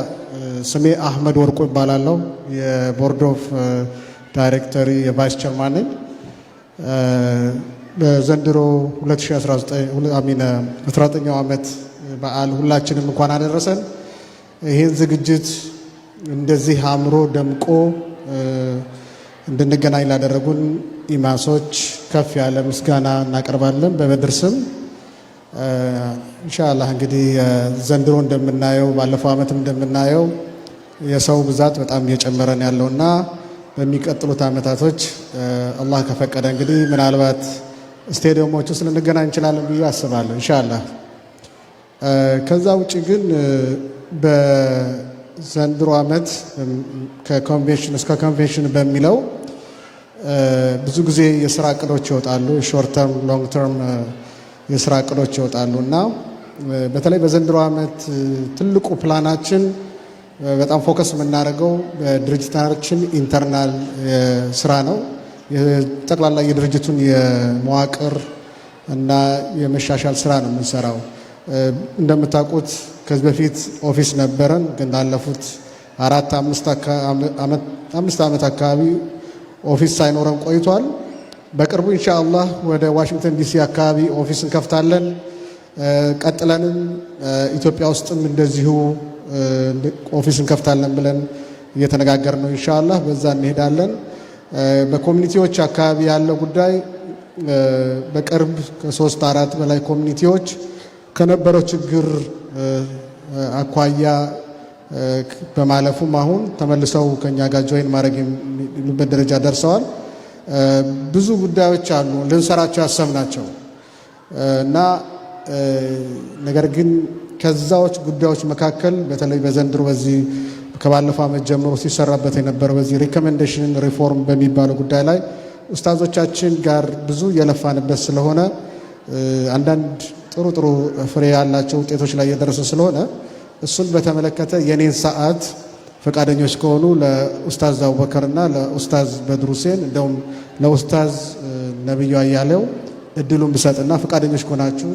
ስሜ አህመድ ወርቆ ይባላለሁ። የቦርድ ኦፍ ዳይሬክተሪ የቫይስ ቸርማን ነኝ። በዘንድሮ 19ኛው ዓመት በዓል ሁላችንም እንኳን አደረሰን። ይህን ዝግጅት እንደዚህ አምሮ ደምቆ እንድንገናኝ ላደረጉን ኢማሶች ከፍ ያለ ምስጋና እናቀርባለን በበድር ስም። ኢንሻአላህ እንግዲህ ዘንድሮ እንደምናየው ባለፈው ዓመትም እንደምናየው የሰው ብዛት በጣም እየጨመረ ነው ያለውና በሚቀጥሉት ዓመታቶች አላህ ከፈቀደ እንግዲህ ምናልባት ስቴዲየሞች ውስጥ ልንገናኝ እንችላለን ብዬ አስባለሁ ኢንሻአላህ። ከዛ ውጪ ግን በዘንድሮ ዓመት ከኮንቬንሽን እስከ ኮንቬንሽን በሚለው ብዙ ጊዜ የሥራ ዕቅዶች ይወጣሉ፣ ሾርት ተርም ሎንግ ተርም የሥራ ዕቅዶች ይወጣሉ እና በተለይ በዘንድሮ ዓመት ትልቁ ፕላናችን በጣም ፎከስ የምናደርገው በድርጅታችን ኢንተርናል ስራ ነው። ጠቅላላ የድርጅቱን የመዋቅር እና የመሻሻል ስራ ነው የምንሰራው። እንደምታውቁት ከዚህ በፊት ኦፊስ ነበረን፣ ግን ላለፉት 4-5 ዓመት አካባቢ ኦፊስ ሳይኖረን ቆይቷል። በቅርቡ ኢንሻአላህ ወደ ዋሽንግተን ዲሲ አካባቢ ኦፊስ እንከፍታለን። ቀጥለንም ኢትዮጵያ ውስጥም እንደዚሁ ኦፊስ እንከፍታለን ብለን እየተነጋገርን ነው። ኢንሻአላህ በዛ እንሄዳለን። በኮሚኒቲዎች አካባቢ ያለው ጉዳይ በቅርብ ከ3-4 በላይ ኮሚኒቲዎች ከነበረው ችግር አኳያ በማለፉም አሁን ተመልሰው ከኛ ጋር ጆይን ማድረግ የሚሉበት ደረጃ ደርሰዋል። ብዙ ጉዳዮች አሉ ልንሰራቸው ያሰብናቸው እና ነገር ግን ከዛዎች ጉዳዮች መካከል በተለይ በዘንድሮ በዚህ ከባለፈው ዓመት ጀምሮ ሲሰራበት የነበረው በዚህ ሪኮሜንዴሽን ሪፎርም በሚባለው ጉዳይ ላይ ኡስታዞቻችን ጋር ብዙ የለፋንበት ስለሆነ አንዳንድ ጥሩ ፍሬ ያላቸው ውጤቶች ላይ የደረሰ ስለሆነ እሱን በተመለከተ የኔን ሰዓት ፈቃደኞች ከሆኑ ለኡስታዝ አቡበከርና ለኡስታዝ በድር ሁሴን እንደውም ለኡስታዝ ነብዩ አያሌው እድሉን ብሰጥና ፈቃደኞች ከሆናችሁ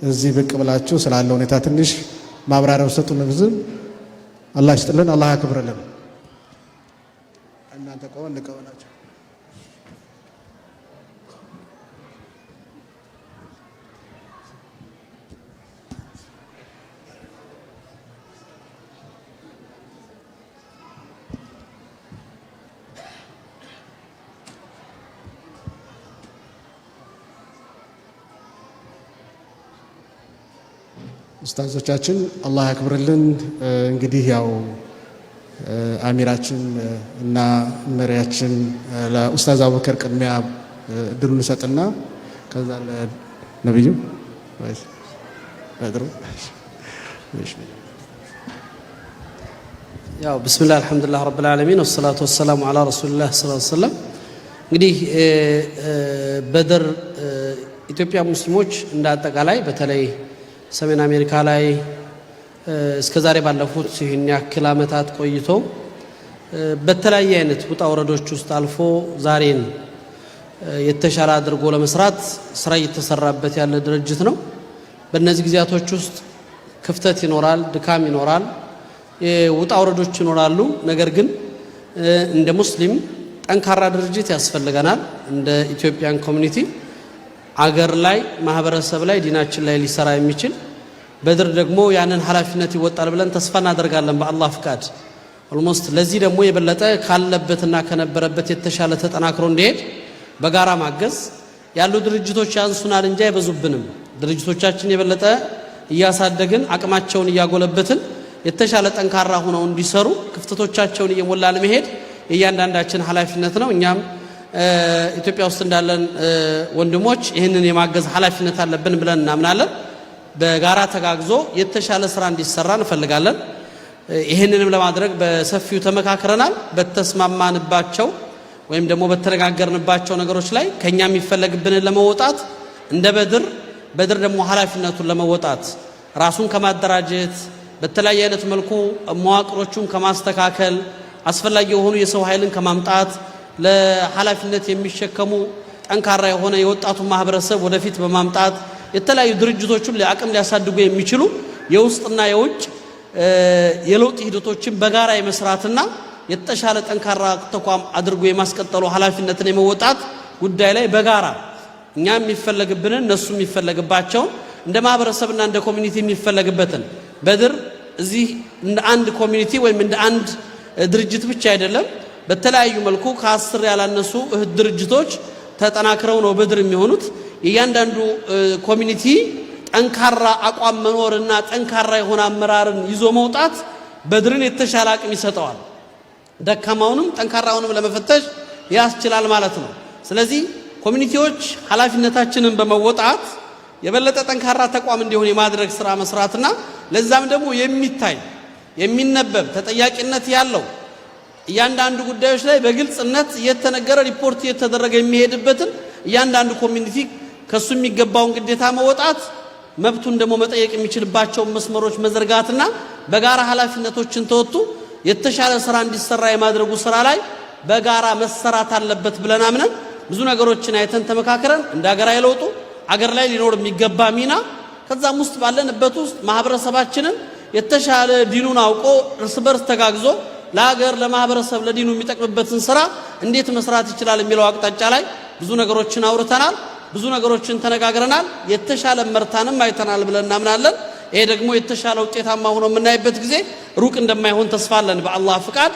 እዚህ ብቅ ብላችሁ ስላለው ሁኔታ ትንሽ ማብራሪያ ሰጡን። ብዙም አላህ ይስጥልን፣ አላህ ያክብርልን። እናንተ ቆን ልቀውናችሁ ኡስታዞቻችን አላህ ያክብርልን። እንግዲህ ያው አሚራችን እና መሪያችን ለኡስታዝ አቡበከር ቅድሚያ እድሉን ሰጥና ከዛ ለነብዩ በድሩ ያው ቢስሚላህ አልሐምዱሊላህ ረብል ዓለሚን ወሰላቱ ወሰላሙ ዐላ ረሱሊላህ ሰለላሁ ዐለይሂ ወሰለም። እንግዲህ በድር ኢትዮጵያ ሙስሊሞች እንደ አጠቃላይ በተለይ ሰሜን አሜሪካ ላይ እስከዛሬ ባለፉት ይህን ያክል ዓመታት ቆይቶ በተለያየ አይነት ውጣ ወረዶች ውስጥ አልፎ ዛሬን የተሻለ አድርጎ ለመስራት ስራ እየተሰራበት ያለ ድርጅት ነው። በእነዚህ ጊዜያቶች ውስጥ ክፍተት ይኖራል፣ ድካም ይኖራል፣ ውጣ ወረዶች ይኖራሉ። ነገር ግን እንደ ሙስሊም ጠንካራ ድርጅት ያስፈልገናል። እንደ ኢትዮጵያን ኮሚኒቲ አገር ላይ ማህበረሰብ ላይ ዲናችን ላይ ሊሰራ የሚችል በድር ደግሞ ያንን ኃላፊነት ይወጣል ብለን ተስፋ እናደርጋለን በአላህ ፍቃድ። ኦልሞስት ለዚህ ደግሞ የበለጠ ካለበትና ከነበረበት የተሻለ ተጠናክሮ እንዲሄድ በጋራ ማገዝ ያሉ ድርጅቶች ያንሱናል እንጂ አይበዙብንም። ድርጅቶቻችን የበለጠ እያሳደግን አቅማቸውን እያጎለበትን የተሻለ ጠንካራ ሆነው እንዲሰሩ ክፍተቶቻቸውን እየሞላን መሄድ የእያንዳንዳችን ኃላፊነት ነው። እኛም ኢትዮጵያ ውስጥ እንዳለን ወንድሞች ይህንን የማገዝ ኃላፊነት አለብን ብለን እናምናለን። በጋራ ተጋግዞ የተሻለ ስራ እንዲሰራ እንፈልጋለን። ይህንንም ለማድረግ በሰፊው ተመካክረናል። በተስማማንባቸው ወይም ደግሞ በተነጋገርንባቸው ነገሮች ላይ ከኛ የሚፈለግብንን ለመወጣት እንደ በድር ደግሞ ኃላፊነቱን ለመወጣት ራሱን ከማደራጀት በተለያየ አይነት መልኩ መዋቅሮቹን ከማስተካከል አስፈላጊ የሆኑ የሰው ኃይልን ከማምጣት ለኃላፊነት የሚሸከሙ ጠንካራ የሆነ የወጣቱ ማህበረሰብ ወደፊት በማምጣት የተለያዩ ድርጅቶችን ለአቅም ሊያሳድጉ የሚችሉ የውስጥና የውጭ የለውጥ ሂደቶችን በጋራ የመስራትና የተሻለ ጠንካራ ተቋም አድርጎ የማስቀጠሉ ኃላፊነትን የመወጣት ጉዳይ ላይ በጋራ እኛ የሚፈለግብንን እነሱ የሚፈለግባቸው እንደ ማህበረሰብና እንደ ኮሚኒቲ የሚፈለግበትን በድር እዚህ እንደ አንድ ኮሚኒቲ ወይም እንደ አንድ ድርጅት ብቻ አይደለም በተለያዩ መልኩ ከ10 ያላነሱ እህት ድርጅቶች ተጠናክረው ነው በድር የሚሆኑት እያንዳንዱ ኮሚኒቲ ጠንካራ አቋም መኖርና ጠንካራ የሆነ አመራርን ይዞ መውጣት በድርን የተሻለ አቅም ይሰጠዋል ደካማውንም ጠንካራውንም ለመፈተሽ ያስችላል ማለት ነው ስለዚህ ኮሚኒቲዎች ኃላፊነታችንን በመወጣት የበለጠ ጠንካራ ተቋም እንዲሆን የማድረግ ስራ መስራትና ለዛም ደግሞ የሚታይ የሚነበብ ተጠያቂነት ያለው እያንዳንዱ ጉዳዮች ላይ በግልጽነት የተነገረ ሪፖርት የተደረገ የሚሄድበትን እያንዳንዱ ኮሚኒቲ ከሱ የሚገባውን ግዴታ መወጣት መብቱን ደግሞ መጠየቅ የሚችልባቸው መስመሮች መዘርጋትና በጋራ ኃላፊነቶችን ተወጡ የተሻለ ስራ እንዲሰራ የማድረጉ ስራ ላይ በጋራ መሰራት አለበት ብለን አምነን ብዙ ነገሮችን አይተን ተመካከረን እንደ ሀገር አይለውጡ አገር ላይ ሊኖር የሚገባ ሚና ከዛም ውስጥ ባለንበት ውስጥ ማህበረሰባችንን የተሻለ ዲኑን አውቆ እርስ በርስ ተጋግዞ ለሀገር ለማህበረሰብ ለዲኑ የሚጠቅምበትን ስራ እንዴት መስራት ይችላል የሚለው አቅጣጫ ላይ ብዙ ነገሮችን አውርተናል ብዙ ነገሮችን ተነጋግረናል የተሻለ መርታንም አይተናል ብለን እናምናለን ይሄ ደግሞ የተሻለ ውጤታማ ሆኖ የምናይበት ጊዜ ሩቅ እንደማይሆን ተስፋ አለን በአላህ ፍቃድ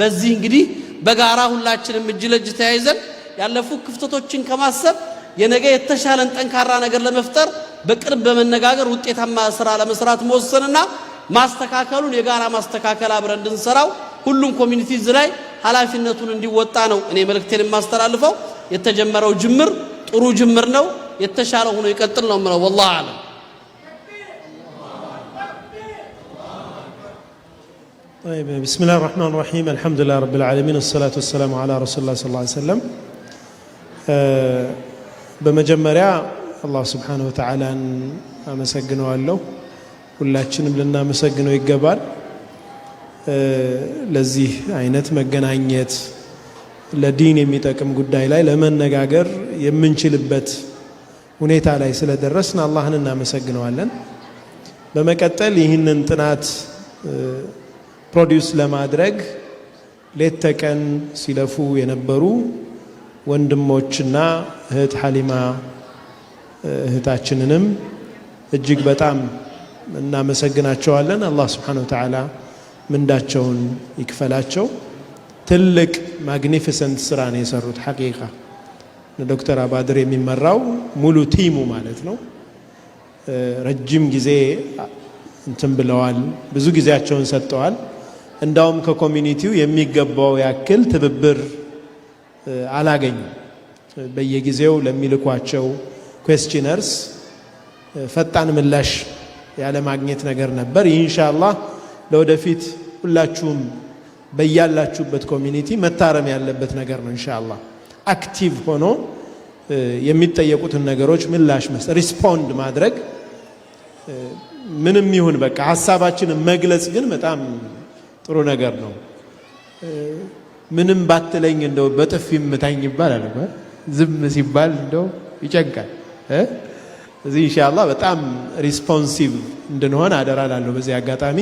በዚህ እንግዲህ በጋራ ሁላችንም እጅ ለእጅ ተያይዘን ያለፉ ክፍተቶችን ከማሰብ የነገ የተሻለን ጠንካራ ነገር ለመፍጠር በቅርብ በመነጋገር ውጤታማ ስራ ለመስራት መወሰንና ማስተካከሉን የጋራ ማስተካከል አብረን እንድንሰራው ሁሉም ኮሚኒቲዝ ላይ ኃላፊነቱን እንዲወጣ ነው እኔ መልእክቴን የማስተላልፈው የተጀመረው ጅምር ጥሩ ጅምር ነው የተሻለ ሆኖ ይቀጥል ነው ማለት والله اعلم طيب بسم الله الرحمن الرحيم الحمد لله رب العالمين والصلاة والسلام على رسول الله صلى الله عليه وسلم በመጀመሪያ አላህ Subhanahu Wa Ta'ala አመሰግነዋለሁ ሁላችንም ልናመሰግነው ይገባል ለዚህ አይነት መገናኘት ለዲን የሚጠቅም ጉዳይ ላይ ለመነጋገር የምንችልበት ሁኔታ ላይ ስለደረስን አላህን እናመሰግነዋለን በመቀጠል ይህንን ጥናት ፕሮዲዩስ ለማድረግ ሌት ተቀን ሲለፉ የነበሩ ወንድሞችና እህት ሐሊማ እህታችንንም እጅግ በጣም እናመሰግናቸዋለን አላህ Subhanahu Wa Ta'ala ምንዳቸውን ይክፈላቸው ትልቅ ማግኒፊሰንት ስራ ነው የሰሩት ሐቂቃ ዶክተር አባድር የሚመራው ሙሉ ቲሙ ማለት ነው ረጅም ጊዜ እንትን ብለዋል ብዙ ጊዜያቸውን ሰጥተዋል እንዳውም ከኮሚኒቲው የሚገባው ያክል ትብብር አላገኙ በየጊዜው ለሚልኳቸው ኩዌስቸነርስ ፈጣን ምላሽ ያለ ማግኘት ነገር ነበር ኢንሻአላህ ለወደፊት ሁላችሁም በያላችሁበት ኮሚኒቲ መታረም ያለበት ነገር ነው ኢንሻአላህ አክቲቭ ሆኖ የሚጠየቁትን ነገሮች ምላሽ መስጠት ሪስፖንድ ማድረግ ምንም ይሁን በቃ ሐሳባችንን መግለጽ ግን በጣም ጥሩ ነገር ነው ምንም ባትለኝ እንደው በጥፊም ምታኝ ይባላል ዝም ሲባል እንደው ይጨንቃል እዚህ ኢንሻአላህ በጣም ሪስፖንሲቭ እንድንሆን አደራላለሁ በዚህ አጋጣሚ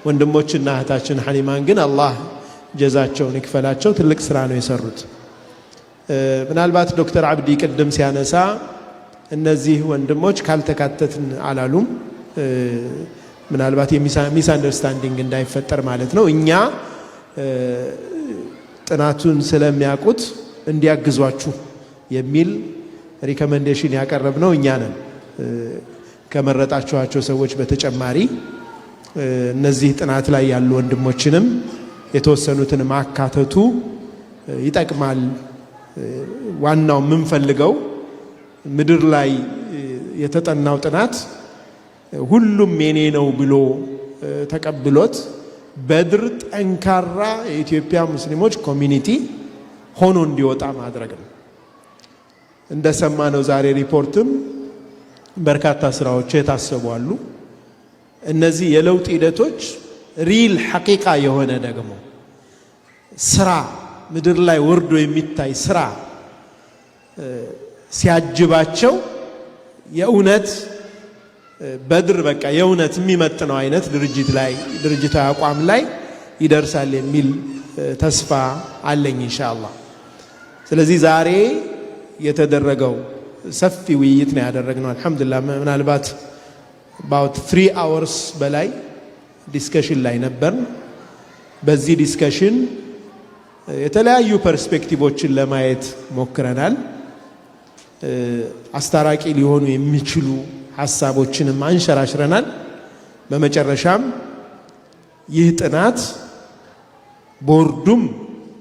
ወንድሞችና እህታችን ሐሊማን ግን አላህ ጀዛቸውን ይክፈላቸው ትልቅ ስራ ነው የሰሩት ምናልባት ዶክተር አብዲ ቅድም ሲያነሳ እነዚህ ወንድሞች ካልተካተትን አላሉም ምናልባት የሚስ አንደርስታንዲንግ እንዳይፈጠር ማለት ነው እኛ ጥናቱን ስለሚያውቁት እንዲያግዟችሁ የሚል ሪኮመንዴሽን ያቀረብነው እኛ ነን ከመረጣችኋቸው ሰዎች በተጨማሪ እነዚህ ጥናት ላይ ያሉ ወንድሞችንም የተወሰኑትን ማካተቱ ይጠቅማል ዋናው ምን ፈልገው ምድር ላይ የተጠናው ጥናት ሁሉም የኔ ነው ብሎ ተቀብሎት በድር ጠንካራ የኢትዮጵያ ሙስሊሞች ኮሚኒቲ ሆኖ እንዲወጣ ማድረግ ነው እንደሰማነው ዛሬ ሪፖርትም በርካታ ስራዎች የታሰቡ አሉ እነዚህ የለውጥ ሂደቶች ሪል ሐቂቃ የሆነ ደግሞ ስራ ምድር ላይ ወርዶ የሚታይ ስራ ሲያጅባቸው የእውነት በድር በቃ የእውነት የሚመጥነው አይነት ድርጅታዊ አቋም ላይ ይደርሳል የሚል ተስፋ አለኝ ኢንሻአላህ ስለዚህ ዛሬ የተደረገው ሰፊ ውይይት ነው ያደረግነው። አልহামዱሊላህ ምናልባት about 3 hours በላይ ዲስከሽን ላይ ነበር። በዚህ ዲስከሽን የተለያዩ ፐርስፔክቲቮችን ለማየት ሞክረናል። አስታራቂ ሊሆኑ የሚችሉ ሐሳቦችንም አንሸራሽረናል። በመጨረሻም ይህ ጥናት ቦርዱም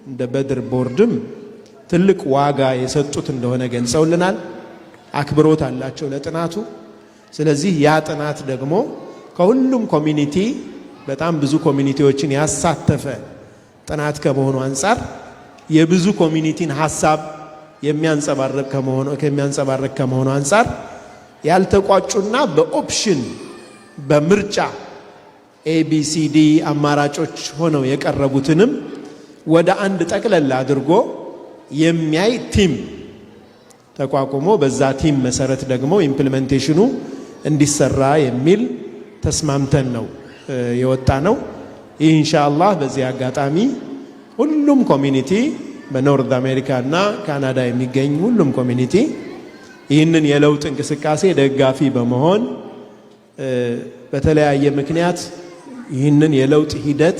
እንደ በድር ቦርድም ትልቅ ዋጋ የሰጡት እንደሆነ ገልጸውልናል። አክብሮት አላቸው ለጥናቱ። ስለዚህ ያ ጥናት ደግሞ ከሁሉም ኮሚኒቲ በጣም ብዙ ኮሚኒቲዎችን ያሳተፈ ጥናት ከመሆኑ አንፃር የብዙ ኮሚኒቲን ሐሳብ የሚያንጸባርቅ ከመሆኑ አንፃር ያልተቋጩና በኦፕሽን በምርጫ ኤቢሲዲ አማራጮች ሆነው የቀረቡትንም ወደ አንድ ጠቅለል አድርጎ የሚያይ ቲም ተቋቁሞ በዛ ቲም መሰረት ደግሞ ኢምፕሊሜንቴሽኑ እንዲሰራ የሚል ተስማምተን ነው የወጣ ነው። ይህ ኢንሻአላህ በዚህ አጋጣሚ ሁሉም ኮሚኒቲ በኖርዝ አሜሪካ እና ካናዳ የሚገኝ ሁሉም ኮሚኒቲ ይህንን የለውጥ እንቅስቃሴ ደጋፊ በመሆን በተለያየ ምክንያት ይህንን የለውጥ ሂደት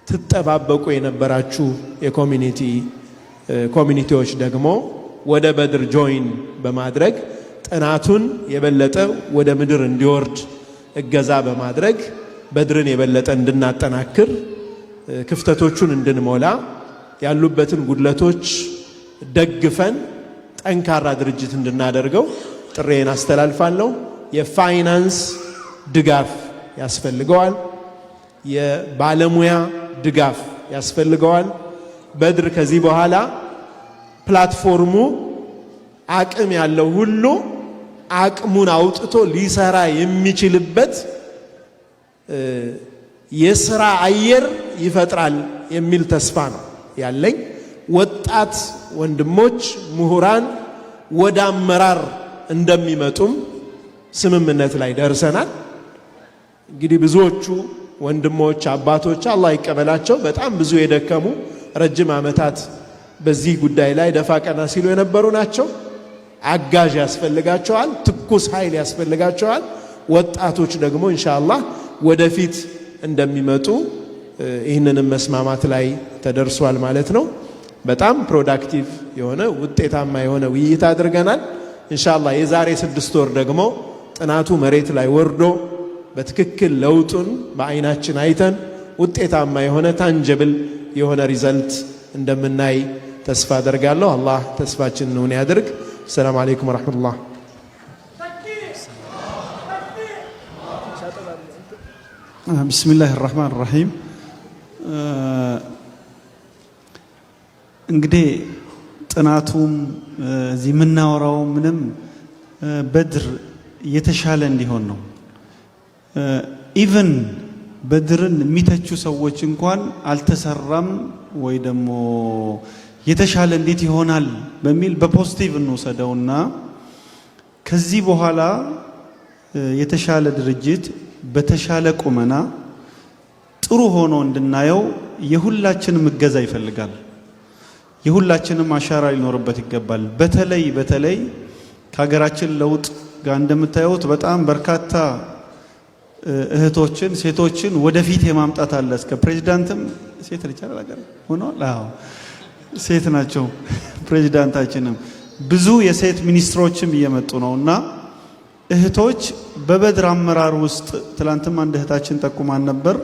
ትጠባበቁ የነበራችሁ ኮሚኒቲዎች ደግሞ ወደ በድር ጆይን በማድረግ ጥናቱን የበለጠ ወደ ምድር እንዲወርድ እገዛ በማድረግ በድርን የበለጠ እንድናጠናክር ክፍተቶቹን እንድንሞላ ያሉበትን ጉድለቶች ደግፈን ጠንካራ ድርጅት እንድናደርገው ጥሬን አስተላልፋለሁ። የፋይናንስ ድጋፍ ያስፈልገዋል። የባለሙያ ድጋፍ ያስፈልገዋል። በድር ከዚህ በኋላ ፕላትፎርሙ አቅም ያለው ሁሉ አቅሙን አውጥቶ ሊሰራ የሚችልበት የሥራ አየር ይፈጥራል የሚል ተስፋ ነው ያለኝ። ወጣት ወንድሞች ምሁራን ወደ አመራር እንደሚመጡም ስምምነት ላይ ደርሰናል። እንግዲህ ብዙዎቹ ወንድሞች አባቶች አላህ ይቀበላቸው በጣም ብዙ የደከሙ ረጅም ዓመታት በዚህ ጉዳይ ላይ ደፋ ቀና ሲሉ የነበሩ ናቸው። አጋዥ ያስፈልጋቸዋል። ትኩስ ኃይል ያስፈልጋቸዋል። ወጣቶች ደግሞ ኢንሻአላህ ወደፊት እንደሚመጡ ይህንንም መስማማት ላይ ተደርሷል ማለት ነው። በጣም ፕሮዳክቲቭ የሆነ ውጤታማ የሆነ ውይይት አድርገናል። ኢንሻአላህ የዛሬ 6 ወር ደግሞ ጥናቱ መሬት ላይ ወርዶ በትክክል ለውጡን በአይናችን አይተን ውጤታማ የሆነ ታንጀብል የሆነ ሪዘልት እንደምናይ ተስፋ አደርጋለሁ። አላህ ተስፋችንን እውን ያድርግ። ሰላም አለይኩም ወራህመቱላህ። ቢስሚላህ ራህማን ራሂም። እንግዲህ ጥናቱም እዚህ የምናወራው ምንም በድር የተሻለ እንዲሆን ነው። ኢቭን በድርን የሚተቹ ሰዎች እንኳን አልተሰራም ወይ ደግሞ የተሻለ እንዴት ይሆናል በሚል በፖዚቲቭ እንወሰደውና ከዚህ በኋላ የተሻለ ድርጅት በተሻለ ቁመና ጥሩ ሆኖ እንድናየው የሁላችንም እገዛ ይፈልጋል። የሁላችንም አሻራ ሊኖርበት ይገባል። በተለይ ከሀገራችን ለውጥ ጋር እንደምታዩት በጣም በርካታ እህቶችን ሴቶችን ወደፊት የማምጣት አለ። እስከ ፕሬዝዳንትም ሴት ልጅ አላገር ሆኗል። አዎ ሴት ናቸው። ፕሬዝዳንታችንም ብዙ የሴት ሚኒስትሮችም እየመጡ ነውና እህቶች በበድር አመራር ውስጥ ትላንትም አንድ እህታችን ጠቁማን ነበር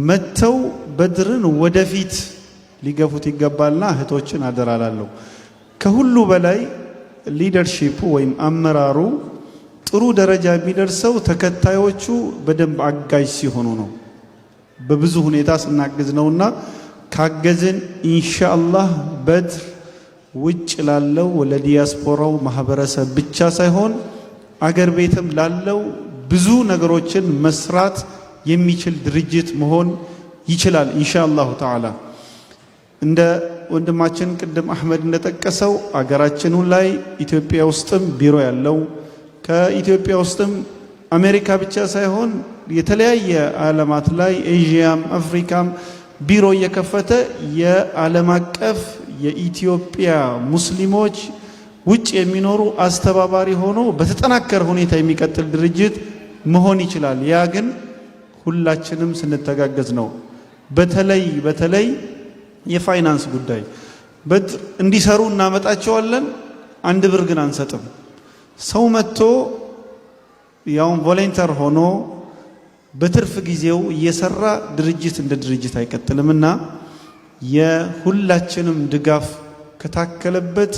መተው በድርን ወደፊት ሊገፉት ይገባልና እህቶችን አደራላለሁ። ከሁሉ በላይ ሊደርሺፑ ወይም አመራሩ ጥሩ ደረጃ የሚደርሰው ተከታዮቹ በደንብ አጋዥ ሲሆኑ ነው። በብዙ ሁኔታ ስናግዝ ነውና ካገዝን ኢንሻአላህ በድር ውጭ ላለው ለዲያስፖራው ማህበረሰብ ብቻ ሳይሆን አገር ቤትም ላለው ብዙ ነገሮችን መስራት የሚችል ድርጅት መሆን ይችላል ኢንሻአላህ ተዓላ። እንደ ወንድማችን ቅድም አህመድ እንደጠቀሰው አገራችን ላይ ኢትዮጵያ ውስጥም ቢሮ ያለው ከኢትዮጵያ ውስጥም አሜሪካ ብቻ ሳይሆን የተለያየ ዓለማት ላይ ኤዥያም አፍሪካም ቢሮ እየከፈተ የዓለም አቀፍ የኢትዮጵያ ሙስሊሞች ውጭ የሚኖሩ አስተባባሪ ሆኖ በተጠናከረ ሁኔታ የሚቀጥል ድርጅት መሆን ይችላል። ያ ግን ሁላችንም ስንተጋገዝ ነው። በተለይ የፋይናንስ ጉዳይ በድር እንዲሰሩ እናመጣቸዋለን፣ አንድ ብር ግን አንሰጥም። ሰው መጥቶ ያውን ቮለንተር ሆኖ በትርፍ ጊዜው እየሰራ ድርጅት እንደ ድርጅት አይቀጥልምና የሁላችንም ድጋፍ ከታከለበት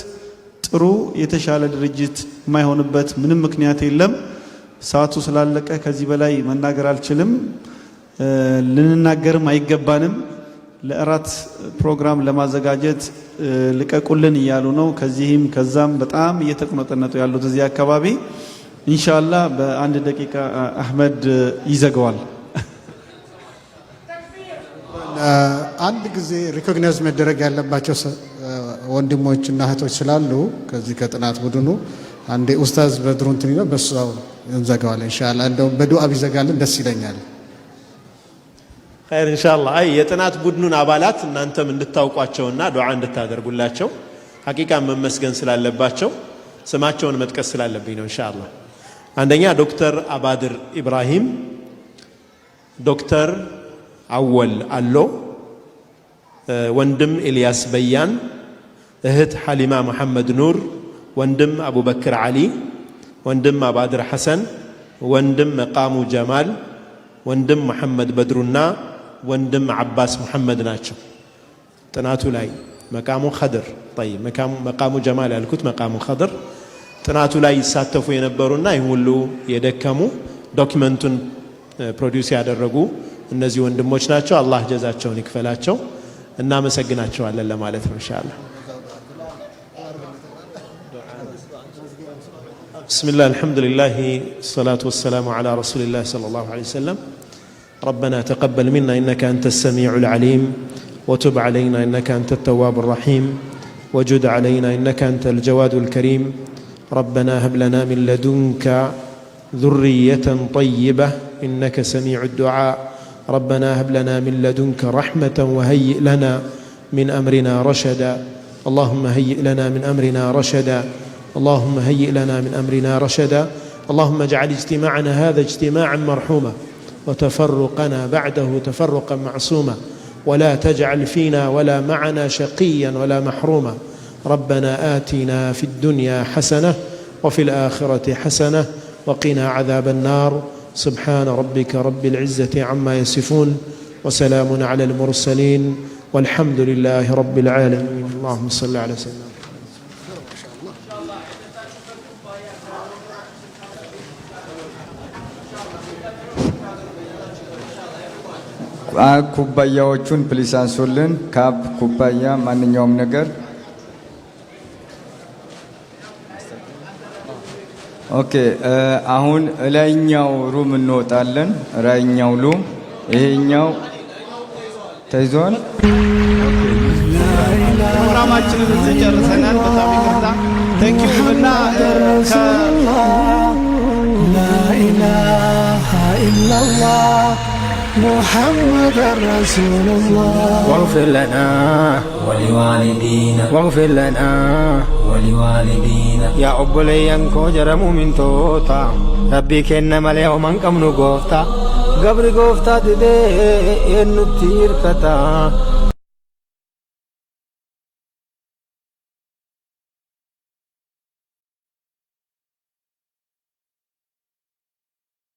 ጥሩ የተሻለ ድርጅት የማይሆንበት ምንም ምክንያት የለም። ሰዓቱ ስላለቀ ከዚህ በላይ መናገር አልችልም፣ ልንናገርም አይገባንም። ለእራት ፕሮግራም ለማዘጋጀት ልቀቁልን እያሉ ነው። ከዚህም ከዛም በጣም እየተቆነጠነጡ ያሉት እዚህ አካባቢ ኢንሻአላህ በአንድ ደቂቃ አህመድ ይዘጋዋል። አንድ ጊዜ ሪኮግናይዝ መደረግ ያለባቸው ወንድሞችና እህቶች ስላሉ ከዚህ ከጥናት ቡድኑ አንዴ ኡስታዝ በድሩ እንትን ይለው በሱ እንዘጋዋለን ኢንሻአላህ። እንደው በዱዓ ቢዘጋልን ደስ ይለኛል። ኸይር ኢንሻአላህ። አይ የጥናት ቡድኑን አባላት እናንተም እንድታውቋቸውና ዱዓ እንድታደርጉላቸው ሐቂቃ መመስገን ስላለባቸው ስማቸውን መጥቀስ ስላለብኝ ነው ኢንሻአላህ። አንደኛ ዶክተር አባድር ኢብራሂም፣ ዶክተር አወል አሎ፣ ወንድም ኤልያስ በያን፣ እህት ሐሊማ መሐመድ ኑር፣ ወንድም አቡበክር ዓሊ፣ ወንድም አባድር ሐሰን፣ ወንድም መቃሙ ጀማል፣ ወንድም መሐመድ በድሩና ወንድም አባስ መሐመድ ናቸው። ጥናቱ ላይ መቃሙ ኸድር طيب መቃሙ ጀማል ያልኩት መቃሙ ኸድር ጥናቱ ላይ ይሳተፉ የነበሩና ይህን ሁሉ የደከሙ ዶክመንቱን ፕሮዲውስ ያደረጉ እነዚህ ወንድሞች ናቸው። አላህ ጀዛቸውን ይክፈላቸው። እናመሰግናቸዋለን ለማለት ነው ኢንሻአላህ። بسم الله الحمد لله الصلاة والسلام على رسول الله صلى الله عليه وسلم. ربنا تقبل منا إنك أنت السميع العليم وتب علينا إنك أنت التواب الرحيم وجد علينا إنك أنت الجواد الكريم. ربنا هب لنا من لدنك ذرية طيبة إنك سميع الدعاء. ربنا هب لنا من لدنك رحمة وهيئ لنا من أمرنا رشدا. اللهم هيئ لنا من أمرنا رشدا. اللهم هيئ لنا من أمرنا رشدا. اللهم اجعل اجتماعنا هذا اجتماعا مرحوما وتفرقنا بعده تفرقا معصوما ولا تجعل فينا ولا معنا شقيا ولا محروما. ربنا آتنا في الدنيا حسنة وفي الآخرة حسنة وقنا عذاب النار. سبحان ربك رب العزة عما يصفون وسلام على المرسلين والحمد لله رب العالمين. اللهم صل على سيدنا ኩባያዎቹን ፕሊስ አንሱልን። ካፕ፣ ኩባያ፣ ማንኛውም ነገር። ኦኬ አሁን ላይኛው ሩም እንወጣለን። ራይኛው ሩም ይሄኛው ተይዟል። ፕሮግራማችንን እዚህ ጨርሰናል። በጣም ይቅርታ ቴንኪው እና لا إله إلا الله محمد رسول الله. واغفر لنا ولوالدينا واغفر لنا ولوالدينا يا أبو لينكو جرمو من توتا ربي كنا مليو من كم نغوفتا قبر غوفتا دي إنو كتير كتا